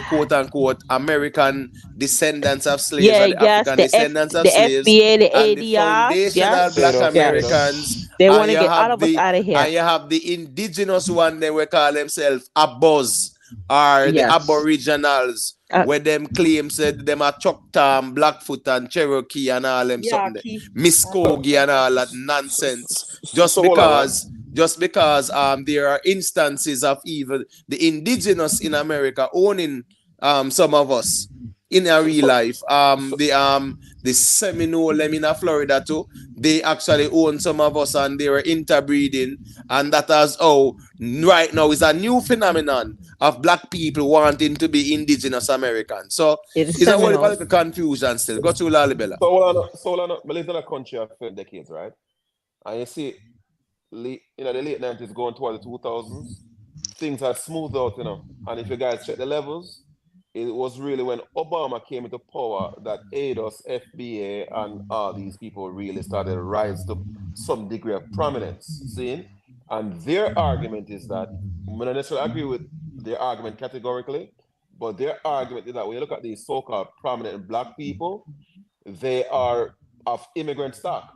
quote unquote American descendants of slaves Yeah, or the yes, African descendants of the slaves FBA, the and the ADR, foundational yes, black Fade us, fade Americans, yes. us. They want and to you get all have of us out of here. the indigenous one they will call themselves Abos or the Yes. Aboriginals Uh, where them claim said them are Choctaw, Blackfoot and Cherokee and all them something there. Yaki and So, Muskogee and all that so, nonsense. so hold on, right? Just because there are instances of even the indigenous in America owning some of us in a So, real so, life. so, The Seminole them in Florida too, they actually own some of us and they were interbreeding, and that has right now is a new phenomenon of black people wanting to be indigenous Americans. So it's it's a whole Seminoles. political confusion still. Go to Lalibela. hold on. I lived in a country for decades, right? And you see, the late 90s going toward the 2000s, things had smoothed out, And if you guys check the levels, it was really when Obama came into power that ADOS, FBA, and all these people really started to rise to some degree of prominence. See? And their argument is that, I don't necessarily agree with their argument categorically, but their argument is that when you look at these so-called prominent black people, they are of immigrant stock.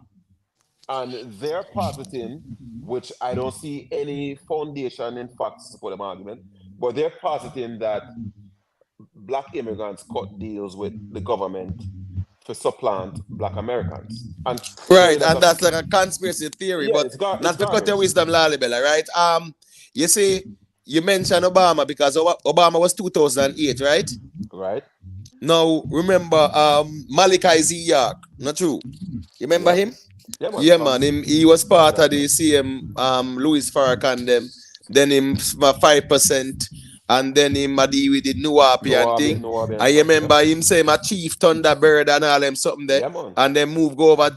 And they're positing, which I don't see any foundation in fact to support them argument, but they're positing that black immigrants cut deals with the government to supplant black Americans. And clearly Right, that's and that's like a conspiracy theory, yeah, but it's not to cut your garbage. wisdom, Lalibela, right? You see, you mentioned Obama because Obama was 2008, right? Right? Now remember, Malachi Z. York, not true. You remember Yep. him? Yeah, man. Yeah, man. He was part of Exactly. the same Louis Farrakhan them. Then him 5%, and then him a deal with the New Orleans thing. No Orleans I stuff. Yep. remember him saying a chief Thunderbird and all them something there, Yeah, man. and then move go over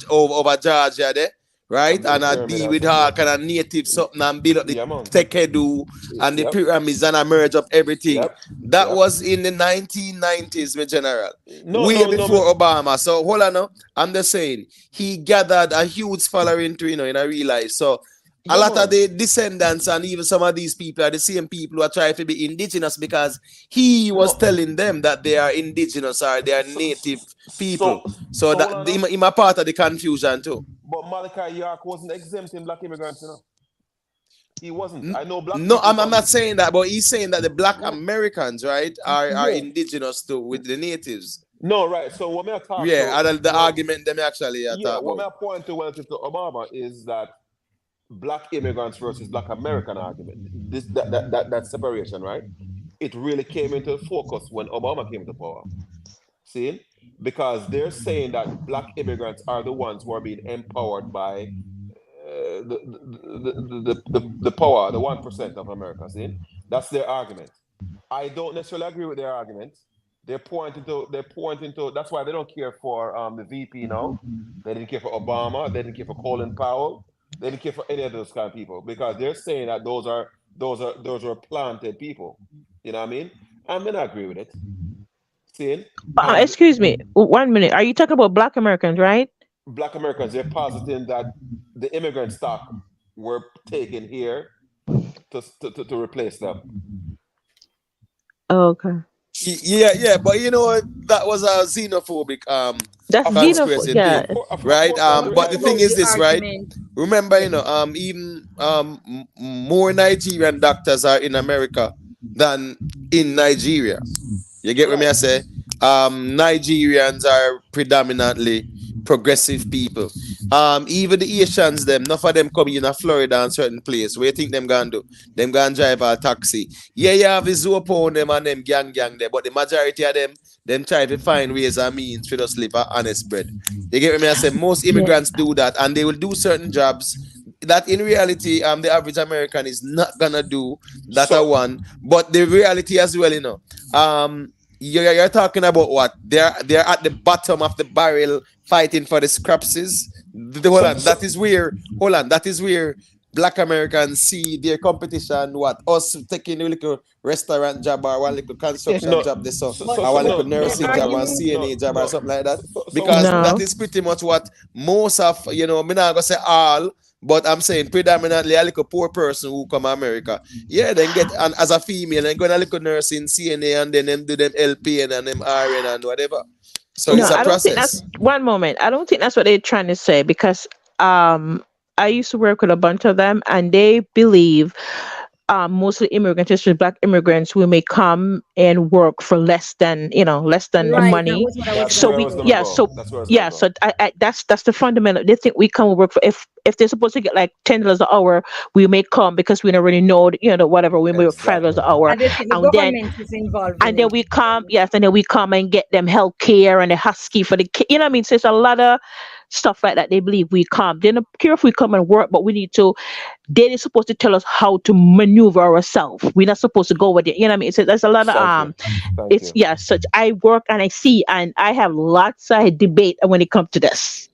Georgia there, right? And build And a I pyramid deal or with something. all Yep. kind of native something and build up the Yeah, man. Tekedu and the Yep. pyramids and a merge up everything. Yep. That Yep. was in the 1990s, my general. No, Way no, no. before Obama. So hold on now. I'm just saying he gathered a huge following to in a real life. So a Yeah, lot of man. the descendants and even some of these people are the same people who are trying to be indigenous because he was No. telling them that they are indigenous or they are native people. So hold that on. him a part of the confusion too. But Malachi York wasn't exempting black immigrants. He wasn't. I know black No, people I'm from. not saying that, but he's saying that the black No, Americans, right, are yeah. indigenous too with the natives. No, right. So what may I talk Yeah, to? and the argument them actually Yeah, talk what may about. I point to relative to Obama is that black immigrants versus black American argument. That separation, right? It really came into focus when Obama came to power. See? Because they're saying that black immigrants are the ones who are being empowered by the power, the 1% of America. See? That's their argument. I don't necessarily agree with their argument. They're pointing to that's why they don't care for the VP now. They didn't care for Obama, they didn't care for Colin Powell, they didn't care for any of those kind of people because they're saying that those are planted people. You know what I mean? I'm gonna agree with it. Seeing Excuse me, 1 minute. Are you talking about Black Americans, right? black Americans, they're positing that the immigrant stock were taken here to replace them. Okay, Yeah, but you know that was a xenophobic that's Of course, xenophobe. conspiracy Yeah, thing, of right? course, I agree. But forget the Every thing about is the this, right? argument. Remember, yeah. even more Nigerian doctors are in America than in Nigeria. You get what me Right. I say? Nigerians are predominantly progressive people. Even the Asians, them, enough of them come in Florida and certain place. Where you think them gonna do? Them gonna drive a taxi. Yeah, you have the Zopo on them and them gang there, but the majority of them try to find ways and means to just live a honest bread. You get what me I say? Most yeah. immigrants do that, and they will do certain jobs that in reality, the average American is not gonna do that a So one. But the reality as well, you're talking about what they're at the bottom of the barrel fighting for the scrapsies. Hold so on, so that is where Black Americans see their competition, what us taking a little restaurant job or one little construction No, job, this so, But or one no, little no, no, nursing no, job, no, one argument, CNA job or no. something like that. So what I'm Because saying, that No. is pretty much what most of, me not gonna say all, but I'm saying predominantly a little poor person who come to America. Yeah, then get and as a female and go a little nursing CNA and then them do them LPN and them RN and whatever. So No, it's so a I don't think that's process. one moment. I don't think that's what they're trying to say because um I used to work with a bunch of them and they believe mostly immigrants, especially black immigrants, who may come and work for less than less than right? That money. was what I was that's So gonna where I we was say. gonna yeah, go. so That's where I was gonna yeah, go. so that's the fundamental. They think we come and work for if they're supposed to get like $10 an hour, we may come because we don't really know whatever we may work $5 Exactly. an hour, And they think the and then government is involved and in then it. we come yes, and then we come and get them health care and the husky for the kid. You know what I mean? So it's a lot of stuff like that. They believe we come. They don't care if we come and work, but we need to they're supposed to tell us how to maneuver ourselves. We're not supposed to go with it. You know what I mean? So there's a lot of Thank you. Thank it's you. yeah, such I work and I see and I have lots of debate when it comes to this.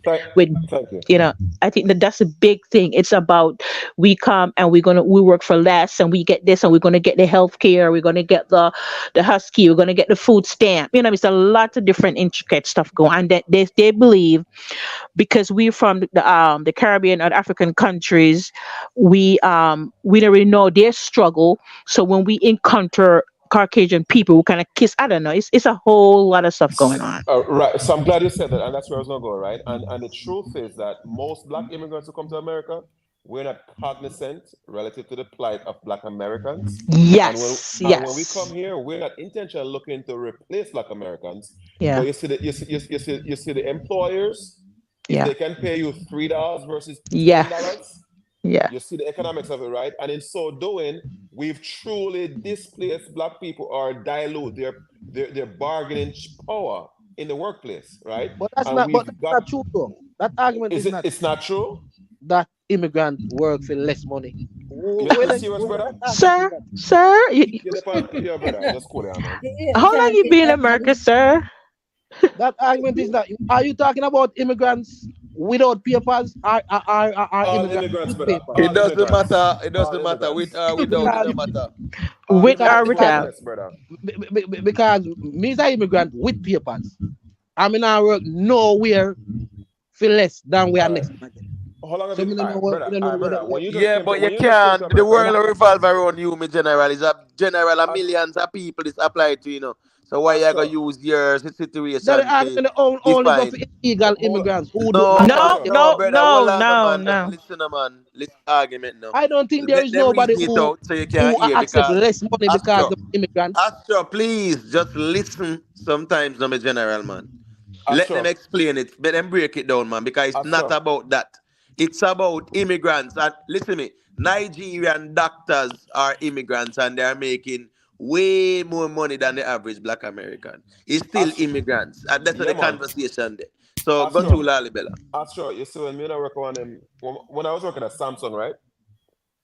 Thank, With thank you. you know, I think that's a big thing. It's about we come and we work for less and we get this and we're gonna get the health care, we're gonna get the husky, we're gonna get the food stamp. You know, it's a lot of different intricate stuff going on. And that they believe because we're from the Caribbean and African countries, we don't really know their struggle. So when we encounter Caucasian people, we kind of kiss. I don't know. It's a whole lot of stuff going on. Right. So I'm glad you said that, and that's where I was gonna go, right? And the truth is that most black immigrants who come to America, we're not cognizant relative to the plight of black Americans. Yes, And when we come yes, here, we're not intentionally looking to replace black Americans. But yeah, you see the employers, if yeah, they can pay you $3 versus yes, $10, yeah. you see the economics of it, right? And in so doing, we've truly displaced black people or dilute their bargaining power in the workplace, right? But And but we've that's got not true though. That argument is is it not it's not true? that immigrant work for less money. You're serious, Where brother? that argument is Sir, that? sir, You're the yeah, brother. Just cool down, man. how long you been in America, sir? That argument is that. Are you talking about immigrants without papers or All immigrants immigrants, with brother. papers? It All doesn't immigrants. matter. It All doesn't matter with immigrants. or without. It Because don't matter. All With because or immigrants because without? regardless, brother. because me is an immigrant with papers. I mean I work nowhere for less than we are All right. next man. How long have So you? me don't know Brother. we don't All know right, whether brother. Yeah, but you When you just came to can't. The America, world revolve around you, me general. It's a general, a as millions of people is applied to, So why as you gonna sure. use your that the situation to argument only go for define? illegal Hold, immigrants who do No, not have as No, sure. no, no, brother. Hold no, on, no, man. no. Listen, man. Listen, argument now. I don't think there Let is them nobody reason it out so you can who hear accept because less money because Astro, of immigrants. Astro, please just listen sometimes, no, me general, man. As Let them sure. explain it. Let them break it down, man, because it's As not sure. about that. It's about immigrants. And listen to me, Nigerian doctors are immigrants and they are making way more money than the average black American. It's still As immigrants. And that's what yeah, the man. conversation there. So As go to sure. Lalibela. As sure. You see, when me and I work on him, when I was working at Samsung, right?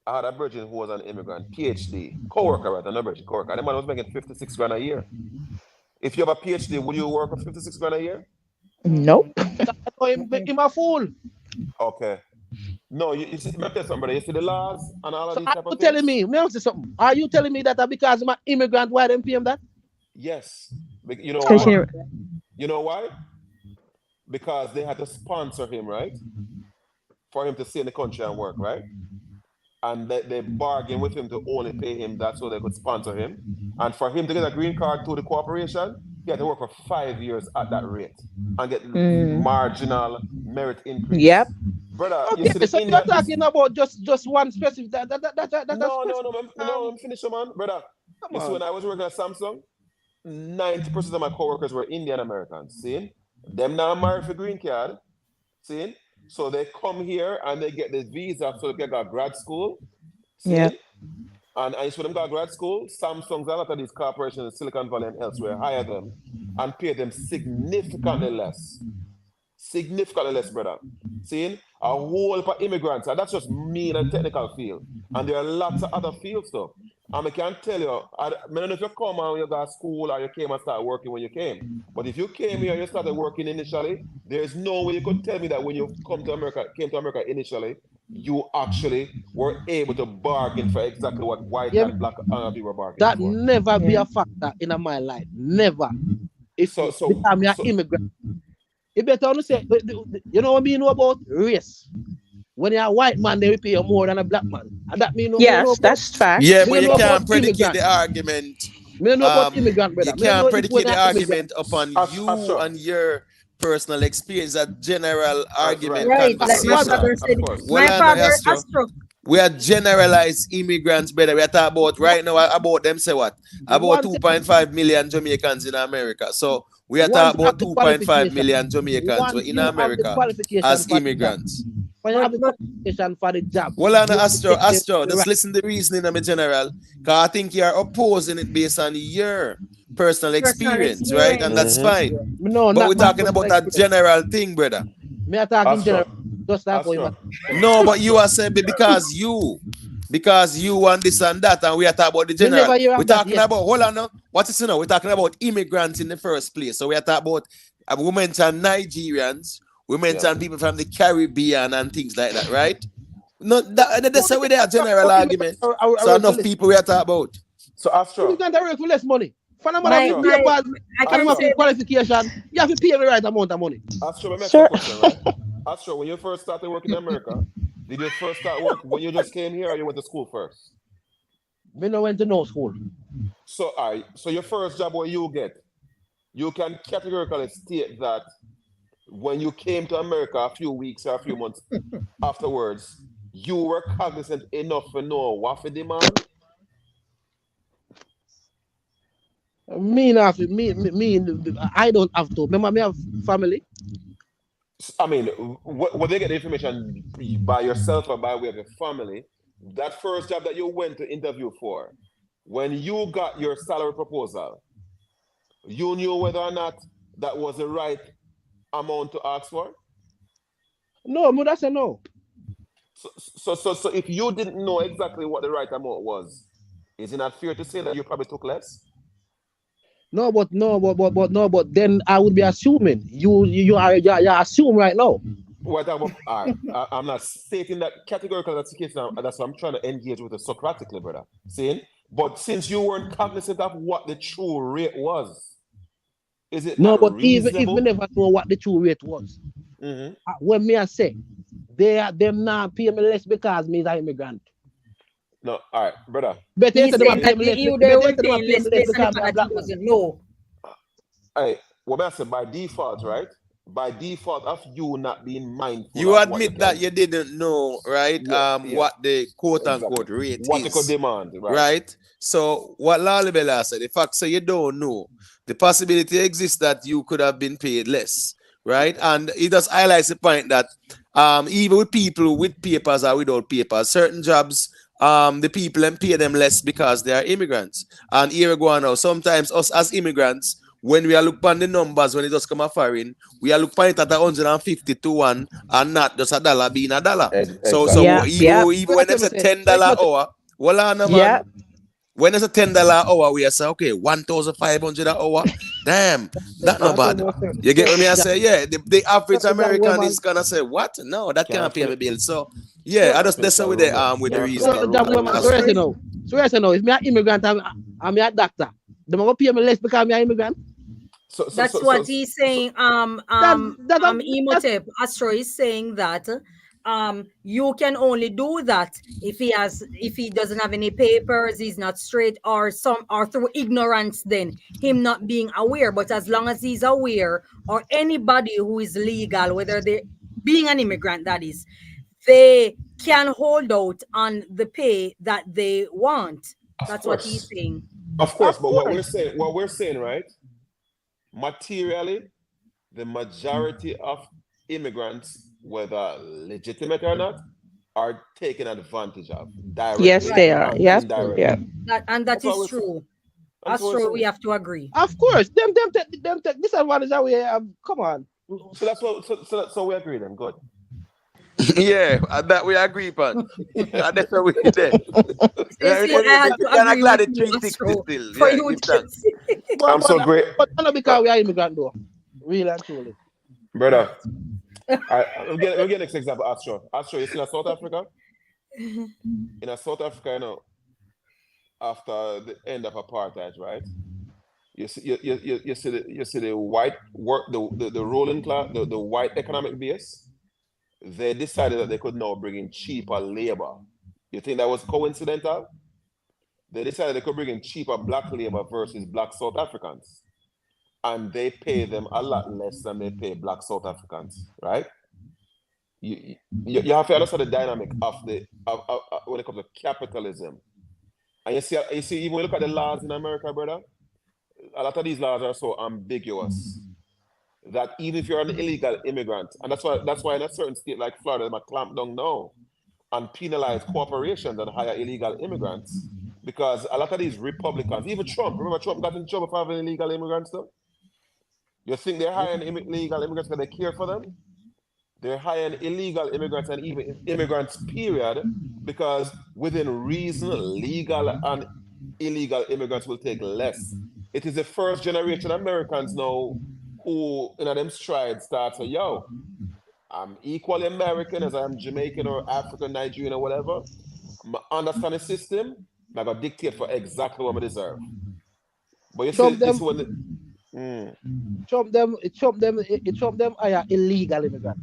I had a virgin who was an immigrant, PhD, co-worker, right? Another virgin co-worker. And the man was making 56 grand a year. If you have a PhD, would you work for 56 grand a year? Nope. I know him a fool. Okay. No, you see, let me tell you something, brother. You see the laws and all of So these are type you of telling things? me, may I ask you something? Are you telling me that because I'm an immigrant, why them pay him that? Yes. You know Because why? you You know why? Because they had to sponsor him, right? For him to stay in the country and work, right? And they bargained with him to only pay him that so they could sponsor him. And for him to get a green card through the corporation, he had to work for 5 years at that rate and get mm, marginal merit yep. increase. Brother, you Okay, see the so you're Indian. talking about just one specific that No, no, specific. no, no, I'm finishing, man. Brother, Come you see, on. when I was working at Samsung, 90% of my coworkers were Indian Americans. See? Them now married for green card. See? So they come here and they get the visa so they can go to grad school. Yeah. See? And so them go to grad school, Samsung's a lot of these corporations in Silicon Valley and elsewhere hire them and pay them significantly less. Significantly less, brother. Seeing a whole heap of immigrants, and that's just me in a technical field. And there are lots of other fields though. And I can tell you, I don't know if you come and you go to school or you came and started working when you came. But if you came here and you started working initially, there's no way you could tell me that when you came to America initially, you actually were able to bargain for exactly what white Yeah, and black people were bargaining that for. never be a factor in my life. Never. If So because me an immigrant. You better understand, you know what I mean about race. When you're a white man, they will pay you more than a black man. And that mean no me know Yes, about that's fact. Yeah, me but don't you know about can't predicate immigrant. the argument. Me don't know about immigrant, You brother. Me don't know can't if when predicate the you're immigrant. argument upon you Astro, and your personal experience, a general right, argument Right, like my What? conversation. father of said. course. Well, My I know, father, Astro. Astro. We are generalized immigrants, brother. We are talking about right now about them say what? About One thing, 2.5 million Jamaicans in America. So we are once talking you have about the 2.5 qualification, million Jamaicans once in you have the America qualification as for the job, immigrants. when you have the But qualification for the job, Well, I know, you have to get Astro, the just right. listen to the reasoning of me, general. Because I think you're opposing it based on your personal personal experience, right? And that's experience. fine. No, But not we're my talking personal about a experience. general thing, brother. Me are talking general, Astro, just like how you Astro. No, but you are saying because you want this and that, and we are talking about the me general. never hear We're of that talking yet. about, hold on now. What is it now? We're talking about immigrants in the first place. So we are talking about, we mentioned Nigerians, we mentioned people from the Caribbean and things like that, right? No, that's how we there, general argument. So enough people we are talking about. So Astro, Immigrant are work for less money. For them have My the Astro, my, papers I and them can have Astro, the say this. qualification, you have to pay the right amount of money. Astro, let me ask you a Sir, question, right? Astro, when you first started working in America, did you first start work when you just came here or you went to school first? Me no went to no school. So so your first job what you get, you can categorically state that when you came to America a few weeks or a few months afterwards, you were cognizant enough to know what for demand. Me not I don't have to. Remember me have family. I mean, when they get the information by yourself or by way of your family, that first job that you went to interview for, when you got your salary proposal, you knew whether or not that was the right amount to ask for. No, mother say no. So if you didn't know exactly what the right amount was, is it not fair to say that you probably took less? No, but then I would be assuming you are assume right now. What about, I'm not stating that categorically that's the case now. That's why I'm trying to engage with it Socratically, brother. Saying, but since you weren't cognizant of what the true rate was, is it No, not but even if we reasonable? never know what the true rate was, when me I say them not pay me less because me is an immigrant. No, all right, brother. Better He's say them a saying pay that me less. you they Better will say them a pay pay less me less based on the because fact I'm a that black he man. doesn't know. Hey, what I say by default, right? By default of you not being mindful You of what you admit that can, you didn't know, right? yeah, What the quote exactly. unquote rate What you could is, demand, right? right? So what Lalibela said, the fact so you don't know, the possibility exists that you could have been paid less, right? And it just highlights the point that even with people with papers or without papers, certain jobs, the people and pay them less because they are immigrants. And here we go on now. Sometimes us as immigrants, when we are look on the numbers, when it just come a foreign, we are look on it at 150 to 1 and not just a dollar being a dollar. So Exactly. even when they say Say, $10 hour, well on man. yeah. When it's a $10 hour, we say, okay, 1,500 an hour. Damn, that not that's bad. almost You get what me I certain say? Yeah, the average American woman. is gonna say, what? No, that Can't can't pay feel me it. bill. So yeah, I Can't just feel it that's how a with room. with the Can't feel it a reasoning. Certain room woman. like So that. you know. So you know, if me an immigrant, I'm a doctor. Them gonna pay me less because I'm an immigrant. That's what he's saying. That Emotep Astro is saying that you can only do that if he doesn't have any papers, he's not straight, or through ignorance, then him not being aware. But as long as he's aware, or anybody who is legal, whether they being an immigrant, that is, they can hold out on the pay that they want. Of That's what he's course. saying. Of course, of but course. what we're saying, right? Materially, the majority of immigrants, whether legitimate or not, are taken advantage of Yes, directly they Right. are. and Yep. indirectly. Yeah. That That's what is we're saying. true. That's what we're Astro, we saying. have to agree. Of course. Them disadvantage that we have. Come on. So that's what. So we agree then. Good. Yeah, that we agree upon. And that's how we there. See, I had You to cannot agree with glad the you, 360 Astro, still. for Yeah, you give to thanks. see. But I'm so great, not because we are immigrant though. Real and truly. brother. We'll get next example, Astro. Astro, you see in South Africa? In South Africa, after the end of apartheid, right? You see the white work, the ruling class, the white economic base, they decided that they could now bring in cheaper labor. You think that was coincidental? They decided they could bring in cheaper black labor versus black South Africans. And they pay them a lot less than they pay black South Africans, right? You have to understand the dynamic of when it comes to capitalism. And you see, even when you look at the laws in America, brother, a lot of these laws are so ambiguous that even if you're an illegal immigrant, and that's why in a certain state like Florida, they might clamp down now and penalize corporations and hire illegal immigrants. Because a lot of these Republicans, even Trump, remember Trump got in trouble for having illegal immigrants though? You think they're hiring illegal immigrants because they care for them? They're hiring illegal immigrants and even immigrants, period, because within reason, legal and illegal immigrants will take less. It is the first generation Americans now who, in them strides, start to, yo, I'm equally American as I am Jamaican or African, Nigerian or whatever. I understand the system, I got dictate for exactly what I deserve. But you see, this one. Trump them are illegal immigrants.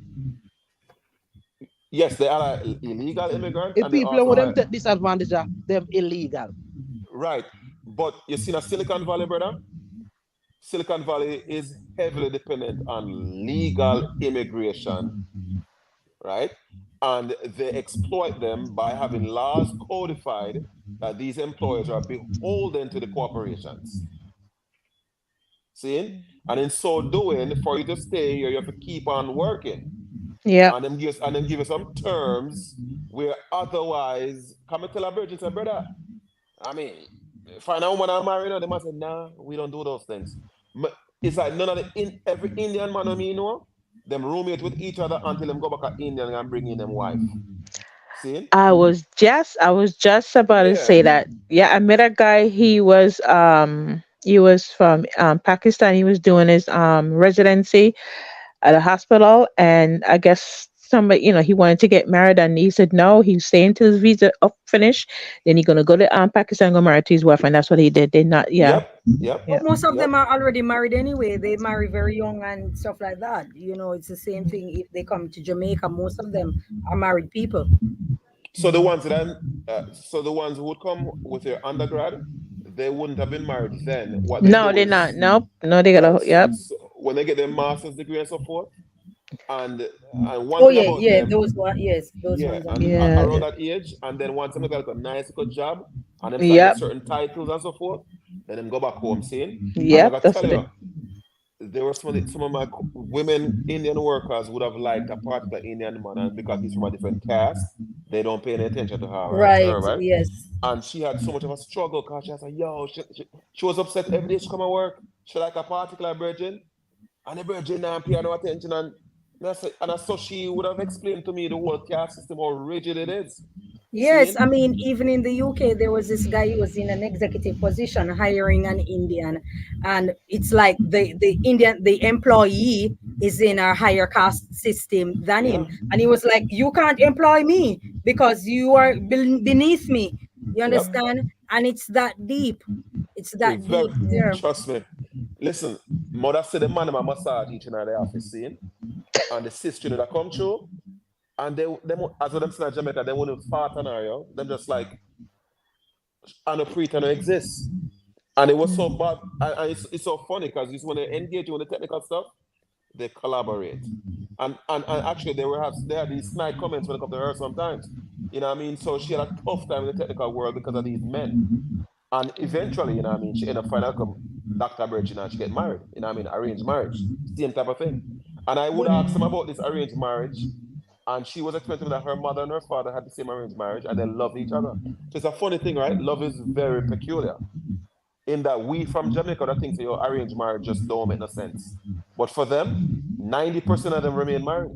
Yes, they are illegal immigrants. And people want them take disadvantage of them illegal. Right. But you see in Silicon Valley, brother? Silicon Valley is heavily dependent on legal immigration, right? And they exploit them by having laws codified that these employers are beholden to the corporations. See? And in so doing, for you to stay here, you have to keep on working. Yeah. And then give you some terms where otherwise, come and tell a virgin, say, brother, I mean, find a woman I'm married, they must say, nah, we don't do those things. It's like none of every Indian man of me, them roommate with each other until them go back to Indian and bring in them wife. See? I was just about to say that. Yeah, I met a guy. He was from Pakistan. He was doing his residency at a hospital, and I guess somebody, he wanted to get married, and he said no, he's staying till his visa up finished, then he's gonna go to Pakistan and go marry to his wife, and that's what he did. They not, Yep. But most of them are already married anyway. They marry very young and stuff like that. It's the same thing if they come to Jamaica. Most of them are married people. So the ones the ones who would come with their undergrad, they wouldn't have been married then. What they no, they're not. Nope. No, they gotta. Yep. So when they get their master's degree and so forth, and one thing about them, those ones, yes, those ones. Around that age, and then once they got a nice good job, and then get certain titles and so forth, then them go back home, seeing. Yeah, I tell you, there were some of my women Indian workers would have liked a particular Indian man, and because he's from a different caste, they don't pay any attention to her. Right? Yes. And she had so much of a struggle because she was like, yo, she was upset every day she come to work. She like a particular virgin, and the virgin didn't pay no attention, and so she would have explained to me the whole caste system, how rigid it is. Yes, I mean, even in the UK, there was this guy who was in an executive position hiring an Indian, and it's like the employee is in a higher caste system than him, and he was like, you can't employ me because you are beneath me. You understand? And it's that deep. It's that deep there. Trust me. Listen, mother said the man in my massage each and every office scene, and the sister that come through. And they as with them in Jamaica, they wouldn't fart on her, yo. Them just like, and a pretend to exist. And it was so bad. And it's so funny because when they engage with the technical stuff, they collaborate. And actually, they had these snide comments when it comes to her sometimes. You know what I mean? So she had a tough time in the technical world because of these men. And eventually, you know what I mean, she ended up finding out Dr. Virgin and she get married. You know what I mean? Arranged marriage. Same type of thing. And I would ask them about this arranged marriage. And she was explaining that her mother and her father had the same arranged marriage and they loved each other. So it's a funny thing, right? Love is very peculiar. In that we from Jamaica that think your arranged marriage just don't make no sense. But for them, 90% of them remain married.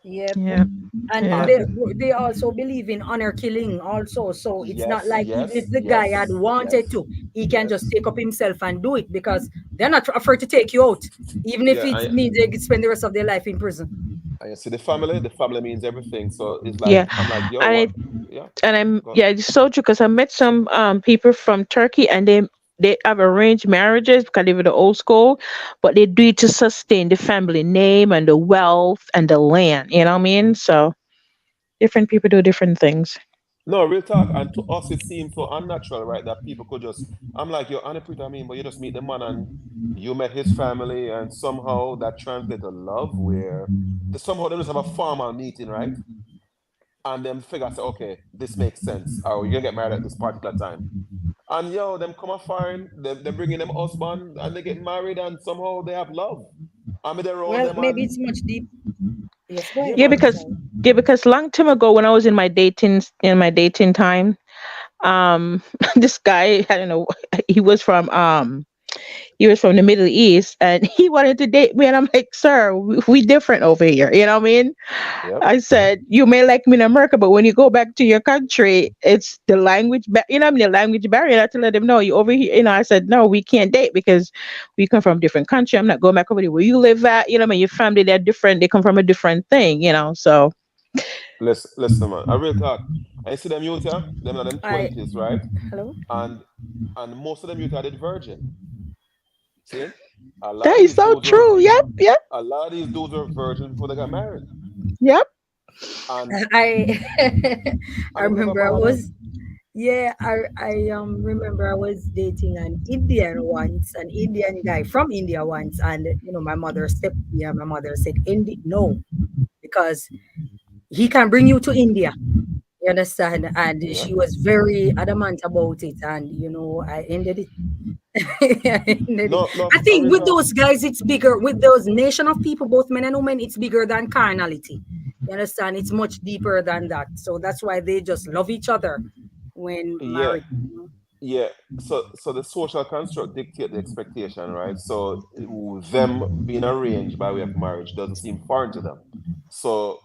Yep. Yeah. And they also believe in honor killing also. So it's not like even if the guy had wanted to, he can just take up himself and do it because they're not afraid to take you out. Even if it means they spend the rest of their life in prison. And you see the family means everything. So it's Yeah, like I'm like, yo, and what? it Yeah. and I'm Go. yeah, it's so true because I met some people from Turkey and they have arranged marriages because they were the old school, but they do it to sustain the family name and the wealth and the land. You know what I mean? So different people do different things. No, real talk. And to us, it seems so unnatural, right? That people could just, I'm like, yo, Aniprit, I mean, but you just meet the man and you met his family, and somehow that translates to love, where somehow they just have a formal meeting, right? And then figure, say, okay, this makes sense. Or you're gonna get married at this particular time. And yo, them come a foreign, they bring in them husband, and they get married, and somehow they have love. I mean, they roll Well, them, maybe and it's much deep. Yes, go yeah, ahead, Yeah, man. brother. because Sorry. long time ago when I was in my dating time, this guy I don't know he was from the Middle East and he wanted to date me and I'm like, sir, we different over here. You know what I mean? Yep. I said, you may like me in America, but when you go back to your country, it's the language, you know what I mean, the language barrier. I had to let them know you over here. You know, I said, no, we can't date because we come from a different country. I'm not going back over there where you live at. You know what I mean? Your family, they're different. They come from a different thing, you know? So, Listen, man. I real talk. I see them youth, yeah, them in them I 20s, right? hello. And most of them youth are the virgin. See? A lot that of is these so dudes were true. Yep, yep, a lot of these dudes were virgins before they got married. yep. And I I and them never remember I ball out. was yeah, I remember I was dating an Indian once, an Indian guy from India once, and my mother said yeah, my mother said no, because he can bring you to India. You understand? And Yeah. she was very adamant about it, and I ended it. I ended it. No, I no, I think real with talk. those guys, it's bigger. With those nation of people, both men and women, it's bigger than carnality. You understand? It's much deeper than that. So that's why they just love each other when Yeah. married. Yeah. So the social construct dictate the expectation, right? So them being arranged by way of marriage doesn't seem foreign to them. So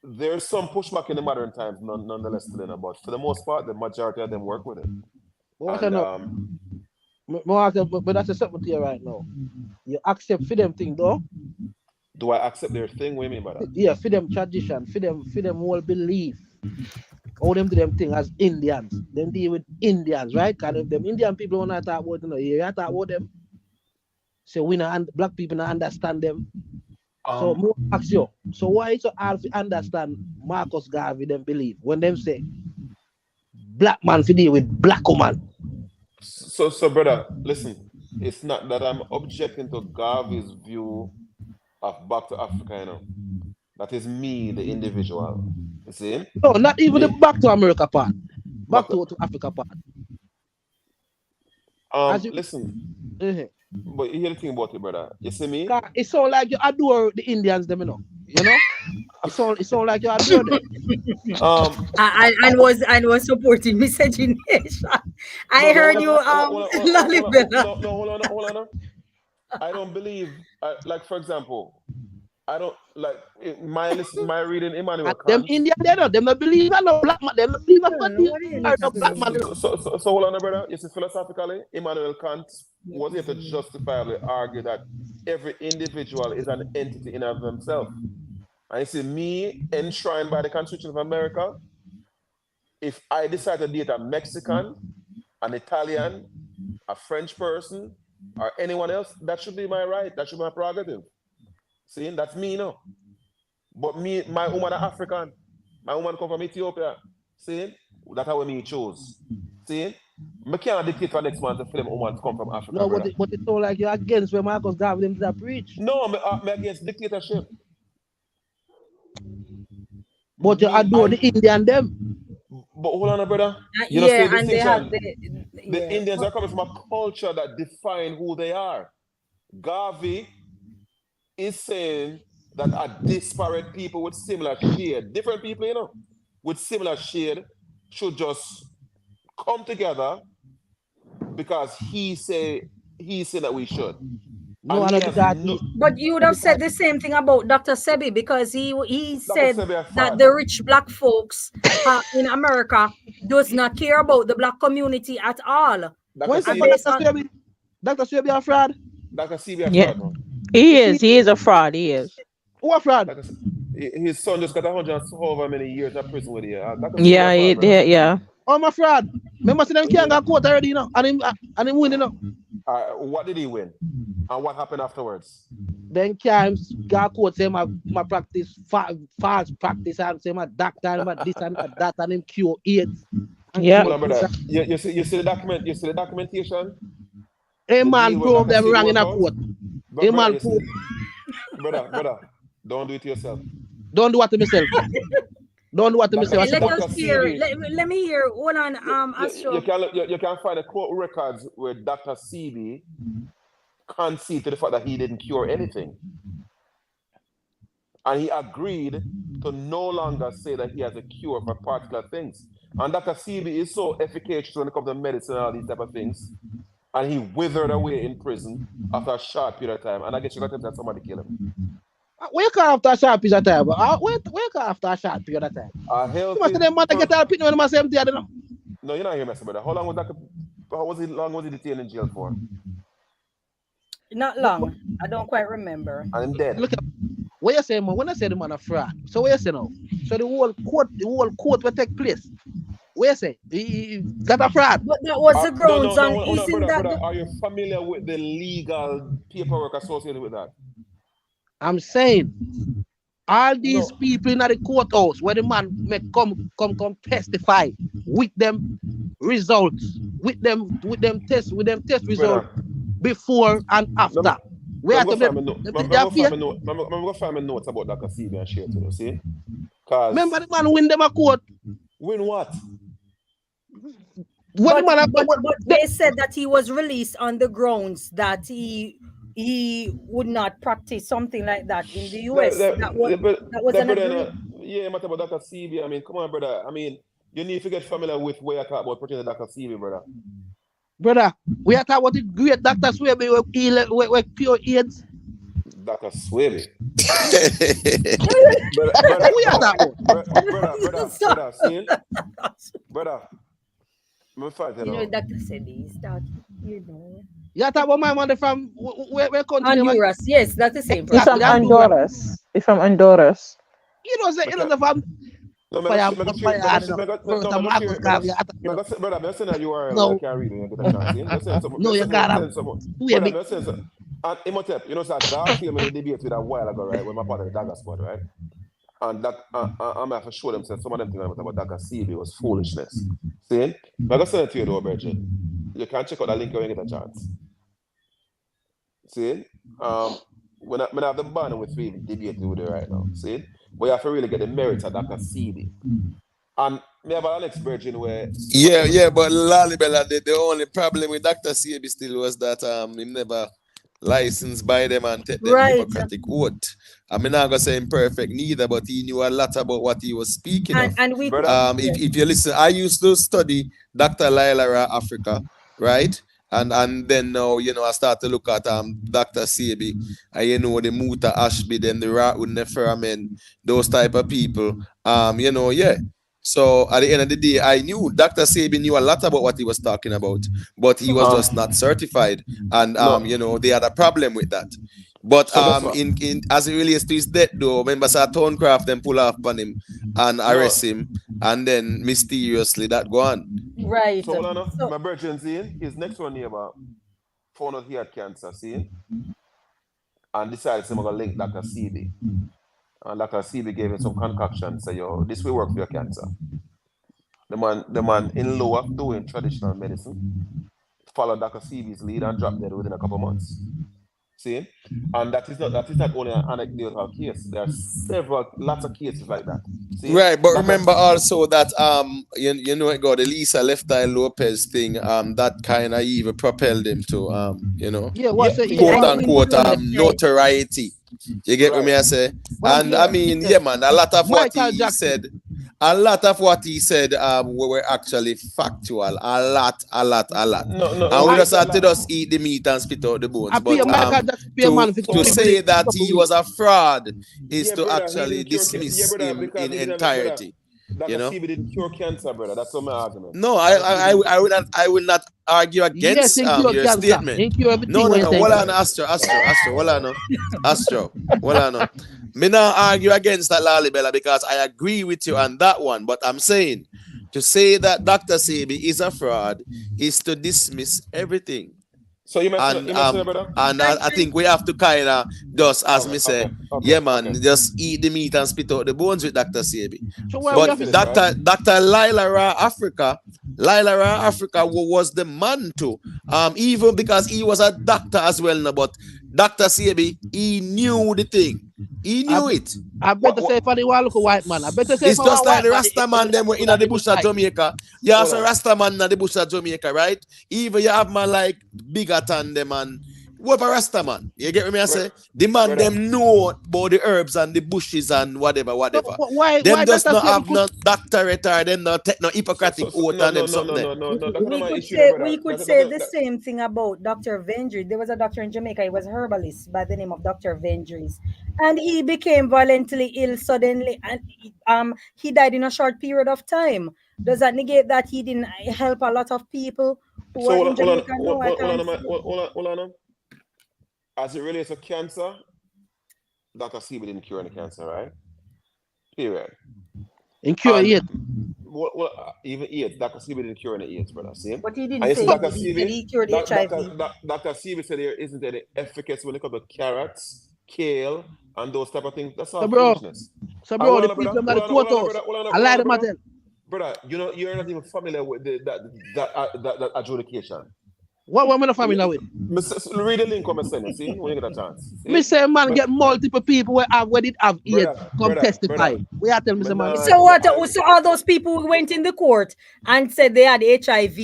there's some pushback in the modern times, nonetheless, still in, but for the most part, the majority of them work with it. But what I And know, but that's a something to you right now. You accept for them thing though. do I accept their thing? What do you mean by that? Yeah, for them tradition, for them whole belief. All them do them thing as Indians. Them deal with Indians, right? Cause if them Indian people wanna talk about you talk about them. So we not black people not understand them. So Um, more ask you. So why it's so hard to understand Marcus Garvey them believe when them say black man to deal with black woman? so brother, listen, it's not that I'm objecting to Garvey's view of back to Africa, That is me, the individual. You see? No, not even the Me, back to America part. back Back to, to Africa part. As you listen, Mhm. but you hear the thing about it, brother. You see me? It sound like you adore the Indians them, you know? It sound like you adore them. Um, And was supporting miscegenation. I no, no, heard hold on, you, Lalibela. no, hold on. I don't believe, like for example, I don't like my reading And Immanuel them Kant. Indian they don't them not believe in no black man, them not believe in What do you need to no black man. do? So hold on, brother. You see, philosophically, Immanuel Kant was able to justifiably argue that every individual is an entity in and of himself. And you see, me enshrined by the Constitution of America, if I decide to date a Mexican, an Italian, a French person, or anyone else, that should be my right. That should be my prerogative. See, that's me, But me, my woman are African. My woman come from Ethiopia. See? That's how me choose. See? I can't dictate for next man to film woman to come from Africa, No, brother. but it sound like you're against where Marcus Garvey them did a preach. No, me against dictatorship. But you adore the Indian them. But hold on, brother. You know, say Yeah, and they have distinction. The yeah. Indians are coming from a culture that define who they are. Garvey is saying that a disparate people with similar shade, different people, with similar shade, should just come together because he said that we should. No, And I he know has because no But you would have said the same thing about Dr. Sebi, because he Dr. said Sebi a that fraud. the rich black folks in America does not care about the black community at all. Dr. when And Sebi, somebody based on Dr. Sebi a fraud. Dr. Sebi a Yeah, fraud, man. he You is. see, He is a fraud. He is. What fraud? Like I said, his son just got 100 however many years in prison with you. Dr. CB Yeah, a fraud, brother. yeah. Oh, my fraud. Remember, see them can't go court already, you know, and him winning, you know. What did he win? And what happened afterwards? Then can't go court say my practice false practice and say my doctor and my this and my that and him cure AIDS. Yeah. Hold on, brother. You see the document. You see the documentation. A The man deal where prove Dr. them CB wrong in work a out. court. But A brother, man you prove. see, brother, don't do it to yourself. Don't do what to myself. Don't do what to Dr. myself. Let Dr. us hear. CB, Let me hear. Hold on, Astro. you can find the court records where Dr. CB conceded to the fact that he didn't cure anything. And he agreed to no longer say that he has a cure for particular things. And Dr. CB is so efficacious when it comes to medicine and all these type of things. And he withered away in prison after a short period of time. And I guess you got to tell that somebody killed him. Where can after a short period of time? Where can after a short period of time? A You healthy. must them man get out when must empty, you know. No, you're not here, Mr. Brother. How long was he detained in jail for? Not long. I don't quite remember. And him dead. Look at what you say, man. When I say the man a fraud, so what you say now? So the whole court will take place. What you say? He got a fraud. But that was the grounds on isn't that brother, are you familiar with the legal paperwork associated with that? I'm saying all these people in the courthouse where the man may come testify with them results, with them test results before and after. I'm going to find my notes about Dr. CB and share to you, see? Remember the man win them a court. Win what? But they said that he was released on the grounds that he would not practice something like that in the US. That was an agreement. Yeah, matter about Dr. CB. I mean, come on, brother. I mean, you need to get familiar with where I talk about protecting Dr. CB, brother. Brother, we are talking about the great Dr. Swaby who cure AIDS. Dr. Swaby. Brother. You know, Dr. said he's that, you know. You talk about my man from where country? Honduras, yes, that's the same. He's from Honduras. He's from Honduras. You know, say, you know, from brother, I'm saying that you are like a reader, you get a chance. No, you can't. And Imhotep, you know, so that film in the debate with a while ago, right? When my partner Dagger squad, right? And that I'm have to show them that some of them things about Dagger CB was foolishness. See? I'm gonna send it to you though, Virgin. You can check out that link when you get a chance. See? When I have the banner with really debating with you right now. See? But you have to really get the merits of Dr. CB. And me have an Alex Virgin where but Lalibela, the only problem with Dr. CB still was that he never licensed by them and take them democratic vote. I'm not gonna say imperfect neither, but he knew a lot about what he was speaking of. And we if you listen, I used to study Dr. Lailara Africa, right? And then now, you know, I start to look at Dr. CB, and you know, the Muta Ashby, then the Ratwood Neferamen, those type of people. You know, yeah. So at the end of the day, I knew Dr. Sabi knew a lot about what he was talking about, but he was just not certified. And you know, they had a problem with that. But in as it relates to his death, though, remember Towncraft then pull off on him and arrest him, and then mysteriously that go on. Right. So hold on, my virgin seeing his next one neighbor found out he had cancer, see, and decided to link Dr. CB. And Dr. CB gave him some concoction, say, yo, this will work for your cancer. The man in lieu of doing traditional medicine, followed Dr. CB's lead and dropped dead within a couple months. See? And that is not only an anecdotal case. There are lots of cases like that. See? Right, but remember also that you know, the Lisa Left Eye Lopez thing, that kind of even propelled him to quote unquote notoriety. You get what me I say? And I mean, yeah, man, a lot of what he said were actually factual. A lot. And we just had to just eat the meat and spit out the bones. But to say that he was a fraud is to actually dismiss him in entirety. Dr. CB didn't cure cancer, brother. That's my argument. No, I will not argue against your statement. No. Hold on, Astro. Me not argue against that, Lali Bella, because I agree with you on that one. But I'm saying, to say that Dr. Sebi is a fraud is to dismiss everything. So you And mentioned brother? I think we have to kind of just, as me say, okay, just eat the meat and spit out the bones with Dr. Sebi. So But Dr. Lila Africa was the man too. Even because he was a doctor as well. No, but Dr. Sebi, he knew the thing. He knew it. I better say for the one look a white man. I better say it's for just one like the white Rasta man them were in the bush of Jamaica. You have some Rasta man in the bush of Jamaica, right? Even you have man like bigger than them and what a Rasta man. You get me? I say the man them know about the herbs and the bushes and whatever. So, why just not Dr. have no doctorate or them not take no Hippocratic oath and them something. We could say the same thing about Dr. Vendry. There was a doctor in Jamaica. He was a herbalist by the name of Dr. Vendrys, and he became violently ill suddenly, and he died in a short period of time. Does that negate that he didn't help a lot of people who were in Jamaica? Hold on. As it relates to cancer, Dr. Sebi didn't cure any cancer, right? Period. In cure AIDS. Even AIDS, Dr. Sebi didn't cure any AIDS, brother. See? But he didn't say Dr. he cured HIV. Dr. Sebi said there isn't any efficacy when it comes to carrots, kale, and those type of things. That's all foolishness. So bro, the people that the quotas, I lie to my tell. Brother, you're not even familiar with that adjudication. What am I not familiar with? Read the link I'm sending, see, when you get a chance. Me say, man, get multiple people where did have AIDS come testify. We are telling me, man. So what? So all those people who went in the court and said they had HIV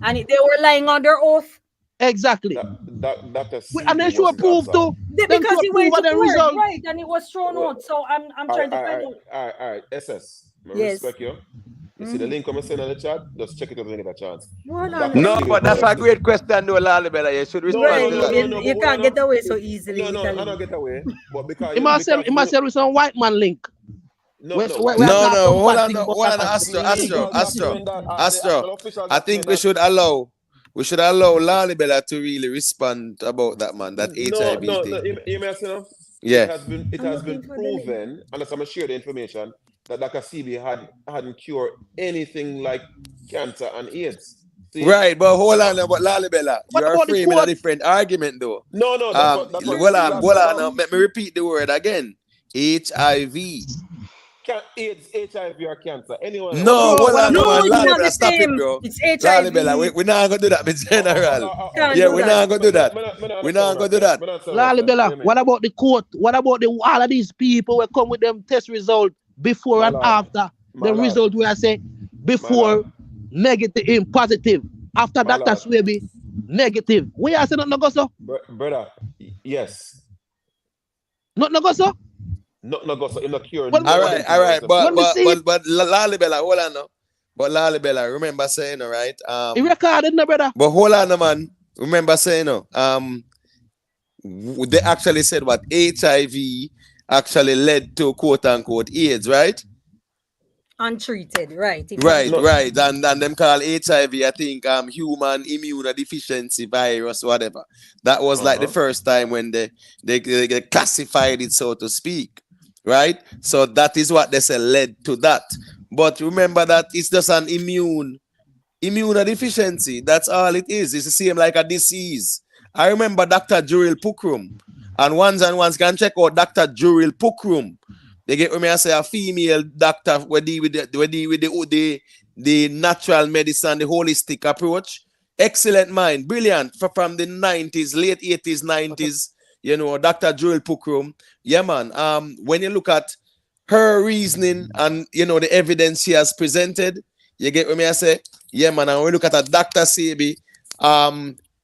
and they were lying on their oath? Exactly. And then show proof too. Because he went to court, right? And it was thrown out. So I'm trying to find out. All right. SS. Yes. Respect you. You see the link I'm sending in the chat? Just check it out when you get a chance. No, but that's a great question, though, Lali Bella. You should respect that. You can't get away so easily. No, I don't get away. But because he must sell with some white man link. No. Hold on, Astro. I think we should allow Lali Bella to really respond about that, man. That HIV thing. Yeah. It has been proven, unless I'm gonna share the information, that Dr. Sebi hadn't cured anything like cancer and AIDS. See? Right, but hold on, but Lali Bella, you're framing a different argument though. No, that's hold on. Now, let me repeat the word again. HIV. AIDS, HIV, or cancer. Anyone? No, hold on, Lali Bella, stop it, bro. It's HIV. Lali Bella, we're not gonna do that, in general. We're not gonna do that. We're not gonna do that. Lali Bella, what about the court? What about all of these people who come with them test results before and after the result where I say before negative, positive, after Dr. Sebi negative. Where I say not go so? Brother, yes. Not go so? Not go so. Not cure. All right. But Lali Bella, hold on now. But Lali Bella, remember saying, all right? He recorded, no, brother. But hold on, man. Remember saying, they actually said what HIV actually led to quote unquote AIDS, right? Untreated, right? Right. And them call HIV, I think, human immunodeficiency virus, whatever. That was like the first time when they classified it, so to speak. Right? So that is what they say led to that. But remember that it's just an immunodeficiency. That's all it is. It's the same like a disease. I remember Dr. Juril Pukrum. And ones can check out Dr. Juril Pukrum. They get me, I say, a female doctor where deal with the natural medicine, the holistic approach. Excellent mind, brilliant from the 90s, late 80s, 90s. You know, Dr. Juril Pukrum. Yeah, man. When you look at her reasoning and the evidence she has presented, you get what me I say? Yeah, man. And when we look at Dr. Sebi,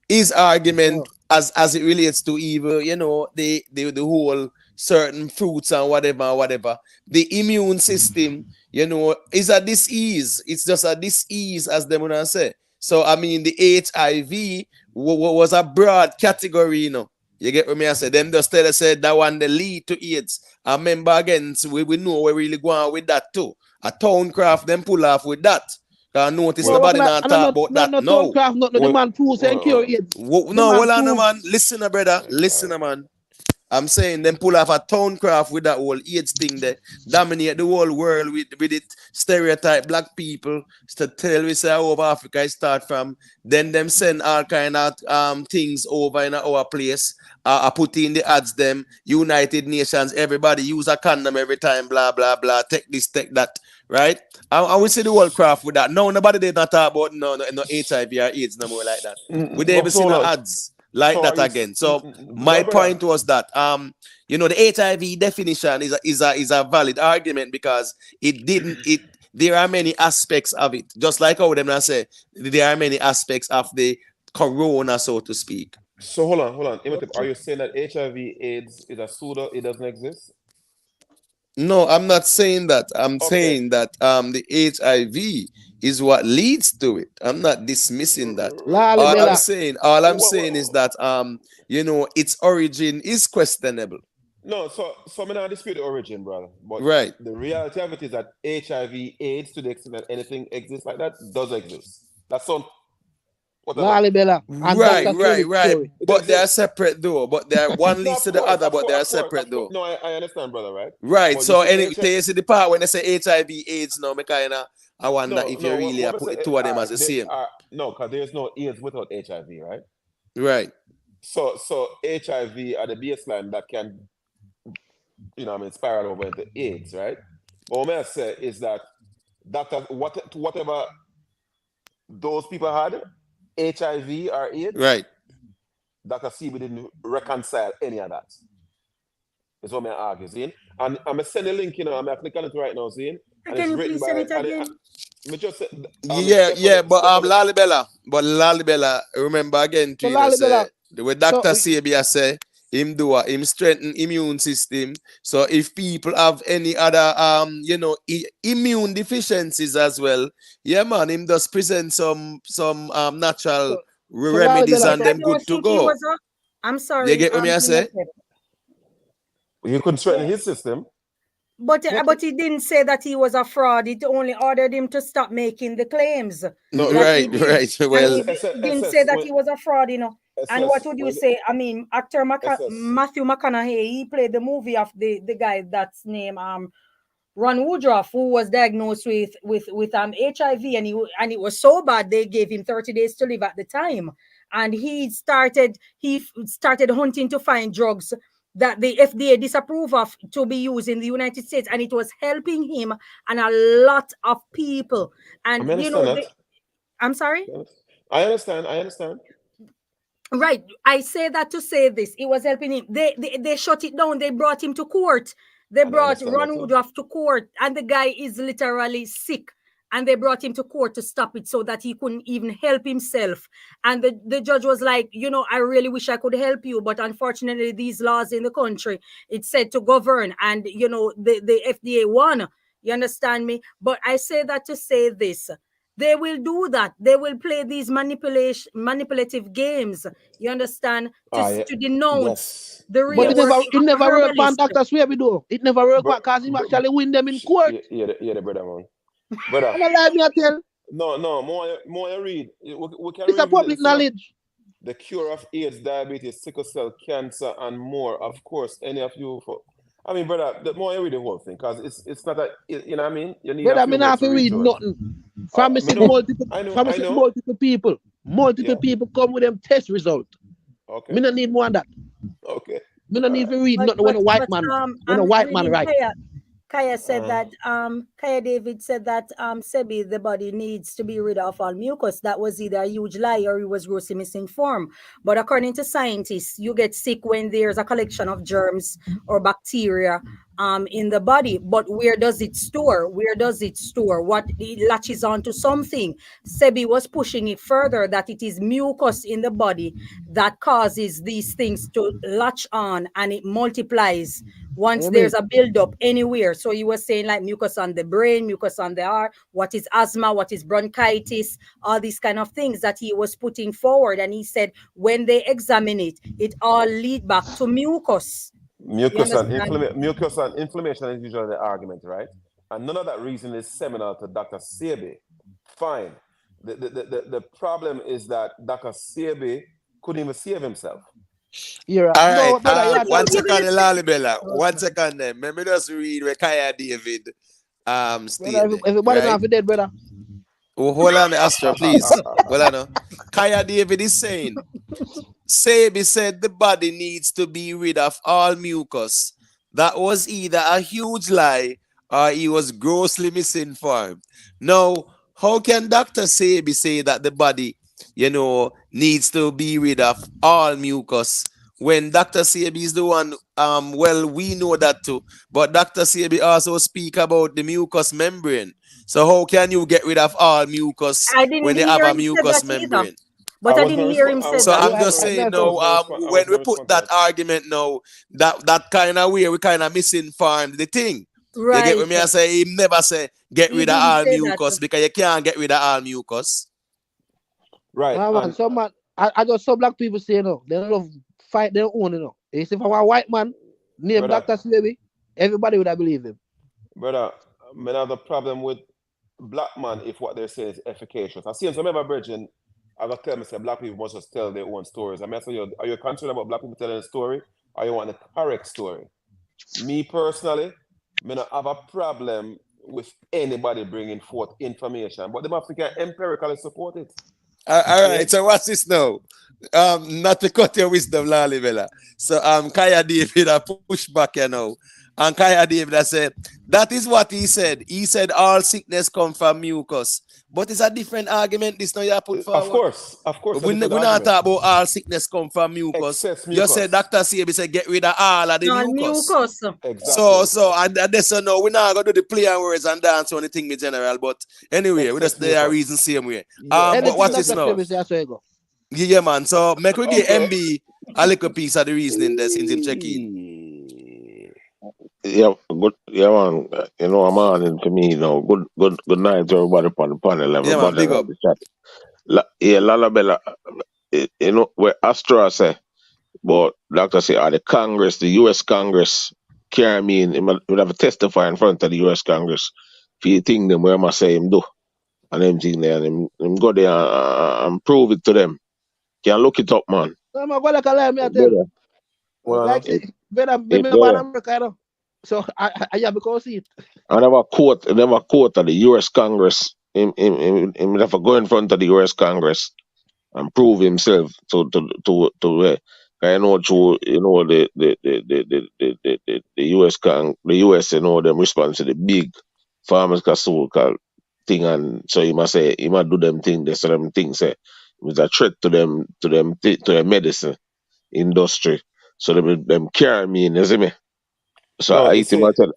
his argument as it relates to even, the whole certain fruits and whatever. The immune system, is a disease. It's just a disease, as them wanna say. So I mean, the HIV was a broad category, You get what me I say? Them just tell us said that one they lead to AIDS. I remember again, so we know we really go on with that too. A Towncraft them pull off with that. I notice nobody not talk about that. No, Towncraft, not the man proves and cure AIDS. No, hold on, man. Listen, brother. Listen, man. I'm saying them pull off a towncraft with that whole AIDS thing that dominate the whole world with it, stereotype black people to tell we say over Africa it start from. Then them send all kind of things over in our place. I put in the ads them, United Nations, everybody use a condom every time, blah, blah, blah, take this, take that, right? I will see the whole craft with that. No, nobody did not talk about no HIV or AIDS no more like that. We didn't even see no ads like that again. So my point was that the HIV definition is a valid argument because there are many aspects of it. Just like how them say there are many aspects of the corona, so to speak. So hold on. Imhotep, are you saying that HIV/AIDS is a pseudo? It doesn't exist? No, I'm not saying that. I'm saying that the HIV is what leads to it. I'm not dismissing that. All I'm saying is that its origin is questionable. No, so I'm not dispute the origin, brother. But right. The reality of it is that HIV/AIDS, to the extent that anything exists like that, does exist. That's all. Marley Bella. Right. But they are separate though. But they are one leads to the other, but they are separate though. No, I understand, brother, right? Right. But so you see the part when they say HIV/AIDS now, I wonder if you really put the two of them as the same. No, because there's no AIDS without HIV, right? Right. So HIV at the baseline that can spiral over into AIDS, right? But what I say is that whatever those people had, HIV or AIDS, right? Dr. CB didn't reconcile any of that. That's what I argue, see? And I'm going to send a link, I'm going to click on it right now, see? And can you please send it again? But Lalibela, remember again, with Dr. Sabia say, him strengthen immune system. So if people have any other immune deficiencies as well, yeah man, him does present some natural remedies and them good to go. I'm sorry. You get what I say? You couldn't strengthen his system. But he didn't say that he was a fraud. It only ordered him to stop making the claims. No, right. Well, he didn't say that he was a fraud, And what would you say? I mean, actor Matthew McConaughey, he played the movie of the guy that's named Ron Woodruff, who was diagnosed with HIV, and it was so bad they gave him 30 days to live at the time, and he started hunting to find drugs that the FDA disapprove of to be used in the United States, and it was helping him and a lot of people. And I'm sorry. I understand. Right. I say that to say this. It was helping him. They shut it down. They brought him to court. They brought Ron Woodruff to court, and the guy is literally sick. And they brought him to court to stop it so that he couldn't even help himself. And the judge was like, I really wish I could help you, but unfortunately, these laws in the country, it's said to govern. And, the FDA won. You understand me? But I say that to say this. They will do that. They will play these manipulative games. You understand? To denounce the real. But it never worked on Dr. Swaby though. It never worked because he actually win them in court. Yeah, the brother man. Brother. No, more read. We can it's a public knowledge. The cure of AIDS, diabetes, sickle cell, cancer, and more. Of course, any of you brother, the more you read the whole thing, because it's not a, you know what I mean? You need brother, I mean, I have to read nothing. From multiple people. Multiple people come with them test result. Okay. Me don't need more than that. Okay. Me don't need to read nothing when a white man right. Kaya said that Kaya David said that Sebi, the body needs to be rid of all mucus. That was either a huge lie or he was grossly misinformed. But according to scientists, you get sick when there's a collection of germs or bacteria in the body. But where does it store? What it latches onto something. Sebi was pushing it further that it is mucus in the body that causes these things to latch on, and it multiplies once there's a buildup anywhere. So you were saying like mucus on the brain, mucus on the heart, what is asthma, what is bronchitis, all these kind of things that he was putting forward. And he said when they examine it, it all lead back to mucus. Mucus and inflammation is usually the argument, right? And none of that reason is seminal to Dr. Sebi. Fine. The problem is that Dr. Sebi couldn't even save himself. Era. All No, right. brother, you have One to. second, Lalibela. Oh, 1 God. second then. Let me just read what Kaya David Brother, state there, everybody right? not for dead, brother. Oh, hold on, Astra, please. Hold on. Kaya David is saying, Sebi said the body needs to be rid of all mucus. That was either a huge lie or he was grossly misinformed. Now, how can Dr. Sebi say that the body, needs to be rid of all mucus when Dr. Sebi is the one, well, we know that too, but Dr. Sebi also speak about the mucous membrane. So how can you get rid of all mucus I didn't when you have hear a him say mucous that either. membrane? But I didn't hear him say So that. I'm Yeah, just I saying know now, too. when we put that argument now, that kind of way, we kind of misinformed the thing. You get Right. what me I say? He never say get He rid of didn't all say that. mucus because you can't get rid of all mucus. Right. No, man, And some man, I just saw black people say, they don't love fight their own, If I'm a white man named brother, Dr. Slaby, everybody would have believed him. brother, I have a problem with black man if what they're saying is efficacious. I see some of my brethren, I got to tell me say black people must just tell their own stories. I mean, so are you concerned about black people telling a story or you want a correct story? Me personally, I don't have a problem with anybody bringing forth information, but they have to empirically support it. All right, so what's this now? Not to cut your wisdom, Lali Bella. So Kaya David I push back now. And Kaya David I said, that is what he said. He said all sickness come from mucus. But it's a different argument this now you put Of forward. course, a We different not argument. talk about all sickness come from mucus. Excess You said mucus. Dr. Sebi said get rid of all of the No, mucus. mucus. Exactly. So and that's so no, we're not gonna do the play on words and dance on the thing in general. But anyway, we just Excess there are mucus. reasons same way. Yeah, But Anything watch excess this Dr. now. Slaby say, that's where you go. Yeah, man. So make we give Okay. MB a little piece of the reasoning there since him check in. Yeah, good. Yeah, man. I'm on into me. Good night to everybody upon the panel. Yeah, man. Everybody Big on up. the chat. Lala Bella. Where Astra say, but Doctor say, the Congress, the U.S. Congress, can't mean he would have to testify in front of the U.S. Congress. If you think them, where I say him do, and them thing there, and him go there and prove it to them. Can look it up, man. No, man, go like a lie, me I tell. Better, Like, better, it me born better. America, So I have to see it. I never quote of the U.S. Congress. Him have to go in front of the U.S. Congress and prove himself I know through the U.S. them response to the big farmers castle thing, and so he must say he must do them thing. There's them things say it's a threat to them to their medicine industry. So them carry me, you see me. So No, you see, I tell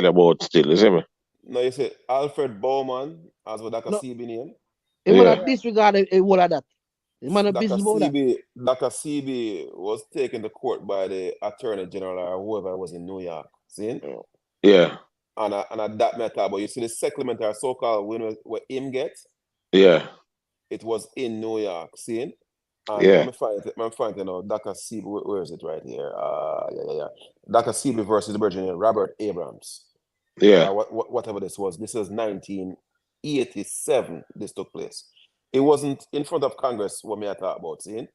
about still, you see me. no, you see, Alfred Bowman, as what Dr. No, CB name. he might Yeah, not disregard all of that. He might not Dr. business about that. Dr. CB was taken to court by the Attorney General or whoever was in New York. See? yeah, And that matter, but you see the settlement or so-called win what him get, yeah, it was in New York. See? And yeah, let me find it. I'm finding out Dr. CB, where is it right here? Yeah. Dr. CB versus the Virginia, Robert Abrams. yeah. Whatever this was. This is 1987. This took place. It wasn't in front of Congress what me I talk about. See?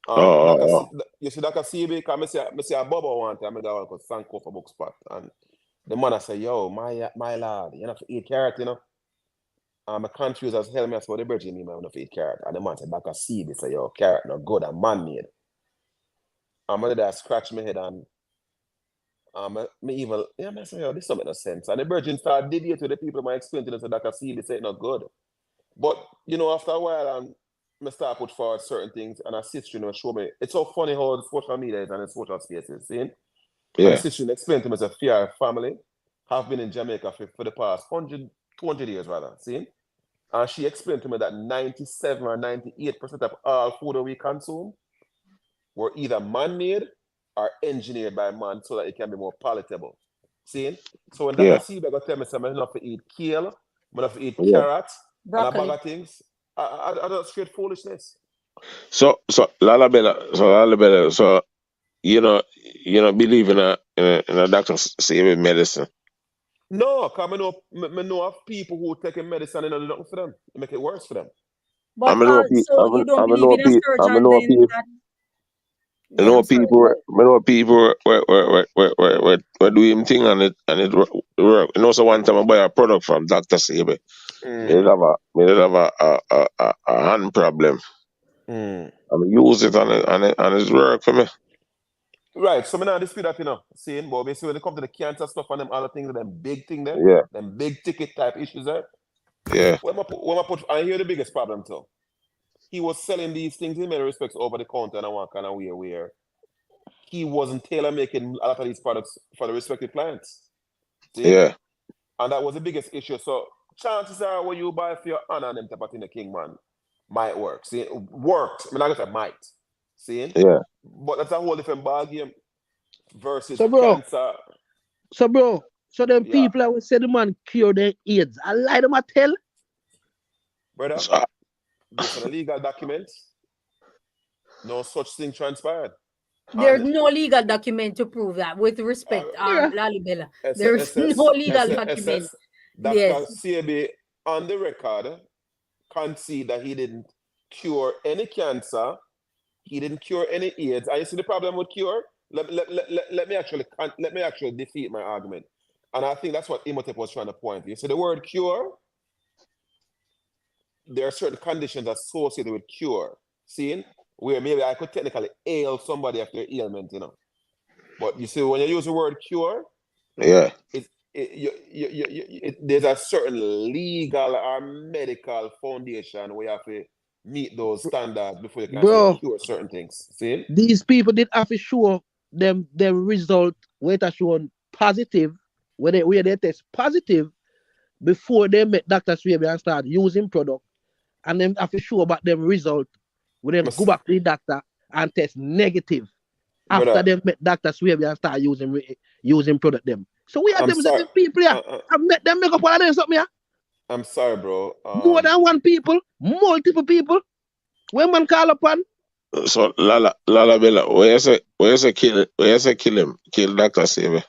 Oh. You see, Dr. CB, because I say a Bobo one time, I got to Sanko for book spot. And the man I say, yo, my lad, you have to eat carrot, I'm confused as hell, me I saw the bridge in me, man, to eat carrot. And the man said, Dr. CB, say, yo, carrot, no good, and man-made. And I did scratch my head and me even, I say, yo, this don't make no sense. And the virgin started debate with the people, I explained to them, say, Dr. CB, say, it not good. But, after a while, and I start put forward certain things, and a sister, show me. It's so funny how the social media is and the social spaces, see? And the Yeah, sister explained to me, say, fear family have been in Jamaica for the past 200 years, rather, see? And she explained to me that 97 or 98% of all food that we consume were either man-made or engineered by man so that it can be more palatable. See? So when Dr. yeah, Seaberg got tell me, say, I'm not to eat kale, I'm not to eat yeah. carrot, and a bag Broccoli. of things, I don't straight foolishness. So Lala Bella, so you know believe in a doctor saving medicine. No, because I know of people who taking medicine and nothing for them. It make it worse for them. But so you don't believe in a surgeon then that You Yeah, know I'm sorry. people were doing thing and it work. You know, so one time I buy a product from Dr. Sabi. Me did have a hand problem. Mm. I use it and it's work for me. Right, so me not dispute that, Saying, but basically when it comes to the cancer stuff and them other things, them big thing there, Yeah, them big ticket type issues there. yeah, I hear the biggest problem too. He was selling these things in many respects over the counter and one kind of way where he wasn't tailor making a lot of these products for the respective clients. See? yeah, And that was the biggest issue. So chances are when you buy for your honor and them type of thing, the king man might work. See, it worked. I mean, I guess I might. See? yeah. But that's a whole different ballgame versus So bro, cancer. so them Yeah. people that will say the man cure their AIDS, I lie them I tell. Brother, So, based on the legal documents, no such thing transpired. There's And no legal document to prove that. With respect, Yeah. Lalibela, there is no legal document. Dr. Yes. Sabi on the record concede that he didn't cure any cancer, he didn't cure any AIDS. And you see the problem with cure? Let me actually defeat my argument. And I think that's what Imhotep was trying to point. You see the word cure, there are certain conditions associated with cure. Seeing where maybe I could technically ail somebody after their ailment, But you see, when you use the word cure, yeah. there's a certain legal or medical foundation where you have to meet those standards before you can actually Bro, cure certain things. See? these people did have to show them result where it shown positive, where they test positive before they met Dr. Swaby and start using product, and then have to show about them result when them go back to the doctor and test negative after Brother, they met Dr. Swaby and start using product them. So we have I'm them sorry. people here. I met them make up all of them something here. I'm sorry, bro. More than one people, multiple people. When man call upon, So Lala Bella, where you say kill him, kill Dr. Sabi. I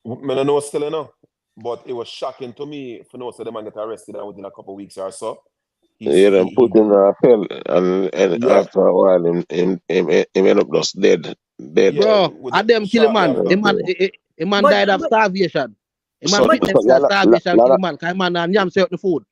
don't know still enough, but it was shocking to me for know so the man get arrested and within a couple of weeks or so. Yeah, them put him in a hell and Yeah, after a while him end up just dead. yeah, bro, with I them kill a shortly man. after. A man But died of starvation. A man So but witness starvation kill Lala a man. Cause man and yam say out the food.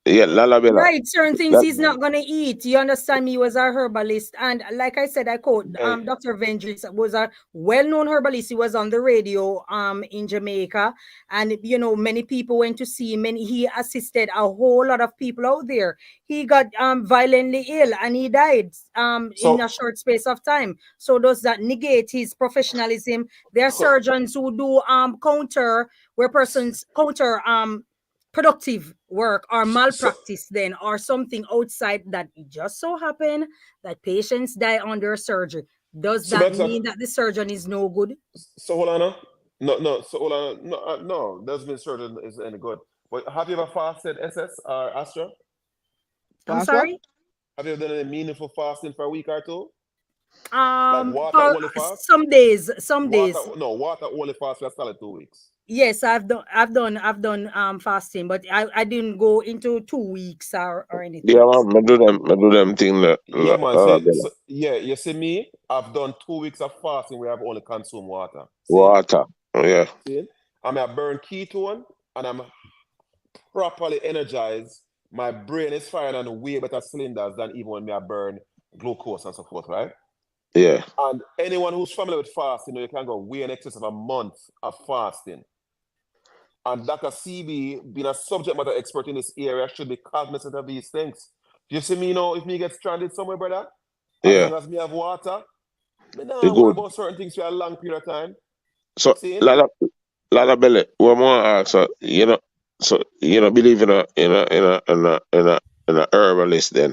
yeah, Lala Bella. right, certain things he's not gonna eat. You understand me? He was a herbalist, and like I said, I quote Hey, Dr. Vendrix was a well-known herbalist. He was on the radio in Jamaica, and many people went to see him, and he assisted a whole lot of people out there. He got violently ill and he died in a so short space of time. So does that negate his professionalism? There are so surgeons who do counter where persons counter productive work or so malpractice then or something outside that it just so happen that patients die under surgery. Does so that that's mean that the surgeon is no good? so hold on. No. So hold on. No. Doesn't mean certain is any good. But have you ever fasted SS or Astra? I'm Fast what? sorry. Have you ever done any meaningful fasting for a week or two? Like water For only fast? some days, some days. Water only fast for a solid 2 weeks. Yes, I've done fasting, but I didn't go into 2 weeks or Yeah, anything. man, I do them thing that Yeah, man. Lala Bella. You see me, I've done 2 weeks of fasting where I've only consumed water. See? Water. Yeah. See? I burn ketone and I'm properly energized. My brain is firing on way better cylinders than even when I burn glucose and so forth, right? Yeah. And anyone who's familiar with fasting, you can go way in excess of a month of fasting. And Dr. CB, being a subject matter expert in this area, should be cognizant of these things. You see me, if me get stranded somewhere, brother, as Yeah. long as me have water, me You don't worry good. about certain things for a long period of time. So See? Lala Bella, what more ask believe in a herbalist then.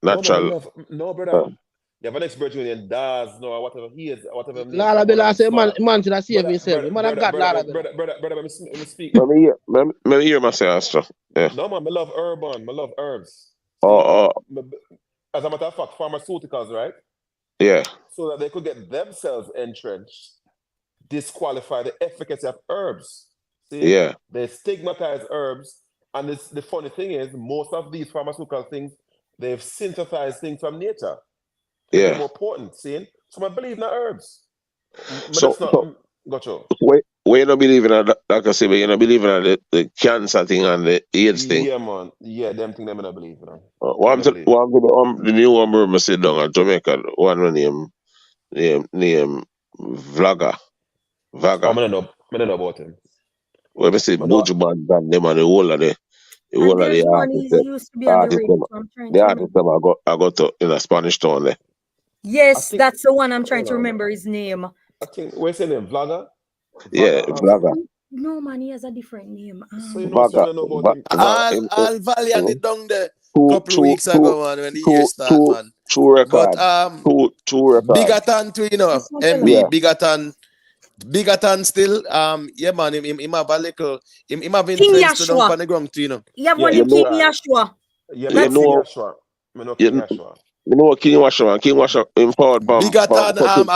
No, man, Natural. no, brother. You have an expert in DAS, no, whatever he is, whatever name Lala from one Bella of say man, small. man should have saved Brother, himself. brother, Man have brother, got brother, Lala brother, Bella. brother, let me speak. Let me hear myself, Astro. Yeah. No, man, I love urban, I love herbs. See? Oh, As a matter of fact, pharmaceuticals, right? yeah. So that they could get themselves entrenched, disqualify the efficacy of herbs. See? Yeah. They stigmatize herbs. And the funny thing is, most of these pharmaceutical things, they've synthesized things from nature. Make it Yeah. more potent, see? So I believe in the herbs. But So, that's not so got you. we don't believe in that, Dr. Siba, you don't believe in the cancer thing and the AIDS thing. Yeah, man. Yeah, them thing them I don't believe in. What I'm believe. the new one where sit down at Jamaica, one name Vlogger. Oh, Vaga. I don't know about him. When we say I know. Bujuman and them and the whole of the And there's one artists, he used to be on the radio, so I'm trying the to artists remember. them I got to in a Spanish town there. Yes, think that's the one I'm trying hold to on. remember his name. I think what's his name? Vlogger? Yeah, Vlogger. No, man, he has a different name. So you know Vaga. something I know about him. All Valiant did down there Two couple of weeks ago, man, when the year start, man. two But records. Two records. bigger than to, you know, MB, Yeah. bigger than still. Yeah, man, him have a little him have King influence to down Yashua. on the ground too, you know. You have Yeah, one you in King know. Yashua. Yeah, You King know, Yashua. I know King Yashua. you know King Washer, King Washer empowered Bigger than cutting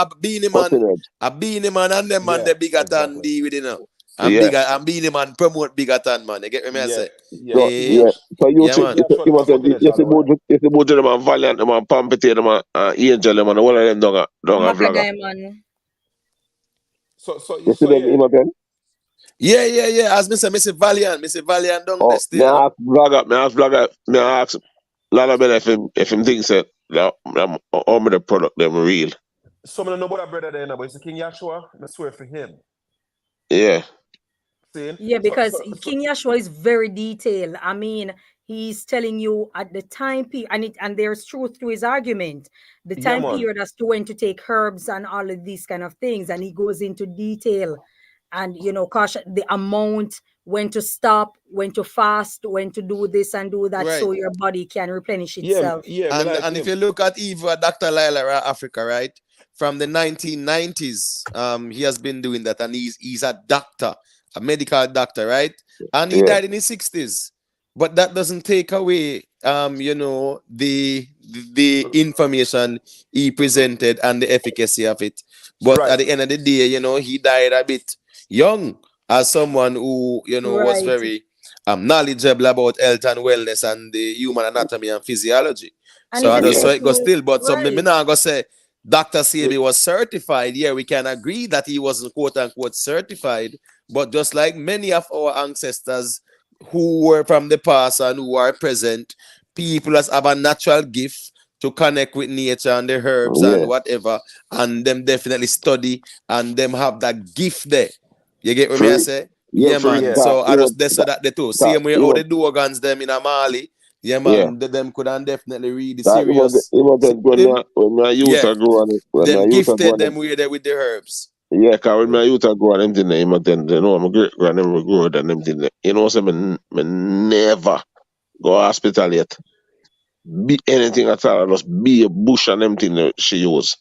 a Beanie Man and them man Yeah, the bigger than exactly. deal with, you know. Yeah. And Beanie Man promote bigger than, man. You get me? I Yeah, say. yeah. So, King yeah. Yash. So you Yeah, think man. King Yashua you them a confidential, right? if the Buju them and Valiant them and Pampete them and Angel them and all of them down a Vlogger. Macadamia. So You see them him again? Yeah. As Mr. Valiant down there May still, you I know. ask Vlogger, may I ask Lala Ben if him thinks that all of the product them real. some of them know about that brother there now, but it's King Yashua. I swear for him. Yeah. See? Yeah, because So King Yashua is very detailed. I mean, he's telling you at the time period, and there's truth to his argument. The yeah, time man. period as to when to take herbs and all of these kind of things, and he goes into detail, and caution the amount, when to stop, when to fast, when to do this and do that, Right. so your body can replenish Yeah, itself. yeah, me like And if him. you look at Eva, Dr. Lila Africa, right? From the 1990s, he has been doing that, and he's a doctor, a medical doctor, right? And he Yeah. died in his 60s. But that doesn't take away the information he presented and the efficacy of it. But Right. at the end of the day, he died a bit young as someone who, was Right. very knowledgeable about health and wellness and the human anatomy and physiology. And So if I you just listen so it goes to still, but so me right, not gonna say Dr. Sebi was certified. Yeah, we can agree that he wasn't quote unquote certified, but just like many of our ancestors who were from the past and who are present, people that have a natural gift to connect with nature and the herbs Yeah. and whatever, and them definitely study and them have that gift there. You get what me I say? Yeah, For man. Yeah. So I just so that the two. Same way all the organs them in a Marley. Yeah, man. Them could definitely read the serious. When my youth Yeah. are growing, Them gifted them with the herbs. yeah, cause when my youth are growing them thing, him then my great grandmother grew and them thing. You know, so me never go hospital yet. Be anything at all, just be a bush and them thing that she use.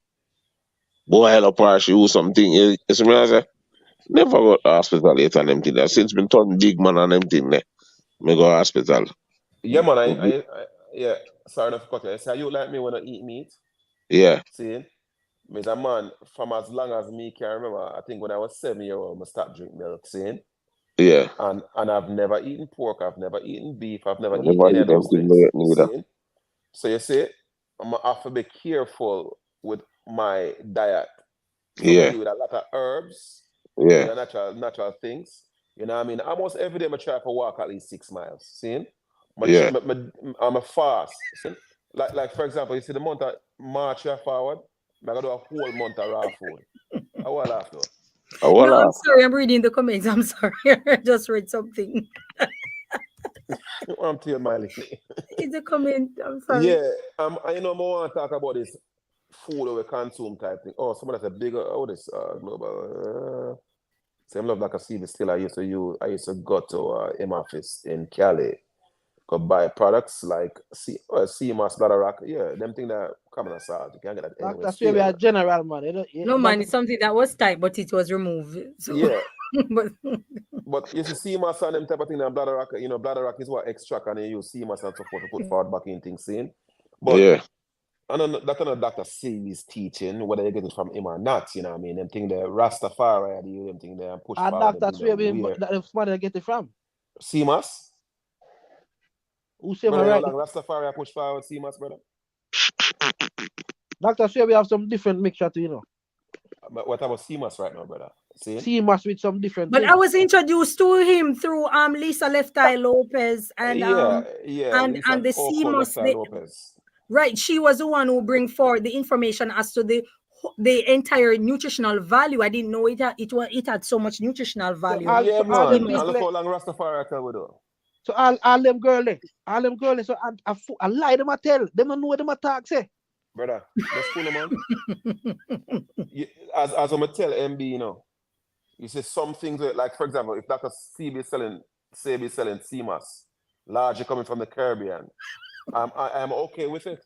Boil up her, she use something. You see me I say? Never go to hospital yet and them thing. That since been turn big man and them thing there, me go hospital. Yeah, man. I yeah. Sorry enough for cut you. Say you like me when I eat meat. Yeah, See? Me's a man from as long as me can remember. I think when I was 7 years old, I start drink milk. See? yeah. And I've never eaten pork. I've never eaten beef. I've never I eaten never any eat of them those thing things. neither. See? So you see, I'm have to be careful with my diet. So I Yeah, deal with a lot of herbs, yeah, the natural things. You know what I mean? Almost every day I try to walk at least 6 miles. See? yeah. I'm a fast. See? Like for example, you see the month of March here forward, I gotta do a whole month of raw food. I will laugh though. no, I'm Voila. sorry, I'm reading the comments. I'm sorry. I just read something. I'm telling Miley. It's a comment. I'm sorry. Yeah, I want to talk about this food that we consume type thing. Oh, someone that's a bigger, this global. Same love like a CV still I used to use. I used to go to M office in Cali, go buy products like CMAS, Bladder Rock. Yeah, them thing that common assault. You can get that anywhere. Dr. Still, Sebi a general man. You know, No, man, it's something that was tight, but it was removed. So, yeah. but But you see CMAS and them type of thing and Bladder Rock, Bladder Rock is what extract and you use CMAS and so forth to put forward back in things in. But Yeah, I don't know, that's another Dr. Sebi's teaching, whether you get it from him or not, you know what I mean? Them thing the Rastafari, them thing there and push and forward, them Dr. thing there Sebi, weird. that's where they get it from. CMAS? Who say my Brother, you know right? like Rastafari push forward CMAS, brother? Doctor say we have some different mixture too, you know. But what about CMOS right now, brother? See? CMOS with some different But things. I was introduced to him through Lisa Left Eye Lopez and Lisa and the Oko CMOS. Lefty Lopez. Right, she was the one who bring forward the information as to the entire nutritional value. I didn't know it had so much nutritional value. all Yeah, so all man. them And look people, how long Rastafari tell we do. so all them girls, so I lie them I tell. Them don't know what them attack say. Brother, that's cool, man. As I'm gonna tell MB, you know, you see some things like, for example, if Dr. CB selling CMAS, largely coming from the Caribbean, I'm okay with it.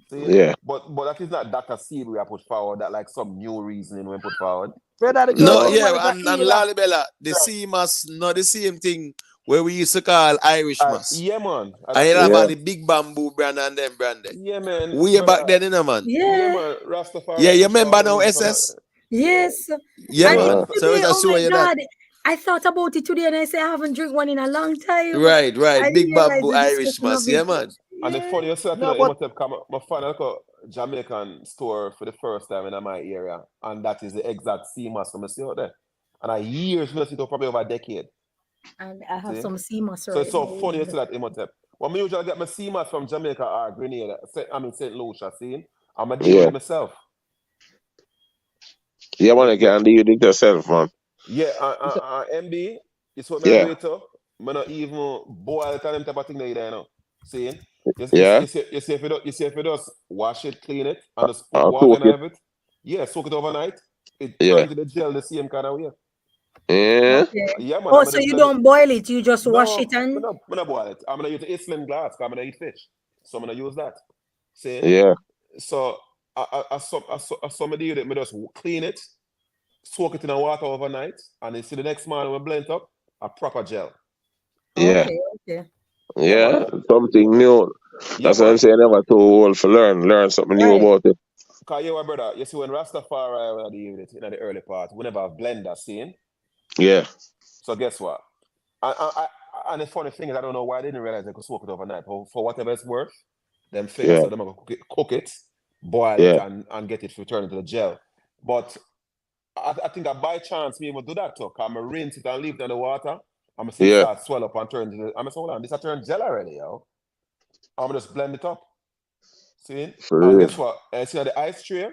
See? Yeah. But that is not Dr. CB we have put forward, that like some new reasoning we put forward. Brother, the No, girl yeah, and Lalibela, the CMAS, not the same thing where we used to call Irish mass. Yeah, man. And you have the big bamboo brand and them branded. Yeah, man. Way back then, you know, man. Yeah, man. Rastafari. Yeah, you remember now SS? Yes. Yeah, and man. today, So I was oh my showing you God, that. I thought about it today and I say I haven't drank one in a long time. Right. I Big realized bamboo the Irish discussion mass, of yeah, it. man. And the funny is that No, I find a Jamaican store for the first time in my area, and that is the exact CMAS from the see out there. And I years with it probably over a decade. And I have See? some CMOS So right it's so now. funny you see that Imhotep. When I usually get my CMAS from Jamaica or Grenada, St. Lucia, see? I'm a deal with it myself. Yeah, man, you can do it yourself, man. Yeah, MB, it's what I do it too. I not even boil it and them type of thing there, you know. See? You see if you just wash it, clean it, and just put water in it. Yeah, soak it overnight. It turns into the gel the same kind of way. Yeah. Okay. Yeah, man. Oh, so you don't boil it, you just wash it and... I'm not boil it. I'm going to use the Iceland glass because I'm going to eat fish. So I'm going to use that. See? Yeah. So somebody do it, I just clean it, soak it in the water overnight, and you see the next morning we blend it up, a proper gel. Yeah. Okay. Yeah, something new. That's what I'm saying. Never too old for learn something new about it. Because you, brother, you see when Rastafari when I deal with it in the early part, we never have blender, see? Yeah. So guess what? And the funny thing is, I don't know why I didn't realize they could soak it overnight. For whatever it's worth, them figures, so they're going to cook it, boil it, and get it to turn into the gel. But I think that by chance, me will do that too. Because I rinse it and leave it in the water. I'm going to see it start swell up and turn into the... I'm going to say, hold on, this has turned gel already, yo. I'm going to just blend it up. See? And guess what? See the ice tray?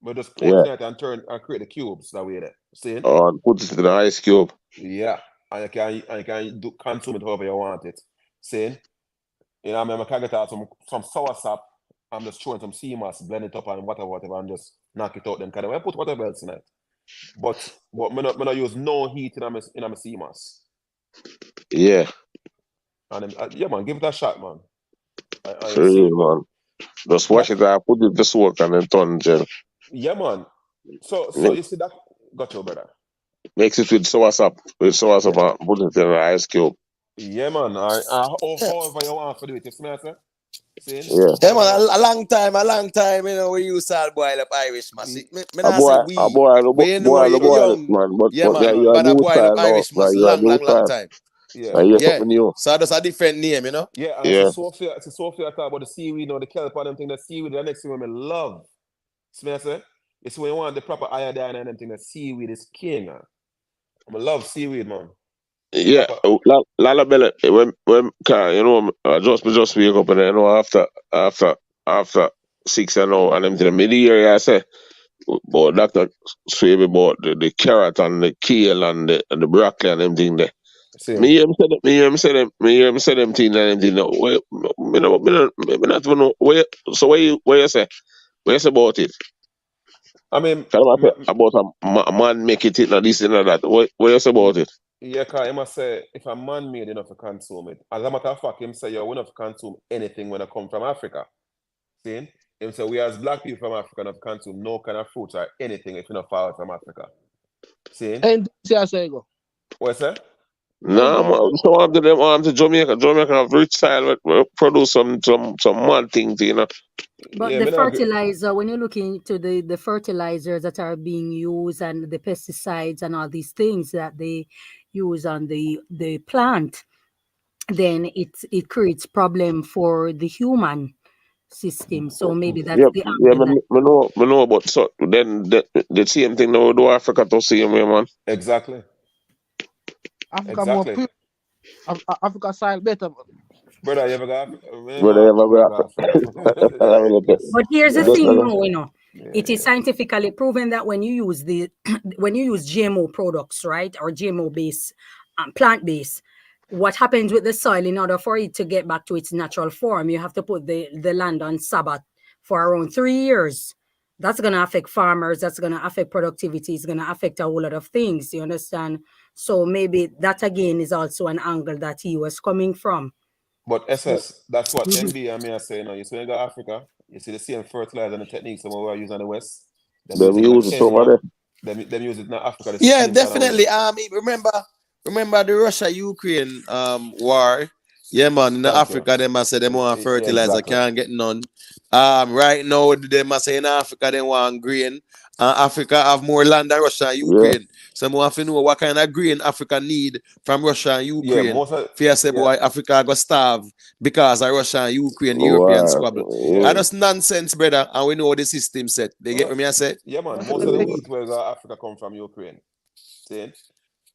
We'll just pour it in it and create the cubes that way there. See? Oh, and put it in the ice cube. Yeah. And you can consume it however you want it. See? You know, I can get out some sour sap. I'm just throwing some CMAS, blend it up and whatever, and just knock it out. Then kind of I put whatever else in it. But I not use no heat in my CMAS. Yeah. And yeah, man, give it a shot, man. For real, man. Just wash it and put it to soak and then turn gel. Yeah, man. So you see that? Got you, brother. Mix it with sour sap. And put it in an ice cube. Yeah, man. However you want to do it, you see me, sir? Yeah, man, a long time, you know, we used to boil up Irish mass. A boil it, man. But yeah, man, you are but I new boil style up Irish now. mass long time. Yeah. Something new. So that's a different name, you know? Yeah, and it's a Sophia talk about the seaweed, the kelp and them thing, the seaweed, the next thing women love. See me, sir? It's when you want the proper iodine and them thing, the seaweed is king. I love seaweed, man. Yeah, Lalabella. When you know, I just wake up and you know after 6 and them to the mid area I say, but Doctor Swaby about the carrot and the kale and the broccoli and them thing there. Me hear him say them thing and them thing. Me not even know where. So where you say? Where you say about it? I mean, about a man make it not this and that. Where you say about it? Yeah, because he must say, if a man made enough to consume it, as a matter of fact, him say, you're enough to consume anything when I come from Africa. See? Him say, we as black people from Africa enough to consume no kind of fruits or anything if you not fall from Africa. See? And see how I go. What's that? No, so I'm to Jamaica. Jamaica have rich style, produce some mad things, you know. But the fertilizer, when you look into the fertilizers that are being used and the pesticides and all these things that they use on the plant, then it creates problem for the human. system. So maybe that's Yeah, the yeah, angle that. me know, but so then the same thing now do Africa to same way, man. Exactly. Africa more Exactly. pure. Africa style better. Brother, you ever got Africa? Man, But no, they Africa, ever got Africa. But here's the Just, thing, no, Yeah, it is scientifically proven that when you use when you use GMO products, right, or GMO based, plant based, what happens with the soil in order for it to get back to its natural form, you have to put the land on Sabbath for around 3 years. That's going to affect farmers. That's going to affect productivity. It's going to affect a whole lot of things. You understand? So maybe that again is also an angle that he was coming from. But So, SS, that's what mhm. NBA and me are saying now. You see, when you go Africa, you see the same fertilizer and the techniques that we are using in the West. Them use them it in use it Kenya. somewhere. Them use it in Africa the Yeah, same kind of way. definitely. Remember the Russia-Ukraine war. Yeah, man. In Thank you. Africa, they must say they want Yeah, fertilizer, exactly. can't get none. Right now, they must say in Africa they want grain. Africa have more land than Russia and Yeah, Ukraine. So we have to know what kind of grain Africa need from Russia and Yeah, Ukraine. most of Fear say, yeah, boy, Africa go starve because of Russia and Ukraine, European wow, squabble. yeah, That's nonsense, brother. And we know the system set. They get what me I say? yeah, man. Most Africa of the take wheat where go Africa come from Ukraine. See?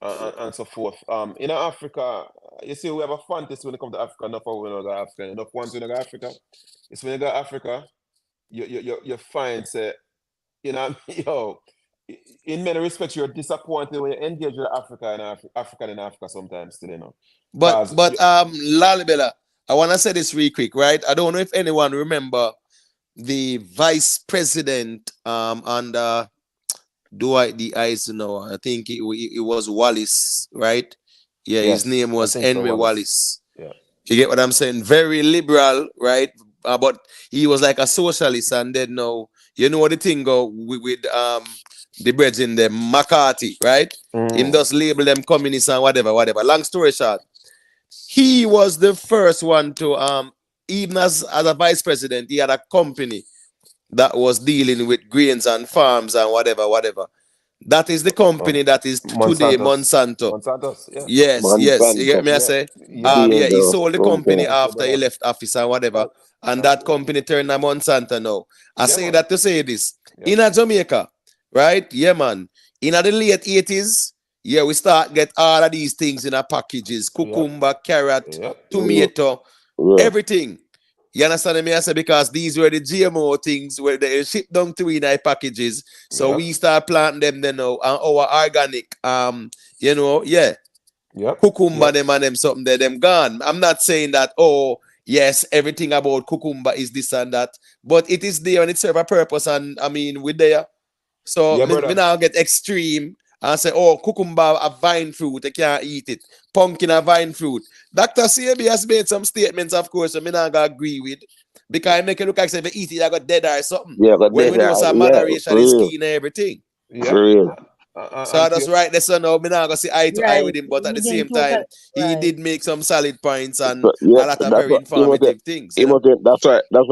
And so forth. In Africa, you see, we have a fantasy when it comes to Africa. Enough of when we go Africa, enough ones when we go Africa. It's when you go Africa, you find say, you know, yo, in many respects, you're disappointed when you engage with Africa and African in Africa sometimes, still, you know, But because Lalibela, I want to say this real quick, right? I don't know if anyone remember the vice president under Dwight D. Eisenhower. I think it was Wallace, right? Yeah, his name yes, I was think so, Henry Wallace. Wallace. Yeah, You get what I'm saying? Very liberal, right? But he was like a socialist, and then now you know what the thing go with the brethren, the McCarthy, right? Him just label them communists and whatever. Long story short, he was the first one to even as a vice president, he had a company that was dealing with grains and farms and whatever. That is the company that is today Monsanto. Monsantos, yeah, Yes. You get Monsanto. me? I yeah, say, yeah. yeah, he Diego, sold the something. company Thank you, after he brother. left office and whatever, and that company turned to Monsanto now. I Yeah, say man. that to say this. Yeah. In a Jamaica, right? Yeah, man. In the late 80s, yeah, we start get all of these things in our packages: cucumber, carrot, Yep. tomato, Yeah, everything. You understand me? I say because these were the GMO things where they ship down to in our packages. So Yep. we start planting them then now, and our organic, yeah, Yep. cucumber Yep. them and them something there, them gone. I'm not saying that, oh, yes, everything about cucumber is this and that, but it is there and it serve a purpose, and I mean, we're there. So Yeah, me brother. now get extreme and say, oh, cucumber a vine fruit, I can't eat it. Pumpkin a vine fruit. Dr. CB has made some statements, of course, so me not gonna agree with. Because I make it look like if you eat it, I got dead or something. yeah, but When we know some yeah, moderation for is real, key in everything. Yep. for real. So I just write this, so now me not gonna see eye to eye with Right. him, but at the Again, same total. time, he Right. did make some solid points and So, yeah, a lot of that's very what informative things, you know. That's why. That's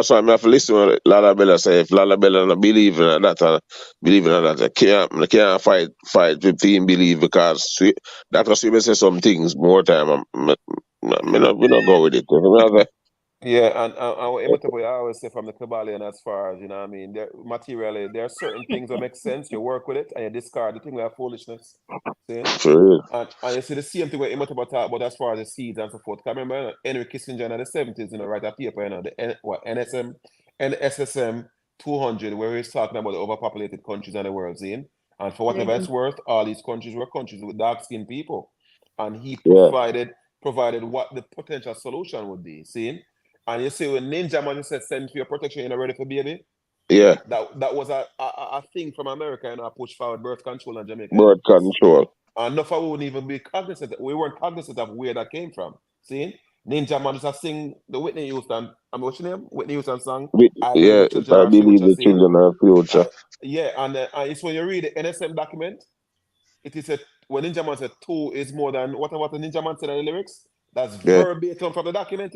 why I have to listen to Lala Bella say. If Lala Bella not believe in that, I can't fight with him believe because Dr. Sweet say some things more time. We not go with it. You know what I'm Yeah, and what I always say from the Kabbalion as far as, you know what I mean, materially, there are certain things that make sense, you work with it, and you discard the thing with foolishness. See? saying? For real. And you see the same thing where Imotaba talk about as far as the seeds and so forth. 'Cause I remember Henry Kissinger in the 70s, write a paper, NSSM 200, where he's talking about the overpopulated countries in the world, seeing? And for whatever it's worth, all these countries were countries with dark-skinned people. And he Yeah, provided what the potential solution would be, seeing? And you see when Ninja Man said send for your protection, you're not ready for baby. yeah. That was a thing from America, push forward birth control in Jamaica, Birth control. And enough of wouldn't even be cognizant. We weren't cognizant of where that came from. See? Ninja Man just sing the Whitney Houston, what's your name? Whitney Houston song, I believe the Yeah, children I are believe future, the see? children are future. Yeah, and it's when you read the NSM document, it is when Ninja Man said two is more than what the Ninja Man said in the lyrics. That's Yeah, verbatim from the document,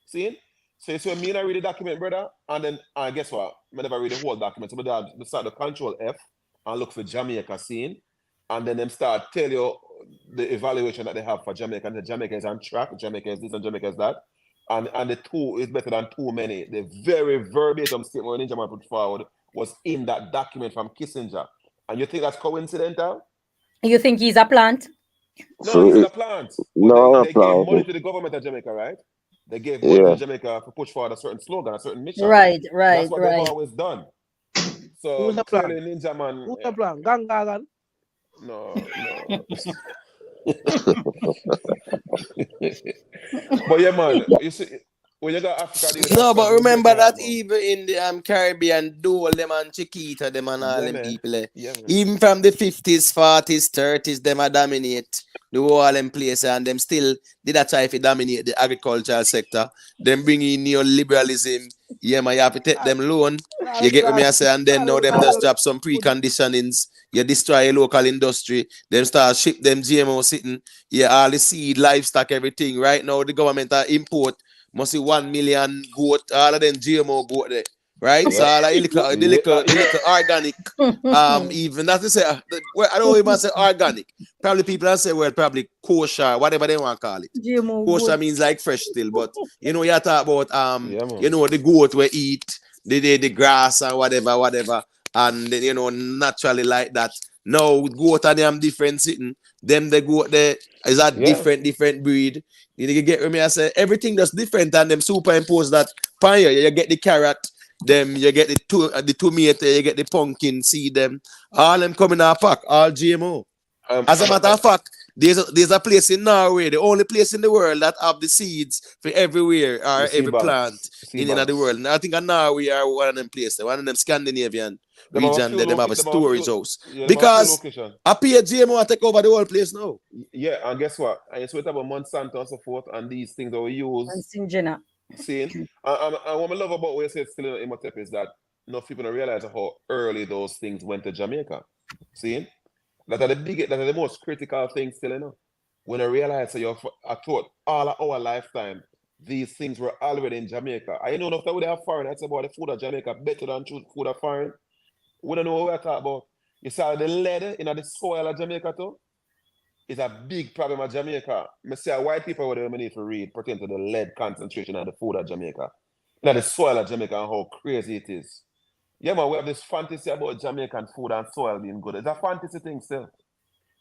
See? So it's when me and I read the document, brother, and then guess what? I never read the whole document. So I start the control F and look for Jamaica scene. And then them start tell you the evaluation that they have for Jamaica. And the Jamaica is on track, Jamaica is this and Jamaica is that. And the two is better than too many. The very verbatim statement Ninja Man put forward was in that document from Kissinger. And you think that's coincidental? You think he's a plant? No, he's not a plant. But No, they gave money plant. to the government of Jamaica, right? They gave money to Yeah. Jamaica to push forward a certain slogan, a certain mission. Right, That's right, what they've right. always done. So Who's the clearly plan? Ninja Man. Who's the plan? Gangagan. No. But yeah, man, you see, when you got Africa, the No, Africa but do break remember your heart, that man. even in the Caribbean, Dole, them and Chiquita, them and all Yeah, them man. people, Yeah, man. even from the 50s, 40s, 30s, them a dominate the whole them place, and them still did a try to dominate the agricultural sector. Them bring in neoliberalism. Yeah, man, you have to take them loan. You get what me I say, and then now them just drop some preconditionings. You destroy your local industry. Them start ship them GMO sitting. Yeah, all the seed, livestock, everything. Right now, the government are import must see 1 million goat, all of them GMO goat there. Right? So all the little organic, even that's to say, I don't even say organic. Probably people that say, well, probably kosher, whatever they want to call it. GMO Kosher goat. means like fresh still, but you know, you talk about Yeah, man. you know, the goat we eat, the grass and whatever, and you know, naturally like that. Now goat and them different sitting. Them the goat there is a Yeah. different breed. You get me? I say everything that's different, and them superimpose that pan here. You get the carrot, them you get the tomato, you get the pumpkin seed, them all them come in a pack, all GMO. As a matter of fact, there's a place in Norway, the only place in the world that have the seeds for everywhere or The seed every banks. plant Seed in the banks. world. And I think Norway are one of them places, one of them Scandinavian Them have a region, few them have a them have a storage few- house. Yeah, them have a few Because location. I pay GMO take over the whole place now. Yeah, and guess what? And you sweat about Monsanto and so forth, and these things that we use. And Syngenta. Seeing, and what I love about what you said still in Imhotep is that enough people don't realize how early those things went to Jamaica. Seeing, that are the most critical things still, you know. When I realize that I thought all of our lifetime these things were already in Jamaica. I know enough that we have foreign. That's about the food of Jamaica better than food of foreign. We don't know what we're talking about. You saw the lead in the soil of Jamaica too. Is a big problem at Jamaica. I say white people would need to read pertain to the lead concentration of the food of Jamaica. The soil of Jamaica and how crazy it is. Yeah, man, we have this fantasy about Jamaican food and soil being good. It's a fantasy thing still.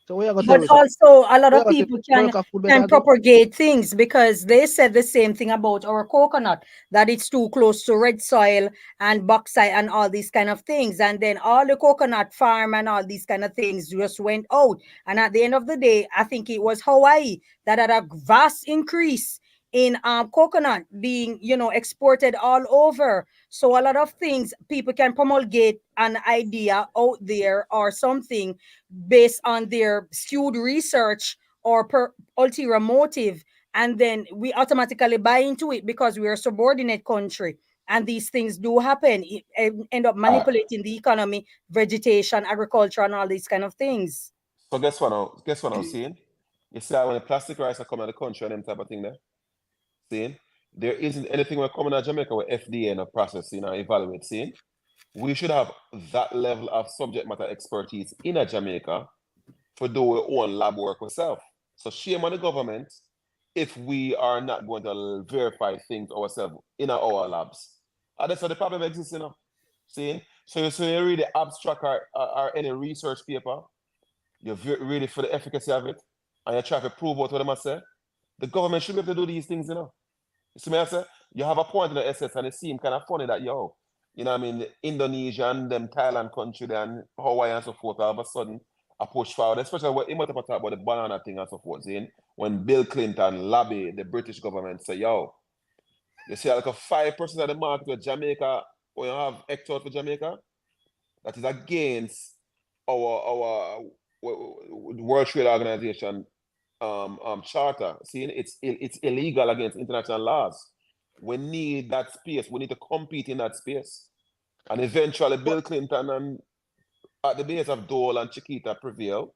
So we are going But to also, a lot of people can better propagate things because they said the same thing about our coconut, that it's too close to red soil and bauxite and all these kind of things. And then all the coconut farm and all these kind of things just went out. And at the end of the day, I think it was Hawaii that had a vast increase in coconut being, exported all over. So a lot of things people can promulgate an idea out there or something based on their skewed research or ulterior motive, and then we automatically buy into it because we're a subordinate country, and these things do happen. It end up manipulating the economy, vegetation, agriculture, and all these kind of things. So guess what now? Guess what I'm seeing? You see how when the plastic rice are coming out of the country and them type of thing there? Seeing? There isn't anything we're coming out of Jamaica with FDA and a processing and evaluate. Seeing? We should have that level of subject matter expertise in a Jamaica for do our own lab work ourselves. So shame on the government if we are not going to verify things ourselves in our labs. And that's why the problem exists, you know. See? So you read the abstract or any research paper, you read it for the efficacy of it, and you try to prove what them I say. The government should be able to do these things, you know. You see me I say? You have a point in the SS and it seems kind of funny that, you know what I mean, Indonesia and them Thailand country and Hawaii and so forth, all of a sudden a push forward, especially when you talk about the banana thing and so forth, seeing when Bill Clinton lobby the British government say, yo, you see like a 5% of the market with Jamaica, when you have export for Jamaica, that is against our World Trade Organization charter. Seeing it's illegal against international laws. We need that space. We need to compete in that space. And eventually Bill Clinton and at the base of Dole and Chiquita prevail,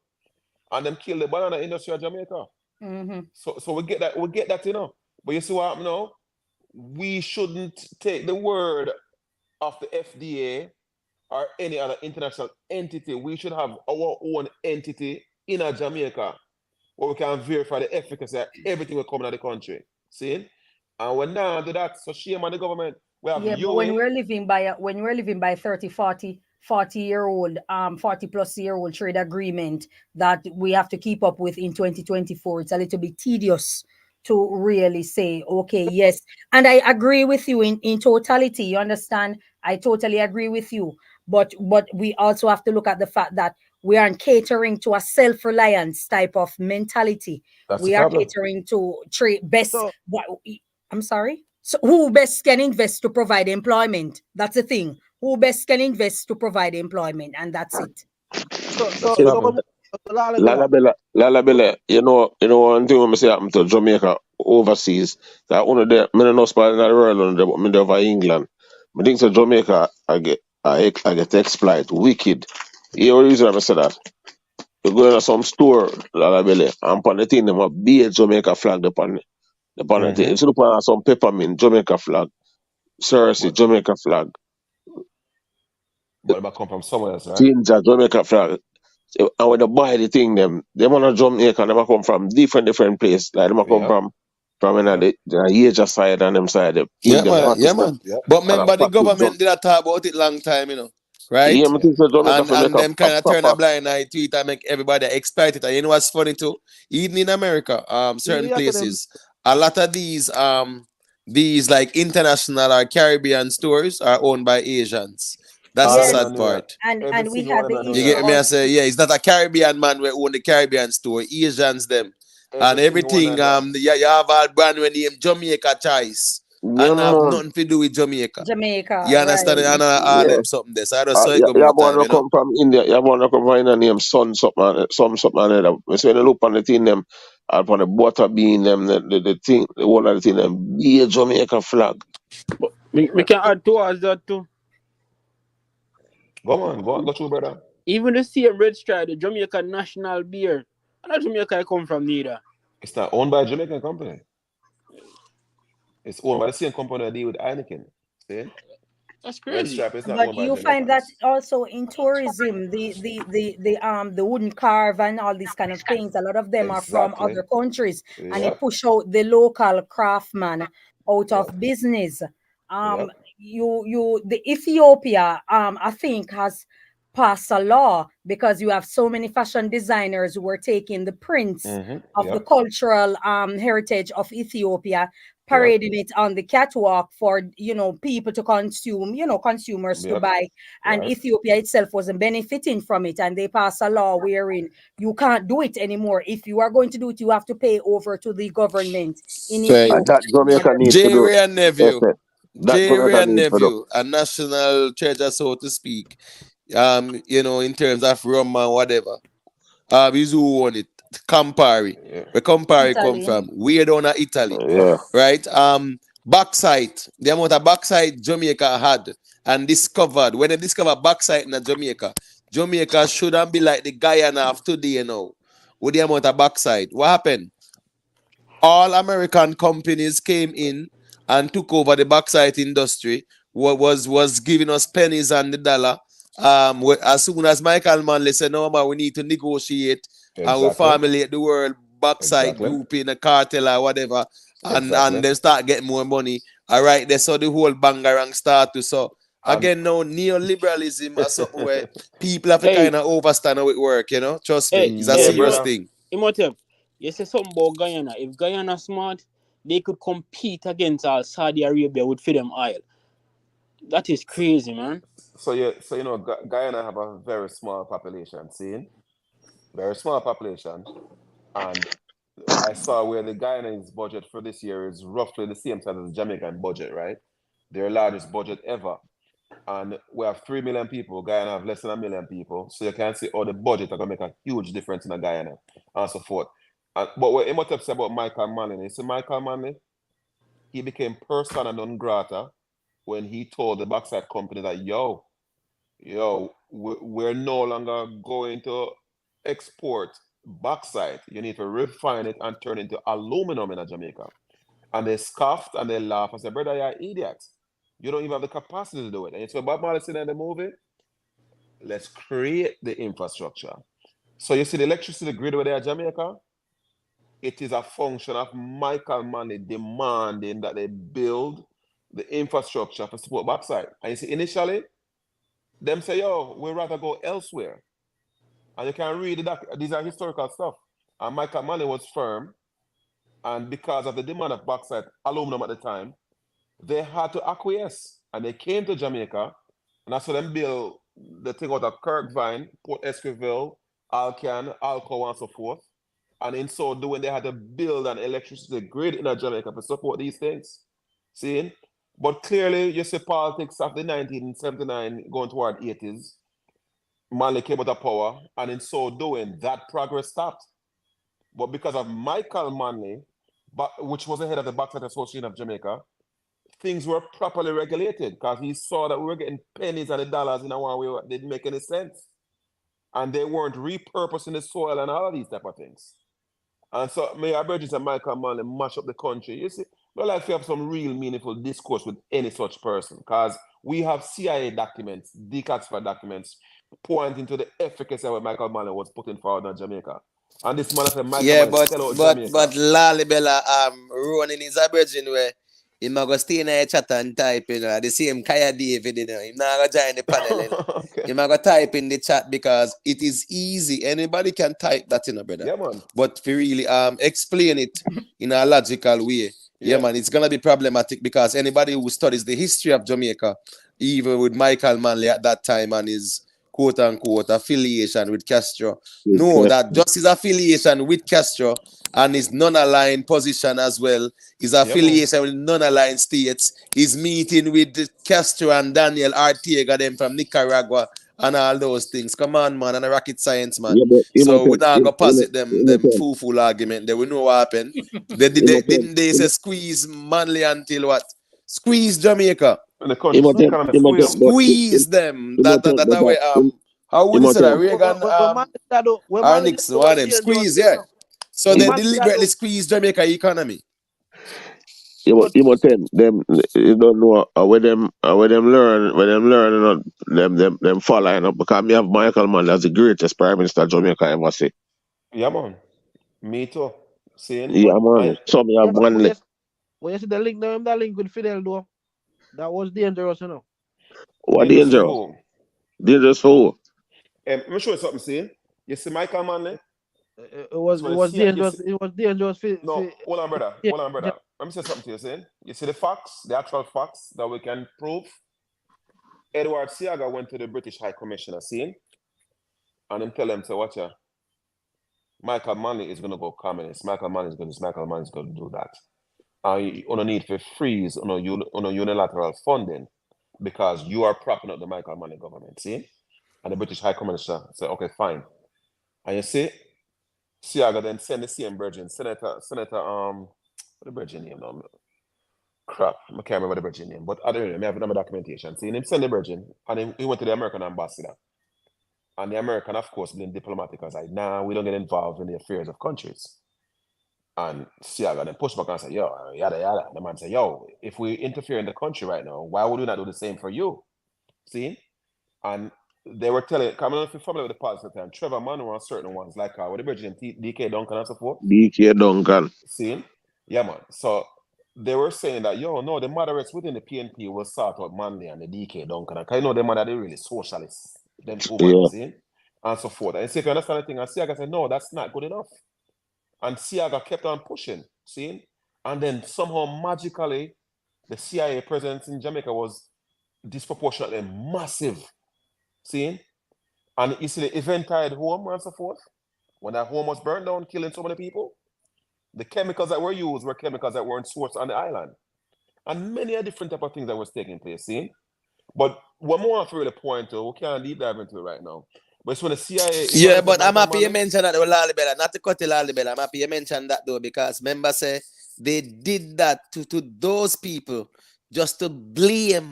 and them kill the banana industry of Jamaica. Mm-hmm. So we get that, you know. But you see what happened now? We shouldn't take the word of the FDA or any other international entity. We should have our own entity in Jamaica where we can verify the efficacy of everything we come out of the country. See? And we're not do that. So shame on the government. We have Yeah, but when UN. we're living by 30, 40-year-old 40 plus year old trade agreement that we have to keep up with in 2024, it's a little bit tedious to really say, okay, yes. And I agree with you in totality. You understand? I totally agree with you. But we also have to look at the fact that we aren't catering to a self-reliance type of mentality. That's the We are problem. catering to trade best. So I'm sorry. So who best can invest to provide employment? That's the thing. Who best can invest to provide employment, and that's it. so That's so the It, so problem. Lalabella. Lalabella, you know one thing when I say happen to Jamaica overseas, that one of the many no spot in the world on the but me over England. I think so Jamaica I get exploit wicked. You know the reason I say that? You go in some store, Lalabella, and on the thing them a be Jamaica flag upon the thing. Mm-hmm. If you look at some peppermint, Jamaica flag, Cersei, But Jamaica flag, it might come from somewhere else, right? ginger, Jamaica flag. So, and when they buy the thing, them on a Jamaica, them a come from different place. Like them a come Yep. from Yep. the Asia side and them side, the Yeah, Indian, man. Yep. Yeah, Pakistan, man. Yep. But and a remember, the package government did not talk about it long time, right? Yeah, I Yeah. think so Jamaica for make And them a kind of turn a proper. blind eye to it and make everybody excited. And you know what's funny too? Even in America, certain Yeah, to them. places, a lot of these like international or Caribbean stores are owned by Asians. That's the All of them Yes, are sad New York. part. Every and we single one had of them the are New You issue York. get me? I also. say, yeah, it's not a Caribbean man who own the Caribbean store. Asians them. And Every single one everything, of them. you have all brand when name Jamaica Choice. Yeah, And have man. nothing to do with Jamaica. Jamaica, You understand? right? And all Yeah. them something there. So I just saw it You coming have out one time, that come from India. You have one that come from India named Sun something, something another. So when you look on the thing, them, upon the butter bean, them, the thing, the one of the thing, them, be a Jamaica flag. But me can add towards that too. Go on, go through, brother. Even the same red stripe, the Jamaican national beer. And not Jamaica I come from neither. It's not owned by a Jamaican company. It's owned by the same company that deal with Heineken. See? That's Red crazy. Stripe is not But owned by you find that Jamaicans. also in tourism, the wooden carve and all these kind of things, a lot of them are from Exactly. other countries, and it Yep. push out the local craftsman out Yep. of business. Yep. The Ethiopia, I think, has passed a law because you have so many fashion designers who are taking the prints Mm-hmm. of the Yep. cultural heritage of Ethiopia, Yep. parading it on the catwalk for people to consume, consumers to Yep. buy. And Right. Ethiopia itself wasn't benefiting from it, and they passed a law wherein you can't do it anymore. If you are going to do it, you have to pay over to the government in Right. And Ethiopia that in Jamaica order. need to do. Jerry and nephew. Yes, that Jerry Jamaica and need to do. nephew, a national treasure, so to speak. In terms of rum and whatever. Is who own it. Campari. Yeah. Where Campari come Italy. from? Way down in Italy. Yeah. Right? Bauxite. The amount of bauxite Jamaica had and discovered. When they discovered bauxite in Jamaica, Jamaica shouldn't be like the Guyana of today, with the amount of bauxite. What happened? All American companies came in and took over the bauxite industry. What was giving us pennies on the dollar. As soon as Michael Manley said, "No, man, we need to negotiate and we Exactly. formulate the world bauxite Exactly. group in a cartel or whatever, and Exactly. then start getting more money." All right, they saw the whole bangarang start to so. Um, Again, now neoliberalism is something where people have to Hey, kind of overstand how it work. Trust me, it's a yeah, serious brother. thing. Imhotep, you say something about Guyana. If Guyana smart, they could compete against Saudi Arabia with for them oil. That is crazy, man. So yeah, so Guyana have a very small population. See, very small population, and I saw where the Guyanese budget for this year is roughly the same size as the Jamaican budget, right? Their largest budget ever. And we have 3 million people. Guyana have less than 1 million people. So you can see how the budget are going to make a huge difference in Guyana and so forth. But what Imhotep said about Michael Manley, you see Michael Manley, he became persona non grata when he told the bauxite company that, we're no longer going to export bauxite. You need to refine it and turn it into aluminum in Jamaica. And they scoffed and they laughed and said, brother, you're an idiot. You don't even have the capacity to do it. And it's what Bob Marley said in the movie. Let's create the infrastructure. So you see the electricity grid over there in Jamaica, it is a function of Michael Manley demanding that they build the infrastructure for support backside. And you see, initially, them say, yo, we'd rather go elsewhere. And you can read these are historical stuff. And Michael Manley was firm, and because of the demand of bauxite aluminum at the time, they had to acquiesce. And they came to Jamaica, and that's why them build the thing out of Kirkvine, Port Esquivel, Alcan, Alcoa, and so forth. And in so doing, they had to build an electricity grid in Jamaica to support these things. See? But clearly, you see politics of the 1979 going toward 80s. Manley came out of power, and in so doing, that progress stopped. But because of Michael Manley, which was the head of the Bauxite Association of Jamaica, things were properly regulated because he saw that we were getting pennies and the dollars in a one way that didn't make any sense. And they weren't repurposing the soil and all of these type of things. And so, may I urge that Michael Manley mash up the country. You see, we like to have some real meaningful discourse with any such person because we have CIA documents, declassified documents, pointing to the efficacy of what Michael Manley was putting forward in Jamaica. And this man said Michael Manley sell out Jamaica. But Lally Bella running his averaging where he might go stay in a chat and type, you know, the same Kaya David, you know. He not go join the panel, you know. Okay. He might go type in the chat because it is easy. Anybody can type that, you know, brother. Yeah, man. But to really explain it in a logical way, yeah, man, it's gonna be problematic because anybody who studies the history of Jamaica, even with Michael Manley at that time and his quote unquote affiliation with Castro, know that just his affiliation with Castro and his non-aligned position as well, his affiliation with non-aligned states, his meeting with Castro and Daniel Ortega, them from Nicaragua, and all those things. Come on, man, and a rocket science, man. So we're not gonna posit them fool argument. They will know what happened. Didn't they say squeeze Manley until what? Squeeze Jamaica. And the country Squeeze them. That way. How would you say that? Reagan or Nixon, one of them squeeze, yeah. So they deliberately squeeze Jamaica economy. You don't know when them learn them following up because me have Michael Manley as the greatest prime minister Jamaica ever see. Yeah, man. Me too. Saying, yeah, man. So me have Manley. When you see the link, that link with Fidel though, that was dangerous, you know. What dangerous? Dangerous for who? Let me show you something, see? You see Michael Manley? It was dangerous. It was dangerous. No, hold on, brother. Let me say something to you, see? You see the facts, the actual facts that we can prove? Edward Seaga went to the British High Commissioner, see? And him tell him, say, watch ya. Michael Manley is going to go communist. Michael Manley is going to do that. You don't need to freeze on unilateral funding because you are propping up the Michael Manley government, see? And the British High Commissioner said, okay, fine. And you see, Seaga then send the same virgin, Senator, what the virgin name now? Crap, I can't remember the virgin name, but I don't know, I have another documentation. See, him send the virgin, and then he went to the American ambassador. And the American, of course, being diplomatic, was like, nah, we don't get involved in the affairs of countries. And Seaga then pushed back and said, yo, yada, yada. And the man said, yo, if we interfere in the country right now, why would we not do the same for you? See? And they were telling, coming if you're familiar with the politics at the time, Trevor Manu and certain ones, like what the Virgin DK Duncan and so forth. DK Duncan. See? Yeah, man. So they were saying that, yo, no, the moderates within the PNP will sort out Manley and the DK Duncan. Because you know, them are really socialists. Them two man, see? And so forth. And see if you understand the thing, and Seaga said, no, that's not good enough. And Seaga kept on pushing, see? And then somehow magically, the CIA presence in Jamaica was disproportionately massive. See? And you see the event-tied home and so forth. When that home was burned down, killing so many people, the chemicals that were used were chemicals that weren't sourced on the island. And many different type of things that was taking place, see? But one more to really point to, we can't deep dive into it right now. But it's when the CIA... Yeah, but I'm happy you mentioned that, Lally Bella. Not to cut Lally Bella. I'm happy you mentioned that, though, because remember, say, they did that to those people just to blame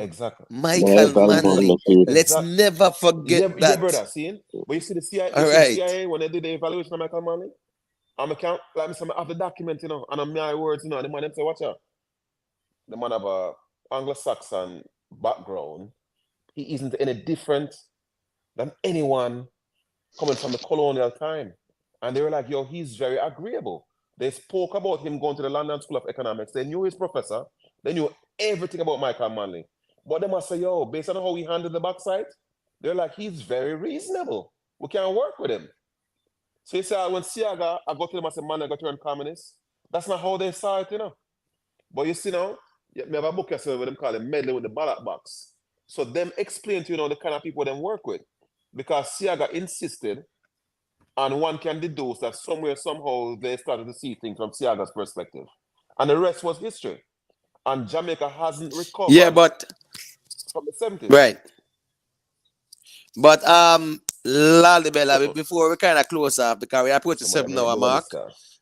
Michael Manley. Let's never forget that. Yeah, brother, see? But you see the CIA, when they did the evaluation of Michael Manley, I can't, like I have the document, you know, and I'm my words, you know, the man them say, watch out. The man have a Anglo-Saxon background. He isn't any different than anyone coming from the colonial time. And they were like, yo, he's very agreeable. They spoke about him going to the London School of Economics. They knew his professor. They knew everything about Michael Manley. But they must say, yo, based on how he handled the backside, they're like, he's very reasonable. We can work with him. So you say, when Siaga, I go to them and say, man, I got to turn communist. That's not how they saw it, you know. But you see now, you have a book yourself with them called Meddling with the Ballot Box. So them explain to you know the kind of people them work with. Because Siaga insisted, and one can deduce that somewhere, somehow, they started to see things from Siaga's perspective. And the rest was history. And Jamaica hasn't recovered Yeah, but from the 70s. right. But Lalibela, before we kind of close up because we approach the 7 hour mark.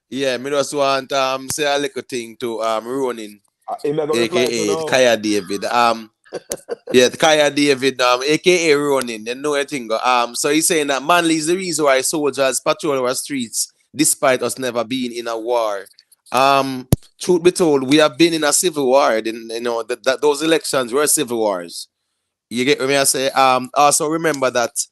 Yeah, me just want say a little thing to Ronin, aka Kaya David. Yeah, Kaya David, aka Ronin, you know anything. So he's saying that Manley is the reason why soldiers patrol our streets despite us never being in a war. Truth be told, we have been in a civil war. You know that those elections were civil wars. You get what I say? Also remember that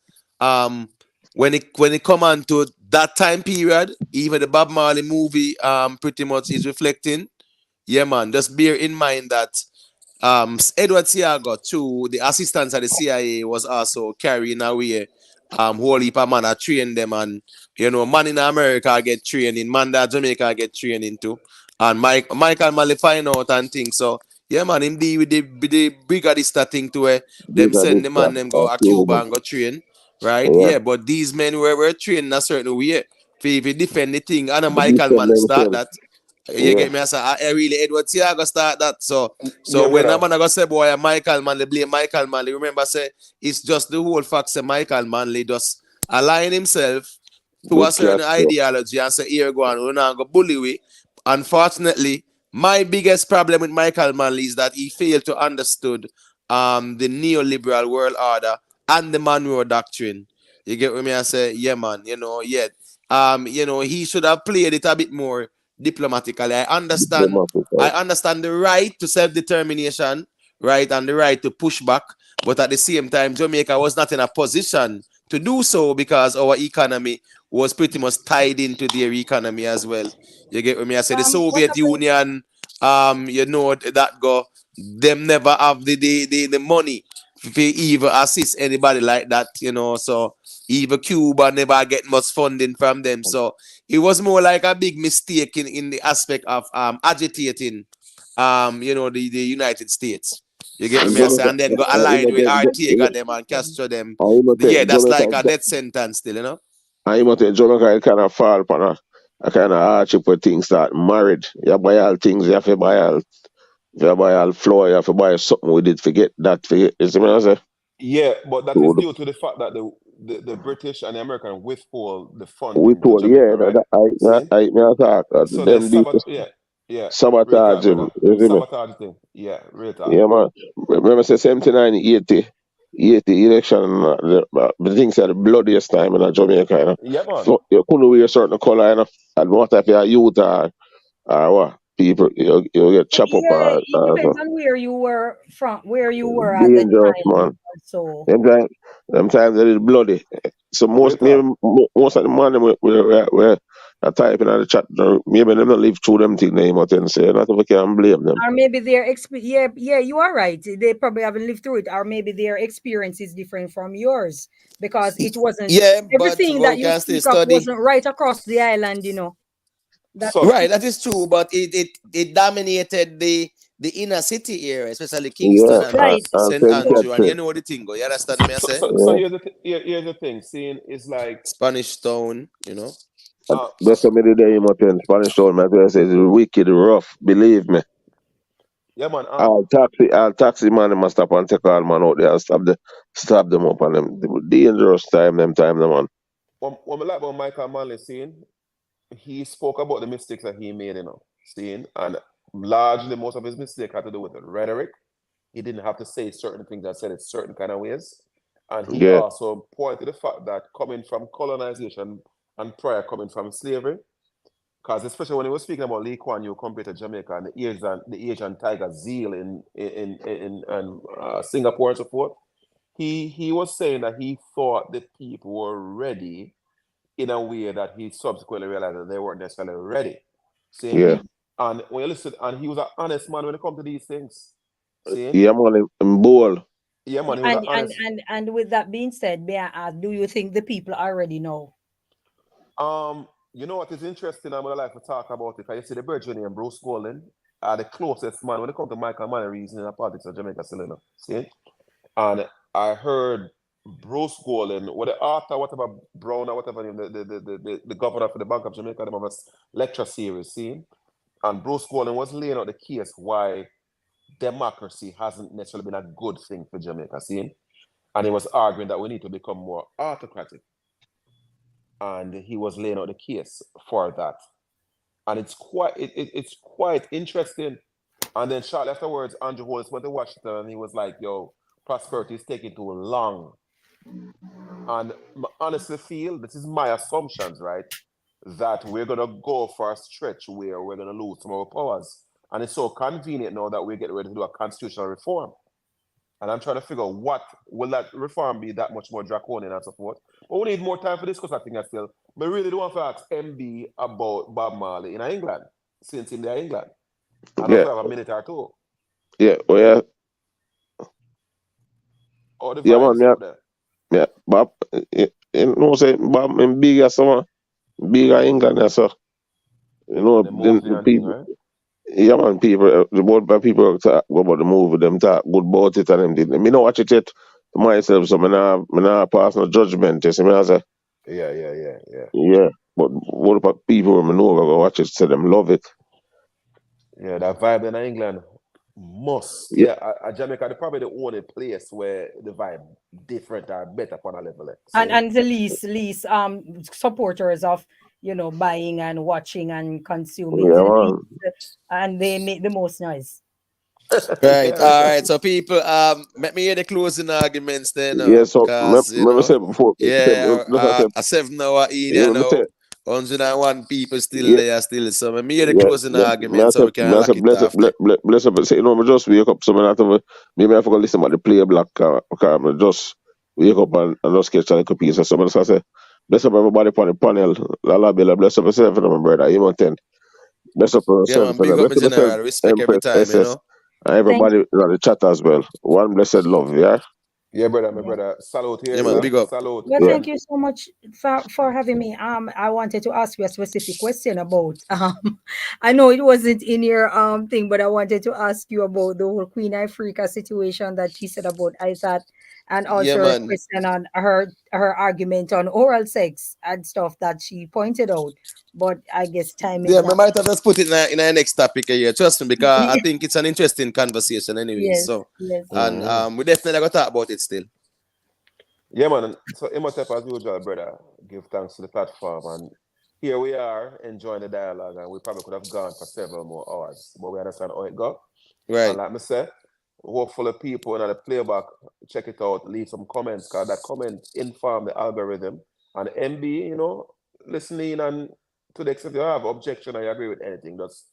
when it come on to that time period, even the Bob Marley movie pretty much is reflecting. Yeah, man. Just bear in mind that Edward Tiago, through the assistance of the CIA, was also carrying away whole heap of man, train them, and you know, man in America get training, man that Jamaica get training too. And Michael Manley find out and things. So yeah, man, him deal with the brigadista thing to where them send the man them go a Cuba and go train. Right? Yeah, but these men were trained in a certain way. If you defend the thing, and Michael Manley start that. You get me? I say, I really Edward Tiago start that. So Yeah, when brother. a man go say, boy, Michael Manley, blame Michael Manley. Remember, say it's just the whole fact say Michael Manley just align himself to a certain ideology and say, here go on, we're not go bully we. Unfortunately, my biggest problem with Michael Manley is that he failed to understood the neoliberal world order and the Monroe Doctrine. You get what me? I say, yeah, man, you know, yeah. You know, he should have played it a bit more diplomatically. I understand the right to self-determination, right, and the right to push back, but at the same time, Jamaica was not in a position to do so because our economy was pretty much tied into their economy as well. You get what me? I say the Soviet Union, you know that go, them never have the money to even assist anybody like that, you know. So even Cuba never get much funding from them. So it was more like a big mistake in the aspect of agitating you know, the United States. You get me? I say, and then go align with Ortega them and Castro them. Yeah, that's like a death sentence still, you know. And you must say Jamaica kind of fall upon a kind of hardship where things start married. You buy all things, you have to buy all floor, you have to buy something with it, forget that, forget. You see what I say? Yeah, but that is due to the fact that the British and the American withhold the funding We to told, Jamaica, yeah, right? I talk. So they Them people real talk, sabotage him. brother. You see me? Sabotage thing. Yeah, real talk. Yeah, man. Remember, say 79, 80 election, the things are the bloodiest time in Jamaica, you know. Yeah, man. So you couldn't wear a certain color, you know. And what if you're a youth or what? People, you get chopped up Yeah, or it depends on where you were from, where you were at the dangerous, time. man. So Them times it is bloody. So Real talk. most of the man we are typing in the chat, maybe them not live through them things they might say. Not if we can blame them. or maybe their yeah, you are right. They probably haven't lived through it, or maybe their experience is different from yours because it wasn't Yeah, but everything that we you can still speak of study. wasn't right across the island, you know. That's So Right, that is true, but it dominated the inner city area, especially Kingston Yeah, and right. St. St. Andrew, and you Catherine. know the thing, go. You understand me? I say so here's the thing. Seeing is like Spanish Town, you know. There's so many there in my Spanish told me I say it's wicked rough, believe me. yeah, man. I'll taxi man they must stop and take all man out there and stop them up and them dangerous time them man. What I like about Michael Manley, seeing he spoke about the mistakes that he made, you know, seeing, and largely most of his mistakes had to do with the rhetoric. He didn't have to say certain things that said it certain kind of ways. And he Yeah, also pointed to the fact that coming from colonization and prior coming from slavery, because especially when he was speaking about Lee Kuan Yew compared to Jamaica and the Asian tiger zeal in Singapore and so forth, he was saying that he thought the people were ready in a way that he subsequently realized that they weren't necessarily ready. See? Yeah. And when you listen, and he was an honest man when it comes to these things. See? Yeah, man, I'm bold. Yeah, man, he was an And honest. with that being said, may I ask, do you think the people already know? You know what is interesting? I would like to talk about it. I see the Virgin and Bruce Golden are the closest man when it comes to Michael Mann reason in the politics of Jamaica still, you know. See? And I heard Bruce Golden, whether Arthur, whatever Brown or whatever, the governor for the Bank of Jamaica, them have a lecture series, see? And Bruce Golden was laying out the case why democracy hasn't necessarily been a good thing for Jamaica, see? And he was arguing that we need to become more autocratic. And he was laying out the case for that. And it's quite interesting. And then shortly afterwards, Andrew Holmes went to Washington and he was like, yo, prosperity is taking too long. And I honestly feel, this is my assumptions, right? That we're going to go for a stretch where we're going to lose some of our powers. And it's so convenient now that we're getting ready to do a constitutional reform. And I'm trying to figure out what will that reform be that much more draconian and so forth. But we need more time for this because I think I still, but really do want to ask MB about Bob Marley in England, since in there England. I know if Yeah. we have a minute or two. Yeah. Oh, yeah. Or the Yeah, man. vibes Yeah. out there. Yeah. Bob, you know, say, Bob, I'm bigger, so bigger England, yeah, so. You know, The movie the and thing, people. right? Yeah, man, people, the board by people talk about the movie, them talk good about it and them thing. Me not watch it yet to myself, so me nah pass no judgment. You see me, I say, Yeah. yeah. But what about people when me know go watch it, say them love it. Yeah, that vibe in England must. Yeah, Yeah, Jamaica, probably the only place where the vibe different or better on a level. And See? the least supporters of, you know, buying and watching and consuming yeah, the man. least, and they make the most noise. Right. Yeah. All right. So people, let me hear the closing arguments then, Yeah, so because you me know, say before, yeah, just I say, a 7 hour in yeah, there me now. say, 101 people still yeah, there still. So let me hear the yeah. closing argument so we can Me I say, lock it off there. bless up. Say, you know, me just wake up, so me not have, maybe I forgot to listen about the play black car, me just wake up and just catch a little piece of something. So I say, bless up everybody on the panel. La la bella, bless up yourself, my brother. You know, ten. Bless up Yeah, yourself, man, big up bless my up yourself, general. Respect every Empress time, you SS, know. and Thank everybody in the chat as well. One blessed love, yeah. Yeah, brother, my you. brother. Salute Yeah, here, man, Yeah. sir. big up. Salute. Well, Yeah. thank you so much for having me. I wanted to ask you a specific question about I know it wasn't in your thing, but I wanted to ask you about the whole Queen Ifrica situation that she said about Isat, and Yeah, also her man. question on her argument on oral sex and stuff that she pointed out. But I guess time Yeah, is we not. might have just put it in our next topic here. Trust me, because I think it's an interesting conversation anyway. Yes, So, yes. and Mm-hmm. we definitely gonna talk about it still. Yeah, man. So, Imhotep, as usual, brother, give thanks to the platform. And here we are enjoying the dialogue. And we probably could have gone for several more hours, but we understand how it go. And Right. like I said, hopefully people in the playback check it out, leave some comments, because that comment inform the algorithm. And MB, you know, listening and to the extent you have objection or you agree with anything, just,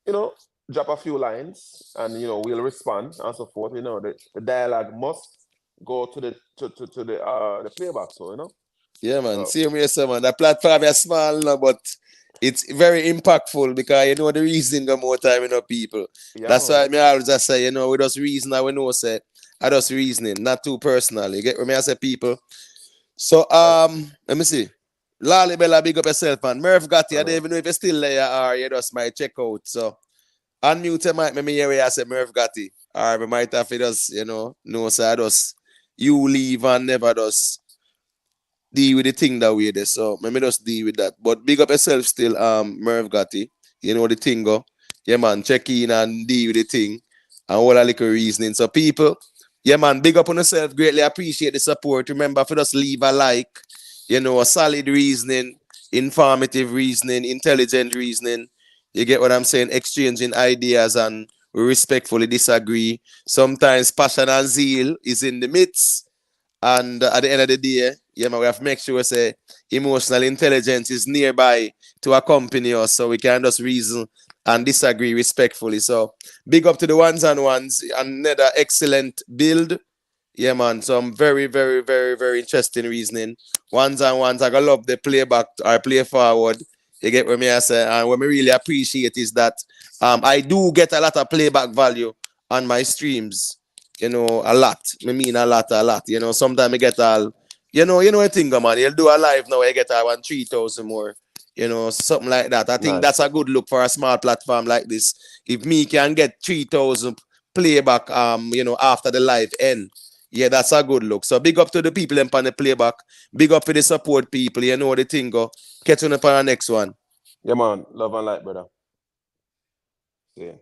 you know, drop a few lines and, you know, we'll respond and so forth. You know, the dialogue must go to the playback, so, you know. Yeah, man. So, Same way, so man. The platform is small now, but it's very impactful because you know the reason go more time, you know, people. yeah, That's man. why me always just say, you know, we just reason and we know say I just reasoning, not too personal. You get what me I say, people. So let me see. Lolly Bella, big up yourself, man. Murph Gotti, I don't even know if you're still there or you just might check out. So unmute your mic, me hear where I say Murph Gotti. Or we might have to just, you know, say I just you leave and never just deal with the thing that way there. So let me just deal with that. But big up yourself still, Merv Gotti. You know the thing go. Yeah, man, check in and deal with the thing. And all a little reasoning. So people, yeah, man, big up on yourself. Greatly appreciate the support. Remember, for just leave a like, you know, a solid reasoning, informative reasoning, intelligent reasoning. You get what I'm saying? Exchanging ideas and we respectfully disagree. Sometimes passion and zeal is in the midst. And at the end of the day, yeah, man, we have to make sure say emotional intelligence is nearby to accompany us so we can just reason and disagree respectfully. So big up to the ones and ones. Another excellent build. Yeah, man. Some very, very, very, very interesting reasoning. Ones and ones. I gotta love the playback or play forward. You get what me I say? And what me really appreciate is that I do get a lot of playback value on my streams. You know, a lot. I mean a lot. You know, sometimes I get all, you know a thing, man. You'll do a live now, you get I want 3,000 more. You know, something like that. I think that's a good look for a small platform like this. If me can get 3,000 playback, you know, after the live end, yeah, that's a good look. So big up to the people in the playback. Big up to the support people. You know the thing go. Catch you on the next one. Yeah, man. Love and light, brother. Yeah.